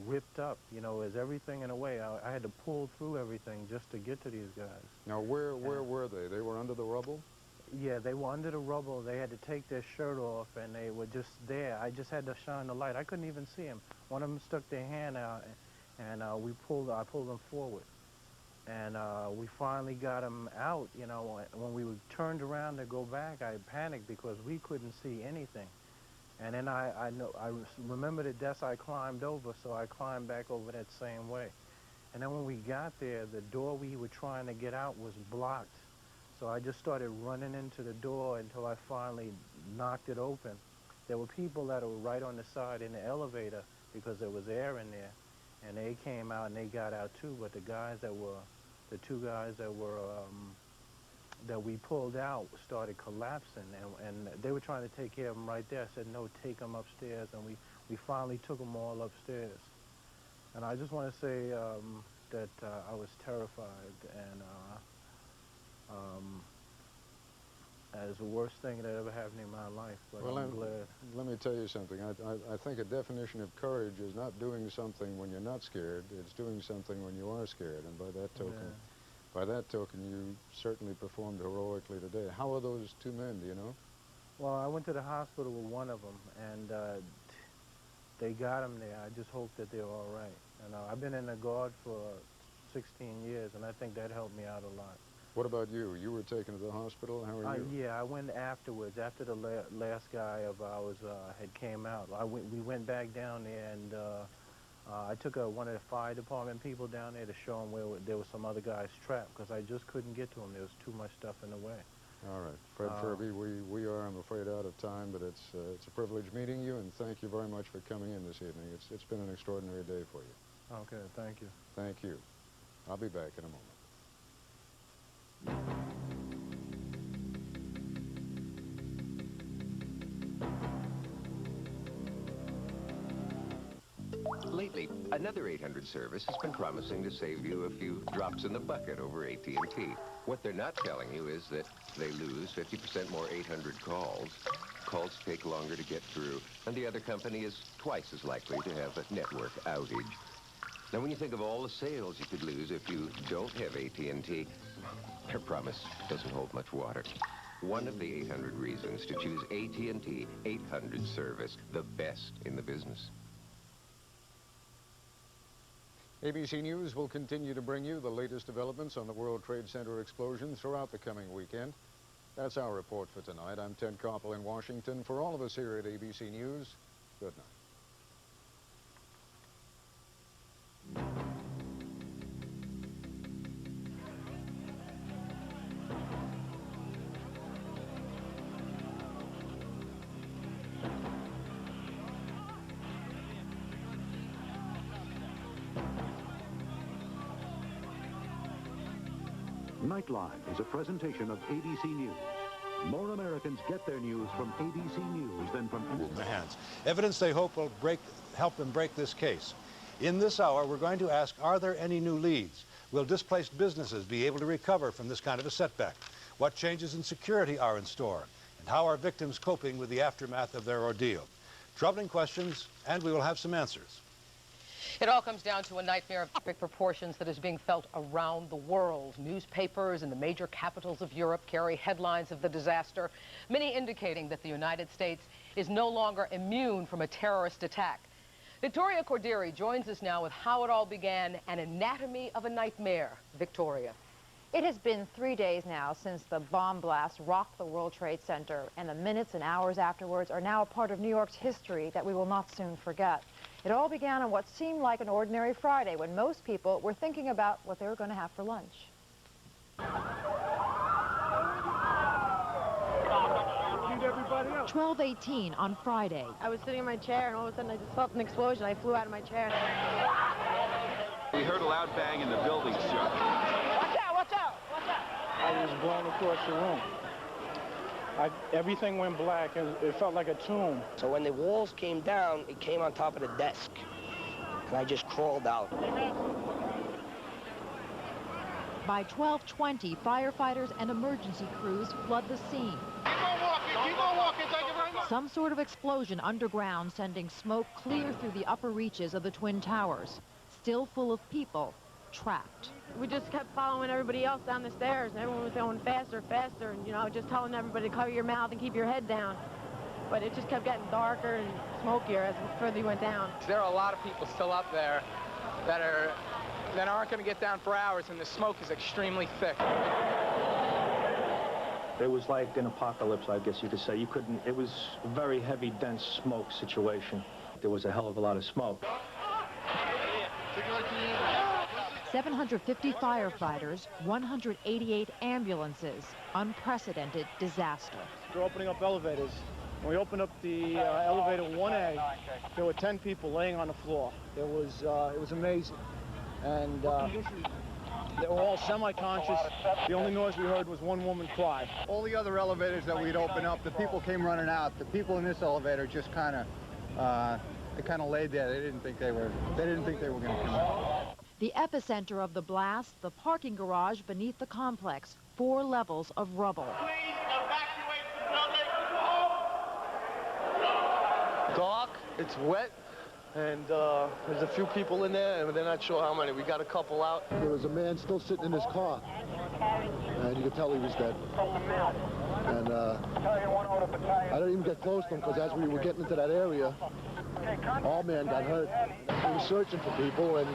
ripped up, you know, as everything in a way. I had to pull through everything just to get to these guys. Now, where were they? They were under the rubble? Yeah, they were under the rubble. They had to take their shirt off, and they were just there. I just had to shine the light. I couldn't even see them. One of them stuck their hand out, and I pulled them forward. And we finally got them out, you know. When we turned around to go back, I panicked because we couldn't see anything. And then I remember the desk I climbed over, so I climbed back over that same way. And then when we got there, the door we were trying to get out was blocked. So I just started running into the door until I finally knocked it open. There were people that were right on the side in the elevator because there was air in there, and they came out and they got out too. But the two guys that we pulled out started collapsing, and they were trying to take care of them right there. I said, no, take them upstairs, and we finally took them all upstairs. And I just want to say that I was terrified, and as the worst thing that ever happened in my life, but well, I'm glad. Let me tell you something. I think a definition of courage is not doing something when you're not scared. It's doing something when you are scared, and by that token, you certainly performed heroically today. How are those two men, do you know? Well, I went to the hospital with one of them, and they got him there. I just hope that they're all right. And I've been in the Guard for 16 years, and I think that helped me out a lot. What about you? You were taken to the hospital. How are you? Yeah, I went afterwards. After the last guy of ours had came out, we went back down there, and I took one of the fire department people down there to show them where there were some other guys trapped, because I just couldn't get to them. There was too much stuff in the way. All right. Fred Ferbey, we are, I'm afraid, out of time, but it's a privilege meeting you, and thank you very much for coming in this evening. It's been an extraordinary day for you. Okay, thank you. Thank you. I'll be back in a moment. Lately, another 800 service has been promising to save you a few drops in the bucket over AT&T. What they're not telling you is that they lose 50% more 800 calls. Calls take longer to get through, and the other company is twice as likely to have a network outage. Now, when you think of all the sales you could lose if you don't have AT&T, their promise doesn't hold much water. One of the 800 reasons to choose AT&T 800 service, the best in the business. ABC News will continue to bring you the latest developments on the World Trade Center explosion throughout the coming weekend. That's our report for tonight. I'm Ted Koppel in Washington. For all of us here at ABC News, good night. Nightline is a presentation of ABC News. More Americans get their news from ABC News than from in their hands. Evidence they hope will help them break this case. In this hour, we're going to ask, are there any new leads? Will displaced businesses be able to recover from this kind of a setback? What changes in security are in store? And how are victims coping with the aftermath of their ordeal? Troubling questions, and we will have some answers. It all comes down to a nightmare of epic proportions that is being felt around the world. Newspapers in the major capitals of Europe carry headlines of the disaster, many indicating that the United States is no longer immune from a terrorist attack. Victoria Corderi joins us now with how it all began, an anatomy of a nightmare. Victoria. It has been 3 days now since the bomb blast rocked the World Trade Center, and the minutes and hours afterwards are now a part of New York's history that we will not soon forget. It all began on what seemed like an ordinary Friday when most people were thinking about what they were going to have for lunch. everybody else. 12:18 on Friday. I was sitting in my chair, and all of a sudden I just felt an explosion. I flew out of my chair. We heard a loud bang in the building, Chuck. Watch out, watch out, watch out. I was blown across the room. Everything went black, and it felt like a tomb. So when the walls came down, it came on top of the desk, and I just crawled out. By 12:20, firefighters and emergency crews flood the scene. Keep on walking, thank you very much. Some sort of explosion underground, sending smoke clear through the upper reaches of the Twin Towers, still full of people trapped. We just kept following everybody else down the stairs, and everyone was going faster, faster, and, you know, just telling everybody to cover your mouth and keep your head down. But it just kept getting darker and smokier as the further you went down. There are a lot of people still up there that aren't going to get down for hours, and the smoke is extremely thick. It was like an apocalypse, I guess you could say. You couldn't, it was a very heavy, dense smoke situation. There was a hell of a lot of smoke. 750 firefighters, 188 ambulances. Unprecedented disaster. They're opening up elevators. When we opened up the elevator 1A, there were 10 people laying on the floor. It was amazing. And they were all semi-conscious. The only noise we heard was one woman cry. All the other elevators that we'd open up, the people came running out. The people in this elevator just kind of laid there. They didn't think they were going to come out. The epicenter of the blast, the parking garage beneath the complex, 4 levels of rubble. Please evacuate the building. Dark, it's wet, and there's a few people in there, and they're not sure how many. We got a couple out. There was a man still sitting in his car, and you could tell he was dead. And I didn't even get close to him, because as we were getting into that area, our man got hurt. He was searching for people, and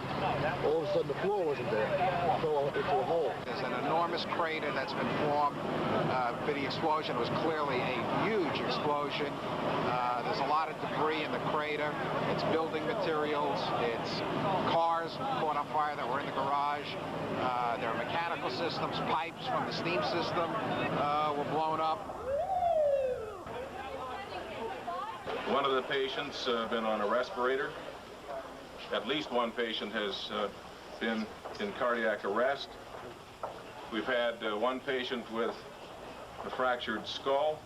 all of a sudden the floor wasn't there. It fell into a hole. There's an enormous crater that's been formed for the explosion. It was clearly a huge explosion. There's a lot of debris in the crater. It's building materials. It's cars caught on fire that were in the garage. There are mechanical systems, pipes from the steam system were blown up. One of the patients been on a respirator. At least one patient has been in cardiac arrest. We've had one patient with a fractured skull,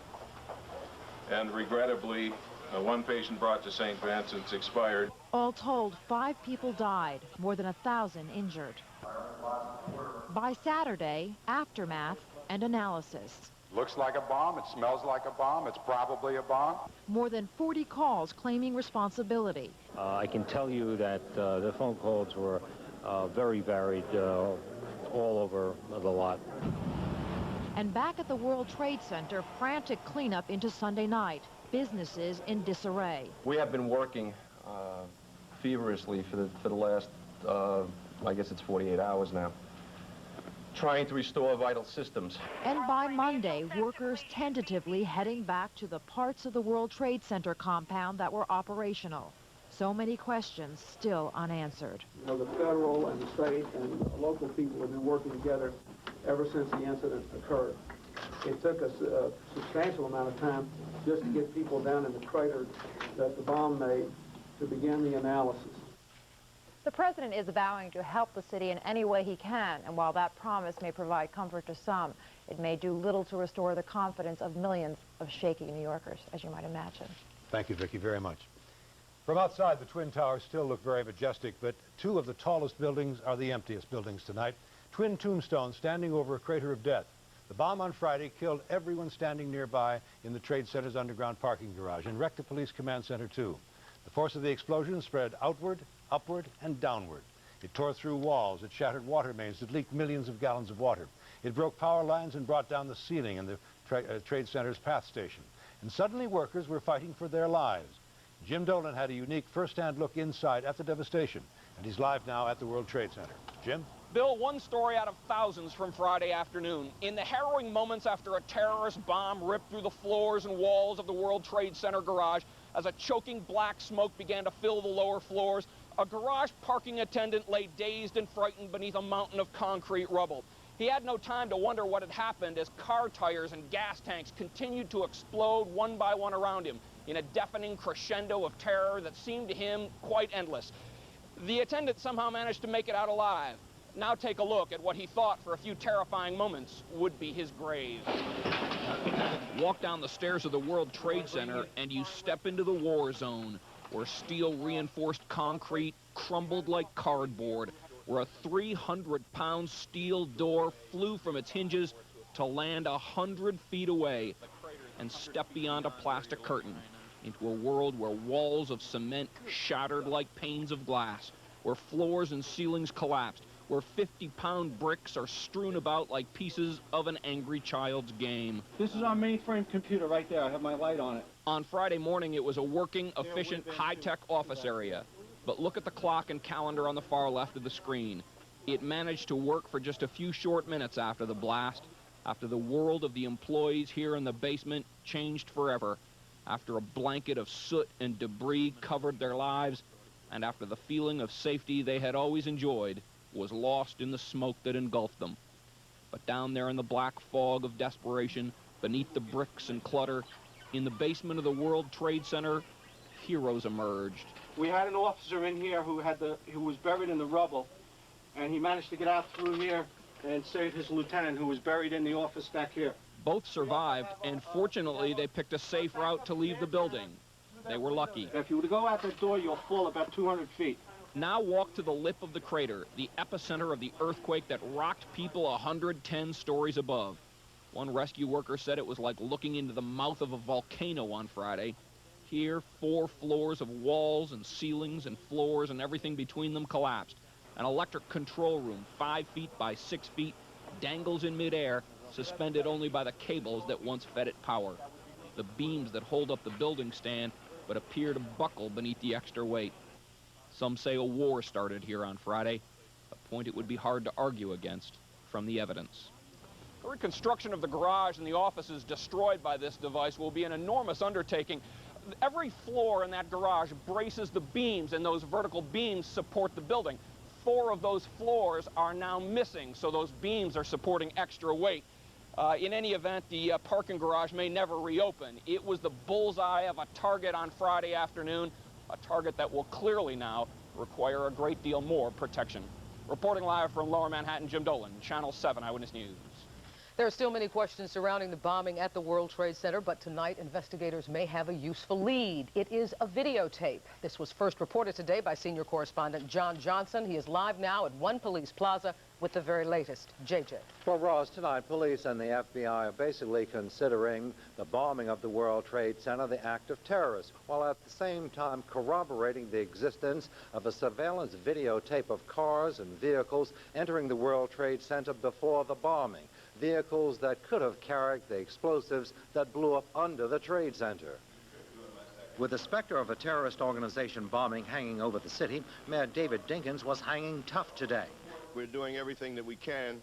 and regrettably, one patient brought to St. Vincent's expired. All told, 5 people died, more than 1,000 injured. By Saturday, aftermath and analysis. Looks like a bomb. It smells like a bomb. It's probably a bomb. More than 40 calls claiming responsibility. I can tell you that the phone calls were very varied all over the lot. And back at the World Trade Center, frantic cleanup into Sunday night. Businesses in disarray. We have been working feverishly for the last, I guess it's 48 hours now, trying to restore vital systems. And by Monday, workers tentatively heading back to the parts of the World Trade Center compound that were operational. So many questions still unanswered. You know, the federal and the state and the local people have been working together ever since the incident occurred. It took us a substantial amount of time just to get people down in the crater that the bomb made to begin the analysis. The president is vowing to help the city in any way he can, and while that promise may provide comfort to some, it may do little to restore the confidence of millions of shaky New Yorkers, as you might imagine. Thank you, Vicki, very much. From outside, the Twin Towers still look very majestic, but 2 of the tallest buildings are the emptiest buildings tonight. Twin tombstones standing over a crater of death. The bomb on Friday killed everyone standing nearby in the Trade Center's underground parking garage and wrecked the police command center, too. The force of the explosion spread outward, upward, and downward. It tore through walls, it shattered water mains that leaked millions of gallons of water. It broke power lines and brought down the ceiling in the Trade Center's PATH station. And suddenly workers were fighting for their lives. Jim Dolan had a unique first-hand look inside at the devastation, and he's live now at the World Trade Center. Jim? Bill, one story out of thousands from Friday afternoon. In the harrowing moments after a terrorist bomb ripped through the floors and walls of the World Trade Center garage, as a choking black smoke began to fill the lower floors, a garage parking attendant lay dazed and frightened beneath a mountain of concrete rubble. He had no time to wonder what had happened as car tires and gas tanks continued to explode one by one around him in a deafening crescendo of terror that seemed to him quite endless. The attendant somehow managed to make it out alive. Now take a look at what he thought for a few terrifying moments would be his grave. Walk down the stairs of the World Trade Center and you step into the war zone, where steel-reinforced concrete crumbled like cardboard, where a 300-pound steel door flew from its hinges to land 100 feet away, and step beyond a plastic curtain into a world where walls of cement shattered like panes of glass, where floors and ceilings collapsed, where 50-pound bricks are strewn about like pieces of an angry child's game. This is our mainframe computer right there. I have my light on it. On Friday morning, it was a working, efficient, high-tech office area. But look at the clock and calendar on the far left of the screen. It managed to work for just a few short minutes after the blast, after the world of the employees here in the basement changed forever, after a blanket of soot and debris covered their lives, and after the feeling of safety they had always enjoyed was lost in the smoke that engulfed them. But down there in the black fog of desperation, beneath the bricks and clutter, in the basement of the World Trade Center, heroes emerged. We had an officer in here who was buried in the rubble, and he managed to get out through here and save his lieutenant, who was buried in the office back here. Both survived, and fortunately they picked a safe route to leave the building. They were lucky. If you were to go out that door, you'll fall about 200 feet. Now walk to the lip of the crater, the epicenter of the earthquake that rocked people 110 stories above. One rescue worker said it was like looking into the mouth of a volcano on Friday. Here, 4 floors of walls and ceilings and floors and everything between them collapsed. An electric control room, 5 feet by 6 feet, dangles in midair, suspended only by the cables that once fed it power. The beams that hold up the building stand, but appear to buckle beneath the extra weight. Some say a war started here on Friday, a point it would be hard to argue against from the evidence. The reconstruction of the garage and the offices destroyed by this device will be an enormous undertaking. Every floor in that garage braces the beams, and those vertical beams support the building. 4 of those floors are now missing, so those beams are supporting extra weight. In any event, the parking garage may never reopen. It was the bullseye of a target on Friday afternoon, a target that will clearly now require a great deal more protection. Reporting live from Lower Manhattan, Jim Dolan, Channel 7 Eyewitness News. There are still many questions surrounding the bombing at the World Trade Center, but tonight investigators may have a useful lead. It is a videotape. This was first reported today by senior correspondent John Johnson. He is live now at One Police Plaza with the very latest. JJ. Well, Ross, tonight police and the FBI are basically considering the bombing of the World Trade Center the act of terrorists, while at the same time corroborating the existence of a surveillance videotape of cars and vehicles entering the World Trade Center before the bombing. Vehicles that could have carried the explosives that blew up under the Trade Center. With the specter of a terrorist organization bombing hanging over the city, Mayor David Dinkins was hanging tough today. We're doing everything that we can,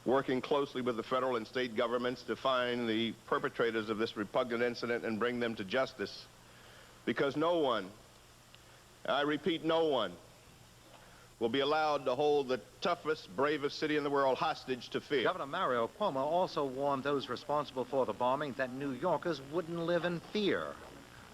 working closely with the federal and state governments to find the perpetrators of this repugnant incident and bring them to justice. Because no one, I repeat, no one, will be allowed to hold the toughest, bravest city in the world hostage to fear. Governor Mario Cuomo also warned those responsible for the bombing that New Yorkers wouldn't live in fear.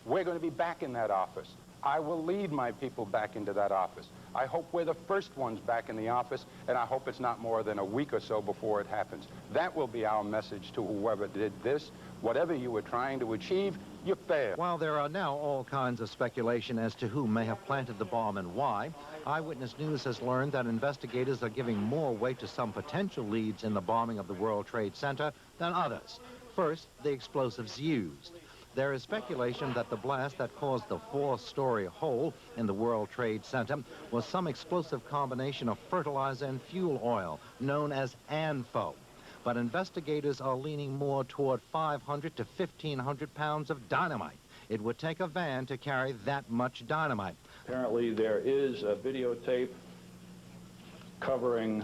We're going to be back in that office. I will lead my people back into that office. I hope we're the first ones back in the office, and I hope it's not more than a week or so before it happens. That will be our message to whoever did this. Whatever you were trying to achieve, you failed. While there are now all kinds of speculation as to who may have planted the bomb and why, Eyewitness News has learned that investigators are giving more weight to some potential leads in the bombing of the World Trade Center than others. First, the explosives used. There is speculation that the blast that caused the 4-story hole in the World Trade Center was some explosive combination of fertilizer and fuel oil, known as ANFO. But investigators are leaning more toward 500 to 1,500 pounds of dynamite. It would take a van to carry that much dynamite. Apparently there is a videotape covering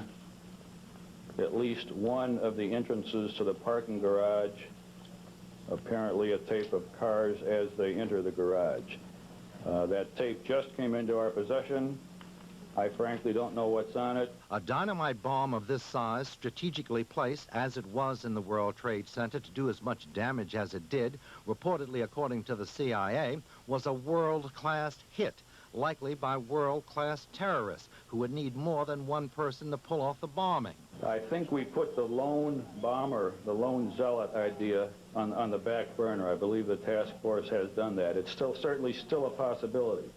at least one of the entrances to the parking garage. Apparently a tape of cars as they enter the garage. That tape just came into our possession, I frankly don't know what's on it. A dynamite bomb of this size, strategically placed as it was in the World Trade Center to do as much damage as it did, reportedly according to the CIA, was a world-class hit, likely by world-class terrorists who would need more than one person to pull off the bombing. I think we put the lone bomber, the lone zealot idea on the back burner. I believe the task force has done that. It's certainly still a possibility.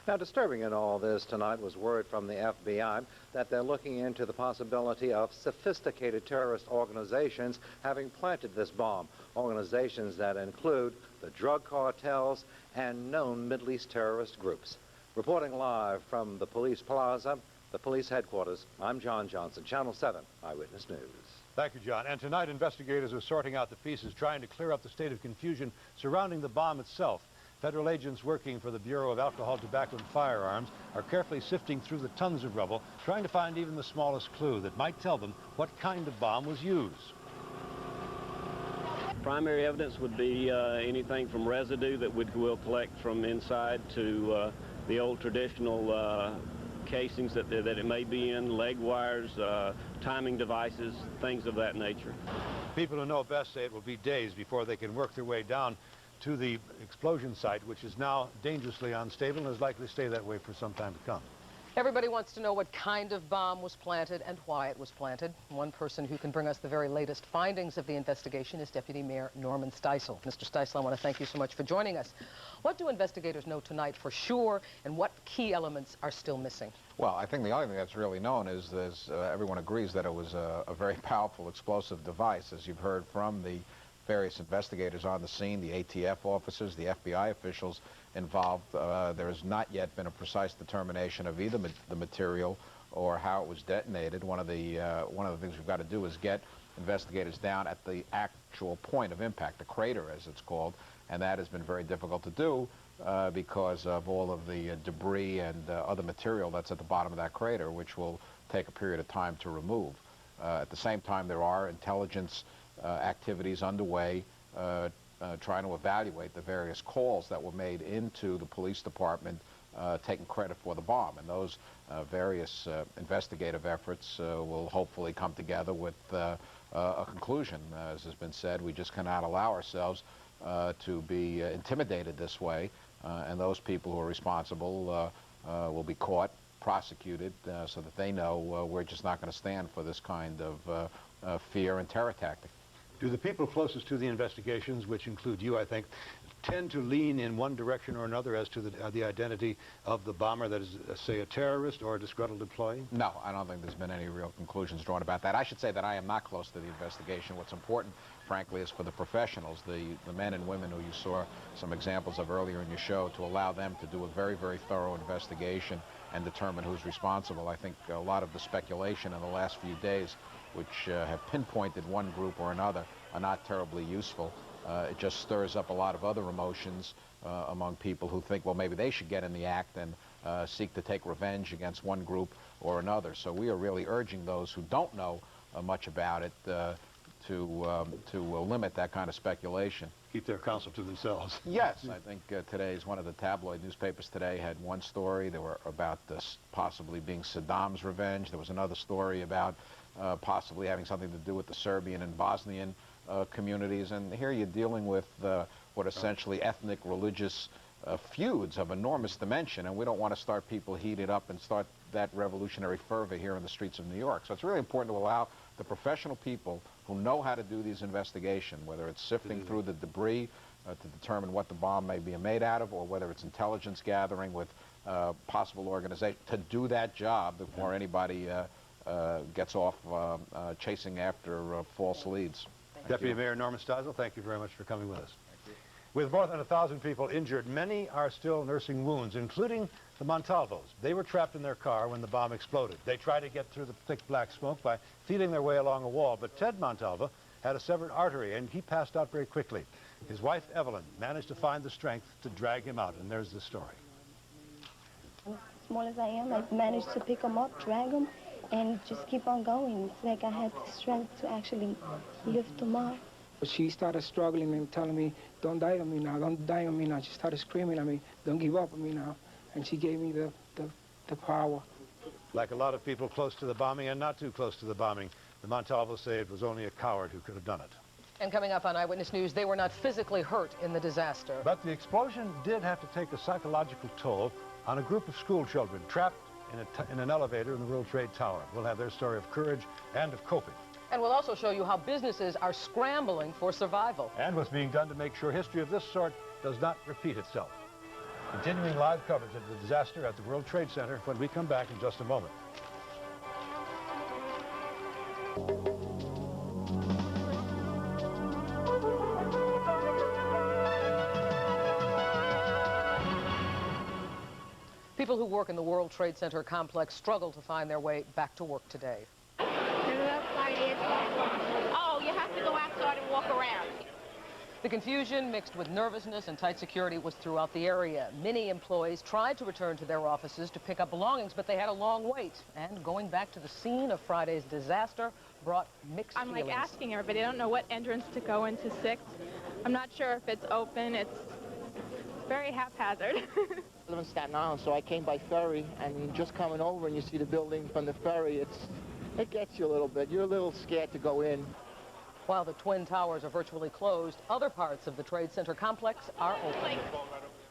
Now, disturbing in all this tonight was word from the FBI that they're looking into the possibility of sophisticated terrorist organizations having planted this bomb, organizations that include the drug cartels and known Middle East terrorist groups. Reporting live from the police plaza, the police headquarters, I'm John Johnson, Channel 7 Eyewitness News. Thank you, John. And tonight, investigators are sorting out the pieces, trying to clear up the state of confusion surrounding the bomb itself. Federal agents working for the Bureau of Alcohol, Tobacco, and Firearms are carefully sifting through the tons of rubble, trying to find even the smallest clue that might tell them what kind of bomb was used. Primary evidence would be anything from residue that we'll collect from inside to the old traditional casings that it may be in, leg wires, timing devices, things of that nature. People who know best say it will be days before they can work their way down to the explosion site, which is now dangerously unstable and is likely to stay that way for some time to come. Everybody wants to know what kind of bomb was planted and why it was planted. One person who can bring us the very latest findings of the investigation is Deputy Mayor Norman Steisel. Mr. Steisel, I want to thank you so much for joining us. What do investigators know tonight for sure, and what key elements are still missing? Well, I think the only thing that's really known is everyone agrees that it was a very powerful explosive device, as you've heard from the various investigators on the scene, the ATF officers, the FBI officials involved. There has not yet been a precise determination of either the material or how it was detonated. One of the things we've got to do is get investigators down at the actual point of impact, the crater as it's called, and that has been very difficult to do because of all of the debris and other material that's at the bottom of that crater, which will take a period of time to remove. At the same time, there are intelligence activities underway trying to evaluate the various calls that were made into the police department taking credit for the bomb. And those various investigative efforts will hopefully come together with a conclusion. As has been said, we just cannot allow ourselves to be intimidated this way, and those people who are responsible will be caught, prosecuted, so that they know we're just not going to stand for this kind of fear and terror tactic. Do the people closest to the investigations, which include you, I think, tend to lean in one direction or another as to the identity of the bomber, that is, say, a terrorist or a disgruntled employee? No, I don't think there's been any real conclusions drawn about that. I should say that I am not close to the investigation. What's important, frankly, is for the professionals, the men and women who you saw some examples of earlier in your show, to allow them to do a very, very thorough investigation and determine who's responsible. I think a lot of the speculation in the last few days, which have pinpointed one group or another, are not terribly useful. It just stirs up a lot of other emotions among people who think, well, maybe they should get in the act and seek to take revenge against one group or another. So we are really urging those who don't know much about it to limit that kind of speculation. Keep their counsel to themselves. Yes, I think today's one of the tabloid newspapers today had one story. There were about this possibly being Saddam's revenge. There was another story about possibly having something to do with the Serbian and Bosnian communities. And here you're dealing with what essentially ethnic, religious feuds of enormous dimension, and we don't want to start people heated up and start that revolutionary fervor here in the streets of New York. So it's really important to allow the professional people who know how to do these investigations, whether it's sifting through the debris to determine what the bomb may be made out of, or whether it's intelligence gathering with possible organization, to do that job before anybody gets off chasing after false leads. Deputy Mayor Norman Steisel, thank you very much for coming with us. With more than 1,000 people injured, many are still nursing wounds, including the Montalvos. They were trapped in their car when the bomb exploded. They tried to get through the thick black smoke by feeling their way along a wall, but Ted Montalvo had a severed artery, and he passed out very quickly. His wife, Evelyn, managed to find the strength to drag him out, and there's the story. As small as I am, I managed to pick him up, drag him, and just keep on going. It's like I had the strength to actually lift him up. She started struggling and telling me, don't die on me now, don't die on me now. She started screaming at me, don't give up on me now. And she gave me the the power. Like a lot of people close to the bombing and not too close to the bombing, the Montalvos say it was only a coward who could have done it. And coming up on Eyewitness News, they were not physically hurt in the disaster. But the explosion did have to take a psychological toll on a group of school children trapped in an elevator in the World Trade Tower. We'll have their story of courage and of coping. And we'll also show you how businesses are scrambling for survival. And what's being done to make sure history of this sort does not repeat itself. Continuing live coverage of the disaster at the World Trade Center when we come back in just a moment. People who work in the World Trade Center complex struggle to find their way back to work today. Oh, you have to go outside and walk around. The confusion mixed with nervousness and tight security was throughout the area. Many employees tried to return to their offices to pick up belongings, but they had a long wait. And going back to the scene of Friday's disaster brought mixed feelings. I'm like asking everybody. I don't know what entrance to go into 6th. I'm not sure if it's open. It's very haphazard. I live in Staten Island, so I came by ferry, and just coming over and you see the building from the ferry, it gets you a little bit. You're a little scared to go in. While the Twin Towers are virtually closed, other parts of the Trade Center complex are open.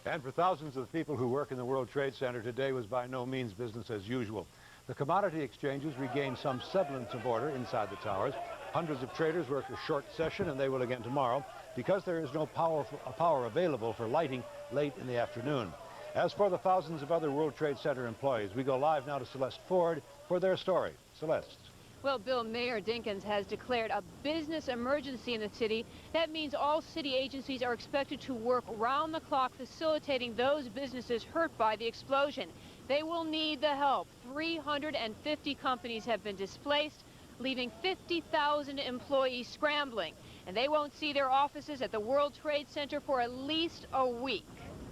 And for thousands of people who work in the World Trade Center, today was by no means business as usual. The commodity exchanges regained some semblance of order inside the towers. Hundreds of traders worked a short session, and they will again tomorrow, because there is no power available for lighting late in the afternoon. As for the thousands of other World Trade Center employees, we go live now to Celeste Ford for their story. Celeste. Well, Bill, Mayor Dinkins has declared a business emergency in the city. That means all city agencies are expected to work round the clock facilitating those businesses hurt by the explosion. They will need the help. 350 companies have been displaced, leaving 50,000 employees scrambling. And they won't see their offices at the World Trade Center for at least a week.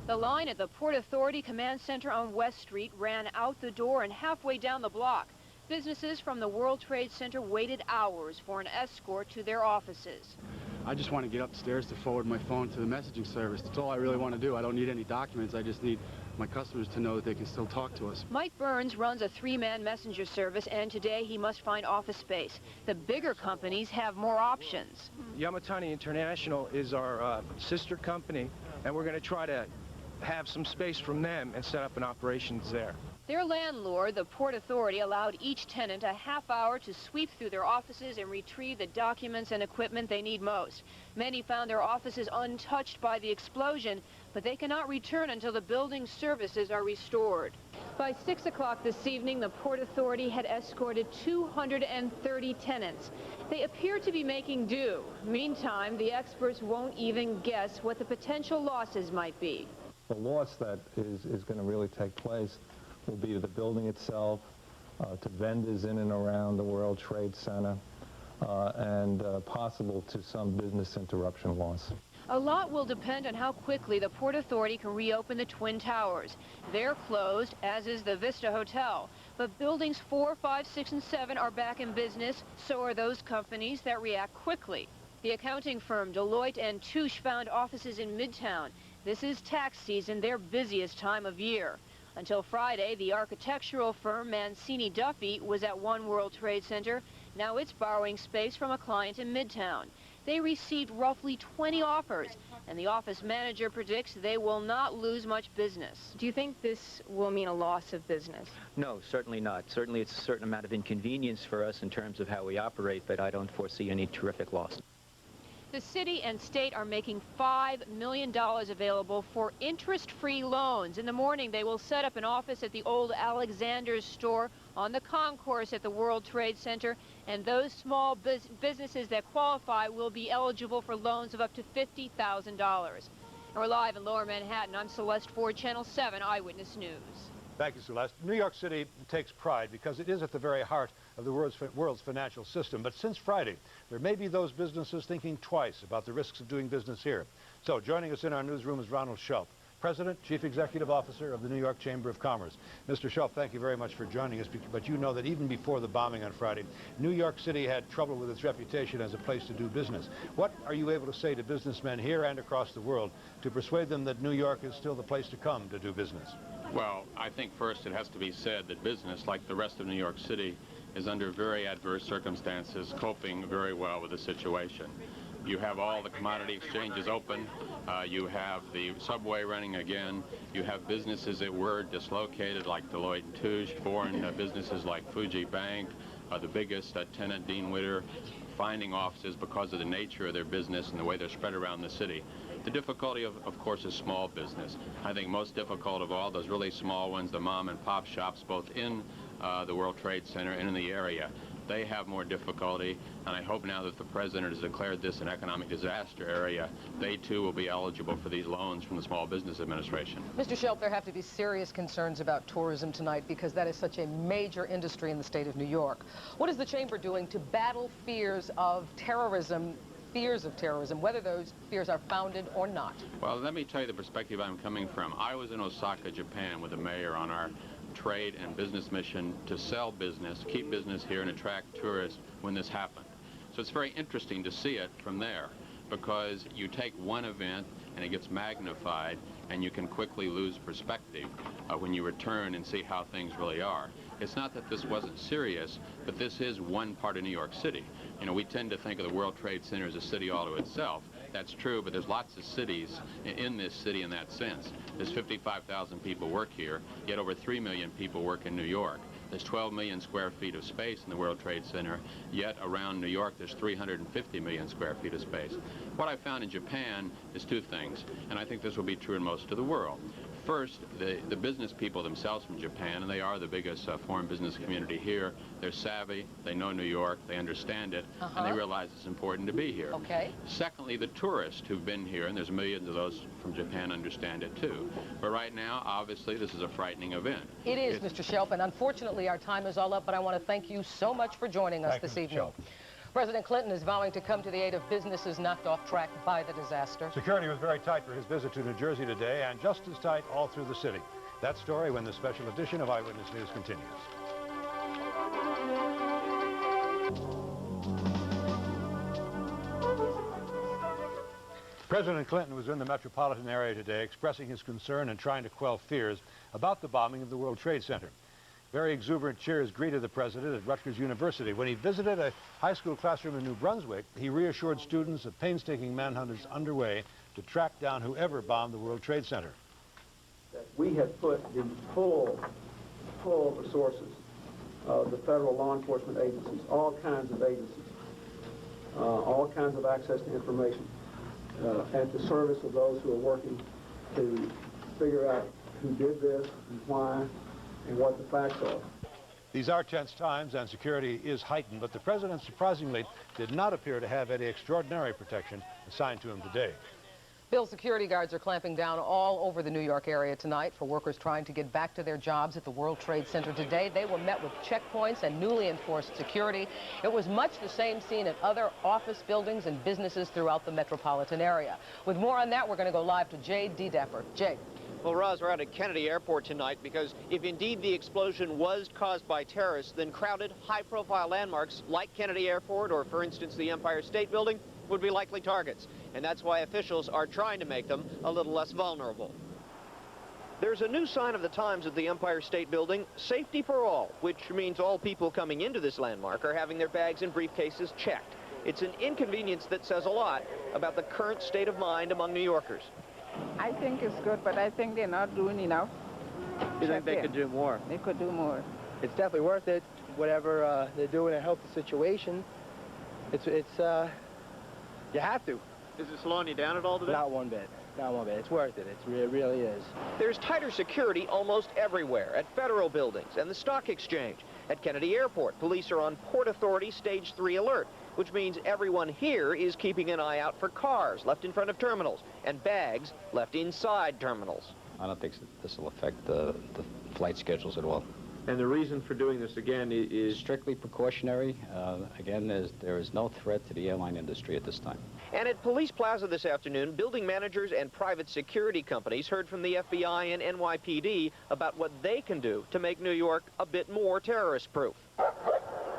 The line at the Port Authority Command Center on West Street ran out the door and halfway down the block. Businesses from the World Trade Center waited hours for an escort to their offices. I just want to get upstairs to forward my phone to the messaging service. That's all I really want to do. I don't need any documents. I just need my customers to know that they can still talk to us. Mike Burns runs a 3-man messenger service, and today he must find office space. The bigger companies have more options. Yamatani International is our sister company, and we're going to try to have some space from them and set up an operations there. Their landlord, the Port Authority, allowed each tenant a half hour to sweep through their offices and retrieve the documents and equipment they need most. Many found their offices untouched by the explosion, but they cannot return until the building's services are restored. By 6 o'clock this evening, the Port Authority had escorted 230 tenants. They appear to be making do. Meantime, the experts won't even guess what the potential losses might be. The loss that is going to really take place will be to the building itself, to vendors in and around the World Trade Center, and possible to some business interruption loss. A lot will depend on how quickly the Port Authority can reopen the Twin Towers. They're closed, as is the Vista Hotel. But buildings 4, 5, 6, and 7 are back in business, so are those companies that react quickly. The accounting firm Deloitte & Touche found offices in Midtown. This is tax season, their busiest time of year. Until Friday, the architectural firm Mancini Duffy was at One World Trade Center. Now it's borrowing space from a client in Midtown. They received roughly 20 offers, and the office manager predicts they will not lose much business. Do you think this will mean a loss of business? No, certainly not. Certainly it's a certain amount of inconvenience for us in terms of how we operate, but I don't foresee any terrific loss. The city and state are making $5 million available for interest-free loans. In the morning, they will set up an office at the old Alexander's store on the concourse at the World Trade Center, and those small businesses that qualify will be eligible for loans of up to $50,000. And we're live in Lower Manhattan. I'm Celeste Ford, Channel 7 Eyewitness News. Thank you, Celeste. New York City takes pride because it is at the very heart of the world's financial system. But since Friday, there may be those businesses thinking twice about the risks of doing business here. So joining us in our newsroom is Ronald Shulp, President, Chief Executive Officer of the New York Chamber of Commerce. Mr. Shulp, thank you very much for joining us, but you know that even before the bombing on Friday, New York City had trouble with its reputation as a place to do business. What are you able to say to businessmen here and across the world to persuade them that New York is still the place to come to do business? Well, I think first it has to be said that business, like the rest of New York City, is under very adverse circumstances, coping very well with the situation. You have all the commodity exchanges open. You have the subway running again. You have businesses that were dislocated like Deloitte & Touche, foreign businesses like Fuji Bank, the biggest tenant, Dean Witter, finding offices because of the nature of their business and the way they're spread around the city. The difficulty, of course, is small business. I think most difficult of all, those really small ones, the mom and pop shops, both in the World Trade Center and in the area. They have more difficulty, and I hope now that the President has declared this an economic disaster area, they too will be eligible for these loans from the Small Business Administration. Mr. Shelp, there have to be serious concerns about tourism tonight because that is such a major industry in the state of New York. What is the Chamber doing to battle fears of terrorism, whether those fears are founded or not? Well, let me tell you the perspective I'm coming from. I was in Osaka, Japan with the mayor on our trade and business mission to sell business, keep business here, and attract tourists when this happened. So it's very interesting to see it from there, because you take one event and it gets magnified, and you can quickly lose perspective when you return and see how things really are. It's not that this wasn't serious, but this is one part of New York City. You know, we tend to think of the World Trade Center as a city all to itself. That's true, but there's lots of cities in this city in that sense. There's 55,000 people work here, yet over 3 million people work in New York. There's 12 million square feet of space in the World Trade Center, yet around New York there's 350 million square feet of space. What I found in Japan is two things, and I think this will be true in most of the world. First, the business people themselves from Japan, and they are the biggest foreign business community here, they're savvy, they know New York, they understand it, and they realize it's important to be here. Okay. Secondly, the tourists who've been here, and there's millions of those from Japan, understand it too. But right now, obviously, this is a frightening event. It is, Mr. Shelp, and unfortunately our time is all up, but I want to thank you so much for joining us this evening. President Clinton is vowing to come to the aid of businesses knocked off track by the disaster. Security was very tight for his visit to New Jersey today, and just as tight all through the city. That story when the special edition of Eyewitness News continues. President Clinton was in the metropolitan area today expressing his concern and trying to quell fears about the bombing of the World Trade Center. Very exuberant cheers greeted the president at Rutgers University. When he visited a high school classroom in New Brunswick, he reassured students that painstaking manhunt is underway to track down whoever bombed the World Trade Center. We have put the full resources of the federal law enforcement agencies, all kinds of agencies, all kinds of access to information, at the service of those who are working to figure out who did this and why and what the facts are. These are tense times and security is heightened, but the president surprisingly did not appear to have any extraordinary protection assigned to him today. Bill, security guards are clamping down all over the New York area tonight for workers trying to get back to their jobs at the World Trade Center today. They were met with checkpoints and newly enforced security. It was much the same scene at other office buildings and businesses throughout the metropolitan area. With more on that, we're going to go live to Jay Dedeffer. Jay. Well, Roz, we're out at Kennedy Airport tonight because if indeed the explosion was caused by terrorists, then crowded, high-profile landmarks like Kennedy Airport or, for instance, the Empire State Building would be likely targets. And that's why officials are trying to make them a little less vulnerable. There's a new sign of the times at the Empire State Building, safety for all, which means all people coming into this landmark are having their bags and briefcases checked. It's an inconvenience that says a lot about the current state of mind among New Yorkers. I think it's good, but I think they're not doing enough. You think they could do more? They could do more. It's definitely worth it, whatever they're doing to help the situation. You have to. Is it slowing you down at all today? Not one bit. Not one bit. It's worth it. It really is. There's tighter security almost everywhere, at federal buildings and the stock exchange. At Kennedy Airport, police are on Port Authority Stage 3 alert, which means everyone here is keeping an eye out for cars left in front of terminals and bags left inside terminals. I don't think this will affect the flight schedules at all. And the reason for doing this, again, is strictly precautionary. Again, there is no threat to the airline industry at this time. And at Police Plaza this afternoon, building managers and private security companies heard from the FBI and NYPD about what they can do to make New York a bit more terrorist-proof.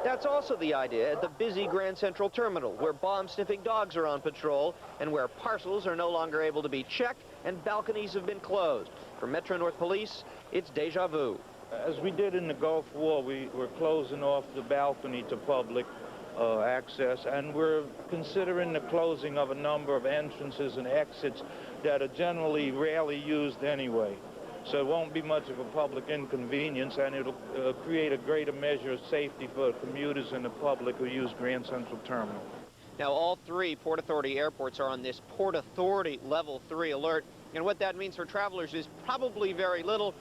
That's also the idea at the busy Grand Central Terminal, where bomb-sniffing dogs are on patrol and where parcels are no longer able to be checked and balconies have been closed. For Metro North Police, it's Deja Vu. As we did in the Gulf War, we were closing off the balcony to public access, and we're considering the closing of a number of entrances and exits that are generally rarely used anyway. So it won't be much of a public inconvenience, and it'll create a greater measure of safety for commuters and the public who use Grand Central Terminal. Now, all three Port Authority airports are on this Port Authority Level 3 alert, and what that means for travelers is probably very little.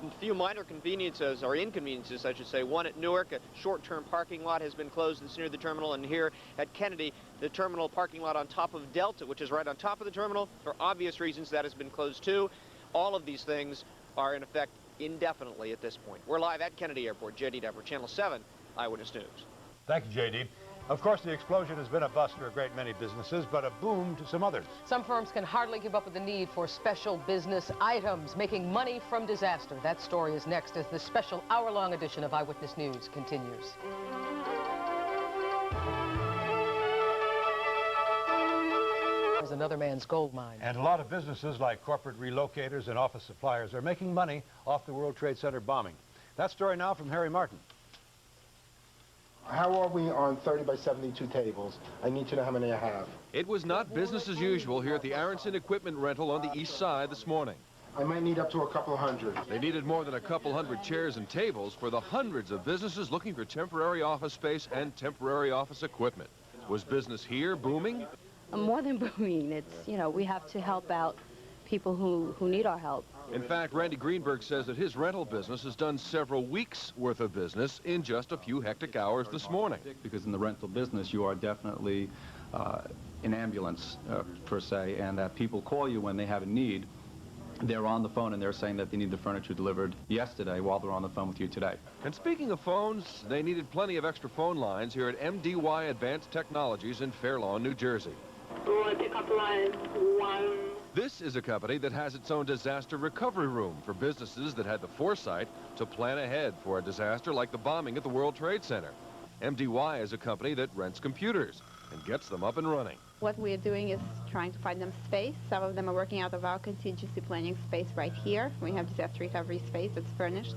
A few minor conveniences, or inconveniences, I should say. One at Newark, a short-term parking lot has been closed that's near the terminal, and here at Kennedy, the terminal parking lot on top of Delta, which is right on top of the terminal, for obvious reasons that has been closed too. All of these things are in effect indefinitely at this point. We're live at Kennedy Airport. J.D. Dever, Channel 7, Eyewitness News. Thank you, J.D. Of course, the explosion has been a bust for a great many businesses, but a boom to some others. Some firms can hardly keep up with the need for special business items, making money from disaster. That story is next as the special hour-long edition of Eyewitness News continues. There's another man's gold mine. And a lot of businesses like corporate relocators and office suppliers are making money off the World Trade Center bombing. That story now from Harry Martin. How are we on 30 by 72 tables? I need to know how many I have. It was not business as usual here at the Aronson Equipment Rental on the east side this morning. I might need up to a couple hundred. They needed more than a couple hundred chairs and tables for the hundreds of businesses looking for temporary office space and temporary office equipment. Was business here booming? More than booming. It's, you know, we have to help out people who need our help. In fact, Randy Greenberg says that his rental business has done several weeks' worth of business in just a few hectic hours this morning. Because in the rental business, you are definitely an ambulance, per se, and that people call you when they have a need. They're on the phone and they're saying that they need the furniture delivered yesterday while they're on the phone with you today. And speaking of phones, they needed plenty of extra phone lines here at MDY Advanced Technologies in Fair Lawn, New Jersey. Pick up line 1. This is a company that has its own disaster recovery room for businesses that had the foresight to plan ahead for a disaster like the bombing at the World Trade Center. MDY is a company that rents computers and gets them up and running. What we're doing is trying to find them space. Some of them are working out of our contingency planning space right here. We have disaster recovery space that's furnished.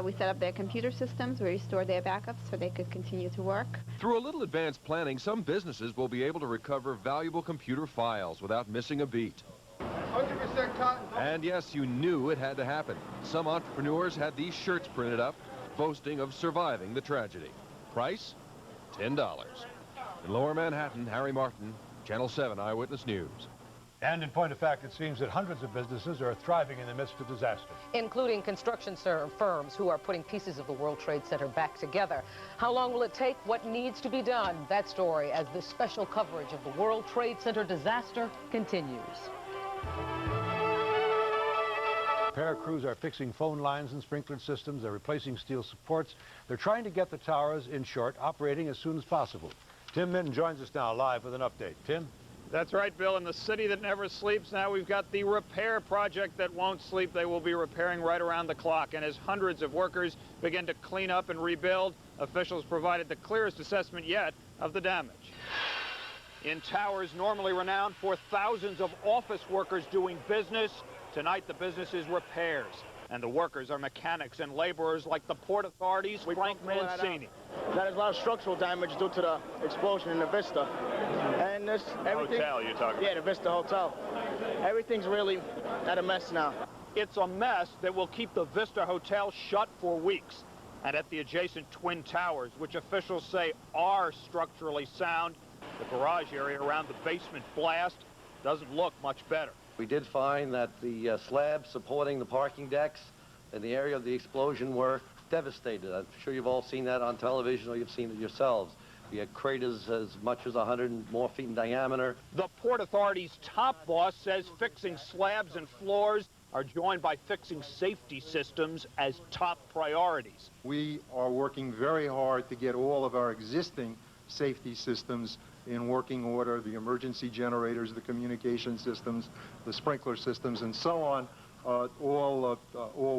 We set up their computer systems. We restore their backups so they could continue to work. Through a little advanced planning, some businesses will be able to recover valuable computer files without missing a beat. 100% cotton. And yes, you knew it had to happen. Some entrepreneurs had these shirts printed up, boasting of surviving the tragedy. Price? $10. In Lower Manhattan, Harry Martin, Channel 7 Eyewitness News. And in point of fact, it seems that hundreds of businesses are thriving in the midst of disaster. Including construction firms who are putting pieces of the World Trade Center back together. How long will it take? What needs to be done? That story as the special coverage of the World Trade Center disaster continues. Repair crews are fixing phone lines and sprinkler systems. They're replacing steel supports. They're trying to get the towers, in short, operating as soon as possible. Tim Minton joins us now live with an update. Tim? That's right, Bill. In the city that never sleeps, now we've got the repair project that won't sleep. They will be repairing right around the clock. And as hundreds of workers begin to clean up and rebuild, officials provided the clearest assessment yet of the damage. In towers normally renowned for thousands of office workers doing business, tonight the business is repairs. And the workers are mechanics and laborers like the Port Authority's Frank Mancini. That is a lot of structural damage due to the explosion in the Vista. And this everything. Hotel you're talking about? Yeah, the Vista Hotel. Everything's really at a mess now. It's a mess that will keep the Vista Hotel shut for weeks. And at the adjacent Twin Towers, which officials say are structurally sound, the garage area around the basement blast doesn't look much better. We did find that the slabs supporting the parking decks in the area of the explosion were devastated. I'm sure you've all seen that on television or you've seen it yourselves. We had craters as much as 100 more feet in diameter. The Port Authority's top boss says fixing slabs and floors are joined by fixing safety systems as top priorities. We are working very hard to get all of our existing safety systems in working order, the emergency generators, the communication systems, the sprinkler systems, and so on, all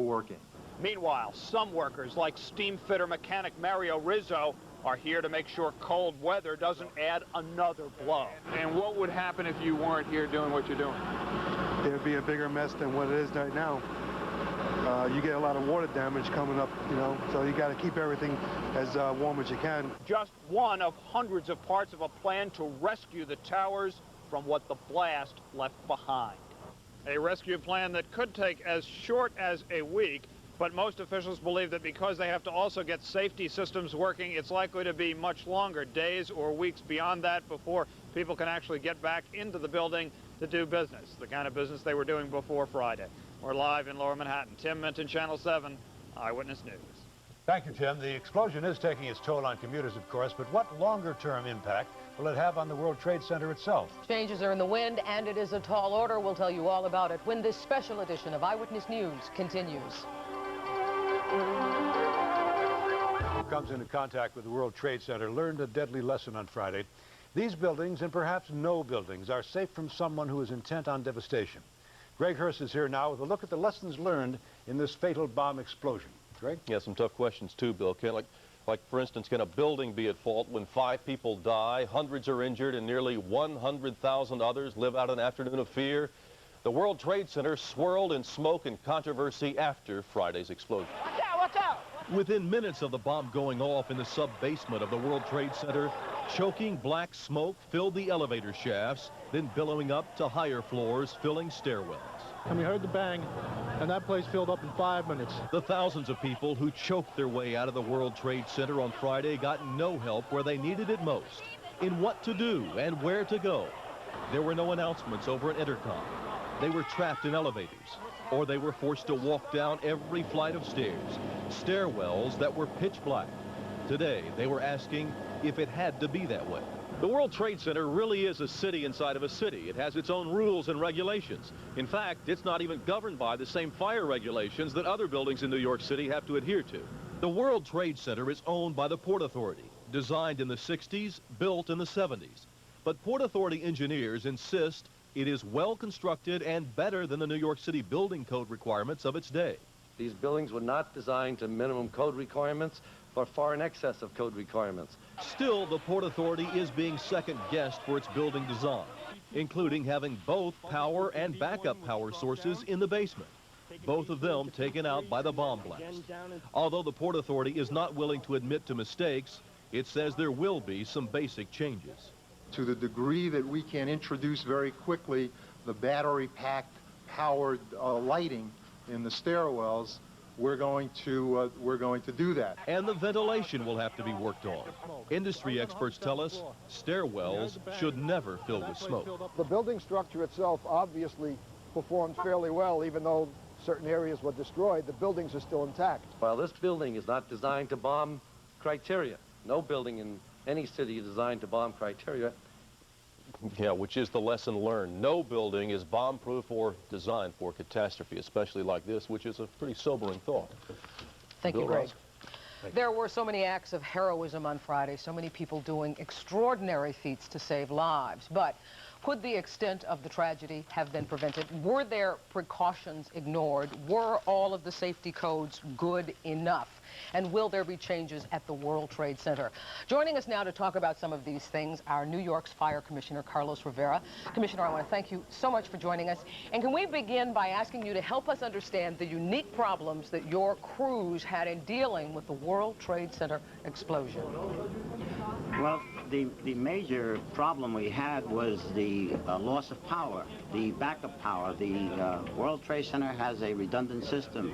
working. Meanwhile, some workers, like steam fitter mechanic Mario Rizzo, are here to make sure cold weather doesn't add another blow. And what would happen if you weren't here doing what you're doing? there'd be a bigger mess than what it is right now. You get a lot of water damage coming up, you know, so you got to keep everything as warm as you can. Just one of hundreds of parts of a plan to rescue the towers from what the blast left behind. A rescue plan that could take as short as a week, but most officials believe that because they have to also get safety systems working, it's likely to be much longer, days or weeks beyond that, before people can actually get back into the building to do business, the kind of business they were doing before Friday. We're live in Lower Manhattan. Tim Minton, Channel 7, Eyewitness News. Thank you, Tim. The explosion is taking its toll on commuters, of course, but what longer-term impact will it have on the World Trade Center itself? Changes are in the wind, and it is a tall order. We'll tell you all about it when this special edition of Eyewitness News continues. Who comes into contact with the World Trade Center learned a deadly lesson on Friday. These buildings, and perhaps no buildings, are safe from someone who is intent on devastation. Greg Hurst is here now with a look at the lessons learned in this fatal bomb explosion. Greg? Yeah, some tough questions too, Bill. Like for instance, can a building be at fault when 5 people die, hundreds are injured, and nearly 100,000 others live out an afternoon of fear? The World Trade Center swirled in smoke and controversy after Friday's explosion. Watch out, watch out! Within minutes of the bomb going off in the sub-basement of the World Trade Center, choking black smoke filled the elevator shafts, then billowing up to higher floors, filling stairwells. And we heard the bang, and that place filled up in 5 minutes. The thousands of people who choked their way out of the World Trade Center on Friday got no help where they needed it most, in what to do and where to go. There were no announcements over an intercom. They were trapped in elevators, or they were forced to walk down every flight of stairs, stairwells that were pitch black. Today, they were asking if it had to be that way. The World Trade Center really is a city inside of a city. It has its own rules and regulations. In fact, it's not even governed by the same fire regulations that other buildings in New York City have to adhere to. The World Trade Center is owned by the Port Authority, designed in the 60s, built in the 70s. But Port Authority engineers insist it is well constructed and better than the New York City building code requirements of its day. These buildings were not designed to minimum code requirements, but far in excess of code requirements. Still, the Port Authority is being second-guessed for its building design, including having both power and backup power sources in the basement, both of them taken out by the bomb blast. Although the Port Authority is not willing to admit to mistakes, it says there will be some basic changes. To the degree that we can introduce very quickly the battery-packed powered lighting in the stairwells, we're going to do that. And the ventilation will have to be worked on. Industry experts tell us stairwells should never fill with smoke. The building structure itself obviously performed fairly well, even though certain areas were destroyed. The buildings are still intact. While this building is not designed to bomb criteria, no building in any city is designed to bomb criteria. Yeah, which is the lesson learned. No building is bomb-proof or designed for catastrophe, especially like this, which is a pretty sobering thought. Thank you, Greg. There were so many acts of heroism on Friday, so many people doing extraordinary feats to save lives. But could the extent of the tragedy have been prevented? Were there precautions ignored? Were all of the safety codes good enough? And will there be changes at the World Trade Center? Joining us now to talk about some of these things, our New York's Fire Commissioner, Carlos Rivera. Commissioner, I want to thank you so much for joining us. And can we begin by asking you to help us understand the unique problems that your crews had in dealing with the World Trade Center explosion? Well, the major problem we had was the loss of power, the backup power. The World Trade Center has a redundant system,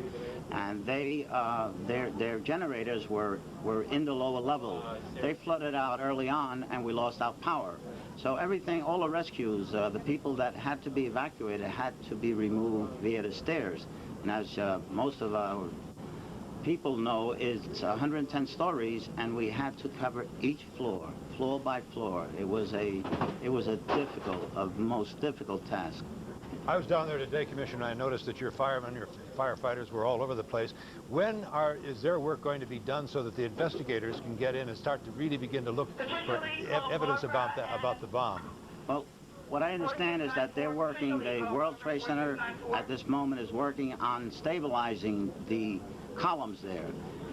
and their generators were in the lower level. They flooded out early on, and we lost our power. So everything, all the rescues, the people that had to be evacuated had to be removed via the stairs. And as most of our people know, it's 110 stories, and we had to cover each floor, floor by floor. It was a most difficult task. I was down there today, Commissioner, and I noticed that your firemen, your firefighters were all over the place. When is their work going to be done so that the investigators can get in and start to really begin to look for evidence about the bomb? Well, what I understand is that they're working, the World Trade Center at this moment is working on stabilizing the columns there.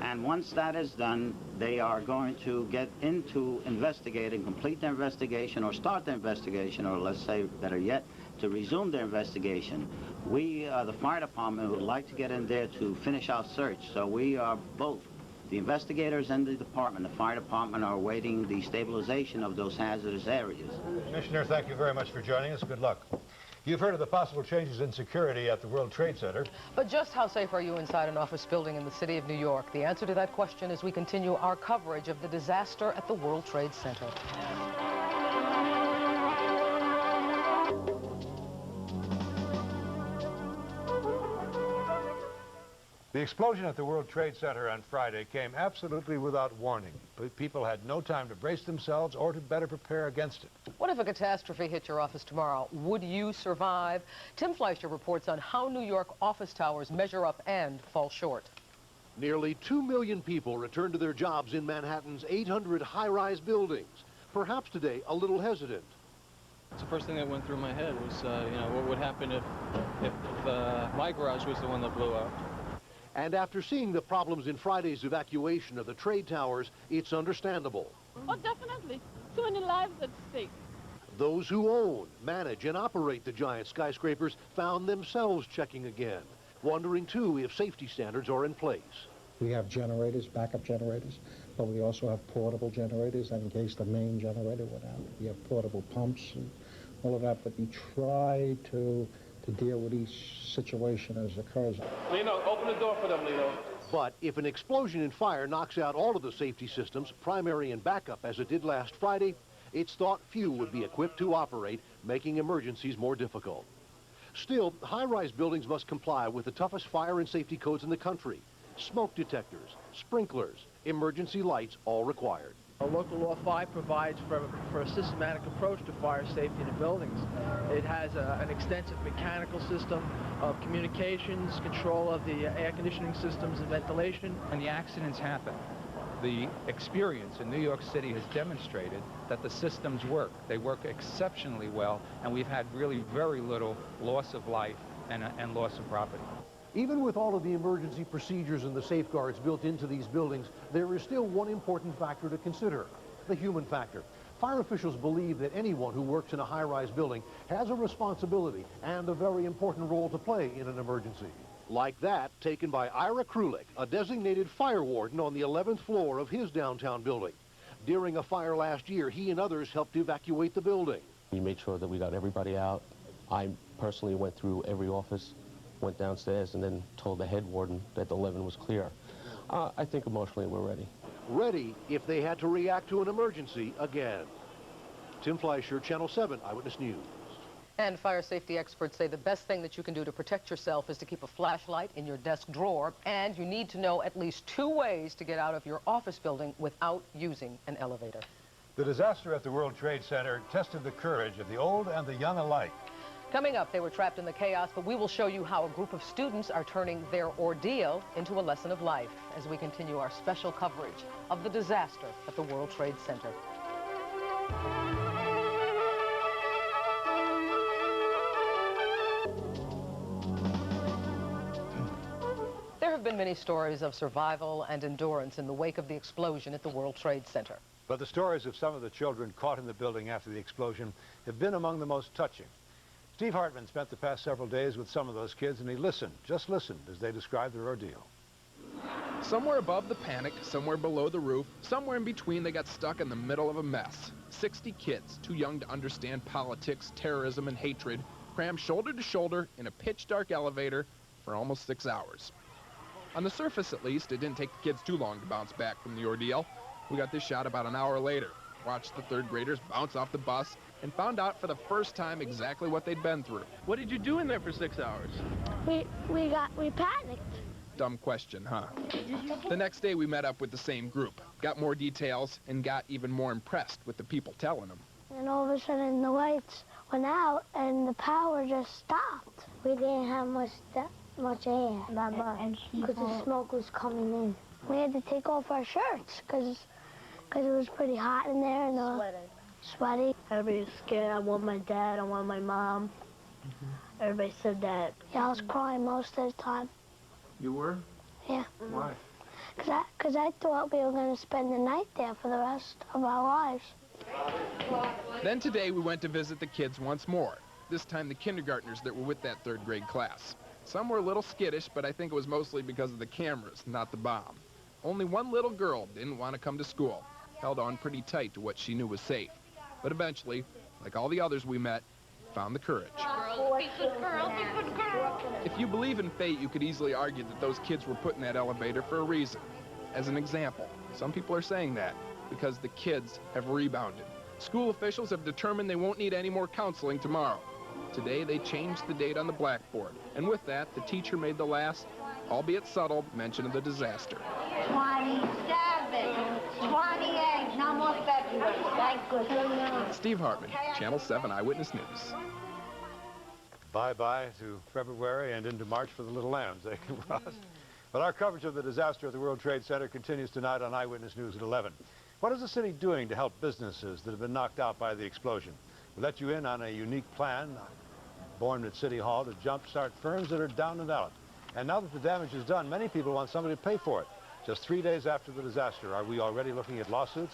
And once that is done, they are going to get into investigating, complete their investigation, or start the investigation, or let's say better yet, to resume their investigation. We, the fire department, would like to get in there to finish our search. So we are both, the investigators and the department, the fire department, are awaiting the stabilization of those hazardous areas. Commissioner, thank you very much for joining us. Good luck. You've heard of the possible changes in security at the World Trade Center. But just how safe are you inside an office building in the city of New York? The answer to that question as we continue our coverage of the disaster at the World Trade Center. The explosion at the World Trade Center on Friday came absolutely without warning. People had no time to brace themselves or to better prepare against it. What if a catastrophe hit your office tomorrow? Would you survive? Tim Fleischer reports on how New York office towers measure up and fall short. Nearly 2 million people returned to their jobs in Manhattan's 800 high-rise buildings. Perhaps today a little hesitant. The first thing that went through my head was, you know, what would happen if my garage was the one that blew up. And after seeing the problems in Friday's evacuation of the trade towers, it's understandable. Oh, definitely. So many lives at stake. Those who own, manage, and operate the giant skyscrapers found themselves checking again, wondering, too, if safety standards are in place. We have generators, backup generators, but we also have portable generators in case the main generator went out. We have portable pumps and all of that, but we try to deal with each situation as it occurs. Lino, open the door for them, Lino. But if an explosion in fire knocks out all of the safety systems, primary and backup, as it did last Friday, it's thought few would be equipped to operate, making emergencies more difficult. Still, high-rise buildings must comply with the toughest fire and safety codes in the country. Smoke detectors, sprinklers, emergency lights, all required. Local Law 5 provides for a systematic approach to fire safety in the buildings. It has an extensive mechanical system of communications, control of the air conditioning systems and ventilation. When the accidents happen, the experience in New York City has demonstrated that the systems work. They work exceptionally well, and we've had really very little loss of life and loss of property. Even with all of the emergency procedures and the safeguards built into these buildings, there is still one important factor to consider, the human factor. Fire officials believe that anyone who works in a high-rise building has a responsibility and a very important role to play in an emergency. Like that taken by Ira Krulik, a designated fire warden on the 11th floor of his downtown building. During a fire last year, he and others helped evacuate the building. We made sure that we got everybody out. I personally went through every office, went downstairs, and then told the head warden that the 11 was clear. I think emotionally we're ready. Ready if they had to react to an emergency again. Tim Fleischer, Channel 7 Eyewitness News. And fire safety experts say the best thing that you can do to protect yourself is to keep a flashlight in your desk drawer, and you need to know at least 2 ways to get out of your office building without using an elevator. The disaster at the World Trade Center tested the courage of the old and the young alike. Coming up, they were trapped in the chaos, but we will show you how a group of students are turning their ordeal into a lesson of life as we continue our special coverage of the disaster at the World Trade Center. There have been many stories of survival and endurance in the wake of the explosion at the World Trade Center. But the stories of some of the children caught in the building after the explosion have been among the most touching. Steve Hartman spent the past several days with some of those kids, and he listened, just listened, as they described their ordeal. Somewhere above the panic, somewhere below the roof, somewhere in between, they got stuck in the middle of a mess. 60 kids, too young to understand politics, terrorism, and hatred, crammed shoulder to shoulder in a pitch-dark elevator for almost 6 hours. On the surface, at least, it didn't take the kids too long to bounce back from the ordeal. We got this shot about an hour later, watched the third graders bounce off the bus, and found out for the first time exactly what they'd been through. What did you do in there for 6 hours? We panicked. Dumb question, huh? The next day we met up with the same group, got more details, and got even more impressed with the people telling them. And all of a sudden the lights went out and the power just stopped. We didn't have much air, because the smoke was coming in. We had to take off our shirts because it was pretty hot in there and sweaty. Everybody was scared. I want my dad, I want my mom. Everybody said that. Yeah, I was crying most of the time. You were? Yeah. Why? Because I thought we were going to spend the night there for the rest of our lives. Then today we went to visit the kids once more. this time the kindergartners that were with that third grade class. Some were a little skittish, but I think it was mostly because of the cameras, not the bomb. Only one little girl didn't want to come to school, held on pretty tight to what she knew was safe. But eventually, like all the others we met, found the courage. If you believe in fate, you could easily argue that those kids were put in that elevator for a reason. As an example, some people are saying that because the kids have rebounded. School officials have determined they won't need any more counseling tomorrow. Today, they changed the date on the blackboard, and with that, the teacher made the last, albeit subtle, mention of the disaster. 27, 28, no more February. Thank goodness. Steve Hartman, Channel 7 Eyewitness News. Bye-bye to February and into March for the little lambs, eh, Ross? But our coverage of the disaster at the World Trade Center continues tonight on Eyewitness News at 11. What is the city doing to help businesses that have been knocked out by the explosion? We let you in on a unique plan born at City Hall to jumpstart firms that are down and out. And now that the damage is done, many people want somebody to pay for it. Just 3 days after the disaster, are we already looking at lawsuits?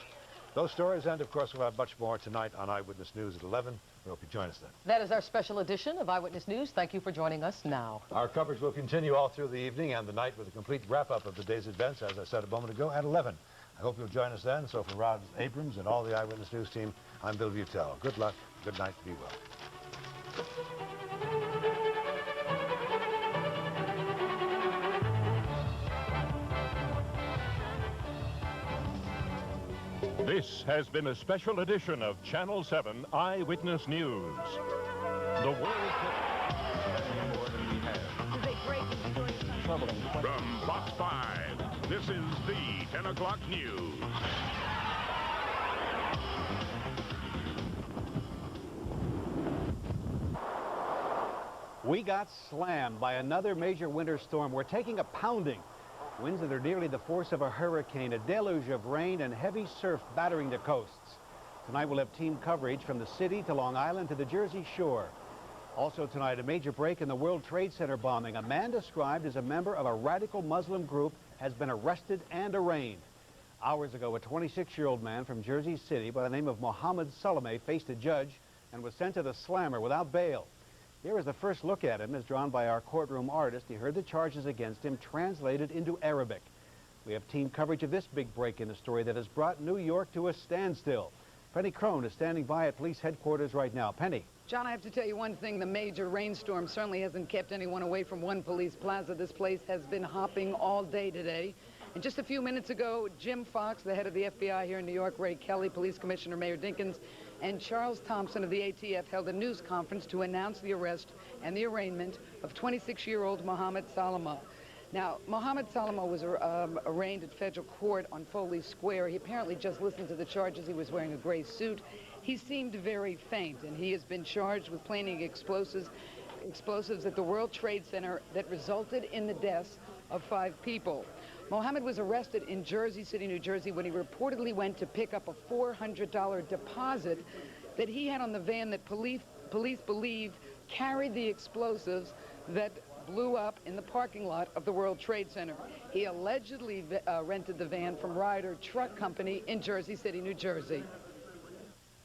Those stories, and of course we'll have much more tonight on Eyewitness News at 11. We hope you join us then. That is our special edition of Eyewitness News. Thank you for joining us now. Our coverage will continue all through the evening and the night with a complete wrap-up of the day's events, as I said a moment ago, at 11. I hope you'll join us then. So for Rod Abrams and all the Eyewitness News team, I'm Bill Butel. Good luck, good night, be well. This has been a special edition of Channel 7 Eyewitness News. The world... From Box 5, this is the 10 o'clock news. We got slammed by another major winter storm. We're taking a pounding. Winds that are nearly the force of a hurricane, a deluge of rain and heavy surf battering the coasts. Tonight we'll have team coverage from the city to Long Island to the Jersey Shore. Also tonight, a major break in the World Trade Center bombing. A man described as a member of a radical Muslim group has been arrested and arraigned. Hours ago, a 26-year-old man from Jersey City by the name of Mohammed Salameh faced a judge and was sent to the slammer without bail. Here is the first look at him as drawn by our courtroom artist. He heard the charges against him translated into Arabic. We have team coverage of this big break in the story that has brought New York to a standstill. Penny Crone is standing by at police headquarters right now. Penny. John, I have to tell you one thing. The major rainstorm certainly hasn't kept anyone away from One Police Plaza. This place has been hopping all day today. And just a few minutes ago, Jim Fox, the head of the FBI here in New York, Ray Kelly, Police Commissioner Mayor Dinkins, and Charles Thompson of the ATF held a news conference to announce the arrest and the arraignment of 26-year-old Mohammed Salameh. Now, Mohammed Salameh was arraigned at federal court on Foley Square. He apparently just listened to the charges. He was wearing a gray suit. He seemed very faint, and he has been charged with planting explosives at the World Trade Center that resulted in the deaths of 5 people. Mohammed was arrested in Jersey City, New Jersey, when he reportedly went to pick up a $400 deposit that he had on the van that police believe carried the explosives that blew up in the parking lot of the World Trade Center. He allegedly rented the van from Ryder Truck Company in Jersey City, New Jersey.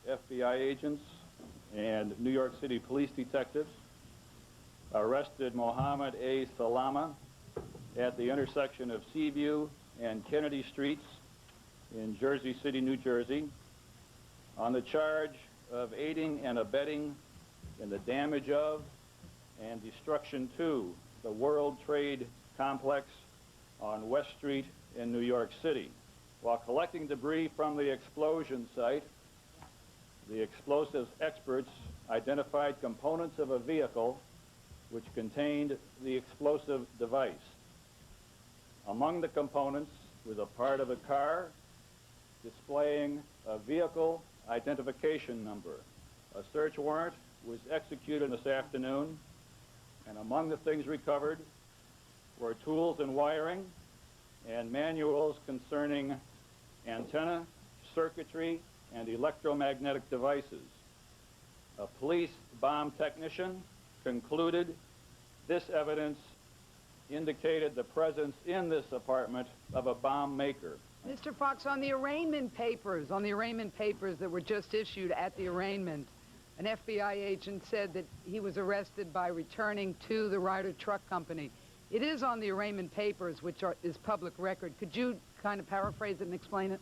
FBI agents and New York City police detectives arrested Mohammed A. Salameh at the intersection of Seaview and Kennedy Streets in Jersey City, New Jersey, on the charge of aiding and abetting in the damage of and destruction to the World Trade Complex on West Street in New York City. While collecting debris from the explosion site, the explosives experts identified components of a vehicle which contained the explosive device. Among the components was a part of a car displaying a vehicle identification number. A search warrant was executed this afternoon, and among the things recovered were tools and wiring and manuals concerning antenna, circuitry, and electromagnetic devices. A police bomb technician concluded this evidence indicated the presence in this apartment of a bomb maker. Mr. Fox, on the arraignment papers that were just issued at the arraignment, An FBI agent said that he was arrested by returning to the Ryder Truck Company. It is on the arraignment papers, which is public record. Could you kind of paraphrase it and explain it?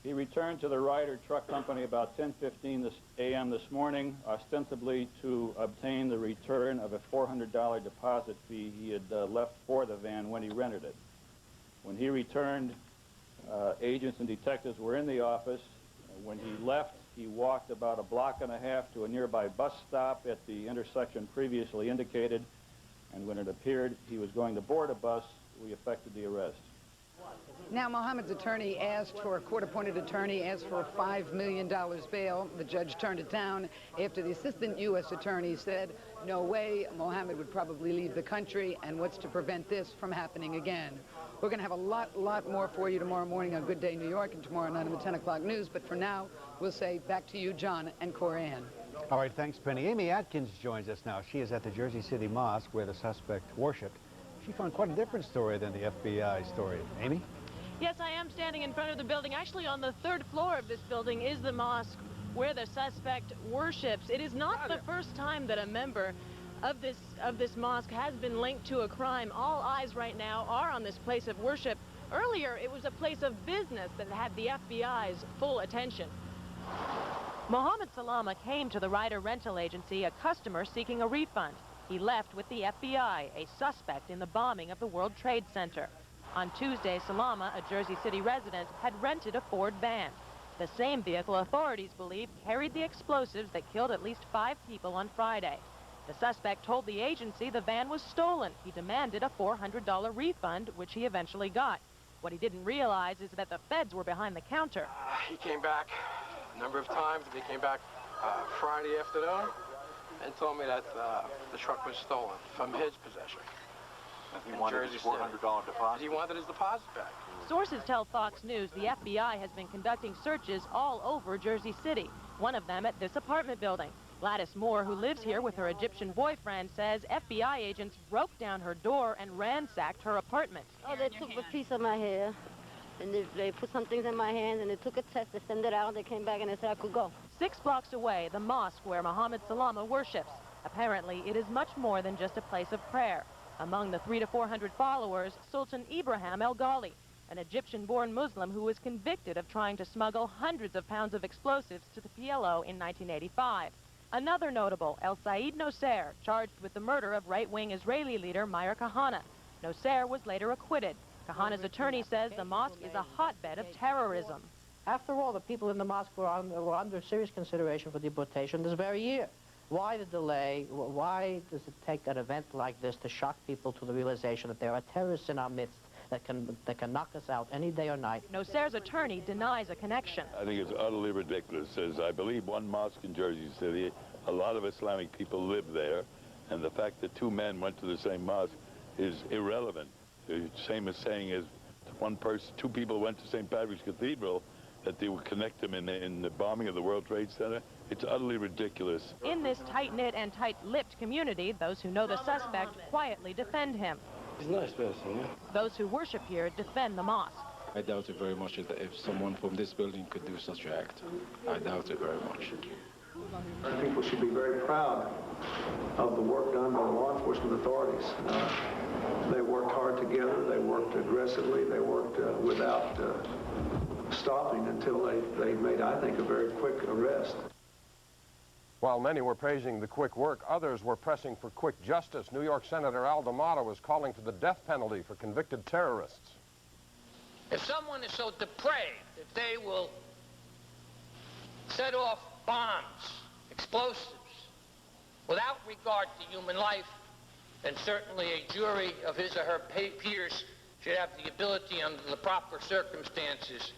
He returned to the Ryder Truck Company about 10:15 a.m. this morning, ostensibly to obtain the return of a $400 deposit fee he had left for the van when he rented it. When he returned, agents and detectives were in the office. When he left, he walked about a block and a half to a nearby bus stop at the intersection previously indicated, and when it appeared he was going to board a bus, we effected the arrest. Now, Mohammed's attorney asked for, a court-appointed attorney asked for a $5 million bail. The judge turned it down after the assistant U.S. attorney said, no way, Mohammed would probably leave the country, and what's to prevent this from happening again? We're going to have a lot more for you tomorrow morning on Good Day New York and tomorrow night on the 10 o'clock news, but for now, we'll say back to you, John and Coran. All right, thanks, Penny. Amy Atkins joins us now. She is at the Jersey City Mosque where the suspect worshipped. She found quite a different story than the FBI story. Amy? Yes, I am standing in front of the building. Actually, on the third floor of this building is the mosque where the suspect worships. It is not the first time that a member of this mosque has been linked to a crime. All eyes right now are on this place of worship. Earlier, it was a place of business that had the FBI's full attention. Mohammed Salama came to the Ryder rental agency, a customer seeking a refund. He left with the FBI, a suspect in the bombing of the World Trade Center. On Tuesday, Salama, a Jersey City resident, had rented a Ford van. The same vehicle authorities believe carried the explosives that killed at least 5 people on Friday. The suspect told the agency the van was stolen. He demanded a $400 refund, which he eventually got. What he didn't realize is that the feds were behind the counter. He came back a number of times. He came back Friday afternoon and told me that the truck was stolen from his possession. And he wanted his $400 deposit. He wanted his deposit back. Sources tell Fox News the FBI has been conducting searches all over Jersey City, one of them at this apartment building. Gladys Moore, who lives here with her Egyptian boyfriend, says FBI agents broke down her door and ransacked her apartment. Oh, they took a piece of my hair, and they put some things in my hand, and they took a test, they sent it out, they came back, and they said I could go. 6 blocks away, the mosque where Mohammed Salama worships. Apparently, it is much more than just a place of prayer. Among the 300 to 400 followers, Sultan Ibrahim El Ghali, an Egyptian-born Muslim who was convicted of trying to smuggle hundreds of pounds of explosives to the PLO in 1985. Another notable, El Said Nosser, charged with the murder of right-wing Israeli leader Meir Kahane. Nosser was later acquitted. Kahane's attorney says the mosque is a hotbed of terrorism. After all, the people in the mosque were under serious consideration for deportation this very year. Why the delay? Why does it take an event like this to shock people to the realization that there are terrorists in our midst that can knock us out any day or night? Nosser's attorney denies a connection. I think it's utterly ridiculous. There's, I believe, one mosque in Jersey City. A lot of Islamic people live there, and the fact that 2 men went to the same mosque is irrelevant. The same as saying is 2 people went to St. Patrick's Cathedral, that they would connect them in the bombing of the World Trade Center. It's utterly ridiculous. In this tight-knit and tight-lipped community, those who know the suspect quietly defend him. He's a nice person, yeah. Those who worship here defend the mosque. I doubt it very much that if someone from this building could do such an act. I doubt it very much. People should be very proud of the work done by the law enforcement authorities. They worked hard together, they worked aggressively, they worked without stopping until they made, I think, a very quick arrest. While many were praising the quick work, others were pressing for quick justice. New York Senator Al D'Amato was calling for the death penalty for convicted terrorists. If someone is so depraved that they will set off bombs, explosives, without regard to human life, then certainly a jury of his or her peers should have the ability under the proper circumstances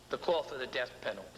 to call for the death penalty.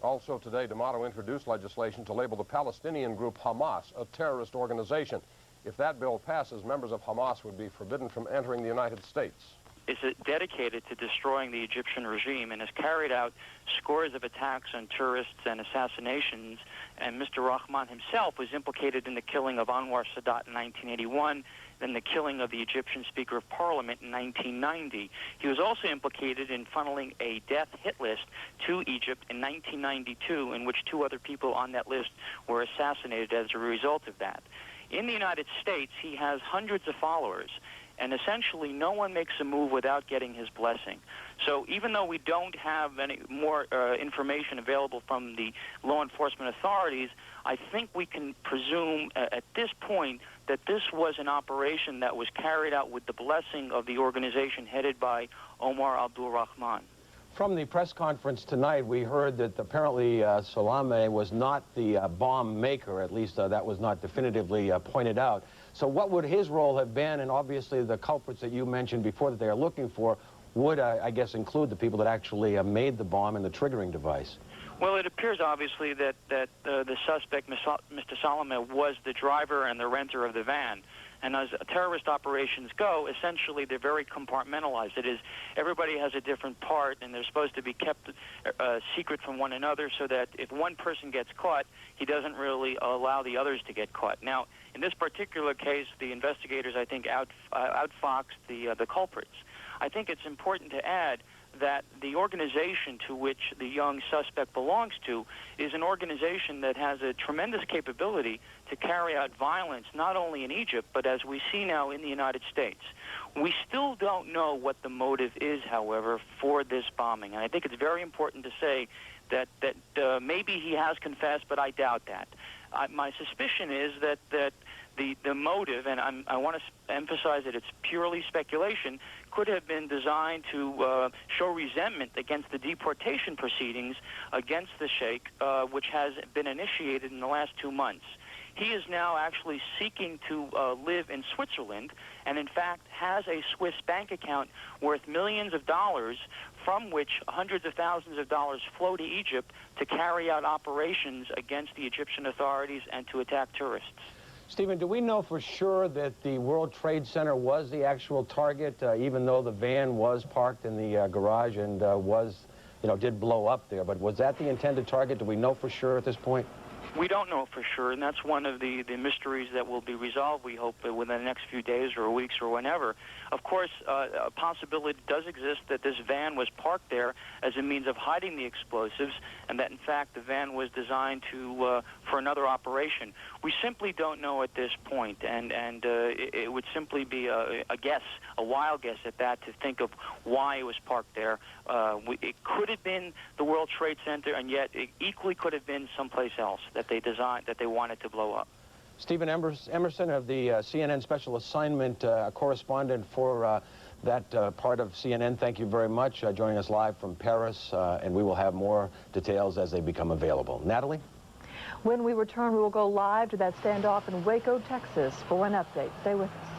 Also today, D'Amato introduced legislation to label the Palestinian group Hamas a terrorist organization. If that bill passes, members of Hamas would be forbidden from entering the United States. is dedicated to destroying the Egyptian regime and has carried out scores of attacks on tourists and assassinations. And Mr. Rahman himself was implicated in the killing of Anwar Sadat in 1981, then the killing of the Egyptian Speaker of Parliament in 1990. He was also implicated in funneling a death hit list to Egypt in 1992, in which 2 other people on that list were assassinated as a result of that. In the United States, he has hundreds of followers, and essentially no one makes a move without getting his blessing. So even though we don't have any more information available from the law enforcement authorities, I think we can presume at this point that this was an operation that was carried out with the blessing of the organization headed by Omar Abdul Rahman. From the press conference tonight, we heard that apparently Salameh was not the bomb maker. At least that was not definitively pointed out. So what would his role have been? And obviously the culprits that you mentioned before that they are looking for would, I guess, include the people that actually made the bomb and the triggering device. Well, it appears obviously that the suspect, Mr. Salameh, was the driver and the renter of the van. And as terrorist operations go, essentially they're very compartmentalized. It is, everybody has a different part, and they're supposed to be kept secret from one another so that if one person gets caught, he doesn't really allow the others to get caught. Now, in this particular case, the investigators, I think, outfoxed the culprits. I think it's important to add that the organization to which the young suspect belongs to is an organization that has a tremendous capability to carry out violence, not only in Egypt, but as we see now in the United States. We still don't know what the motive is, however, for this bombing. And I think it's very important to say that maybe he has confessed, but I doubt that. My suspicion is that the motive, and I want to emphasize that it's purely speculation, could have been designed to show resentment against the deportation proceedings against the sheikh, which has been initiated in the last 2 months. He is now actually seeking to live in Switzerland, and in fact has a Swiss bank account worth millions of dollars, from which hundreds of thousands of dollars flow to Egypt to carry out operations against the Egyptian authorities and to attack tourists. Stephen, do we know for sure that the World Trade Center was the actual target, even though the van was parked in the garage and did blow up there? But was that the intended target? Do we know for sure at this point? We don't know for sure, and that's one of the mysteries that will be resolved, we hope, within the next few days or weeks or whenever. Of course, a possibility does exist that this van was parked there as a means of hiding the explosives, and that, in fact, the van was designed for another operation. We simply don't know at this point, and it would simply be a guess, a wild guess at that, to think of why it was parked there. It could have been the World Trade Center, and yet it equally could have been someplace else that they designed, that they wanted to blow up. Stephen Emerson of the CNN Special Assignment correspondent for that part of CNN, thank you very much, joining us live from Paris, and we will have more details as they become available. Natalie? When we return, we will go live to that standoff in Waco, Texas for an update. Stay with us.